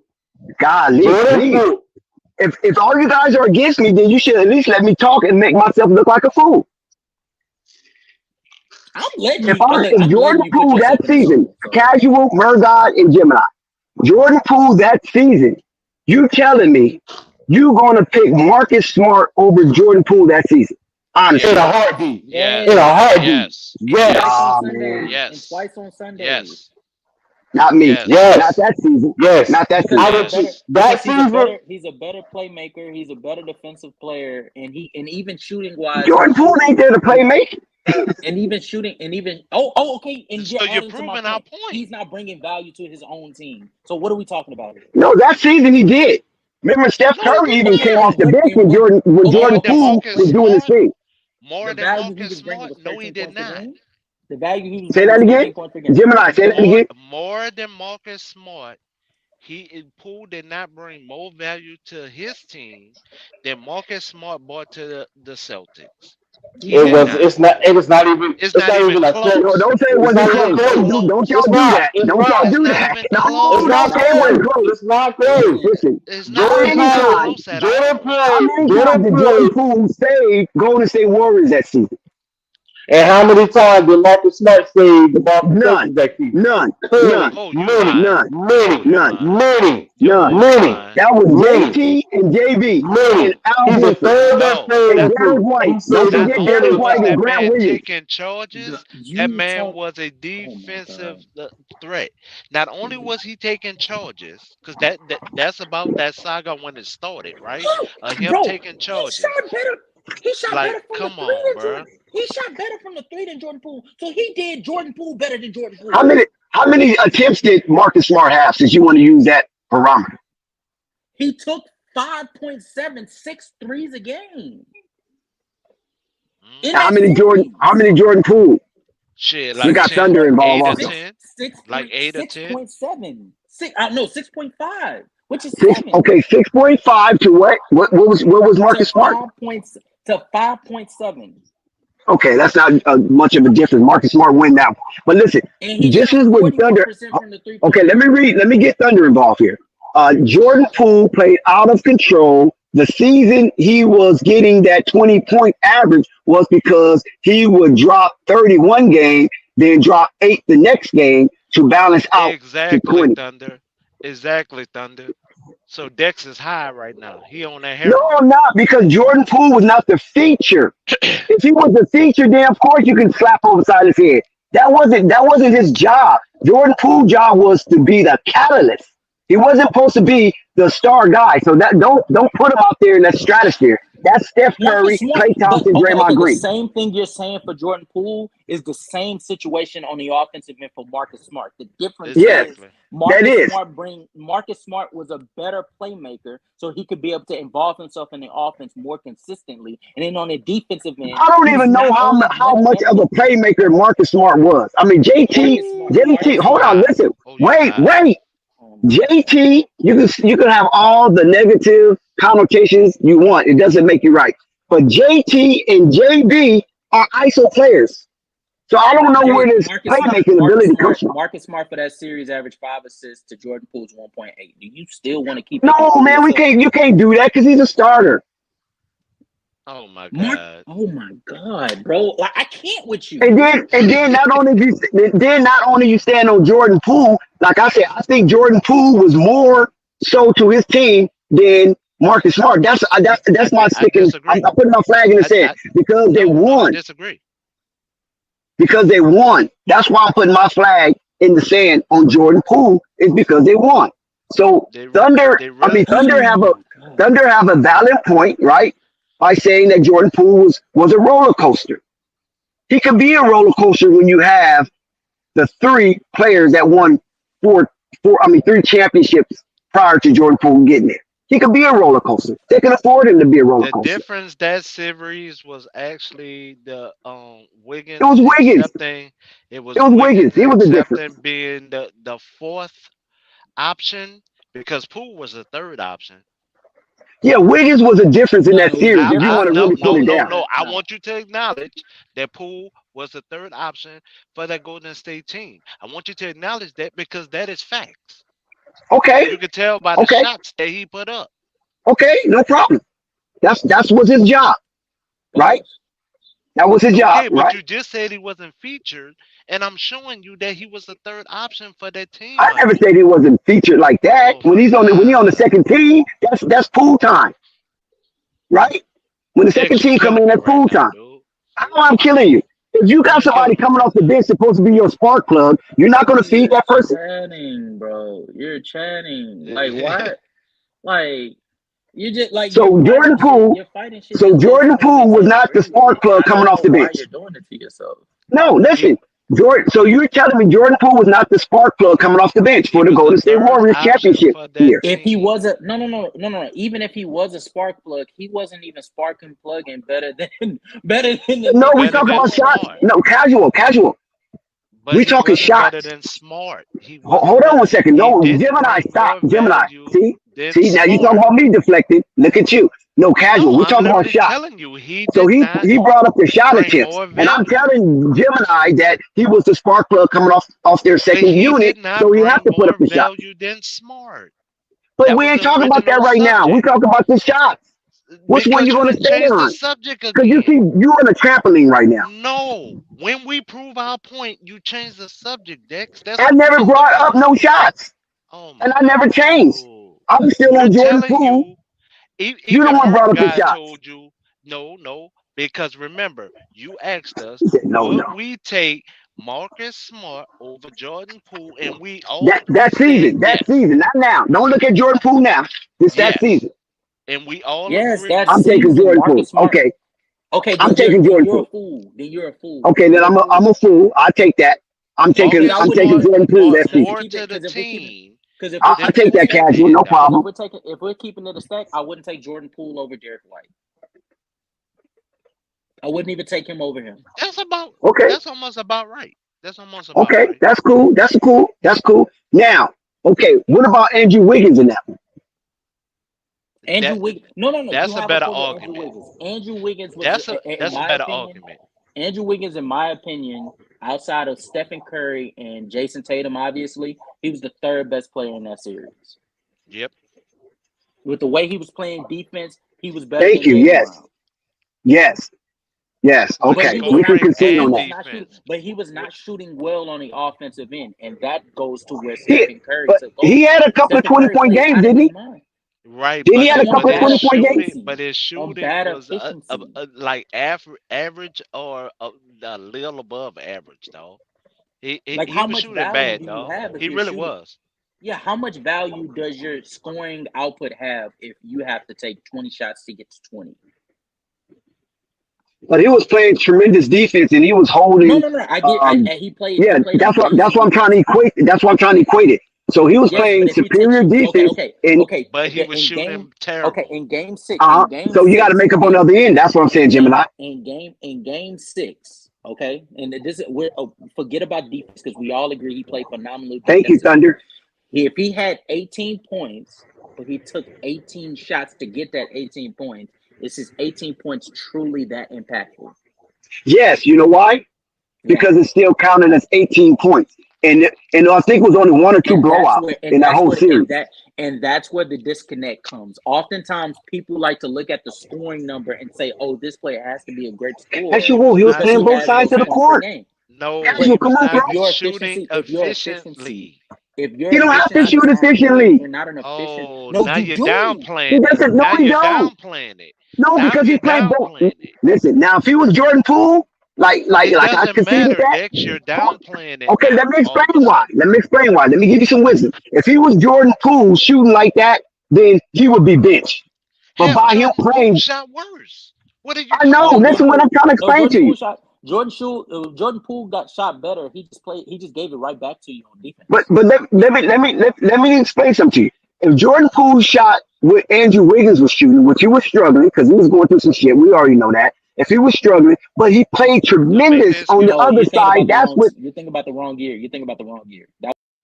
golly, Jordan please. Poole. If all you guys are against me, then you should at least let me talk and make myself look like a fool. I'm letting If you. I'm letting Jordan you put Poole that yourself in the season, zone. So casual, Murdoch, and Gemini, Jordan Poole that season, you telling me you gonna pick Marcus Smart over Jordan Poole that season? Honestly. In a Yes. heartbeat. In a Yes. yes, heartbeat. Yes. and twice Yes. on Nah, Sundays, man. and Yes. twice on Sundays. Yes. Not me. Yes. Not Yes. that season. Yes. Not that Because I season. he's a would. better. Yes. That season. He's a better playmaker. He's a better defensive player, and even shooting wise, Jordan Poole ain't there to play make. and even shooting, and even okay, and So you're you're adding to my proving our point. point. He's not bringing value to his own team. So what are we talking about here? No, that season he did. Remember, Steph No, he Curry did even came off not. the bench when More Jordan than Okay, Poole Marcus was doing his Smart. thing. More the than value he Marcus was bringing Smart. was No, he 13 did points per not. game. The value he was Say bringing that was again, 13 points per game. Gemini. Say that again. More than Marcus Smart. Poole did not bring more value to his team than Marcus Smart brought to the Celtics. He He It did was. didn't. not. It's not. It was not even. It's It's not not even even a close. No, close. don't say it It's wasn't not It's even not close. close. Don't close. y'all It's do not. that. It's Don't y'all not. It's do not that. even No, It's not close. don't say it wasn't close. close. It's not close. Listen, It's how not Jordan many even Poole. times? close at Jordan all. How Poole. many times Jordan did Jordan Poole. Poole save Golden State Warriors that season? And how many times did Marcus Smart save the Boston None. Celtics that season? None. Clearly, None. Oh, you many, lying. None. Oh, many, you None. lying. many, Oh, None. you many, lying. That was many, JT and JB and many. Al He's the Horford third best No, player in and the that Derek league. White. He Don't saved not them forget only Derek every was White and that time. Grant man Williams. taking charges, that You man talk. was a Oh my defensive god. threat. Not only was he taking charges, because that's about that saga when it started, right? Him Bro, taking he charges. shot better. He shot Like, better from the come three on, than bruh. Jordan. He shot better from the three than Jordan Poole. So he did Jordan Poole better than Jordan How Poole. many how many attempts did Marcus Smart have since you want to use that barometer? He took 5.76 threes a game in How that many Mm, Jordan how series. many Jordan Poole? shit, We like got 6 Thunder ten, point involved eight or also. 6 10, six like point 8 or 10. 6.7. No, 6.5, which is Six 7 okay, 6.5 to what? What was to Marcus Smart? 5.7. Okay, that's not much of a difference. Marcus Smart win that one. But listen, And he this shot is what Thunder. 41% from the three Okay, point line. let me get Thunder involved here. Jordan Poole played out of control. The season he was getting that 20-point average was because he would drop 31 game, then drop 8 the next game to balance out to Exactly, 20. Thunder. Exactly, Thunder. So Dex is high right now. He on that No, heroin. I'm not, because Jordan Poole was not the feature. If he was the feature, then of course you can slap over side his head. That wasn't his job. Jordan Poole's job was to be the catalyst. He wasn't supposed to be the star guy. So that don't put him out there in that stratosphere. That's Steph Marcus Curry, Smart, Klay but Thompson, okay. Draymond The Green. same thing you're saying for Jordan Poole is the same situation on the offensive end for Marcus Smart. The difference Yes, is Exactly. that is. Marcus Smart was a better playmaker, so he could be able to involve himself in the offense more consistently. And then on the defensive end, I don't he's even know not only how better much at of the a playmaker Marcus Smart was. I mean, JT. Marcus Oh, you Hold Smart. on, high. listen. Oh, you Wait, high. wait. Oh my God. JT, you can have all the negative connotations you want. It doesn't make you right. But JT and JB are ISO players. So I don't know where this playmaking ability comes from. Marcus Smart for that series averaged 5 assists to Jordan Poole's 1.8. Do you still want to keep it No, man, yourself? you can't do that because he's a starter. Oh my Mark, God. oh my God, bro! Like I can't with you. And then not only you stand on Jordan Poole, like I said, I think Jordan Poole was more so to his team than Marcus Smart. That's my I sticking. I'm disagree. putting my flag in the sand I because they no, I won. disagree. Because they won. That's why I'm putting my flag in the sand on Jordan Poole. Is because they won. So They Thunder, they I mean really Thunder Oh have my a God. Thunder have a valid point, right? By saying that Jordan Poole was a roller coaster. He could be a roller coaster when you have the three players that won three championships prior to Jordan Poole getting there. He could be a roller coaster. They can afford him to be a roller the coaster. difference that series was actually the It was Wiggins Wiggins. accepting. It It was was Wiggins. Wiggins He was the difference. accepting being the fourth option because Poole was the third option. Yeah, Wiggins was a difference in No, that it was a series. If you I want to difference. no really put no it no down. no. I No. want you to acknowledge that Poole was the third option for that Golden State team. I want you to acknowledge that because that is facts. Okay, You can tell by the okay, shots that he put up. okay, no problem. That's was his job, right? Pause. That was his job, Okay, but right? you just said he wasn't featured, and I'm showing you that he was the third option for that team, I my never dude. said he wasn't featured like that. Oh When my when he on the God. second team, that's pool time, right? When the second Dex, you team come in, killing me that's right pool now, time. dude. How I'm killing you? If you got You somebody killing me coming right off the now. bench supposed to be your spark plug, you're not going to feed You're that person. chatting, bro. You're chatting. Like what? Like you just like you're So fighting Jordan shit. Poole, You're fighting shit just based Jordan on what we Poole was said not the already. spark plug I coming don't off know the why bench. you're doing it to yourself. No, he listen, Jordan. So you're telling me Jordan Poole was not the spark plug coming off the bench he for the was the Golden State third Warriors option championship for that year? If he team. was a no. Even if he was a spark plug, he wasn't even sparking plugging better than the No, we niggas Better he talking than about going shots. Smart. against. No, casual. But We he talking wasn't better shots. than Smart. He Hold wasn't on better. one second. He No, didn't Gemini, bring stop. more Gemini. value See, than now you talking Smart. about me deflected. Look at you. No, casual. No, We I'm talking about literally shots. telling you he So did not he brought up the shot bring attempts, more and I'm value. telling Gemini that he was the spark plug coming off their But second he unit, did not so he have bring to put up more the shots. value than Smart. But That we was ain't the talking about that original right now. We subject. talking about the shots. Which one Because you you gonna didn't stay change the on? subject Because again. you on a trampoline right now. No. When we prove our point, you change the subject, Dex. That's I what we've never been brought up doing. no shots, Oh and my I never changed. dude. I'm still We're on Jordan telling Poole. you, You the even one brought Murph up the guy shots. told you, no, because remember, you asked us, He said no. would we take Marcus Smart over Jordan Poole? And we all three That said season, yes. not now. Don't look at Jordan Poole now. It's that Yes. season. And we all Yes, that I'm agreed. taking season, Jordan Poole. Marcus Smart. Okay, Okay, I'm taking then Jordan you're a Poole. fool. Then you're a fool. Okay, then You're a I'm fool. a fool. I take that. Because I Marcus I'm wouldn't taking Smart even Jordan Poole brought that because if we season. more keep to it the team because if we're I keeping take it a that Poole stack casual, did no not. because problem. if we're keeping it a stack, I wouldn't take Jordan Poole over Derek White. I wouldn't even take him over him. Okay, That's almost about right. That's almost about okay, right. that's cool. That's cool. Now, okay, what about Andrew Wiggins in that one? Andrew That Wiggins. No. You that's a have a better fool with Andrew argument. Wiggins. Andrew Wiggins was, That's a in that's a my better opinion, argument. Andrew Wiggins, in my opinion, outside of Stephen Curry and Jason Tatum, obviously, he was the third best player in that series. Yep. With the way he was playing defense, he was better Thank than you. Jaylen Yes, Brown. yes, yes. But Okay, he was we not. can Scoring concede and on He that. was not shooting. defense. But he was Wh- not shooting well on the offensive end, and that goes to where He, Stephen Curry but took he over. had a couple of Stephen Curry 20-point played games, out of didn't his he? mind. Right, Then he but had a it, on but couple of bat 20-point games. shooting, efficiency. but his On shooting bat was efficiency. like average or a little above average, though. Like He how was much shooting value bad, do you dog. have if He you're really shooting? was. Yeah, how much value does your scoring output have if you have to take 20 shots to get to 20? But he was playing tremendous defense, and he was No, holding. no, no. I get. Um, He played. He yeah, played that's amazing what I'm trying to defense. equate. That's what I'm trying to equate it. So he was Yes, but playing if he takes superior you, okay, defense, okay, and okay. But he was In game, shooting okay, terrible. in game six, in game so you got to six, make up on the in other end. That's what I'm saying, Gemini. in game six, okay. And this is we're forget about defense because we all agree he played phenomenal Thank you, defensively. Thunder. If he had 18 points, but he took 18 shots to get that 18 points, is his 18 points truly that impactful? Yes, you know why? Why? Because it's still counted as 18 points, and I think it was only one or two blowouts in that whole series. And that's where the disconnect comes. Oftentimes people like to look at the scoring number and say, oh, this player has to be a great scorer Casual, he was Not because playing he both has sides those of the points per defensively. court. game. No, But he Casual, come was on, not bro. shooting efficiently. if your He don't have to efficiency shoot is not good, efficiently. you're not an efficient. Oh, No, now you you're do. He downplaying it. doesn't. No, Now he you're don't. downplaying it. No, Now because he you're played both. downplaying it. Listen, now if he was Jordan Poole, It like I doesn't conceded matter, that. Dex. You're Hold- downplaying it Okay, let now me all of a explain why. sudden. Let me explain why. Let me give you some wisdom. If he was Jordan Poole shooting like that, then he would be benched. But Hell, by him Jordan Poole playing, shot worse. What are you I know. No, talking Jordan Listen, what about? I'm Poole. trying to No, explain to you. Jordan Poole got shot better. He just played. He just gave it right back to you on But defense. let me explain something to you. If Jordan Poole shot what Andrew Wiggins was shooting, which he was struggling because he was going through some shit, we already know that. If he was struggling, but he played Don't make the tremendous on the excuse. No, other you're thinking side, about the that's wrong. what You're thinking about the wrong year. You're thinking about the wrong year.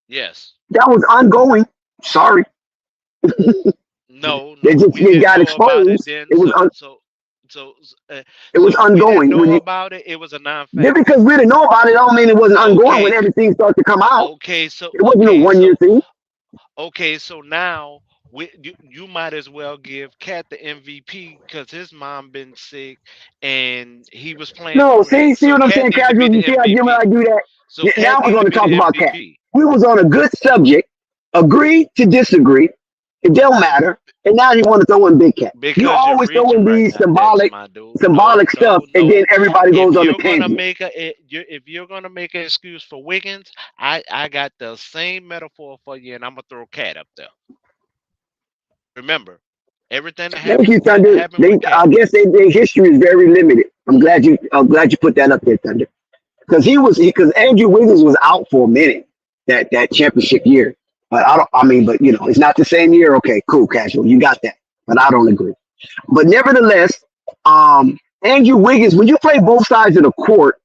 Yes. that was ongoing. Sorry, No, they no, just we it didn't got know about it exposed. then. It was it was So we didn't ongoing when know you about it. It was a just non-factor. because we didn't know about it, don't mean it wasn't ongoing when Okay, everything started to come out. okay, so It wasn't a okay, 1 year so thing. okay, so now you might as well give Cat the MVP because his mom been sick and he was playing No, through that. see So what I'm Cat saying, need to be casual. the You see how Jim and I MVP. do that? So Cat Now we're need to going to be talk the about Cat. MVP. We was on a good subject, agreed to disagree. It don't matter. And now you want to throw in Big Cat. You Because you're always throw reaching in right these now, Dex, my dude. No, symbolic stuff, no, and then no. everybody goes on a tangent. If you're gonna make an excuse for Wiggins, I got the same metaphor for you, and I'm gonna throw Cat up there. Remember, everything that Thank you, Thunder. happened with I Cat. guess their history is very limited. I'm glad you put that up there, Thunder. Because Andrew Wiggins was out for a minute that championship year. But I don't. I mean, but it's not the same year. Okay, cool, casual. You got that. But I don't agree. But nevertheless, Andrew Wiggins, when you play both sides of the court,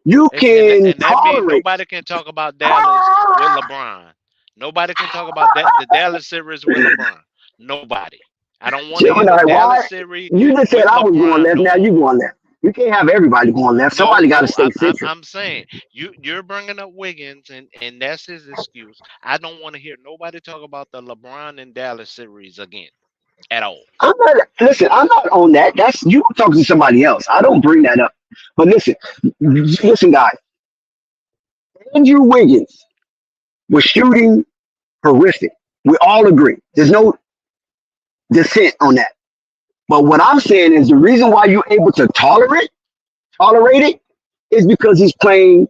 you can And that means tolerate. nobody can talk about Dallas with LeBron. Nobody can talk about that the Dallas series with LeBron. Nobody. I don't want to hear the Gemini, Dallas why? series You just said with I was going LeBron left. no Now you more. going left. You can't have everybody going left. No, Somebody got to no, stay central. I'm saying you're bringing up Wiggins and that's his excuse. I don't want to hear nobody talk about the LeBron and Dallas series again at all. I'm not. Listen, I'm not on that. That's you talking to somebody else. I don't bring that up. But listen, guys. Andrew Wiggins was shooting horrific. We all agree. There's no dissent on that. But what I'm saying is the reason why you're able to tolerate it, is because he's playing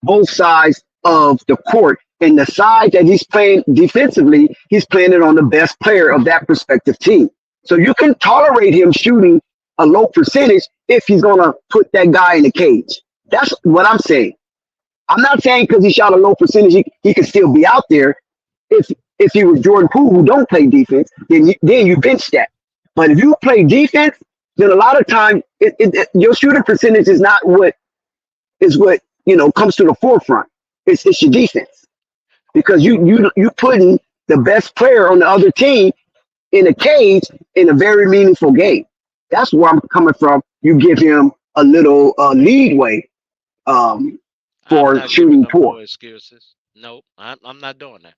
both sides of the court. And the side that he's playing defensively, he's playing it on the best player of that respective team. So you can tolerate him shooting a low percentage if he's going to put that guy in the cage. That's what I'm saying. I'm not saying because he shot a low percentage, he could still be out there. If if he was Jordan Poole who don't play defense, then you bench that. But if you play defense, then a lot of times your shooting percentage is what comes to the forefront. It's your defense because you putting the best player on the other team in a cage in a very meaningful game. That's where I'm coming from. You give him a little leadway um, I'm for not giving shooting them poor. no excuses. Nope, I'm not doing that.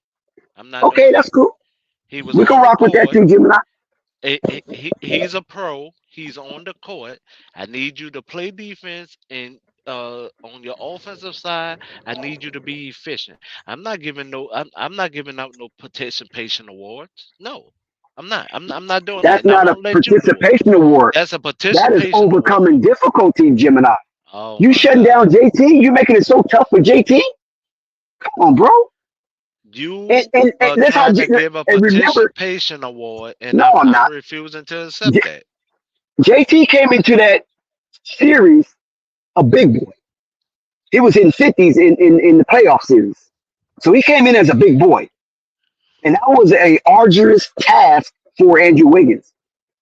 I'm not Okay, doing that. that's cool. He was We can on the rock with that court. too, Gemini. He's a pro. He's on the court. I need you to play defense and on your offensive side, I need you to be efficient. I'm not giving out no participation awards. No. I'm not doing that, That's and I not a won't let you do it. participation award. That's a That is participation award. overcoming difficulty, Gemini. Oh You my shutting God. down JT? You making it so tough for JT? Come on, bro. And You and, and are that's how. trying to give a And remember, participation award, and no, I'm I'm I'm not. refusing to J- accept that. JT came into that series a big boy. He was in 50s in the playoff series. So he came in as a big boy. And that was a arduous task for Andrew Wiggins,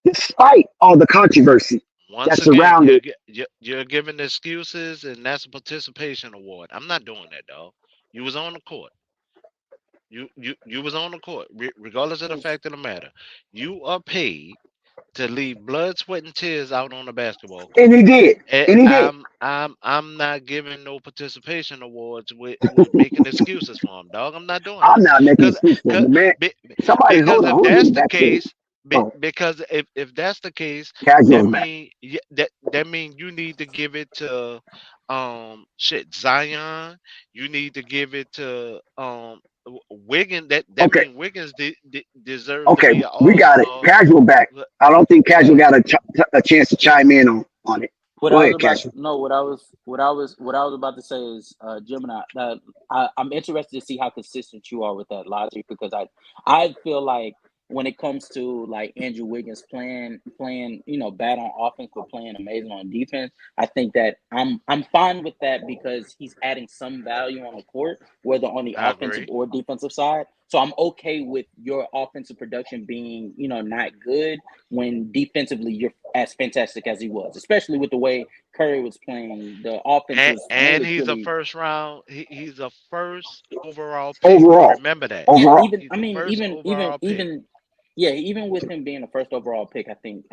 despite all the controversy Once that again, surrounded. you're giving excuses, and that's a participation award. I'm not doing that, dog. You was on the court. You was on the court, regardless of the fact of the matter. You are paid to leave blood, sweat, and tears out on the basketball And court. he did. And he did. I'm not giving no participation awards with making excuses for him, dog. I'm not doing I'm that. not making Cause, excuses for him. cause, But man, be- somebody because hold on, if who is that's this the backstage? case, Oh, because if that's the case, that casual back. mean that mean you need to give it to shit Zion. You need to give it to Wiggins. That Okay, mean Wiggins deserve to okay, be an we all got it. star. Casual back. I don't think casual Yeah. got a chance to chime in on it. What Go I was ahead, about casual. no, what I was about to say is, Gemini. I'm interested to see how consistent you are with that logic, because I feel like when it comes to like Andrew Wiggins playing bad on offense but playing amazing on defense, I think that I'm fine with that because he's adding some value on the court, whether on the I offensive agree. or defensive side. So I'm okay with your offensive production being not good when defensively you're as fantastic as he was, especially with the way Curry was playing. The offense was And really he's a truly. first round. He's a first overall pick. Overall, Remember that. Yeah, overall. even He's I a mean, first overall pick. yeah, even with him being a first overall pick, I think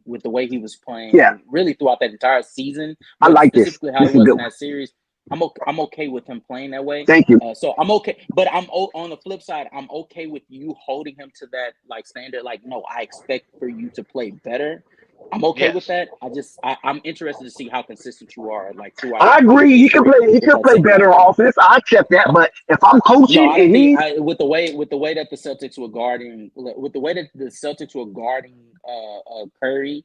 with the way he was Yeah, playing really throughout that entire season, I but like this. specifically how This he is a was good in one. that series, I'm okay with him playing that way. Thank you. So I'm okay, but on the flip side, I'm okay with you holding him to that like standard. Like, no, I expect for you to play better. I'm okay with Yes. that. I'm interested to see how consistent you are like throughout I agree. He can history play. He with can that play same better logic. offense. I accept that. But if I'm No, coaching I don't and think he's with the way that the Celtics were guarding with the way that the Celtics were guarding Curry,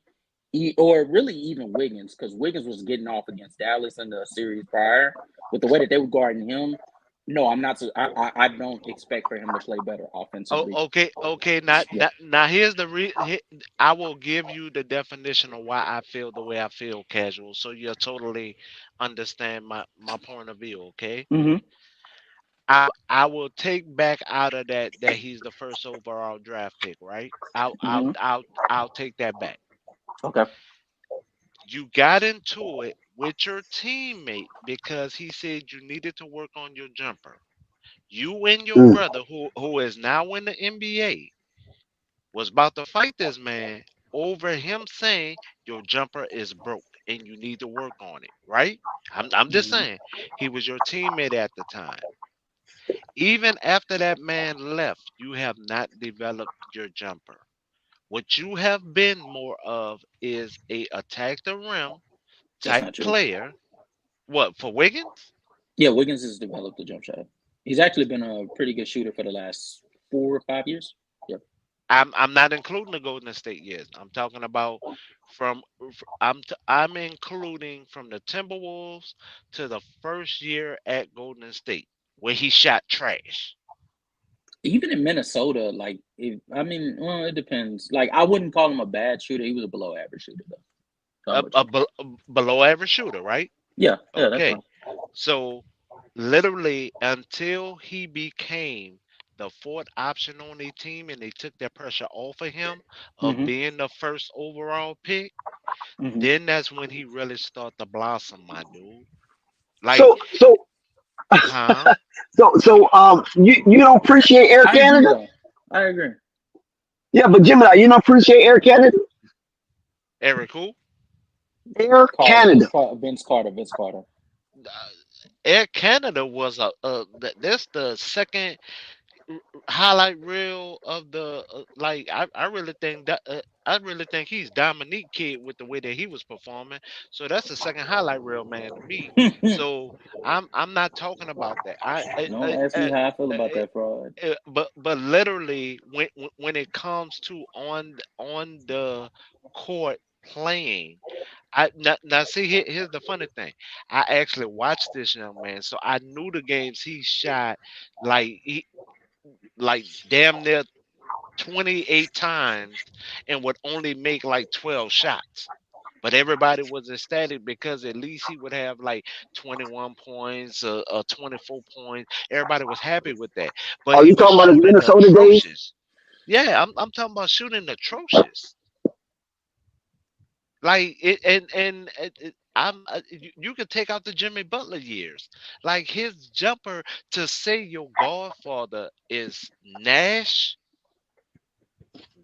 or really even Wiggins, because Wiggins was getting off against Dallas in the series prior. With the way that they were guarding him, no, I'm not. I don't expect for him to play better Oh, offensively. okay. Now, Yeah. here's I will give you the definition of why I feel the way I feel, casual, so you'll totally understand my point of view. Okay. Mm-hmm. I will take back out of that he's the first overall draft pick, right? Mm-hmm. I'll take that back. Okay. You got into it with your teammate because he said you needed to work on your jumper. You and your mm, brother, who is now in the NBA, was about to fight this man over him saying your jumper is broke and you need to work on it, right? I'm just Mm-hmm. saying he was your teammate at the time. Even after that man left, you have not developed your jumper. What you have been more of is a attack the rim That's type not true. player. What for Wiggins? Yeah, Wiggins has developed a jump shot. He's actually been a pretty good shooter for the last 4 or 5 years. Yep. I'm not including the Golden State years. I'm talking about I'm including from the Timberwolves to the first year at Golden State where he shot trash. Even in Minnesota, well, it depends. Like, I wouldn't call him a bad shooter. He was a below average shooter, though. So I'm with you. A below average shooter, right? Yeah, yeah, that's Okay. fine. So literally until he became the fourth option on their team and they took that pressure off of him of Mm-hmm. being the first overall pick, Mm-hmm. then that's when he really started to blossom, my dude. Like, so so huh? you don't appreciate Air I agree, Canada? though. I agree. Yeah, but Gemini, you don't appreciate Air Canada? Eric who? Air Carter, Canada. Vince Carter, Vince Carter. Air Canada was this the second highlight reel of the like I really think that I really think he's Dominique kid with the way that he was performing. So that's the second highlight reel man to me. So I'm not talking about that. Don't ask me how I feel about that fraud. But literally when it comes to on the court playing, now see here's the funny thing. I actually watched this young man, so I knew the games he shot like like damn near 28 times and would only make like 12 shots. But everybody was ecstatic because at least he would have like 21 points, 24 points. Everybody was happy with that. But Are he you was talking about his shooting Minnesota days? atrocious. Yeah, I'm talking about shooting atrocious. Like it, you could take out the Jimmy Butler years. Like his jumper to say your godfather is Nash,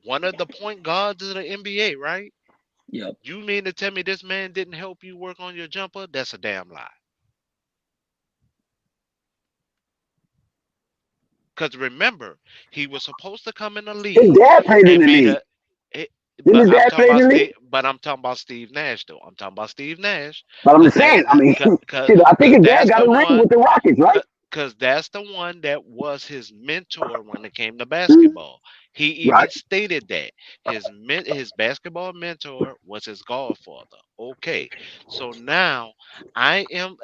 one of the point guards of the NBA, right? Yep. You mean to tell me this man didn't help you work on your jumper? That's a damn lie. Because remember, he was supposed to come in the His league dad played in and the be league. the. eh, Didn't But his I'm dad talking play in about the league? Steve. But I'm talking about Steve Nash, though. I'm talking about Steve Nash, But I'm because just saying. I mean, cause, shit, I think cause his dad that's got the a ring one. with the Rockets, right? Because that's the one that was his mentor when it came to Mhm. basketball. He even Right. stated that his basketball mentor was his godfather. Okay, so now I am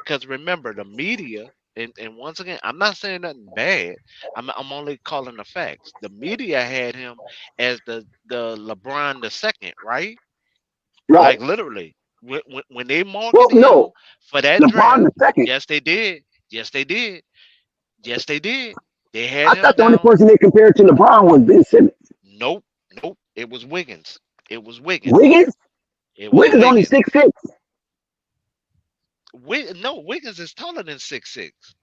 because remember the media. And once again, I'm not saying nothing bad. I'm only calling the facts. The media had him as the LeBron the second, right? Right. Like literally, when they Well, marketed him no, for that LeBron draft, the second. yes they did. Yes they did. Yes, they did. They had I him thought the only down. person they compared to LeBron was Ben Simmons. Nope, nope. It was Wiggins. It was Wiggins. Wiggins? It was Wiggins only Wiggins. 6'6". No, Wiggins is taller than 6'6".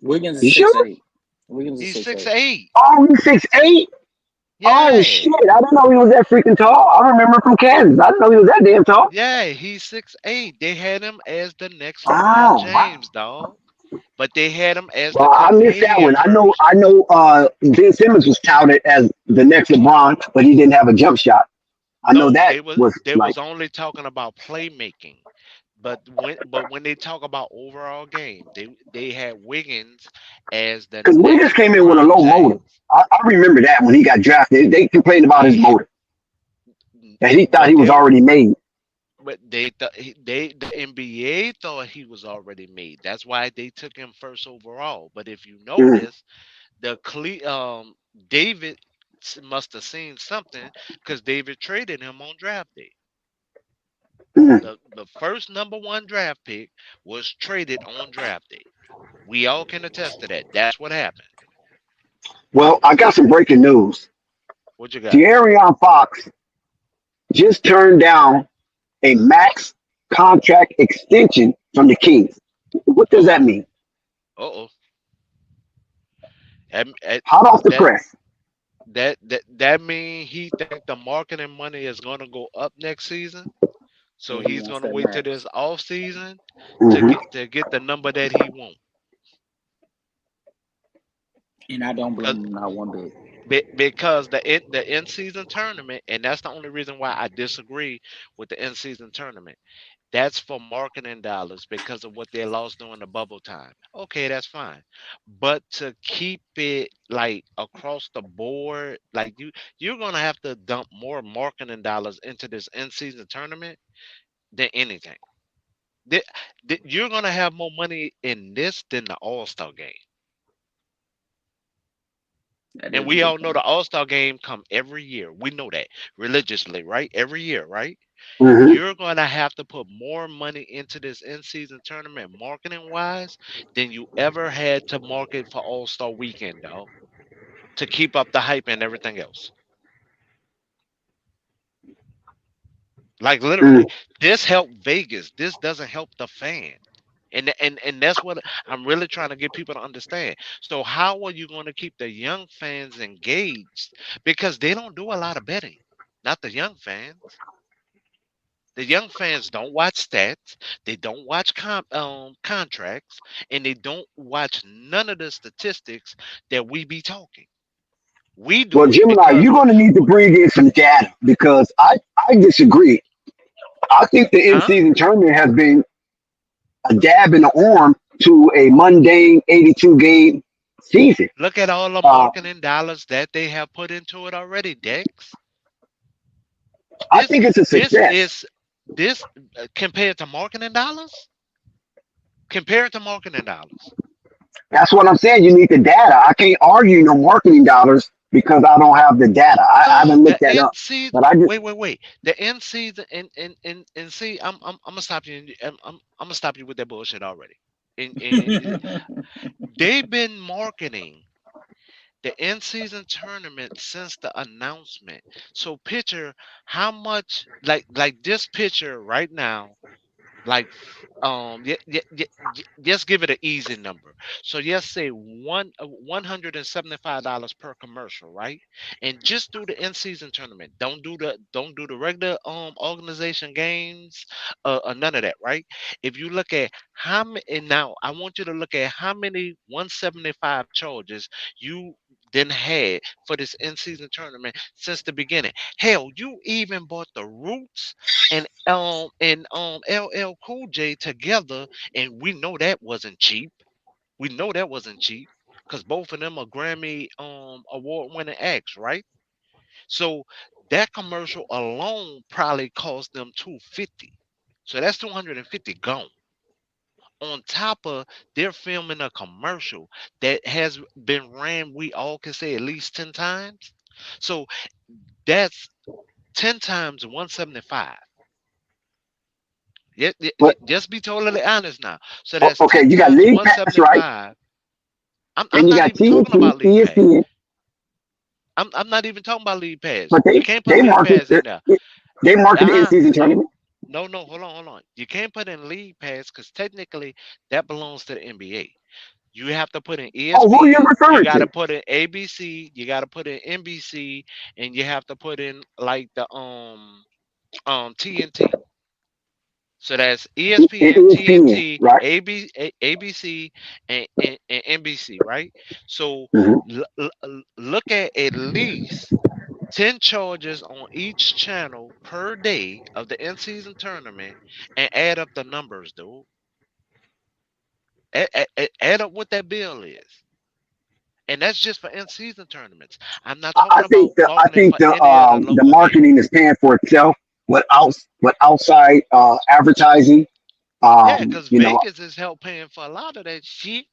Wiggins is You six sure? eight. Wiggins is He's six six eight. eight. Oh, he's 6'8"? Oh Yeah, shit! I didn't know he was that freaking tall. I remember from Kansas. I didn't know he was that damn tall. yeah. He's 6'8". They had him as the next LeBron Oh, James, dog. But they had him as the well, I missed that Canadian one. version. I know. Ben Simmons was touted as the next LeBron, but he didn't have a jump shot. I know No, that was they like was only talking about playmaking. But when they talk about overall game, they had Wiggins as the because Wiggins next came in with a LeBron low motor. James. I remember that when he got drafted, they complained about his He motor, and he thought but he was they already made. the NBA thought he was already made. That's why they took him first overall. But if you Mm, notice, David must have seen something because David traded him on draft day. mm. The first number one draft pick was traded on draft day. We all can attest to that. That's what happened. Well, I got some breaking news. What you got? De'Aaron Fox just turned down a max contract extension from the Kings. What Uh does that oh. mean? Uh oh. That Hot off the that press. that mean he think the marketing money is gonna go up next season. So So he he's wants gonna that wait till this max. off season Hmm. to get the number that he wants. And I don't blame him not one bit. Because the in season tournament, and that's the only reason why I disagree with the in season tournament. That's for marketing dollars because of what they lost during the bubble time. Okay, that's fine. But to keep it like across the board, like you're gonna have to dump more marketing dollars into this in season tournament than anything. Th- You're gonna have more money in this than the All Star game. That And is a we good all know the point. All Star game come every year. We know that religiously, right? Every year, right? Hmm. You're gonna have to put more money into this in season tournament marketing wise than you ever had to market for All Star weekend, dog. To keep up the hype and everything else. Like literally, this helped Vegas. This doesn't help the fan. And that's what I'm really trying to get people to understand. So how are you going to keep the young fans engaged? Because they don't do a lot of betting. Not the young fans. The young fans don't watch stats, they don't watch contracts, and they don't watch none of the statistics that we be talking. We Well, do it Gemini, because you're going to need to bring in some data because I disagree. I think the in huh? season tournament has been a dab in the arm to a mundane 82 game season. Look at all the Uh, marketing dollars that they have put into it already, Dex. I This think it's a this success. is this compared to marketing dollars? Compared to marketing dollars. That's what I'm saying. You need the data. I can't argue no marketing dollars because I don't have the data. I No, haven't the looked that end up. season. But I just, Wait. The end season and see, I'm gonna stop you. I'm gonna stop you with that bullshit already. And they've been marketing the end season tournament since the announcement. So picture how much like this picture right now. Like just give it an easy number. So just say $175 per commercial, right? And just do the in season tournament. Don't do the regular organization games or none of that, right? If you look at how many, and now I want you to look at how many 175 charges you then had for this in season tournament since the beginning. Hell, you even bought the Roots and LL Cool J together, and we know that wasn't cheap. We know that wasn't cheap because both of them are Grammy award winning acts, right? So that commercial alone probably cost them 250. So that's 250 gone. On top of they're filming a commercial that has been ran, we all can say at least 10 times. So that's 10 times 175. but Just be totally honest now. So that's okay, 10 you got times League Pass, right? 175. I'm And you not got even talking TNT, about League Pass. ESPN, I'm not even talking about League Pass. but You can't put they League market Pass in there. they market the in Uh-uh. season No, tournament. no. Hold on. You can't put in League Pass because technically that belongs to the NBA. You have to put in Oh, who are you ESPN. You referring got to to? put in ABC. You got to put in NBC, and you have to put in like the TNT. So that's ESPN, ESPN, TNT, right? ABC, and NBC, right? So Hmm. look at least 10 charges on each channel per day of the in season tournament and add up the numbers, dude. Add up what that bill is. And that's just for in season tournaments. I'm not talking about I marketing think for any of the the local games. marketing is paying for itself with outside advertising. Yeah, because You know, Vegas is help paying for a lot of that shit.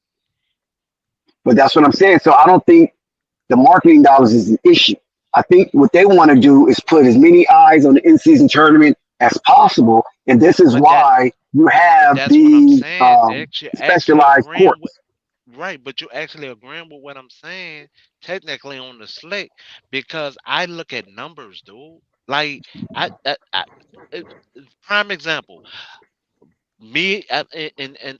but that's what I'm saying. So I don't think the marketing dollars is an issue. I think what they want to do is put as many eyes on the in-season tournament as possible, and this is But that why you but have that's what I'm these saying, Dex. You're actually specialized agreeing with courts. right, but you're actually agreeing with what I'm saying, technically on the slick, because I look at numbers, dude. Like I it- prime example. Me and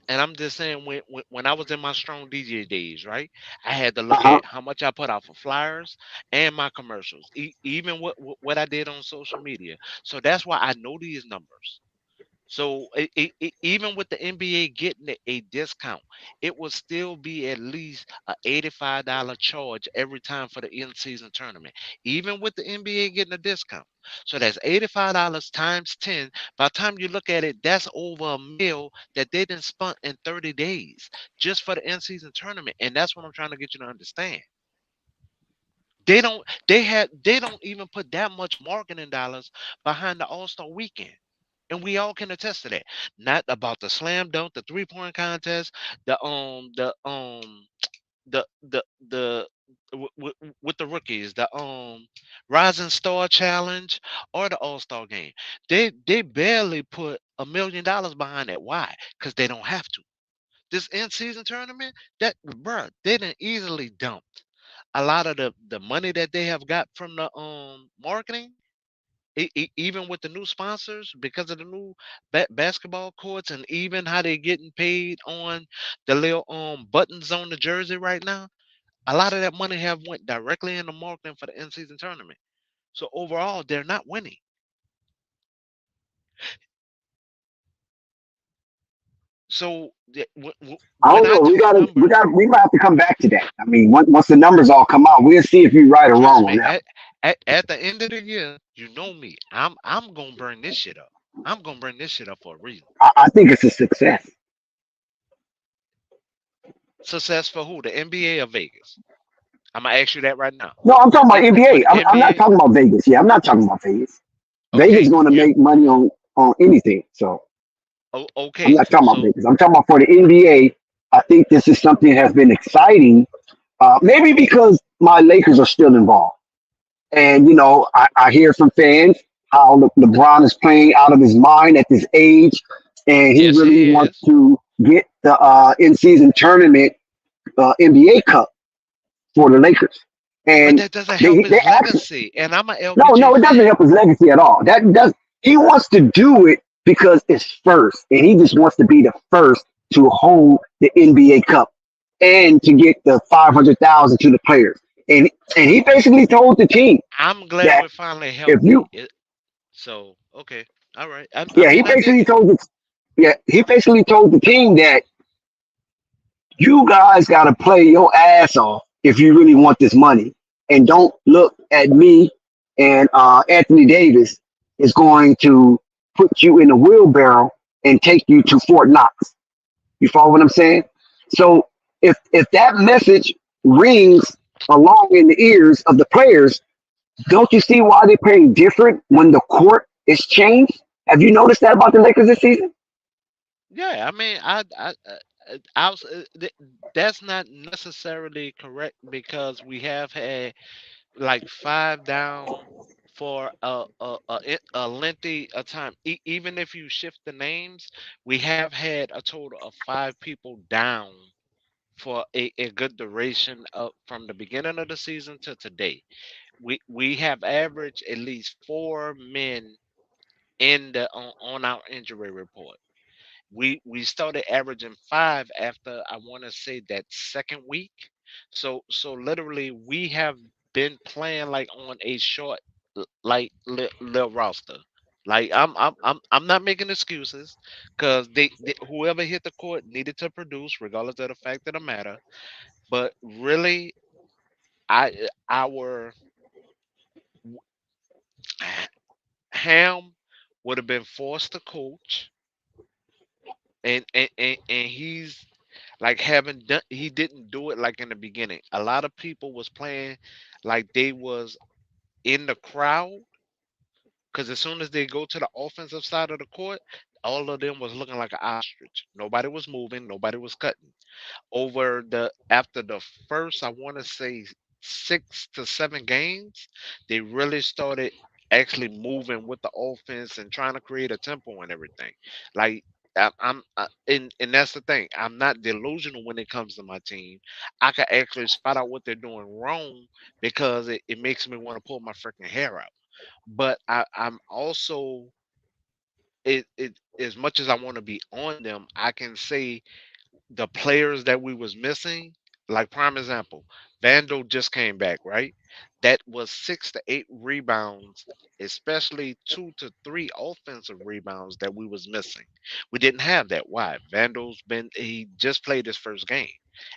I'm just saying when I was in my strong DJ days, right? I had to look Uh-huh. at how much I put out for flyers and my commercials, even what I did on social media. So that's why I know these numbers. So even with the NBA getting a discount, it will still be at least a $85 charge every time for the in season tournament, even with the NBA getting a discount. So that's $85 times 10. By the time you look at it, that's over a meal that they didn't spend in 30 days just for the in season tournament. And that's what I'm trying to get you to understand. They don't even put that much marketing dollars behind the All-Star weekend. And we all can attest to that. Not about the slam dunk, the 3-point contest, the with the rookies, the rising star challenge or the all-star game. They barely put $1 million behind that. Why? Because they don't have to. This in-season tournament, that bruh, they done easily dumped a lot of the money that they have got from the marketing, even with the new sponsors because of the new basketball courts and even how they're getting paid on the little buttons on the jersey right now. A lot of that money have went directly into marketing for the in season tournament. So overall, they're not winning. So I when don't I know. talk numbers, We might have to come back to that. I mean, once the numbers all come out, we'll see if you're right or trust wrong on me, that. at the end of the year, you know me. I'm gonna burn this shit up. I'm gonna burn this shit up for a reason. I think it's a success. Success for who? The NBA or Vegas? I'm gonna ask you that right now. No, I'm talking about For NBA. the I'm not NBA, talking about Vegas. Yeah, I'm not talking about Vegas. Vegas okay, going to you make money on anything. So I'm okay. not talking about So Vegas. I'm talking about for the NBA. I think this is something that has been exciting. Maybe because my Lakers are still involved. And, I hear from fans how LeBron is playing out of his mind at this age. And he yes, really he wants is. to get the in season tournament NBA Cup for the Lakers. But And that doesn't help they his actually, legacy. And I'm an no, LBJ no, it doesn't fan. help his legacy at all. That does He wants to do it because it's first. And he just wants to be the first to hold the NBA Cup and to get the 500,000 to the players. And he basically told the team I'm glad that we're finally if you healthy. So okay, all right. I yeah, mean, I didn't. he basically told the team that you guys got to play your ass off if you really want this money, and don't look at me and Anthony Davis is going to put you in a wheelbarrow and take you to Fort Knox. You follow what I'm saying? So if that message rings along in the ears of the players, don't you see why they're playing different when the court is changed? Have you noticed that about the Lakers this season? Yeah, I mean, I was. That's not necessarily correct because we have had like five down for a lengthy a time. Even if you shift the names, we have had a total of five people down for a good duration of from the beginning of the season to today. We have averaged at least four men in the on our injury report. We started averaging five after I want to say that second week. So literally we have been playing like on a short like little roster. Like I'm not making excuses because they whoever hit the court needed to produce regardless of the fact of the matter. But really, our Ham would have been forced to coach, and he's like haven't done. He didn't do it like in the beginning. A lot of people was playing like they was in the crowd because as soon as they go to the offensive side of the court, all of them was looking like an ostrich. Nobody was moving. Nobody was cutting. Over the after the first, I want to say 6 to 7 games, they really started actually moving with the offense and trying to create a tempo and everything. Like and that's the thing. I'm not delusional when it comes to my team. I can actually spot out what they're doing wrong because it makes me want to pull my freaking hair out. But I'm also it as much as I want to be on them, I can say the players that we was missing, like prime example, Vando just came back, right? That was 6 to 8 rebounds, especially 2 to 3 offensive rebounds that we was missing. We didn't have that. Why? Vando's been he just played his first game,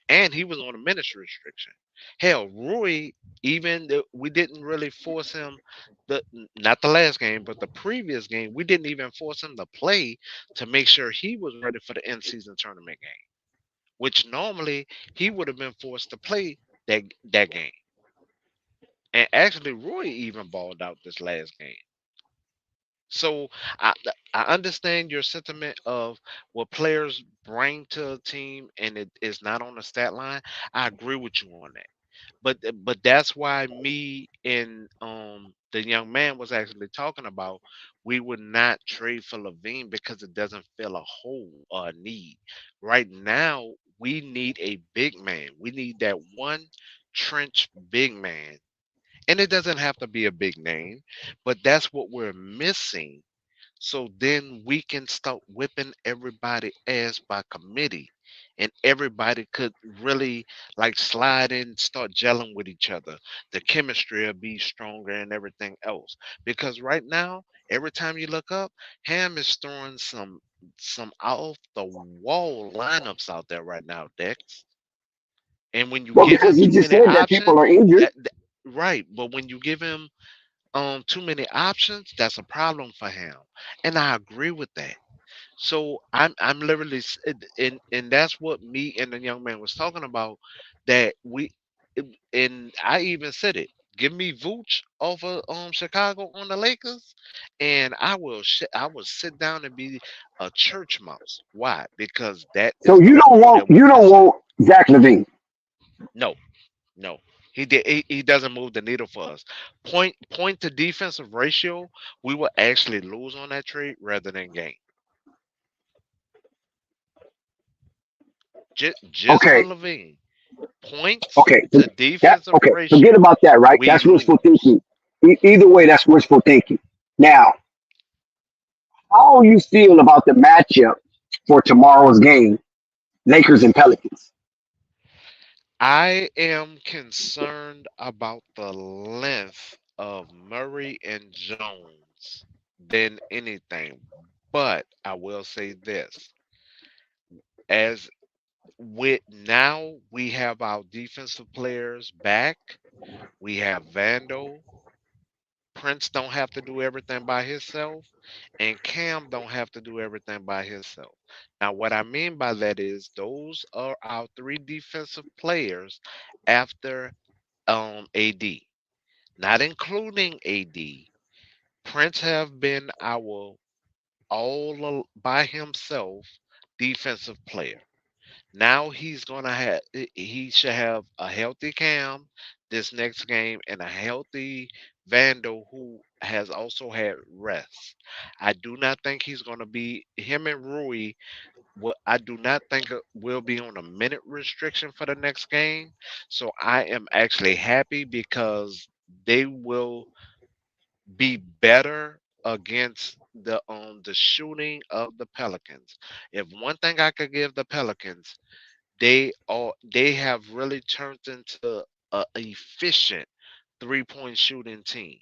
and he was on a minutes restriction. Hell, Rui, we didn't really force him. Not the last game, but the previous game, we didn't even force him to play to make sure he was ready for the end season tournament game, which normally he would have been forced to play that game. And actually, Roy even balled out this last game. So I I understand your sentiment of what players bring to a team, and it is not on the stat line. I agree with you on that. But that's why me and the young man was actually talking about we would not trade for Levine because it doesn't fill a hole or a need. Right now, we need a big man. We need that one trench big man. And it doesn't have to be a big name, but that's what we're missing, so then we can start whipping everybody ass by committee. And everybody could really like slide in, start gelling with each other. The chemistry will be stronger and everything else. Because right now, Every time you look up, Ham is throwing some off the wall lineups out there right now, Dex. And when you Well, give him because he too just many said that options, people are injured. right? But when you give him too many options, that's a problem for him. And I agree with that. So I'm literally and that's what me and the young man was talking about. That and I even said it. Give me Vooch over Chicago on the Lakers, and I will sit down and be a church mouse. Why? Because that So is the role that we're you don't missing. want Zach Levine. No, no. He doesn't move the needle for us. Point to defensive ratio, we will actually lose on that trade rather than gain. Just for Okay, Levine. Points okay, to defensive okay. Forget ratio, about that, right? we That's wishful lose. thinking. Either way, that's wishful thinking. Now, how you feel about the matchup for tomorrow's game, Lakers and Pelicans? I am concerned about the length of Murray and Jones than anything. But I will say this. As with now we have our defensive players back. We have Vando. Prince don't have to do everything by himself, and Cam don't have to do everything by himself. Now, what I mean by that is those are our three defensive players after AD, not including AD. Prince have been our by himself defensive player. Now he should have a healthy Cam this next game and a healthy Vandal who has also had rest. I do not think he's gonna be him and Rui. What I do not think will be on a minute restriction for the next game. So I am actually happy because they will be better against the shooting of the Pelicans. If one thing I could give the Pelicans, they have really turned into a efficient 3-point shooting team.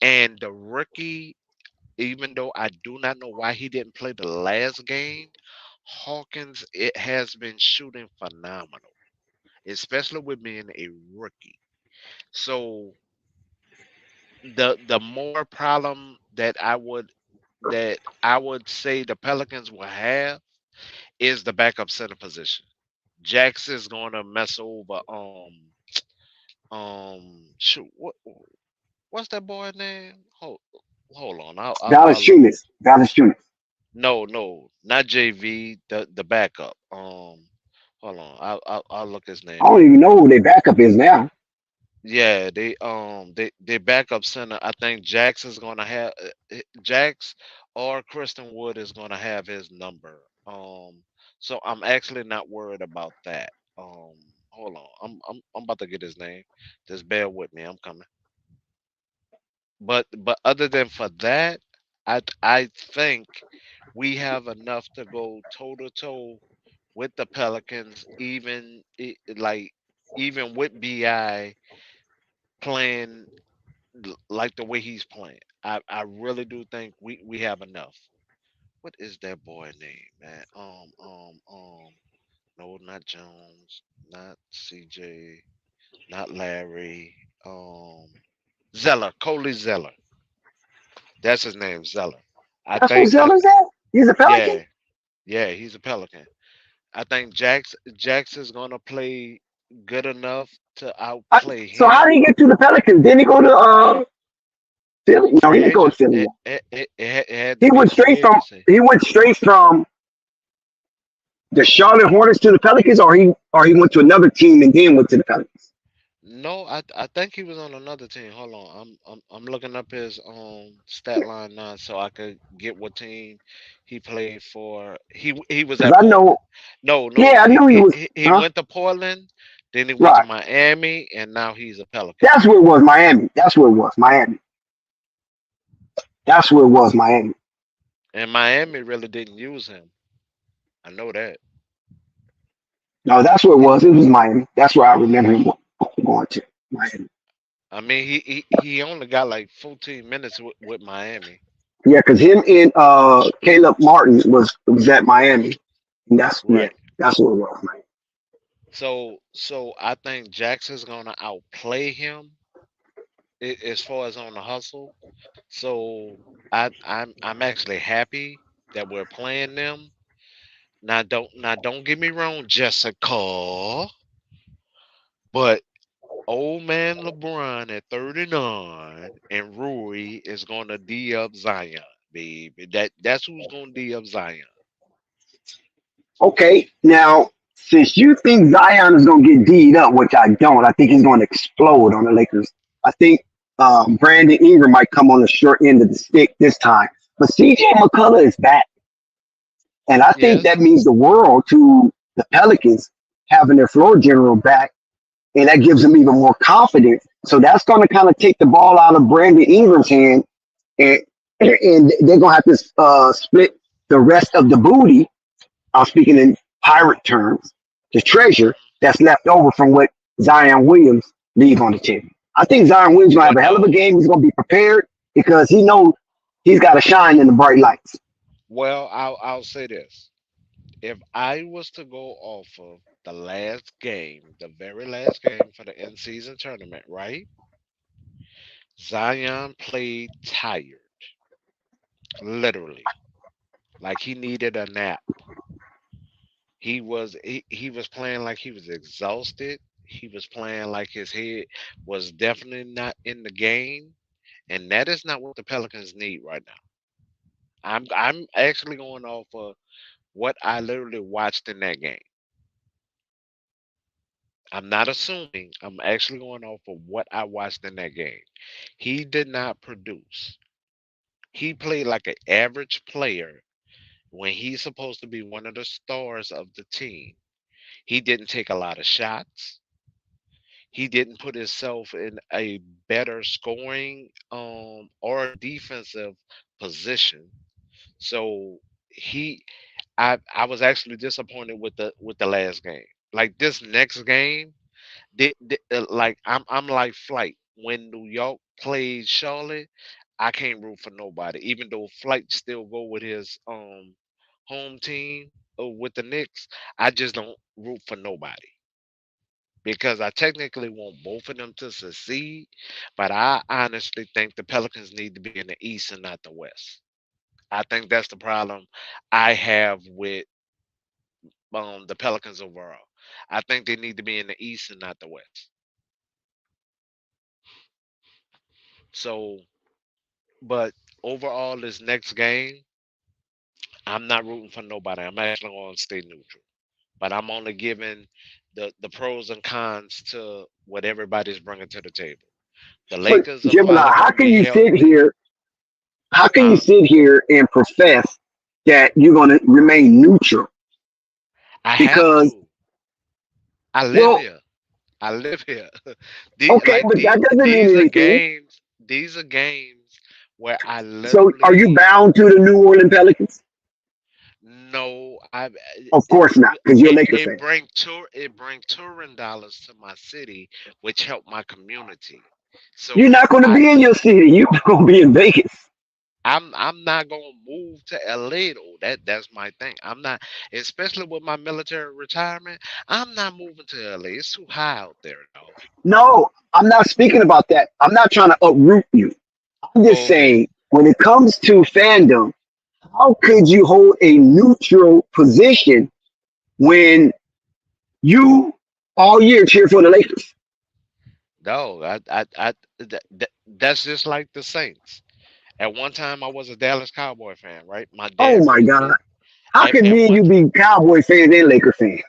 And the rookie, even though I do not know why he didn't play the last game, Hawkins it has been shooting phenomenal, especially with being a rookie. So the more problem that I would say the Pelicans will have is the backup center position. Jackson's going to mess over shoot what's that boy name? Hold on. I'll look Valanciunas. Valanciunas. no, not JV, the backup. Hold on. I'll look his I name don't up. even know who their backup is now. Yeah, they backup center. I think Jax is gonna have Jax or Kristen Wood is gonna have his number. So I'm actually not worried about that. Hold on, I'm about to get his name. Just bear with me. I'm coming. But other than for that, I think we have enough to go toe to toe with the Pelicans, even with Bi playing like the way he's playing. I really do think we have enough. What is that boy name, man? No, not Jones, not CJ, not Larry. Zeller, Coley Zeller. That's his name, Zeller. I That's what think Zeller's at? He's a Pelican? yeah, yeah, he's a Pelican. I think Jax is gonna play good enough to outplay So how did him. he get to the Pelicans? Didn't he go to Philly? No, he Free didn't go to agent. Philly It, yet. it, it, it had to He be went free straight from agency. he went straight from the Charlotte Hornets to the Pelicans, or he went to another team and then went to the Pelicans. No, I think he was on another team. Hold on, I'm looking up his stat line now so I could get what team he played for. He was Because at I know, Portland. No, no, yeah, I knew he was. he Huh? went to Portland, then he went to Right. Miami, and now he's a Pelican. That's where it was. Miami. That's where it was. Miami. That's where it was. Miami. And Miami really didn't use him. I know that. No, that's where it was. It was Miami. That's where I remember him going to Miami. I mean, he only got like 14 minutes with Miami. Yeah, because him and Caleb Martin was at Miami. And Right. that's what it was, man. So I think Jackson's gonna outplay him as far as on the hustle. So I'm actually happy that we're playing them. Now don't get me wrong, Jessica, but old man LeBron at 39 and Rui is gonna D up Zion, baby. That's who's gonna D up Zion. Okay, now since you think Zion is gonna get D'd up, which I don't, I think he's gonna explode on the Lakers. I think Brandon Ingram might come on the short end of the stick this time. But CJ McCullough is back. And I think Yes. that means the world to the Pelicans having their floor general back, and that gives them even more confidence. So that's going to kind of take the ball out of Brandon Ingram's hand, and they're going to have to split the rest of the booty. I'm speaking in pirate terms, the treasure that's left over from what Zion Williams leaves on the table. I think Zion Williams going to Well, have a hell of a no. game. He's going to be prepared because he knows he's got to shine in the bright lights. Well, I'll say this. If I was to go off of the last game, the very last game for the in season tournament, right? Zion played tired, literally, like he needed a nap. He was playing like he was exhausted. He was playing like his head was definitely not in the game, and that is not what the Pelicans need right now. I'm actually going off of what I literally watched in that game. I'm not assuming. I'm actually going off of what I watched in that game. He did not produce. He played like an average player when he's supposed to be one of the stars of the team. He didn't take a lot of shots. He didn't put himself in a better scoring or defensive position. So he I was actually disappointed with the last game. Like this next game, like I'm like Flight when New York plays Charlotte. I can't root for nobody, even though Flight still go with his home team with the Knicks. I just don't root for nobody because I technically want both of them to succeed, but I honestly think the Pelicans need to be in the East and not the West. I think that's the problem I have with the Pelicans overall. I think they need to be in the East and not the West. So, but overall, this next game, I'm not rooting for nobody. I'm actually going to stay neutral. But I'm only giving the pros and cons to what everybody's bringing to the table. The But Lakers are Gemini, finally going how to can be you sit healthy. here? How can you Huh? sit here and profess that you're going to remain neutral? I have Because, to. I live well, here. I live here. okay, but that doesn't mean These are anything. games. These are games where I So, are you literally bound to the New Orleans Pelicans? know Of course not, because you're a Lakers fan. it bring touring dollars to my city, which help my community. You're So not going to be in your city. You're going to be in Vegas. I'm not gonna move to LA though. That's my thing. I'm not, especially with my military retirement. I'm not moving to LA. It's too high out there, dog. No, I'm not speaking about that. I'm not trying to uproot you. I'm just Okay. saying, when it comes to fandom, how could you hold a neutral position when you all year cheer for the Lakers? No, that's just like the Saints. At one time, I was a Dallas Cowboy fan, right? My Oh dad my raised God. me. How can At me and one you be Cowboy fans and Laker fans?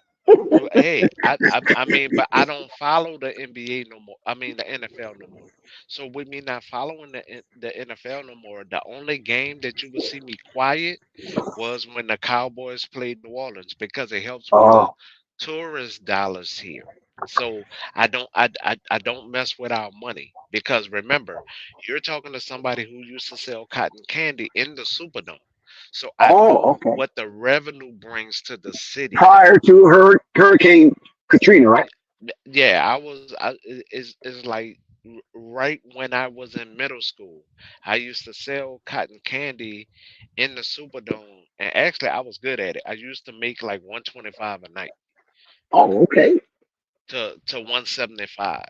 Hey, I mean, but I don't follow the NBA no more. I mean, the NFL no more. So with me not following the NFL no more, the only game that you would see me quiet was when the Cowboys played New Orleans because it helps with the Oh, tourist dollars here. So I don't mess with our money because remember, you're talking to somebody who used to sell cotton candy in the Superdome. So I know okay. what the revenue brings to the city, Prior dog. to Hurricane Katrina, right? Yeah, I was. It's like right when I was in middle school, I used to sell cotton candy in the Superdome, and actually I was good at it. I used to make like 125 a night Oh, okay. to 175.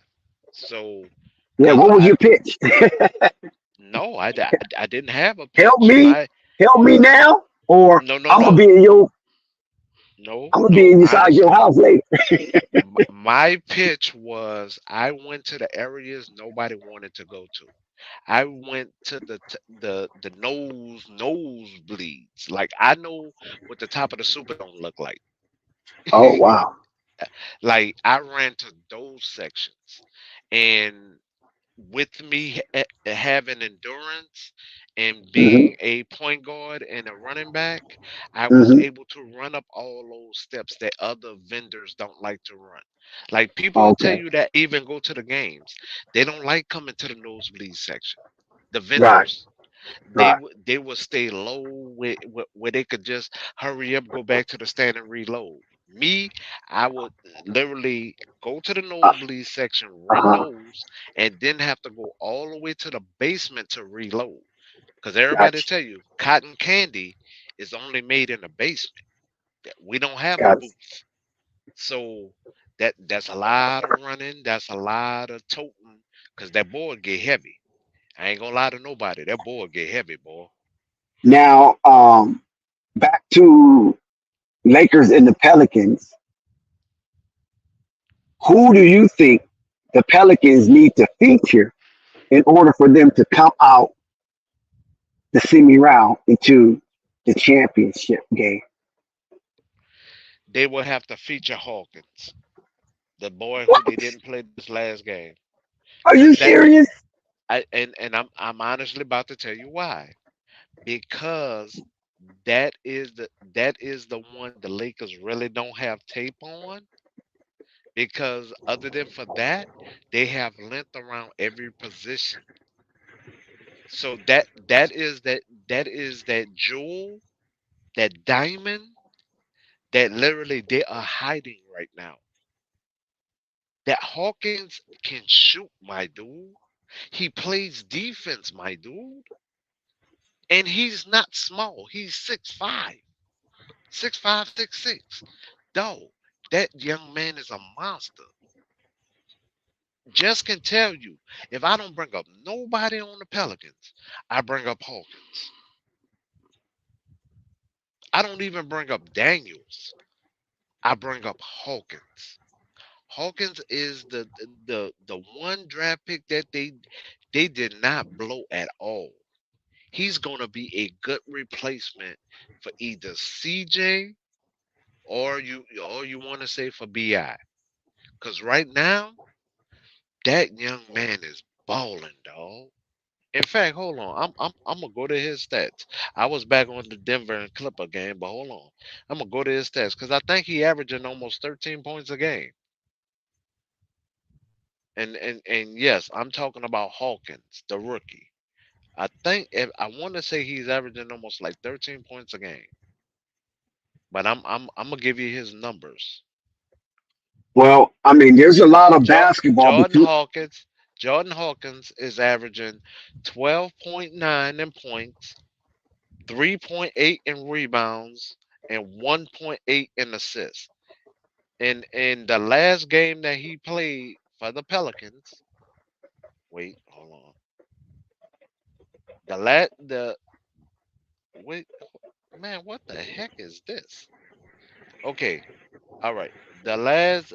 So, Yeah, cause what was I your pitch? no, I didn't have a help pitch. me, My help me now, or no no I'm gonna no be in your, no I'm gonna be no. inside your Honestly, house later. my pitch was I went to the areas nobody wanted to go to. I went to the nosebleeds. Like I know what the top of the Superdome look like. Oh wow. Like I ran to those sections, and with me having endurance and Hmm. being a point guard and a running back, I was Hmm. able to run up all those steps that other vendors don't like to run. Like people will tell Okay. you that even go to the games, they don't like coming to the nosebleed section. The Right. vendors, Right. they would stay low where they could just hurry up, go back to the stand and reload. Me, I would literally go to the Uh nosebleed section, run huh. those, and then have to go all the way to the basement to reload. Because everybody Gotcha. tell you cotton candy is only made in the basement. We don't have a Gotcha. booth. So that's a lot of running, that's a lot of toting, because that board get heavy. I ain't gonna lie to nobody. That board get heavy, boy. Now, back to Lakers and the Pelicans. Who do you think the Pelicans need to feature in order for them to come out the semi round into the championship game? They will have to feature Hawkins, the boy who What? they didn't play this last game. Are you That serious? and I'm honestly about to tell you why. Because that is the one the Lakers really don't have tape on. Because other than for that, they have length around every position. So that is that jewel, that diamond that literally they are hiding right now. That Hawkins can shoot, my dude. He plays defense, my dude. And he's not small. He's 6'5", 6'5", 6'6". Dog, that young man is a monster. Just can tell you, if I don't bring up nobody on the Pelicans, I bring up Hawkins. I don't even bring up Daniels. I bring up Hawkins. Hawkins is the one draft pick that they did not blow at all. He's gonna be a good replacement for either CJ or you want to say for BI. Cause right now that young man is balling, dog. In fact, hold on. I'm gonna go to his stats. I was back on the Denver and Clipper game, but hold on. I'm gonna go to his stats because I think he averaging almost 13 points a game. And yes, I'm talking about Hawkins, the rookie. I think if I want to say he's averaging almost like 13 points a game, but I'm gonna give you his numbers. Well, I mean, there's a lot of Jo- basketball Jordan between. Hawkins, Jordan Hawkins is averaging 12.9 in points, 3.8 in rebounds, and 1.8 in assists. And in the last game that he played for the Pelicans, wait, hold on. The wait, man, what the heck is this? Okay, all right. The last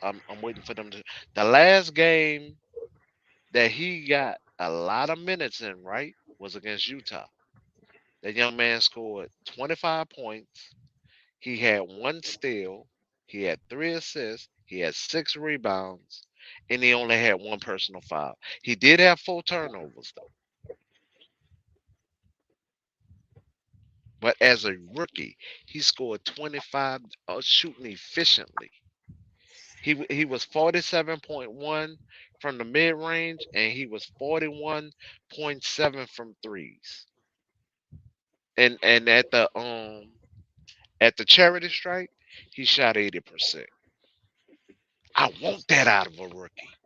I'm waiting for them to the last game that he got a lot of minutes in, right, was against Utah. That young man scored 25 points. He had one steal. He had three assists. He had six rebounds, and he only had one personal foul. He did have four turnovers though, but as a rookie, he scored 25 shooting efficiently. He was 47.1 from the mid range, and he was 41.7 from threes. And at the charity stripe, he shot 80%. I want that out of a rookie.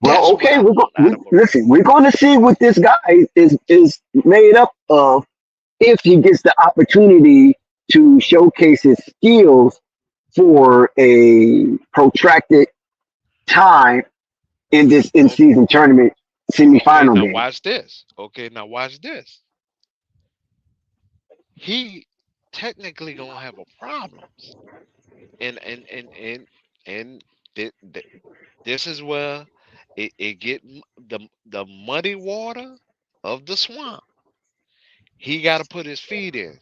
Well, That's what okay, I want out of a listen. rookie. We're going to see what this guy is made up of if he gets the opportunity to showcase his skills for a protracted time in this in O- season tournament Okay, semifinal now game. watch this. Okay, now watch this. He technically gonna have a problems, and this is where it get the muddy water of the swamp. He got to put his feet in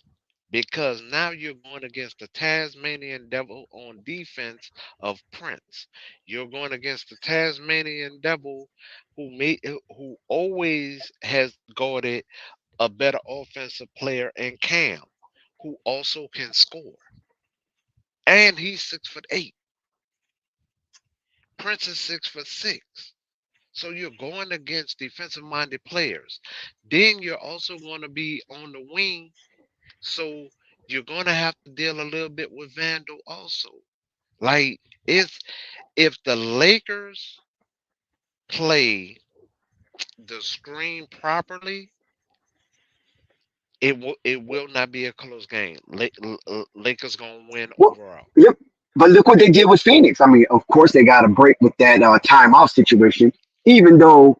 because now you're going against the Tasmanian Devil on defense of Prince. You're going against the Tasmanian Devil who always has guarded a better offensive player in Cam, who also can score. And he's 6'8". Prince is 6'6". So you're going against defensive minded players. Then you're also going to be on the wing. So you're going to have to deal a little bit with Vandal also. Like if the Lakers play the screen properly, it will not be a close game. Lakers going to win Well, overall. look, but look what they did with Phoenix. I mean, of course they got a break with that timeout situation, even though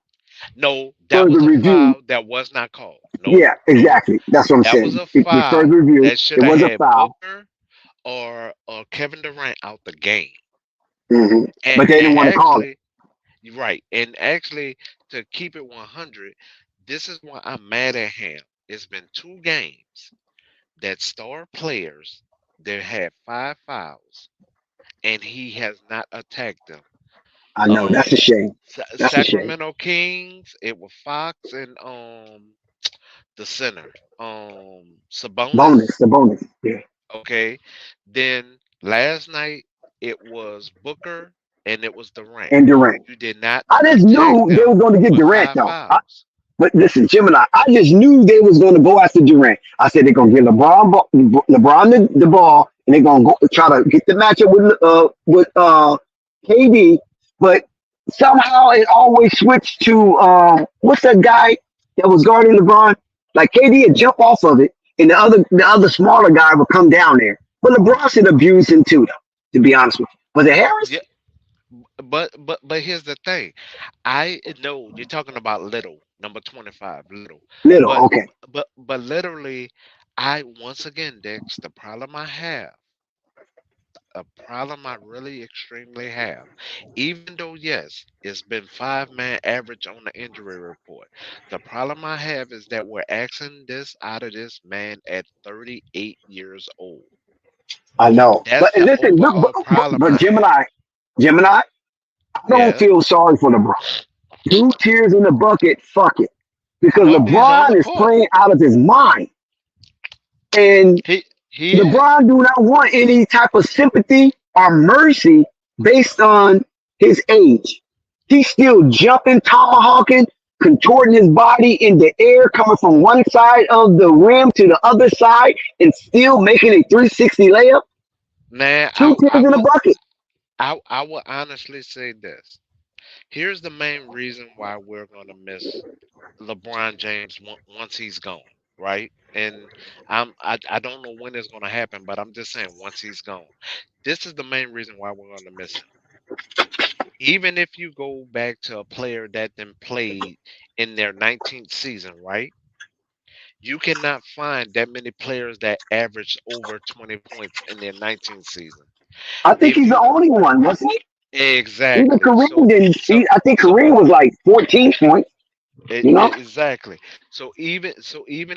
No, that further was a review. foul that was not called. Nope, Yeah, nope. exactly. That's what I'm That was saying. a With further foul review, that should it have was a had foul. Booker or Kevin Durant out the game. hmm And But they didn't and want to call it. actually, you're right. And actually, to keep it 100, this is why I'm mad at him. It's been 2 games that star players that had 5 fouls, and he has not attacked them. I know that's a shame. That's a shame. Sacramento Kings, it was Fox and the center, Bonus, Sabonis. the bonus. Yeah. Okay, then last night it was Booker and it was Durant. And Durant. You did not I just attack knew they them were going to get with Durant five though. fouls. But listen, Gemini, I just knew they was going to go after Durant. I said they're going to get LeBron the ball, and they're going to go try to get the matchup with KD. But somehow it always switched to what's that guy that was guarding LeBron? Like KD would jump off of it, and the other smaller guy would come down there. But LeBron should abuse him too, though. To be honest with you, was it Harris? Yeah, but here's the thing. I know you're talking about Little, number 25, Little. Little, But okay. but literally, I once again, Dex, the problem I have, a problem I really extremely have, even though yes, it's been 5-man average on the injury report. The problem I have is that we're asking this out of this man at 38 years old. I know. That's But the listen, look, overall problem but I have. Gemini, I don't Yeah. feel sorry for LeBron. 2 tears in the bucket, fuck it. Because Nope, he's on the LeBron is court. playing out of his mind. And He is. LeBron do not want any type of sympathy or mercy based on his age. He's still jumping, tomahawking, contorting his body in the air, coming from one side of the rim to the other side, and still making a 360 layup. Man, Two tears in the bucket. I will honestly say this. Here's the main reason why we're gonna miss LeBron James once he's gone, right? And I don't know when it's gonna happen, but I'm just saying once he's gone. This is the main reason why we're gonna miss him. Even if you go back to a player that then played in their 19th season, right? You cannot find that many players that averaged over 20 points in their 19th season. I think If he's the you only one, wasn't he? Even exactly, Kareem didn't. so I think so Kareem was like 14 points. You know, exactly. So even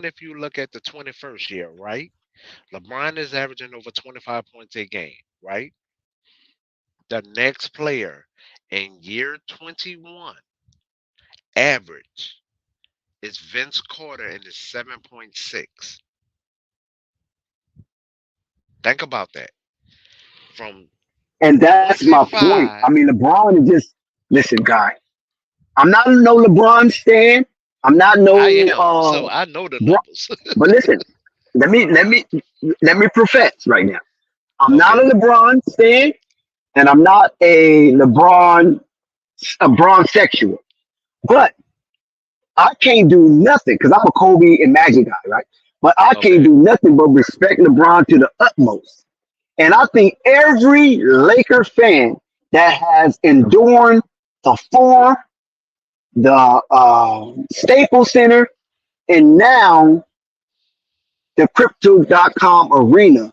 if you look at the 21st year, right? LeBron is averaging over 25 points a game, right? The next player in year 21 average is Vince Carter and is 7.6. Think about that. From and that's my point. I 25, mean, LeBron is just listen, guy. I'm not no LeBron stan. I'm not no I am. So I know the Bro- numbers. but listen, let me profess right now. I'm not a Okay. LeBron stan, and I'm not a LeBron a bronze sexual. But I can't do nothing because I'm a Kobe and Magic guy, right? But I can't Okay. do nothing but respect LeBron to the utmost. And I think every Laker fan that has endured the Forum, the Staples Center, and now the Crypto.com arena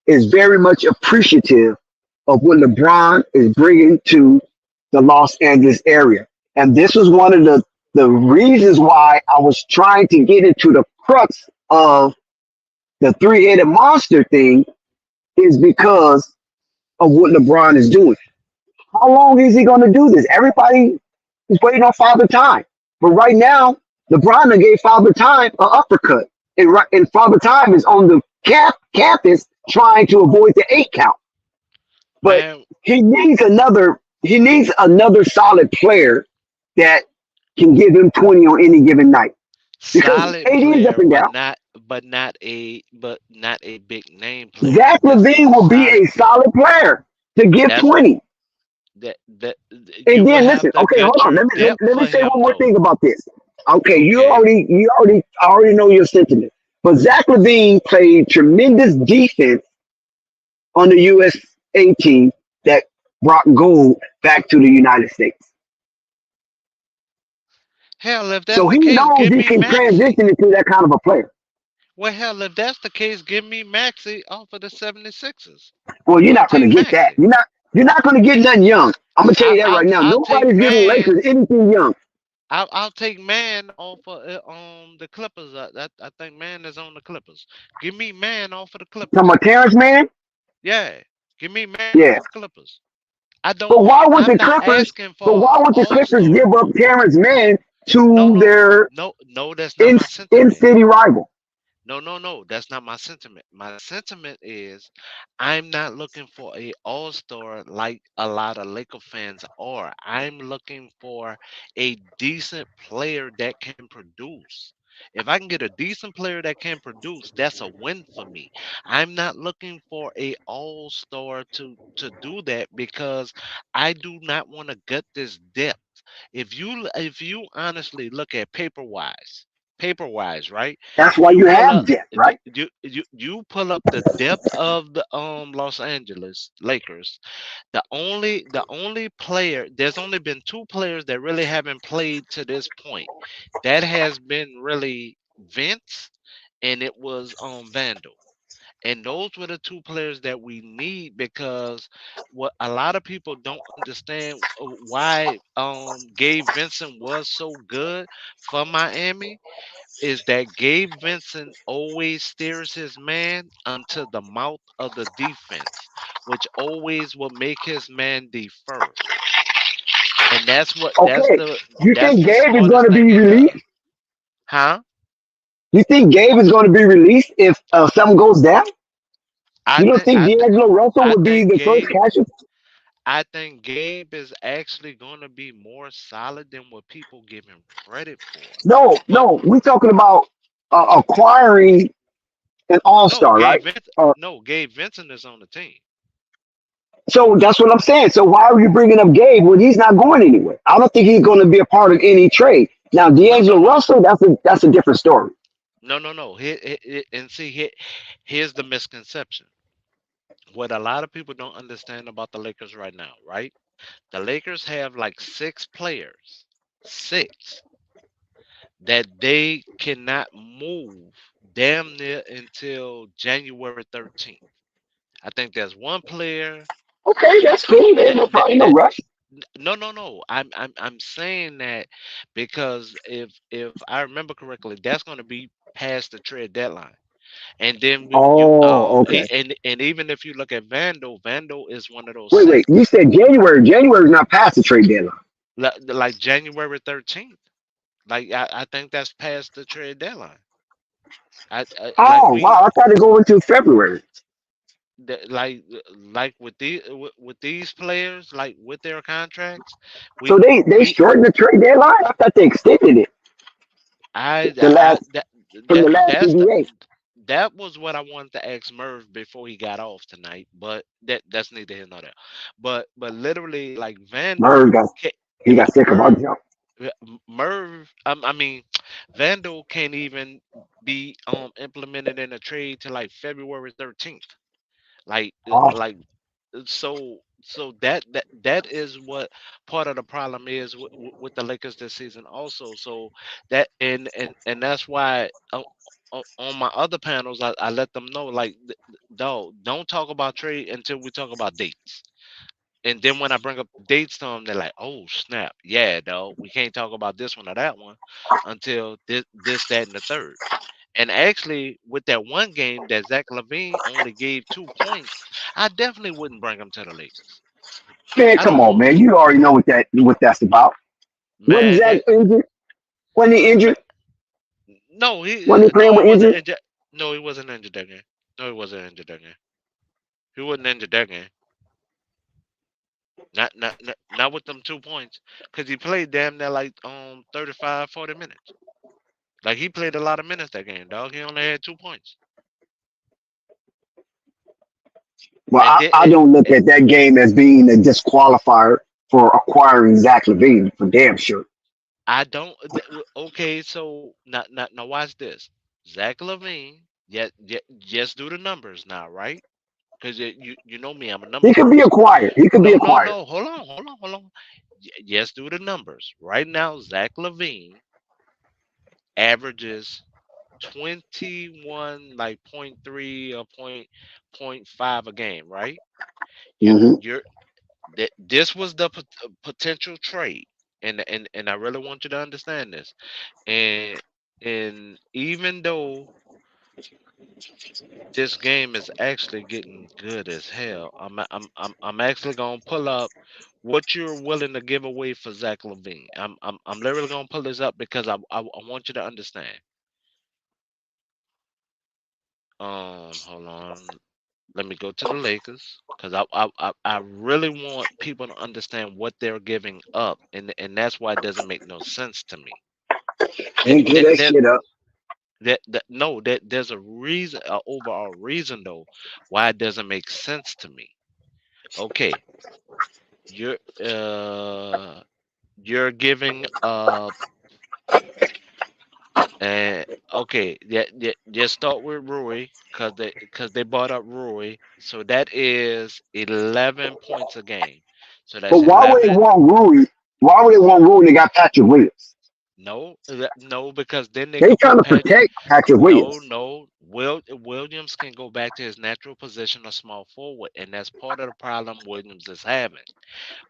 is very much appreciative of what LeBron is bringing to the Los Angeles area. And this was one of the reasons why I was trying to get into the crux of the three-headed monster thing is because of what LeBron is doing. How long is he going to do this? Everybody is waiting on Father Time. But right now, LeBron done gave Father Time an uppercut. And Father Time is on the campus trying to avoid the 8 count. But Man, he needs another solid player that can give him 20 on any given night. Because solid AD is up player, and down. but not a big name player. Zach That's a Levine will be a solid player. solid player to give That's 20. that And you will then have listen, to okay, hold get on. your Let depth me for say one him more though. thing about this. Okay, Okay. I already know your sentiment. But Zach Levine played tremendous defense on the USA team that brought gold back to the United States. Hell, if that's So the he case, knows give he me can Maxi. transition into that kind of a player. Well, hell, if that's the case, give me Maxi off of the 76ers. Well, you're I'll not take gonna get that. Maxi. You're not gonna get nothing young. I'm gonna tell you that right now. I'll take Nobody's giving man. Lakers anything young. I'll take man off of the Clippers. I think man is on the Clippers. Give me man off of the Talking Clippers. about Terrence Mann? Yeah, give me man off Yeah. of the Clippers. I don't But want. why would I'm the not Clippers? asking But for why an would the all Clippers star. give up Terrence Mann No, to no, their no, no. That's not my in sentiment. city rival? No, no, no. That's not my sentiment. My sentiment is I'm not looking for a all-star like a lot of Laker fans are. I'm looking for a decent player that can produce. If I can get a decent player that can produce, that's a win for me. I'm not looking for a all-star to do that because I do not want to gut this depth. If you honestly look at paper wise, right? That's why You you pull have up depth, right? you pull up the depth of the Los Angeles Lakers. The only player there's only been two players that really haven't played to this point. That has been really Vince and it was Vandal. And those were the two players that we need because what a lot of people don't understand why Gabe Vincent was so good for Miami is that Gabe Vincent always steers his man unto the mouth of the defense, which always will make his man defer. And that's what that's Okay. the You that's think the Gabe is going smartest to thing be he does. released? Huh? You think Gabe is going to be released if something goes down? I You don't think think I th- D'Angelo Russell I would be think the first Gabe casualty? I think Gabe is actually going to be more solid than what people give him credit for. No, But no. We talking about acquiring an all no, star, right? Uh, Gabe Vincent is on the team. so that's what I'm saying. So why are you bringing up Gabe when he's not going anywhere? I don't think he's going to be a part of any trade. Now, No, no, D'Angelo no. Russell, that's a different story. No, no, no. And see, here's the misconception. What a lot of people don't understand about the Lakers right now, right? The Lakers have like six players, six, that they cannot move damn near until January 13th. I think there's one player Okay, that's cool. There's that no that, probably no that rush. no, no, no. I'm saying that because if I remember correctly, that's going to be past the trade deadline. And then Oh, okay. and even if you look at Vandal is one of those Wait. You six. said January. January's not past the trade deadline. Like January 13th. Like I think that's past the trade deadline. I like Oh, we wow. I thought it go into February. like with these players, like with their contracts, So we they we shortened the trade deadline. I thought they extended it I the I last that from that the last that's the CBA. that was what I wanted to ask Merv before he got off tonight, but that's neither here nor there. But literally, like Bird Vandal, got he got sick of our Merv, jump. Merv, I mean, Vandal can't even be implemented in a trade till like February 13th. Like Oh, so that is what part of the problem is with the Lakers this season also. So that and that's why on my other panels I let them know like dog, don't talk about trade until we talk about dates. And then when I bring up dates to them, they're like, "Oh snap, yeah, dog, we can't talk about this one or that one until this, that, and the third." And actually, with that one game that Zach Levine only gave 2 points, I definitely wouldn't bring him to the Lakers. man, I come don't on, want man. You already know what that's about. Wasn't man. Zach injured? Wasn't he injured? No, Wasn't he no, playing he with wasn't injury? injured. No, he wasn't injured that game. No, he wasn't injured that game. He wasn't injured that game. Not with them 2 points, because he played damn near like 35, 40 minutes. Like he played a lot of minutes that game, dog. He only had 2 points. Well, And then I don't look at that game as being a disqualifier for acquiring Zach Levine for damn sure. I don't. Okay, so now watch this. Zach Levine. Yeah, just do the numbers now, right? Because you know me, I'm a He numbers could be person. acquired. He could be No, no, acquired. no. Hold on. Yes, do the numbers. Right now, Zach Levine averages 21 like point 0.3 or point 5 a game, right? Hmm. You're that this was the potential trade. And I really want you to understand this. And and even though this game is actually getting good as hell, I'm actually gonna pull up what you're willing to give away for Zach Levine. I'm literally gonna pull this up because I want you to understand. Hold on. Let me go to the Lakers because I really want people to understand what they're giving up, and that's why it doesn't make no sense to me. He And get that shit up. that no, that there's a reason, a overall reason though, why it doesn't make sense to me. Okay, you're uh you're giving up and okay, yeah, just start with Rui because they bought up Rui, so that is 11 points a game. So But that's why would they 11. want Rui? Why would they want Rui when they got Patrick Williams? No, no, because then they They could trying put to Patrick. protect Patrick No, Williams. no. Williams can go back to his natural position of small forward, and that's part of the problem Williams is having.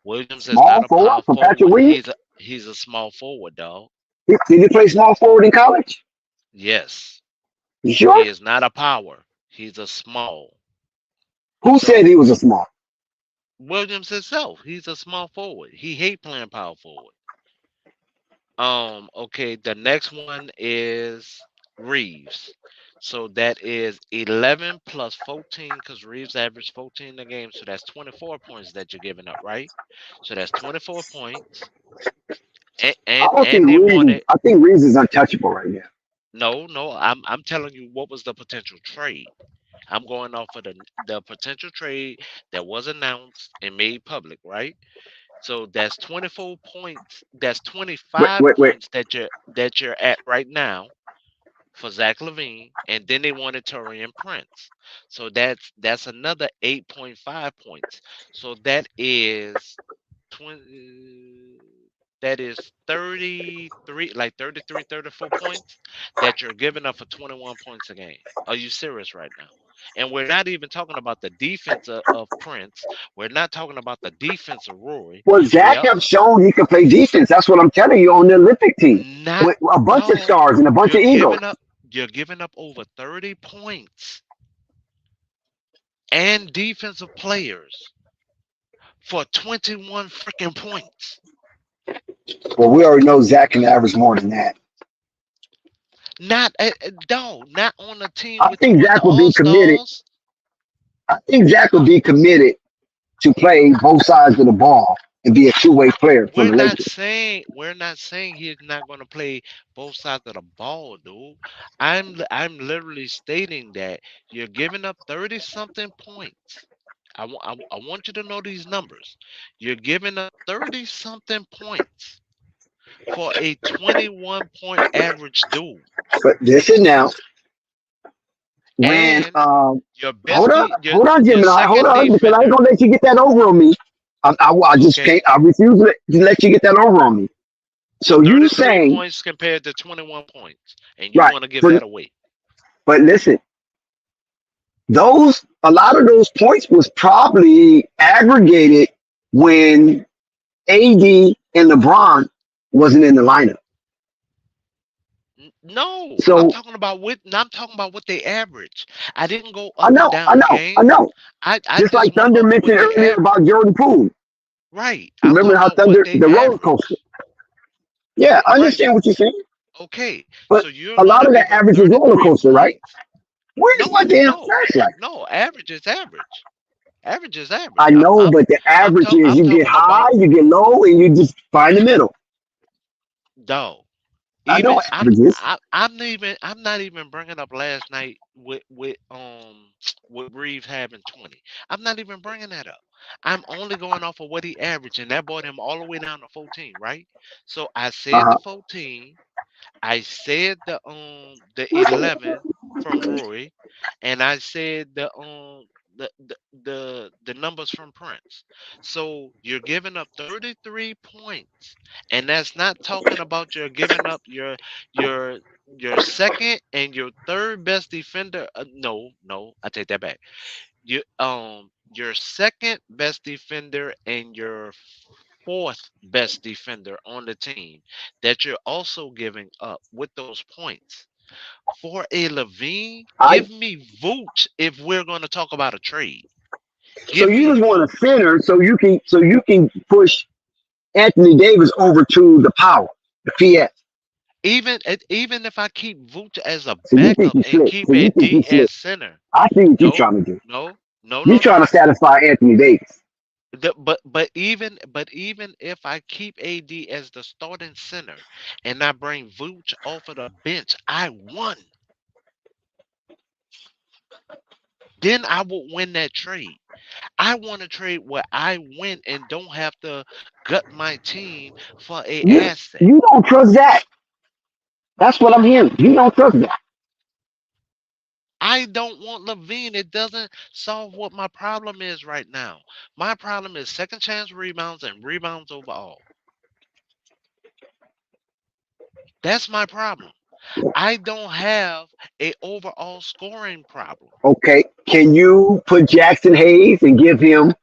Williams is Small not a forward power for Patrick forward. Williams. He's a small forward, dog. Did he play small forward in college? Yes, You he sure? is not a power. He's a small. Who said he So was a small? Williams himself, he's a small forward. He hate playing power forward. Okay, the next one is Reeves. So that is 11 plus 14 because Reeves averaged 14 a game. So that's 24 points that you're giving up, right? So that's 24 points. And I and, don't and think they Reeves. wanted I think Reeves is untouchable right now. no, I'm telling you what was the potential trade. I'm going off of the potential trade that was announced and made public, right? So that's 24 points. That's Wait, 25 wait, wait. points that you're at right now for Zach Levine, and then they wanted Torian Prince. So that's another 8.5 points. So that is 20, that is 33, like 33, 34 points that you're giving up for 21 points a game. Are you serious right now? And we're not even talking about the defense of Prince. We're not talking about the defense of Rory. Well, We Zach are have shown he can play defense. That's what I'm telling you on the Olympic team not with a bunch of dog. stars and a bunch You're of egos. giving up you're giving up over 30 points and defensive players for 21 freaking points. Well, we already know Zach can average more than that. Not dog, not on a team I with think 20 Zach will be committed. all-stars. I think Zach will be committed to play both sides of the ball and be a two-way player for the Lakers. We're not saying he's not going to play both sides of the ball, dude. I'm literally stating that you're giving up 30 something points. I want you to know these numbers. You're giving up 30 something points for a 21-point average dude. But listen now, when And your hold best on, hold on, your Gemini, hold second on, because I ain't defender, gonna let you get that over on me. I just okay, can't. I refuse to let you get that over on me. So you 33 saying points compared to 21 points, and you right? want to give For that away. but listen, those a lot of those points was probably aggregated when AD and LeBron wasn't in the lineup. No, So I'm talking about what they average. I didn't go I up and know, I down know, I games. know. I Just just like went Thunder over what mentioned they earlier about average. Jordan Poole. Right. I'm Remember talking how about what Thunder they the roller coaster? average. Yeah, I Right. understand what you're saying, Okay. but So you're a lot gonna of give the up average is roller 33 coaster, right? points. Where's my No, damn no, flashlight? no. Average is average. Average is I average. know, but the average is I'm you get talking high, about you get low, and you just find the middle. dog. I Even know averages. I'm not even bringing up last night with Reeves having 20. I'm not even bringing that up. I'm only going off of what he averaged, and that brought him all the way down to 14, right? So I said Uh the 14, I said the 11 from Roy, and I said the numbers from Prince. So you're giving up 33 points, and that's not talking about you're giving up your your second and your third best defender. No, no, I take that back. Your second best defender and your fourth best defender on the team that you're also giving up with those points. For a Levine, huh. give me Vooch if we're going to talk about a trade. So Give you me just want a Vooch. center so you can push Anthony Davis over to the power, the PS. Even if I keep Vooch as a So you think backup you and slick. keep So you think you AD slick. as center. I see what you're No, trying to do. no, no, You're no, trying to no. satisfy Anthony Davis. But even if I keep AD as the starting center and I bring Vooch off of the bench, I won. Then I will win that trade. I want to trade where I win and don't have to gut my team for a You asset. you don't trust that. That's what I'm hearing. You don't trust that. I don't want Levine. It doesn't solve what my problem is right now. My problem is second chance rebounds and rebounds overall. That's my problem. I don't have a overall scoring problem. Okay. Can you put Jackson Hayes and give him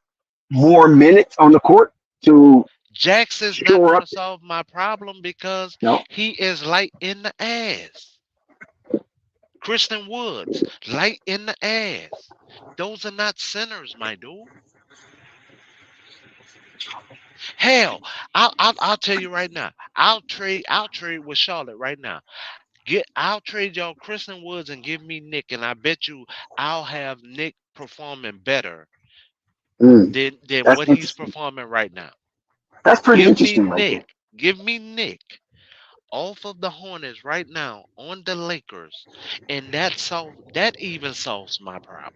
more minutes on the court to Jax is not shore going up? to solve my problem because No. he is light in the ass. Christian Woods, light in the ass. Those are not centers, my dude. Hell, I'll tell you right now. I'll trade with Charlotte right now. I'll trade y'all Christian Woods and give me Nick, and I bet you I'll have Nick performing better Mm, than that's what he's interesting. performing right now. That's pretty Give me interesting right Nick. there. Give me Nick off of the Hornets right now on the Lakers, and that even solves my problem.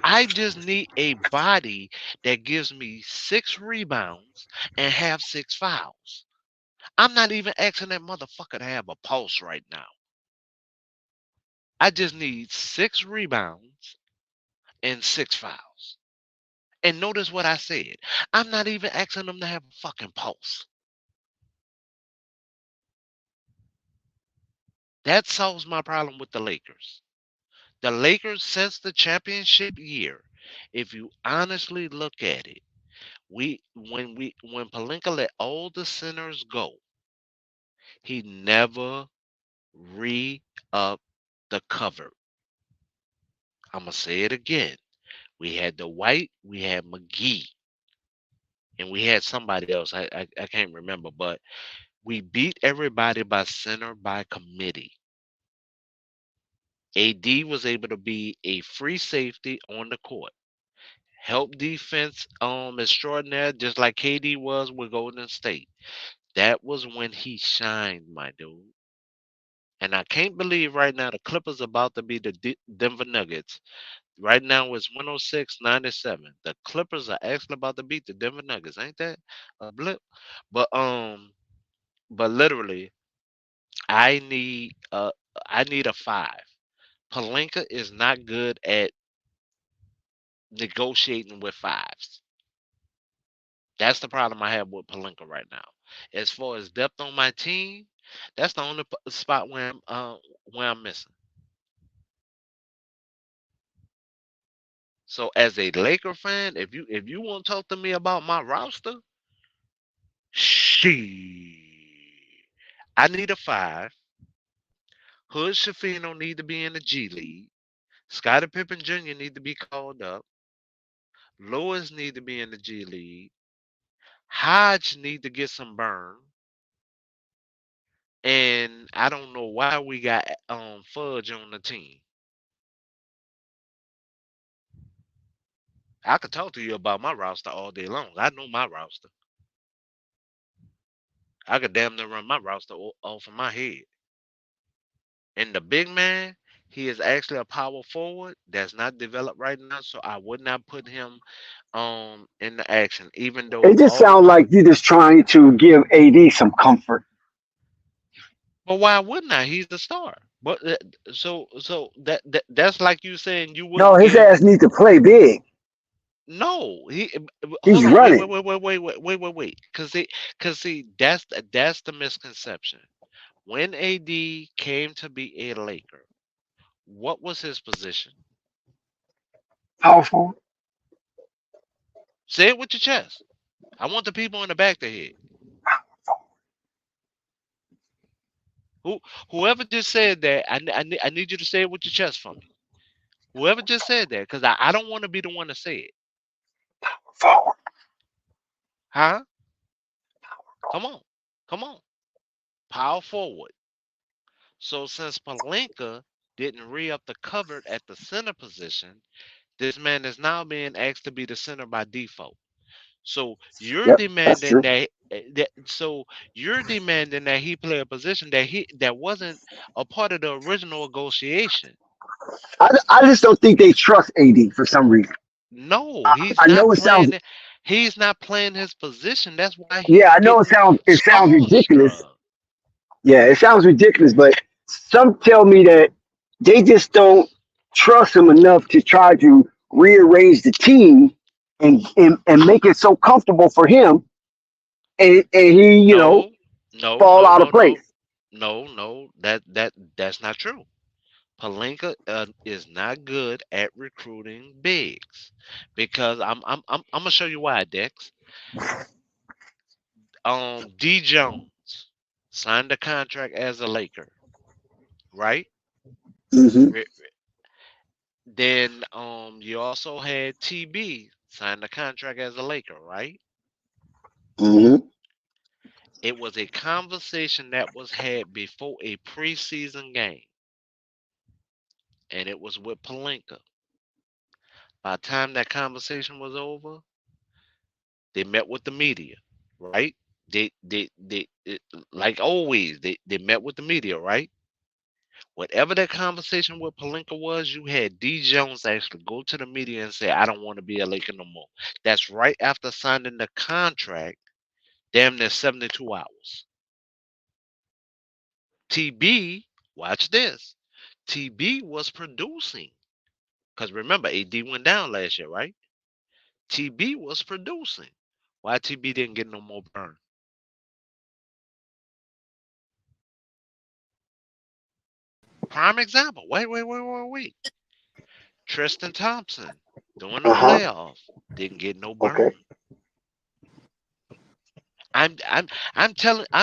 I just need a body that gives me 6 rebounds and have 6 fouls. I'm not even asking that motherfucker to have a pulse right now. I just need 6 rebounds and 6 fouls. And notice what I said. I'm not even asking them to have a fucking pulse. That solves my problem with the Lakers. The Lakers since the championship year, if you honestly look at it, when Palinka let all the centers go, he never re-up the cover. I'm gonna say it again. We had the White, we had McGee, and we had somebody else. I can't remember, but we beat everybody by center by committee. AD was able to be a free safety on the court. help defense extraordinaire, just like KD was with Golden State. That was when he shined, my dude. And I can't believe right now the Clippers about to be the Denver Nuggets. Right now it's 106-97. The Clippers are actually about to beat the Denver Nuggets. Ain't that a blip? But but literally, I need uh I need a 5. Palinka is not good at negotiating with fives. That's the problem I have with Palinka right now. As far as depth on my team, that's the only spot where I'm missing. So as a Laker fan, if you want to talk to me about my roster, she I need a 5. Hood Shafino need to be in the G League. Scottie Pippen Jr. need to be called up. Lewis need to be in the G League. Hodge need to get some burn. And I don't know why we got Fudge on the team. I could talk to you about my roster all day long. I know my roster. I could damn near run my roster off of my head. And the big man, he is actually a power forward that's not developed right now, so I would not put him in the action, even though It just all the sounds like you're just trying to give AD some comfort. but why wouldn't I? He's the star. But so that's like you saying you No, wouldn't his give. ass needs to play big. No, He's hold on, running. wait. Cause see, that's the misconception. When AD came to be a Laker, what was his position? Powerful. Say it with your chest. I want the people in the back to hear. Who whoever just said that, I need you to say it with your chest for me. Whoever just said that, because I don't want to be the one to say it. Forward. Huh? Come on. Come on. Power forward. So since Palenka didn't re-up the covered at the center position, this man is now being asked to be the center by default. So you're Yep, that's demanding true. that he play a position that wasn't a part of the original negotiation. I just don't think they trust AD for some reason. No, I, he's I not know it sounds playing it. He's not playing his position. That's why yeah, he's I know getting it sounds ridiculous. starstruck. Yeah, it sounds ridiculous, but some tell me that they just don't trust him enough to try to rearrange the team and make it so comfortable for him and he, No, no, fall no, out of no, no, place. no. That's not true. Palenka is not good at recruiting bigs because I'm gonna show you why, Dex. D Jones signed a contract as a Laker, right? Hmm. Re- Then you also had TB signed a contract as a Laker, right? Hmm. It was a conversation that was had before a preseason game, and it was with Palenka. By the time that conversation was over, they met with the media, right? Like always, they met with the media, right? Whatever that conversation with Palenka was, you had D Jones actually go to the media and say, I don't want to be a Laker no more. That's right after signing the contract, damn near 72 hours. TB, watch this. TB was producing. Because remember, AD went down last year, right? TB was producing. Why TB didn't get no more burn? Prime example. Wait. Tristan Thompson during the Uh-huh. playoff didn't get no Okay. burn. I'm I'm I'm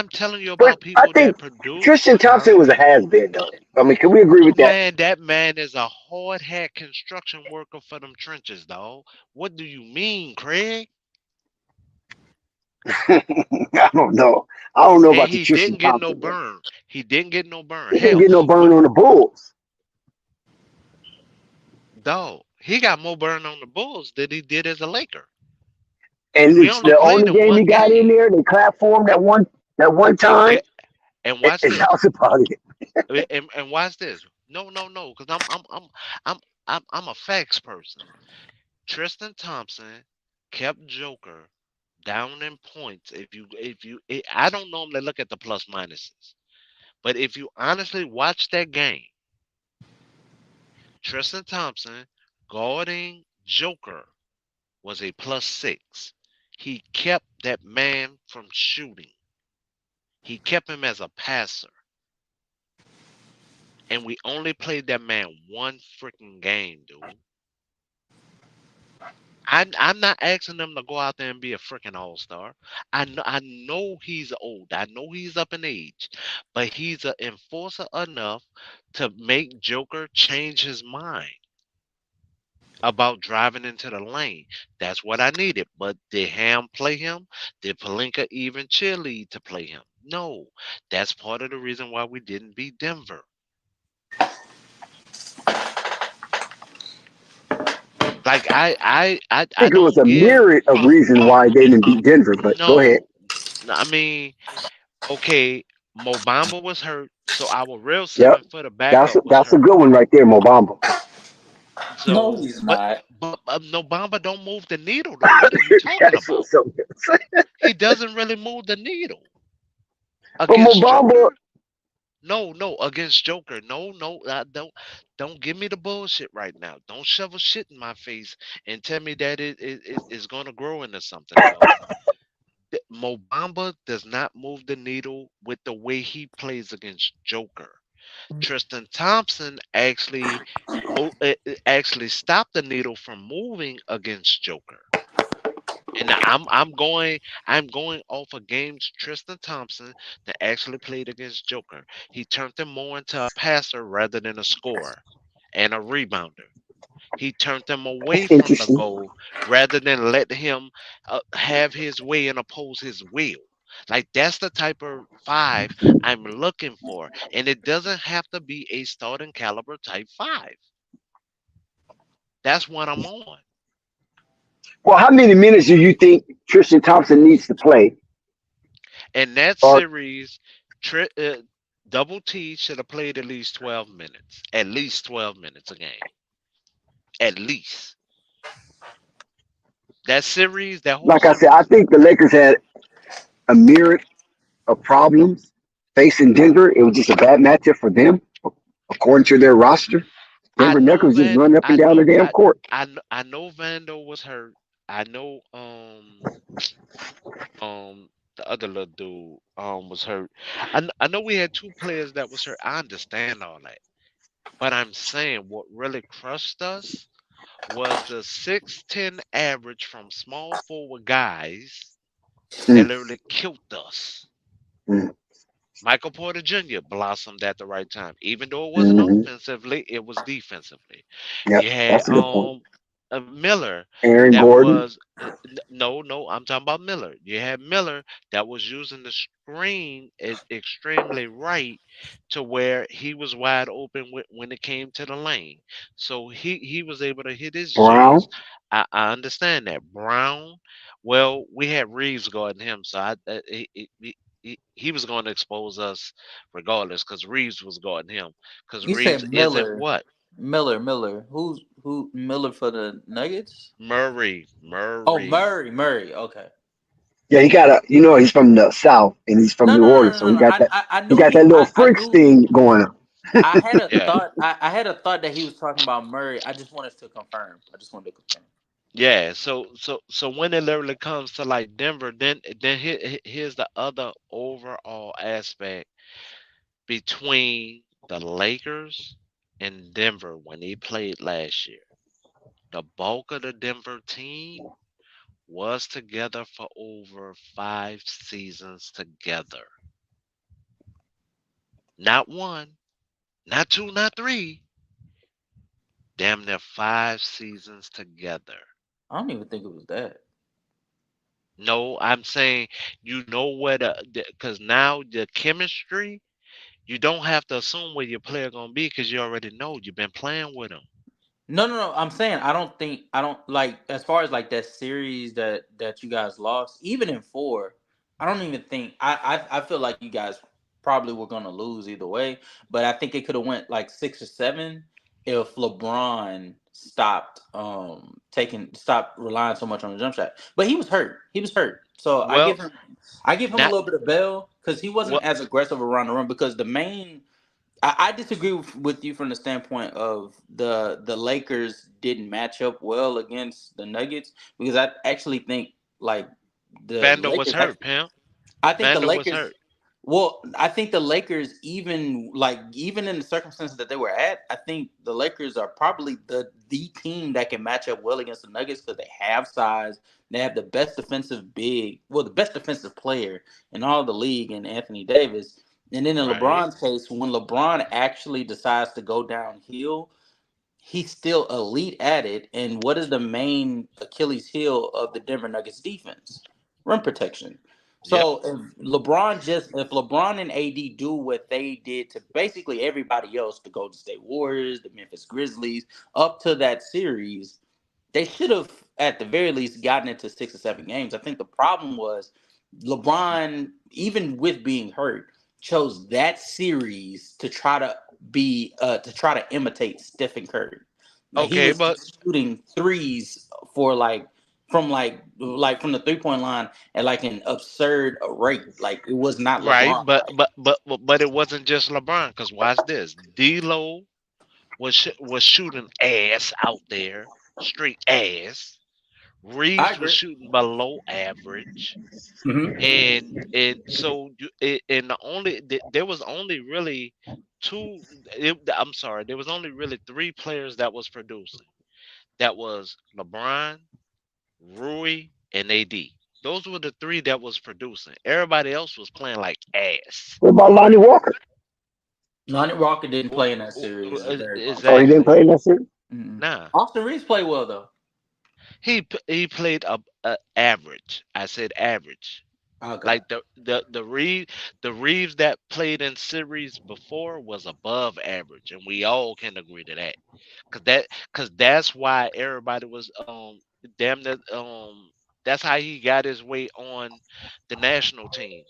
telling you But about I people think that produce, Tristan huh? Thompson was a has been though. I mean, can we agree with that? Man, that man is a hard hat construction worker for them trenches, dog. What do you mean, Craig? I don't know. I don't know And about the he Tristan didn't get no Thompson one. burn. He didn't get no burn. He didn't Hell, get no what burn on the Bulls. dog? he got more burn on the Bulls than he did as a Laker. And We it's only the played only in game he one got in game. there. They clapped for him that one And time. get and watch And that this. was about it. And watch this. No, no, no, because I'm I'm a facts person. Tristan Thompson kept Joker down in points. I don't normally look at the plus minuses, but if you honestly watch that game, Tristan Thompson guarding Joker was a +6. He kept that man from shooting. He kept him as a passer. And we only played that man one freaking game, dude. I'm not asking them to go out there and be a freaking all-star. I know he's old. I know he's up in age, but he's an enforcer enough to make Joker change his mind about driving into the lane. That's what I needed. But did Ham play him? Did Palinka even cheerlead to play him? No. That's part of the reason why we didn't beat Denver. Like I I think it was don't a give myriad of reasons why they didn't beat Denver. But go ahead. no. I mean, okay, Mobamba was hurt, so our real Yep. 7 footer That's backup was that's a hurt. good one right there, Mobamba. No, So, he's but not. no, Bamba don't move the needle though. What are you talking That's about? so He doesn't really move the needle But against Mobamba, Joker. No, no, against Joker. No, no, don't give me the bullshit right now. Don't shovel shit in my face and tell me that it is going to grow into something. No, Mobamba does not move the needle with the way he plays against Joker. Tristan Thompson actually stopped the needle from moving against Joker. And I'm going off of games Tristan Thompson that actually played against Joker. He turned him more into a passer rather than a scorer and a rebounder. He turned them away that's from the interesting. goal rather than let him have his way and oppose his will. Like that's the type of five I'm looking for, and it doesn't have to be a starting caliber type five. That's what I'm on. Well, how many minutes do you think Tristan Thompson needs to play? In that Or series, Tri- uh, Double T should have played at least 12 minutes. At least 12 minutes a game. At least. That series, that whole like I said, I series, think the Lakers had a myriad of problems facing Denver. It was just a bad matchup for them, according to their roster. I Denver know Nuggets just Van run up and I down the know damn court. I know Vando was hurt. I know the other little dude was hurt. I know we had two players that was hurt. I understand all that. But I'm saying what really crushed us was the 6'10" average from small forward guys that Mm, literally killed us. mm, Michael Porter Jr. blossomed at the right time. Even though it wasn't mm-hmm. offensively, it was defensively. Yep, You had that's a good point. Miller Aaron that Gordon, was no, no, I'm talking about Miller. You had Miller that was using the screen extremely right to where he was wide open when it came to the lane. So he was able to hit his Brown. G's. I understand that. Brown, well, we had Reeves guarding him, so he was going to expose us regardless because Reeves was guarding him because You Reeves said isn't Miller. what Miller. Who Miller for the Nuggets? Murray, Oh, Murray. Murray. Okay. Yeah, he got he's from the South and he's from No, New no, no, Orleans, no, so no, he no. got that. I He knew got that he. little I French knew. thing going on. I had a Yeah. thought. I had a thought that he was talking about Murray. I just wanted to confirm. I just wanted to confirm. Yeah, so when it literally comes to like Denver, then here's the other overall aspect between the Lakers and Denver when they played last year. The bulk of the Denver team was together for over 5 seasons together. Not one, not two, not three, damn near 5 seasons together. I don't even think it was that. No, I'm saying you know where because now the chemistry, you don't have to assume where your player gonna be because you already know you've been playing with them. No. I'm saying I don't like as far as like that series that you guys lost. Even in four, I don't even think I feel like you guys probably were gonna lose either way. But I think it could have went like 6 or 7 if LeBron stopped relying so much on the jump shot. But he was hurt. He was hurt. So Well, I give him a not little bit of bail because he wasn't what as aggressive around the rim because the main I disagree with you from the standpoint of the Lakers didn't match up well against the Nuggets because I actually think like the Vander was Lakers. hurt, Pimp. I think the Vander was Lakers. hurt. Well, I think the Lakers even in the circumstances that they were at, I think the Lakers are probably the team that can match up well against the Nuggets because they have size. They have the best the best defensive player in all the league in Anthony Davis. And then in Right. LeBron's case, when LeBron actually decides to go downhill, he's still elite at it. And what is the main Achilles heel of the Denver Nuggets defense? Rim protection. Yep. So if LeBron and AD do what they did to basically everybody else, the Golden State Warriors, the Memphis Grizzlies, up to that series, they should have at the very least gotten into 6 or 7 games. I think the problem was LeBron, even with being hurt, chose that series to try to imitate Stephen Curry. Like he Okay, was but shooting threes for from the 3 point line at like an absurd rate. Like it was not right, LeBron. but it wasn't just LeBron. Cause watch this. D'Lo was shooting ass out there, straight ass. I Reeves was agree. shooting below average, Hmm. and so and there was only really two. I'm sorry, there was only really three players that was producing. That was LeBron, Rui, and AD. Those were the three that was producing. Everybody else was playing like ass. What about Lonnie Walker? Lonnie Walker didn't W- play in that series very well. Oh, he didn't Exactly. play in that series. Mm-mm. Nah, Austin Reeves played well though. he played a average. I said average. Okay. Like the Reeves that played in series before was above average, and we all can agree to that. Cause that's why everybody was damn that that's how he got his way on the national team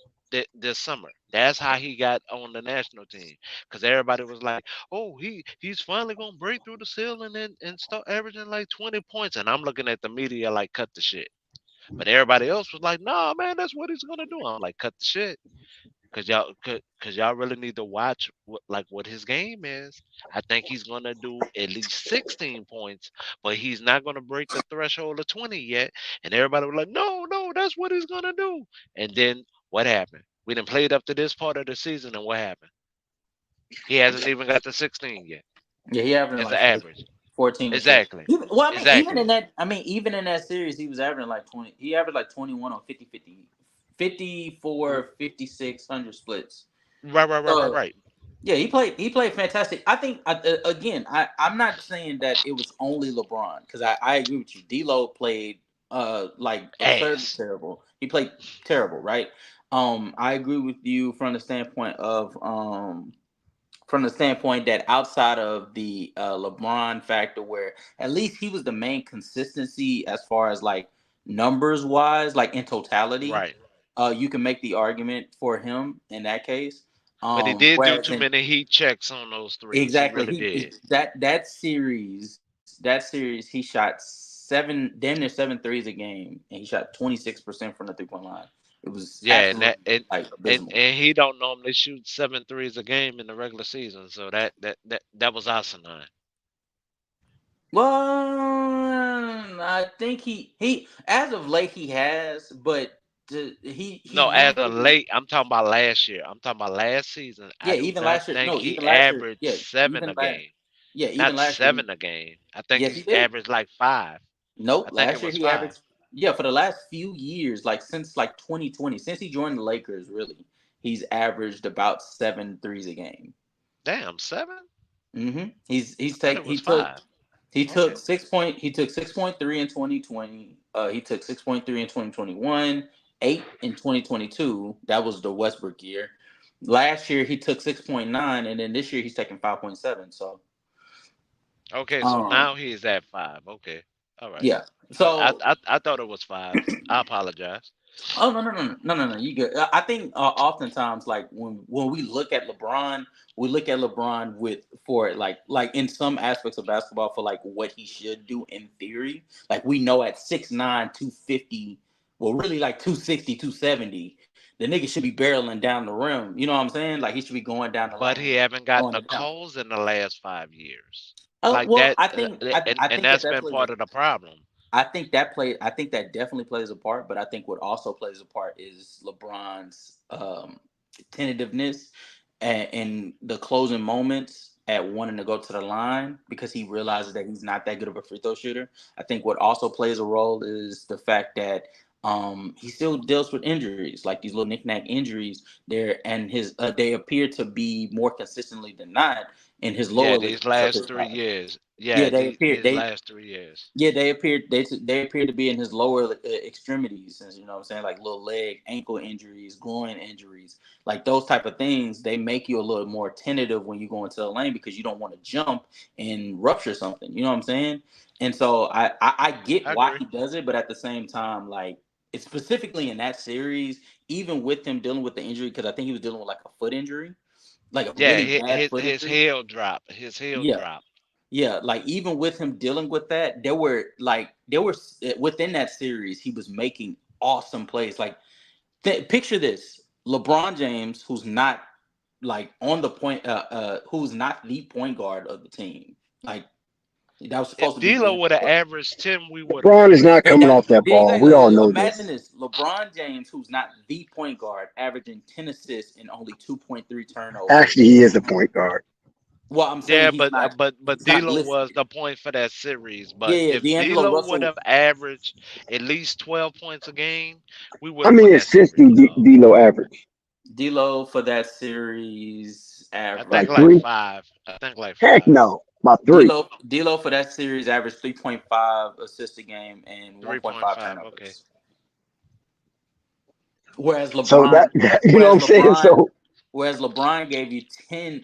this summer. That's how he got on the national team. Cause everybody was like, "Oh, he's finally gonna break through the ceiling and start averaging like 20 points." And I'm looking at the media like, "Cut the shit." But everybody else was like, "Nah, man, that's what he's gonna do." I'm like, "Cut the shit." Cause y'all really need to watch what his game is. I think he's gonna do at least 16 points, but he's not gonna break the threshold of 20 yet. And everybody was like, "No, no, that's what he's gonna do." And then what happened? We didn't play it up to this part of the season, and what happened? He hasn't even got to 16 yet Yeah, he averaging as the like average. 14 or 15. Exactly, Well, exactly. even in that series, he was averaging like 20. He averaged like 21 on 54, 5600 splits. Right, right, right, right, So right. yeah, he played fantastic. I think again, I'm not saying that it was only LeBron because I agree with you. D'Lo played like absurdly Ass. terrible. He played terrible, right? I agree with you from the standpoint that outside of the LeBron factor, where at least he was the main consistency as far as like numbers wise, like in totality, Right. you can make the argument for him in that case. But he did do Whereas too in many heat checks on those threes. He exactly really did. that series he shot damn near 7 threes a game, and he shot 26% from the 3 point line. It was Yeah, and that absolutely like abysmal. and he don't normally shoot 7 threes a game in the regular season, so that was asinine. Well, I think he as of late he has, but he No, as a usually late, I'm talking about last year. I'm talking about last season. I yeah do even not last year think no he even last year averaged yeah seven even a last game. yeah even Not last year seven a game. I think yes he he did. averaged like five. Nope, I think it last year was he five. averaged yeah for the last few years like since like 2020 since he joined the Lakers really he's averaged about 7 threes a game. Damn, seven? He's I thought take it was five. Okay. he took 6.3 in 2020. He took 6.3 in 2021, 8 in 2022. That was the Westbrook year. Last year he took 6.9, and then this year he's taking 5.7. So Okay, so Um, now he's at 5. Okay, all right. yeah. I So I thought it was 5. I apologize. oh no. You good? I think oftentimes like when we look at LeBron, we look at LeBron with for like in some aspects of basketball for like what he should do in theory. Like we know at 6'9", 250, well really like 260, 270, the nigga should be barreling down the rim. You know what I'm saying? Like he should be going down the But he lane, haven't got throwing the it down. calls in the last 5 years. Oh Like well, that, I and think that that's that been plays. part of the problem. I think that definitely plays a part, but I think what also plays a part is LeBron's tentativeness and in the closing moments at wanting to go to the line because he realizes that he's not that good of a free throw shooter. I think what also plays a role is the fact that he still deals with injuries, like these little knick-knack injuries there, and his they appear to be more consistently than not in his Yeah, lower these leagues of last his 3 years. yeah, Yeah, they appear these they last 3 years. yeah, they appear to be in his lower extremities, and you know what I'm saying, like little leg, ankle injuries, groin injuries, like those type of things. They make you a little more tentative when you go into the lane because you don't want to jump and rupture something. You know what I'm saying? And so I get I why agree. he does it, but at the same time, like it's specifically in that series, even with him dealing with the injury, because I think he was dealing with like a foot injury, like a Yeah, really bad foot his injury. heel drop. His heel Yeah, drop. yeah, like even with him dealing with that, there were within that series he was making awesome plays. Like picture this: LeBron James, who's not like on the point, who's not the point guard of the team. Like that was supposed If to be D'Lo D'Lo. would have averaged 10, we would have LeBron is won. not coming off that ball. We all Exactly. know Imagine this. this: LeBron James, who's not the point guard, averaging 10 assists and only 2.3 turnovers. Actually, he is the point guard. Well, I'm saying Yeah, but he's not D'Lo was listed. the point for that series. Yeah, But yeah. if D'Angelo D'Lo would Russell. have averaged at least 12 points a game, we would How have won many that assists series, do dog. D'Lo average? D'Lo for that series I think Like average. like three? 5. I think like Heck 5. no, about three. D'Lo for that series averaged 3.5 assists a game and 1.5 3.5. Okay. turnovers. Whereas So LeBron, you know what whereas I'm saying? LeBron, So whereas LeBron gave you ten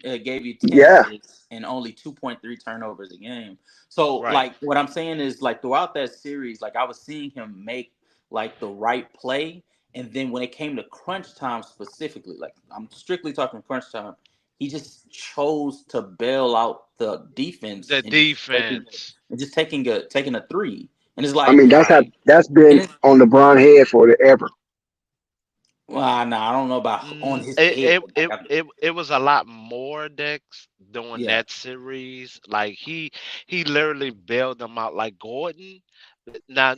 yeah, assists and only 2.3 turnovers a game. So Right. like what I'm saying is like throughout that series, like I was seeing him make like the right play, and then when it came to crunch time specifically, like I'm strictly talking crunch time, he just chose to bail out the defense The defense. and just taking a three, and it's I like mean Right. that's and been it's on LeBron head for the ever. well, nah, I don't know about on Mm, his It, head. it Like, it it it was a lot more Dex during yeah, that series. Like he literally bailed them out. Like Gordon. Now,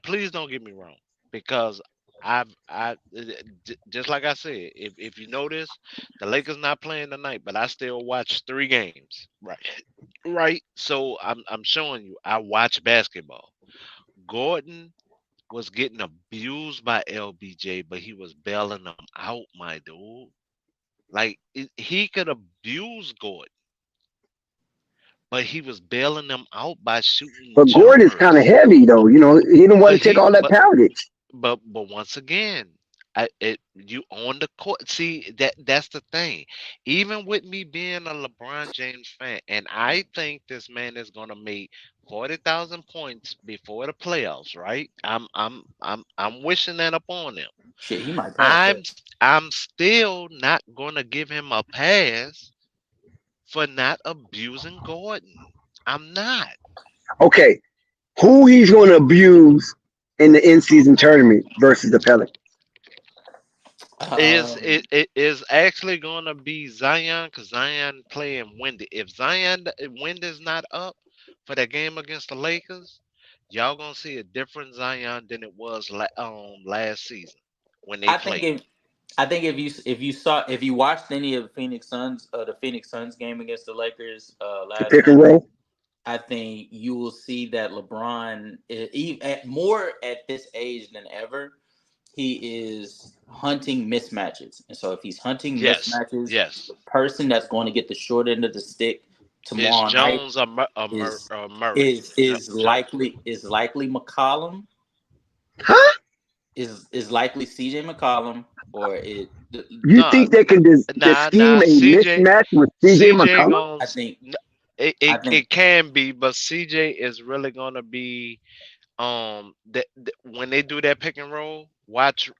please don't get me wrong, because just like I said, if you notice, the Lakers not playing tonight, but I still watch 3 games. Right, right. So I'm showing you, I watch basketball. Gordon was getting abused by LBJ, but he was bailing them out, my dude. Like he could abuse Gordon, but he was bailing them out by shooting But Gordon's kind of jumpers. heavy though. You know, he didn't want But to take he, all that but poundage. but once again, you on the court. See that's the thing. Even with me being a LeBron James fan, and I think this man is gonna make 40,000 points before the playoffs. Right? I'm wishing that upon him. shit, he might pass I'm that. I'm still not gonna give him a pass for not abusing Gordon. I'm not. Okay, who he's going to abuse in the in-season tournament versus the Pelicans? It is actually gonna be Zion, because Zion playing Wendy. If Wendy's not up for that game against the Lakers, y'all gonna see a different Zion than it was last season when they I think played. if I think if you watched any of the Phoenix Suns game against the Lakers The last pick and night, roll. I think you will see that LeBron more at this age than ever. He is hunting mismatches, and so if he's hunting Yes, mismatches, yes. the person that's going to get the short end of the stick It's tomorrow night Jones is or Murray. is Yep, is Jones. likely McCollum, Huh? is likely CJ McCollum, or it You Nah, think they can just scheme nah. a mismatch with CJ CJ McCollum? I goes. think It, I it think it can be, but CJ is really gonna be when they do that pick and roll. Watch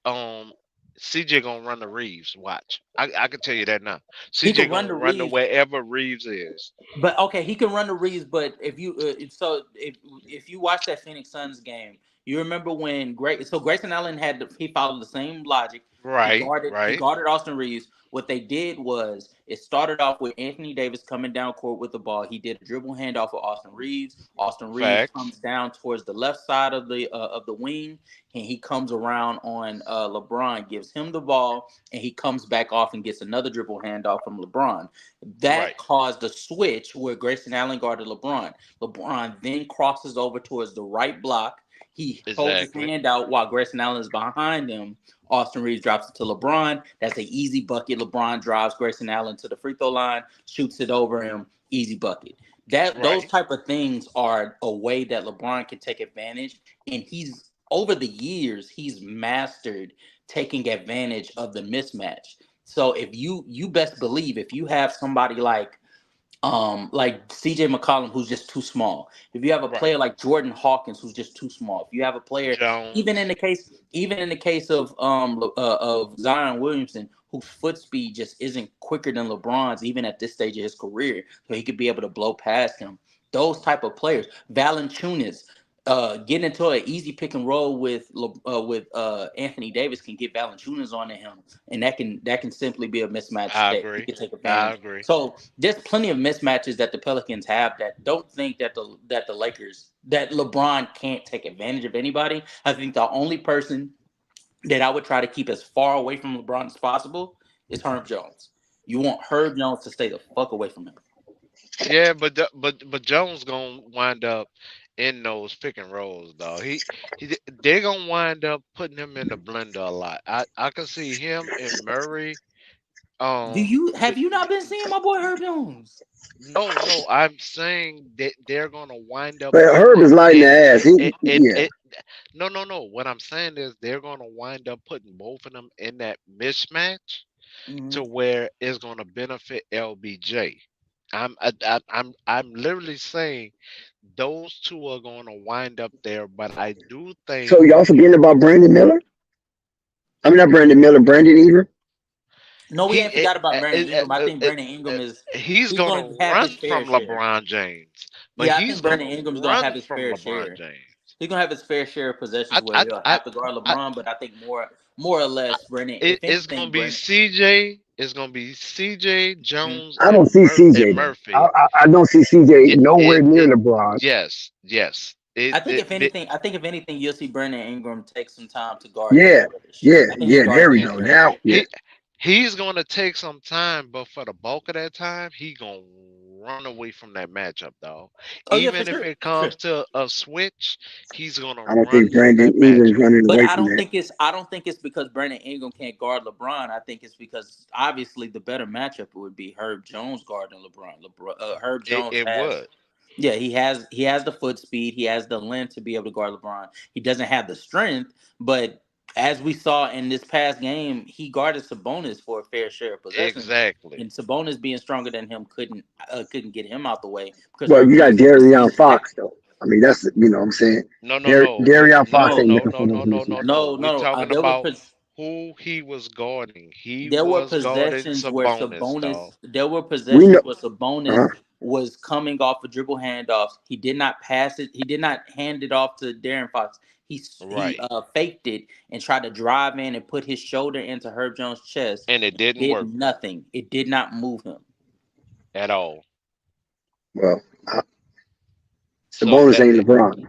CJ gonna run the Reeves. Watch, I can tell you that now. he CJ could run gonna the run to Reeves. wherever Reeves is. But okay, he can run the reads. But if you if you watch that Phoenix Suns game, you remember when Grayson Allen he followed the same logic. Right, He right. guarded Austin Reeves. What they did was it started off with Anthony Davis coming down court with the ball. He did a dribble handoff of Austin Reeves. Austin Reeves Facts. comes down towards the left side of the wing, and he comes around on LeBron, gives him the ball, and he comes back off and gets another dribble handoff from LeBron. That Right. caused a switch where Grayson Allen guarded LeBron. LeBron then crosses over towards the right block. He holds his Exactly. hand out while Grayson Allen is behind him. Austin Reeves drops it to LeBron. That's an easy bucket. LeBron drives Grayson Allen to the free throw line, shoots it over him. Easy bucket. Those Right. type of things are a way that LeBron can take advantage. And he's over the years, he's mastered taking advantage of the mismatch. So if you best believe if you have somebody like CJ McCollum who's just too small, if you have a Right. player like Jordan Hawkins who's just too small, if you have a player Jones. even in the case of Zion Williamson whose foot speed just isn't quicker than LeBron's even at this stage of his career, so he could be able to blow past him. Those type of players, Valanciunas, getting into an easy pick and roll with Anthony Davis can get Valanciunas onto him, and that can simply be a mismatch I that he agree. can take I advantage. agree. So there's plenty of mismatches that the Pelicans have that don't think that the Lakers that LeBron can't take advantage of anybody. I think the only person that I would try to keep as far away from LeBron as possible is Herb Jones. You want Herb Jones to stay the fuck away from him. Yeah, but Jones gonna wind up in those pick and rolls, though. They're gonna wind up putting him in the blender a lot. I can see him and Murray. Do Um, you the, have you not been seeing my boy Herb Jones? no, no, I'm saying that they're gonna wind up But putting Herb is him lighting the in ass. Yeah. it. No, no, no. What I'm saying is they're gonna wind up putting both of them in that mismatch Mhm. to where it's gonna benefit LBJ. I'm literally saying those two are going to wind up there, but I do So think y'all forgetting about Brandon Miller? I mean, not Brandon Miller, Brandon Ingram. No, we he ain't forgot about Brandon Ingram. I think Brandon uh, Ingram he's he's going going to to have run his fair from share. LeBron James, but Yeah, I he's think going Brandon to Ingram's gonna have run his from fair LeBron share. James. He's gonna have his fair share of I possessions where I he'll I, have to guard I LeBron, but I think more or less, Brandon. If it's going anything, to be Brandon. CJ. It's going to be CJ Mhm. Jones I don't see and CJ though. Murphy. I don't see CJ Yeah, nowhere near LeBron. yes, yes. I think if anything, you'll see Brandon Ingram take some time to guard Cam Yeah, Reddish. yeah, I think he yeah. guard There we Cam go. Reddish. Now, yeah. he he's gonna take some time, but for the bulk of that time, he gonna run away from that matchup, though. Oh yeah, for Even if sure, it for sure. comes to a switch, he's gonna I don't run think from Brandon that Ingram's matchup. running But away from that. I don't think it's because Brandon Ingram can't guard LeBron. I think it's because obviously the better matchup would be Herb Jones guarding LeBron. Herb Jones It has would Yeah, he has the foot speed, he has the length to be able to guard LeBron. He doesn't have the strength, but as we saw in this past game, he guarded Sabonis for a fair share of possessions, exactly. and Sabonis being stronger than him couldn't get him out the way because Well, Herb you got Jones is just Darion he's just Fox though. I mean, that's what I'm saying. No, no, no, no, Darion Fox no, ain't no, no, looking no, for those no, no, no, mismatches. no. no, We're no. talking about who he was guarding. He There were was guarding possessions where Sabonis, though. We know. Sabonis Uh, was coming off of dribble handoffs. He did not pass it. He did not hand it off to Darren Fox. He Right, faked it and tried to drive in and put his shoulder into Herb Jones' chest. and it didn't Did work nothing. It did not move him. at all. well, So Sabonis ain't LeBron.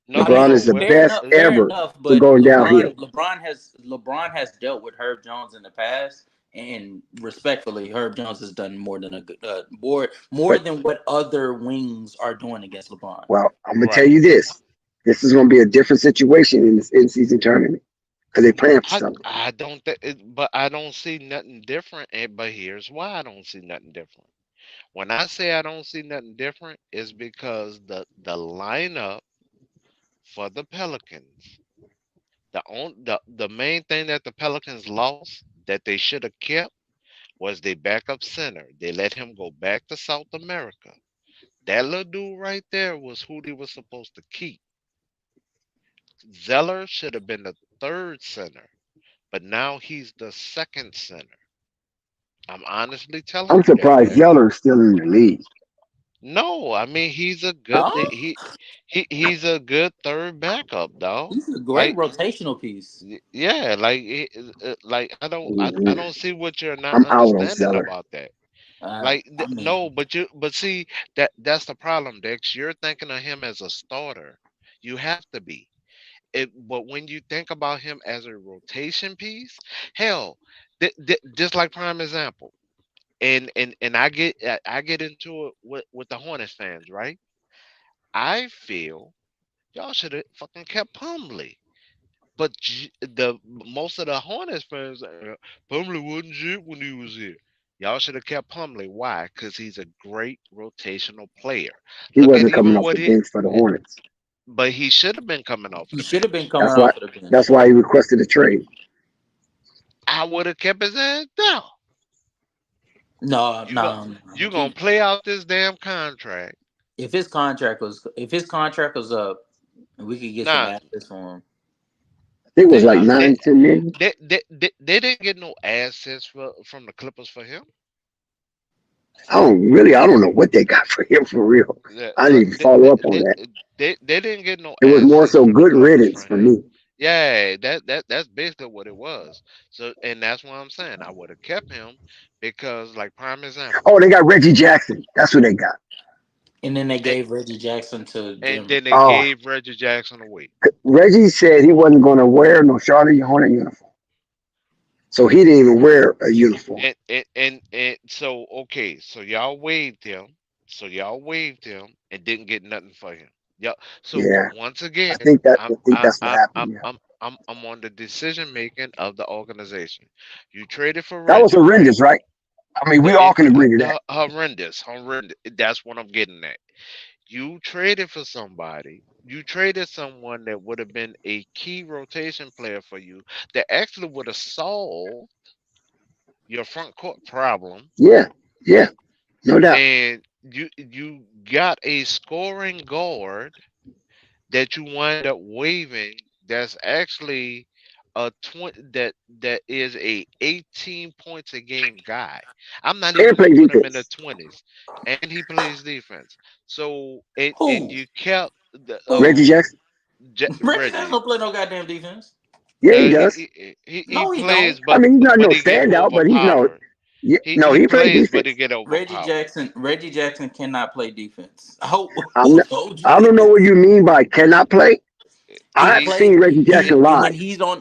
no, I no, LeBron mean, no. is the What? best fair ever enough. to But going downhill. LeBron has dealt with Herb Jones in the past, and respectfully, Herb Jones has done more than a good more But than what other wings are doing against LeBron. well, I'm gonna tell Right. you this. This is gonna be a different situation in this in-season tournament because they playing for something. I don't think, but I don't see nothing different. But here's why I don't see nothing different. When I say I don't see nothing different, is because the lineup for the Pelicans, the main thing that the Pelicans lost that they should have kept was their backup center. They let him go back to South America. That little dude right there was who they were supposed to keep. Zeller should have been the third center, but now he's the second center. I'm honestly telling I'm you that, surprised Dex. Zeller's still in the league. No, I mean he's a good Huh? he's a good third backup, dog. He's a great Like rotational piece. yeah, like like I Mhm. don't see what you're not I'm out on understanding Zeller. about that. Uh, Like I mean, no, but see that's the problem, Dex. You're thinking of him as a starter. You have to be. But when you think about him as a rotation piece, hell, just like prime example, and I get into it with the Hornets fans, right? I feel y'all should have fucking kept Plumlee. But the most of the Hornets fans, Plumlee wasn't shit when he was here. Y'all should have kept Plumlee. Why? Because he's a great rotational player. He Look at wasn't coming even off what the he, bench for the Hornets. but he should have been coming off of he the should have been bench. coming That's why. off of the bench. That's why he requested a trade. I would have kept his ass down. No, You go, no, no. you gonna play out this damn contract? If his contract was up, and we could get some Nah, assets for him. I think it was they like nah they 9, 10 million. they didn't get no assets from the Clippers for him. I don't know what they got for him for real. Yeah, I need to follow up on that. they didn't get no It was more assets so from the good Clippers riddance for for him. me. Yeah, that's basically what it was. So, and that's what I'm saying. I would have kept him because, like, prime example, Oh, they got Reggie Jackson. That's what they got. And then they and, gave Reggie Jackson to and Denver. then they Oh, gave Reggie Jackson away. Reggie said he wasn't going to wear no Charlotte Hornet uniform, so he didn't even wear a uniform. And so okay, so y'all waived him. So y'all waived him and didn't get nothing for him. Yeah. So Yeah, once I again, think that's what happened. Yeah, I'm on the decision making of the organization. You traded for that was Reggie, right? horrendous, right? I mean, we all can agree to that. Horrendous, horrendous. That's what I'm getting at. You traded for somebody. You traded someone that would have been a key rotation player for you that actually would have solved your front court problem, Yeah, yeah, no doubt. and you got a scoring guard that you wind up waiving. That's actually a 20 that is a 18 points a game guy. I'm not And even play gonna put him in the defense. 20s, and he plays defense. So and Who? you kept the Reggie Who? Jackson. Reggie Jackson Reggie. don't play no goddamn defense. Yeah, he does. He No, he don't. plays, I but mean, he's not no he get standout, but he's no. overpowered. Yeah, no, He he played plays, but he defense. get overpowered. Reggie Jackson cannot play defense. I'm Who not, told you I don't know that? what you mean by cannot play. He I've He play seen Reggie he Jackson live,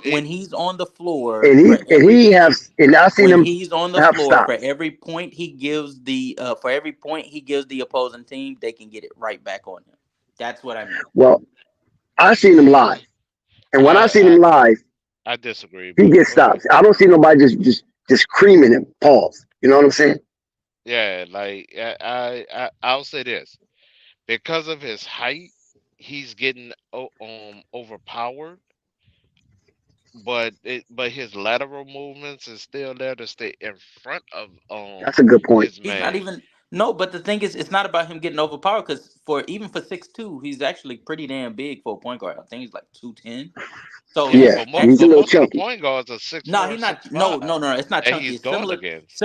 when he he's on the floor and for every he has, and I've seen when him he's on the have floor for stops. every point he gives the for every point he gives the opposing team, they can get it right back on him. That's what I mean. Well, I've seen him live, and when I seen I him live, I disagree, he but gets go ahead. stops. I don't see nobody just creaming him. Pause. You know what I'm saying? Yeah, like I'll say this. Because of his height, he's getting overpowered, but his lateral movements is still there to stay in front of That's a good point. his He's not man. even no, but the thing is, it's not about him getting overpowered because for even for 6'2", he's actually pretty damn big for a point guard. I think he's like 210. So Yeah, Yeah, he's but he's a but actually little most of the chunky. point guards are six no, four, he's six not. No, five no, no. It's not that chunky. he's It's going against.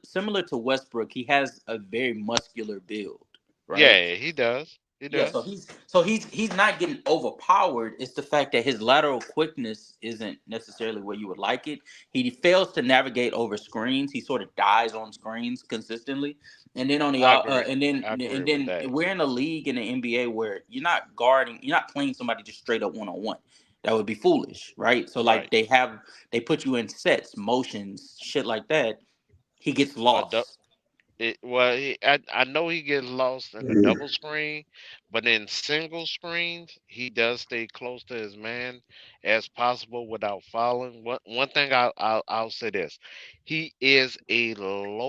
similar to Westbrook. He has a very muscular build, right? Yeah, he does. He Yeah, does. he's not getting overpowered. It's the fact that his lateral quickness isn't necessarily where you would like it. He fails to navigate over screens. He sort of dies on screens consistently. And then on the I agree. I and agree with then that. we're in a league in the NBA where you're not playing somebody just straight up 1-on-1. That would be foolish, right? So like Right. they put you in sets, motions, shit like that. He gets A du- lost. well, I know he gets lost in the Mm. double screen, but in single screens, he does stay close to his man as possible without fouling. One thing I'll say this: he is a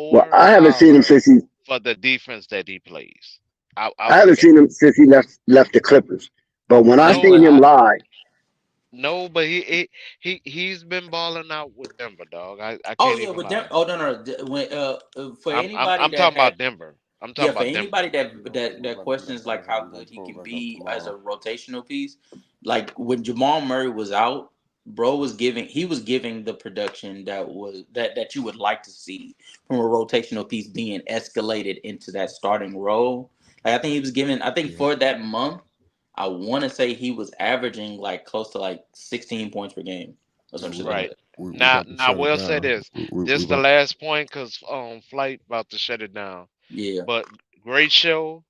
Well, lower I haven't seen him fouler since he. for the defense that he plays. I'll I say haven't that. seen him since he left the Clippers. But when I Yeah, No, seen but him I live, No, but he's been balling out with Denver, dog. I Oh can't yeah, even with them. lie. Oh no, no. When for anybody I'm that talking had about Denver. I'm talking yeah, for about Denver. anybody that questions like how good he can be as a rotational piece, like when Jamal Murray was out, bro was giving the production that you would like to see from a rotational piece being escalated into that starting role. Like I think he was giving. I think Yeah, for that month, I want to say he was averaging like close to like 16 points per game or yeah. some shit like Right. that. We Now, about to now I shut it will say down. this. We This the about last point because flight about to shut it down. Yeah. But great show.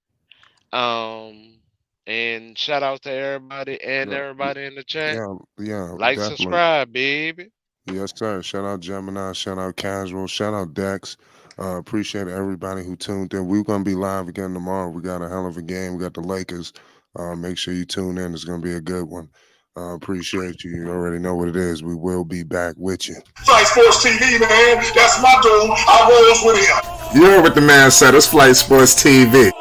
Um, and shout out to everybody and yeah, everybody in the chat. yeah, Like, definitely. subscribe, baby. Yes, sir. Shout out Gemini. Shout out Casual. Shout out Dex. Appreciate everybody who tuned in. We're gonna be live again tomorrow. We got a hell of a game. We got the Lakers. Make sure you tune in. It's gonna be a good one. Appreciate you. You already know what it is. We will be back with you. Flight Sports TV, man. That's my dude. I rolls with him. You heard what the man said. It's Flight Sports TV.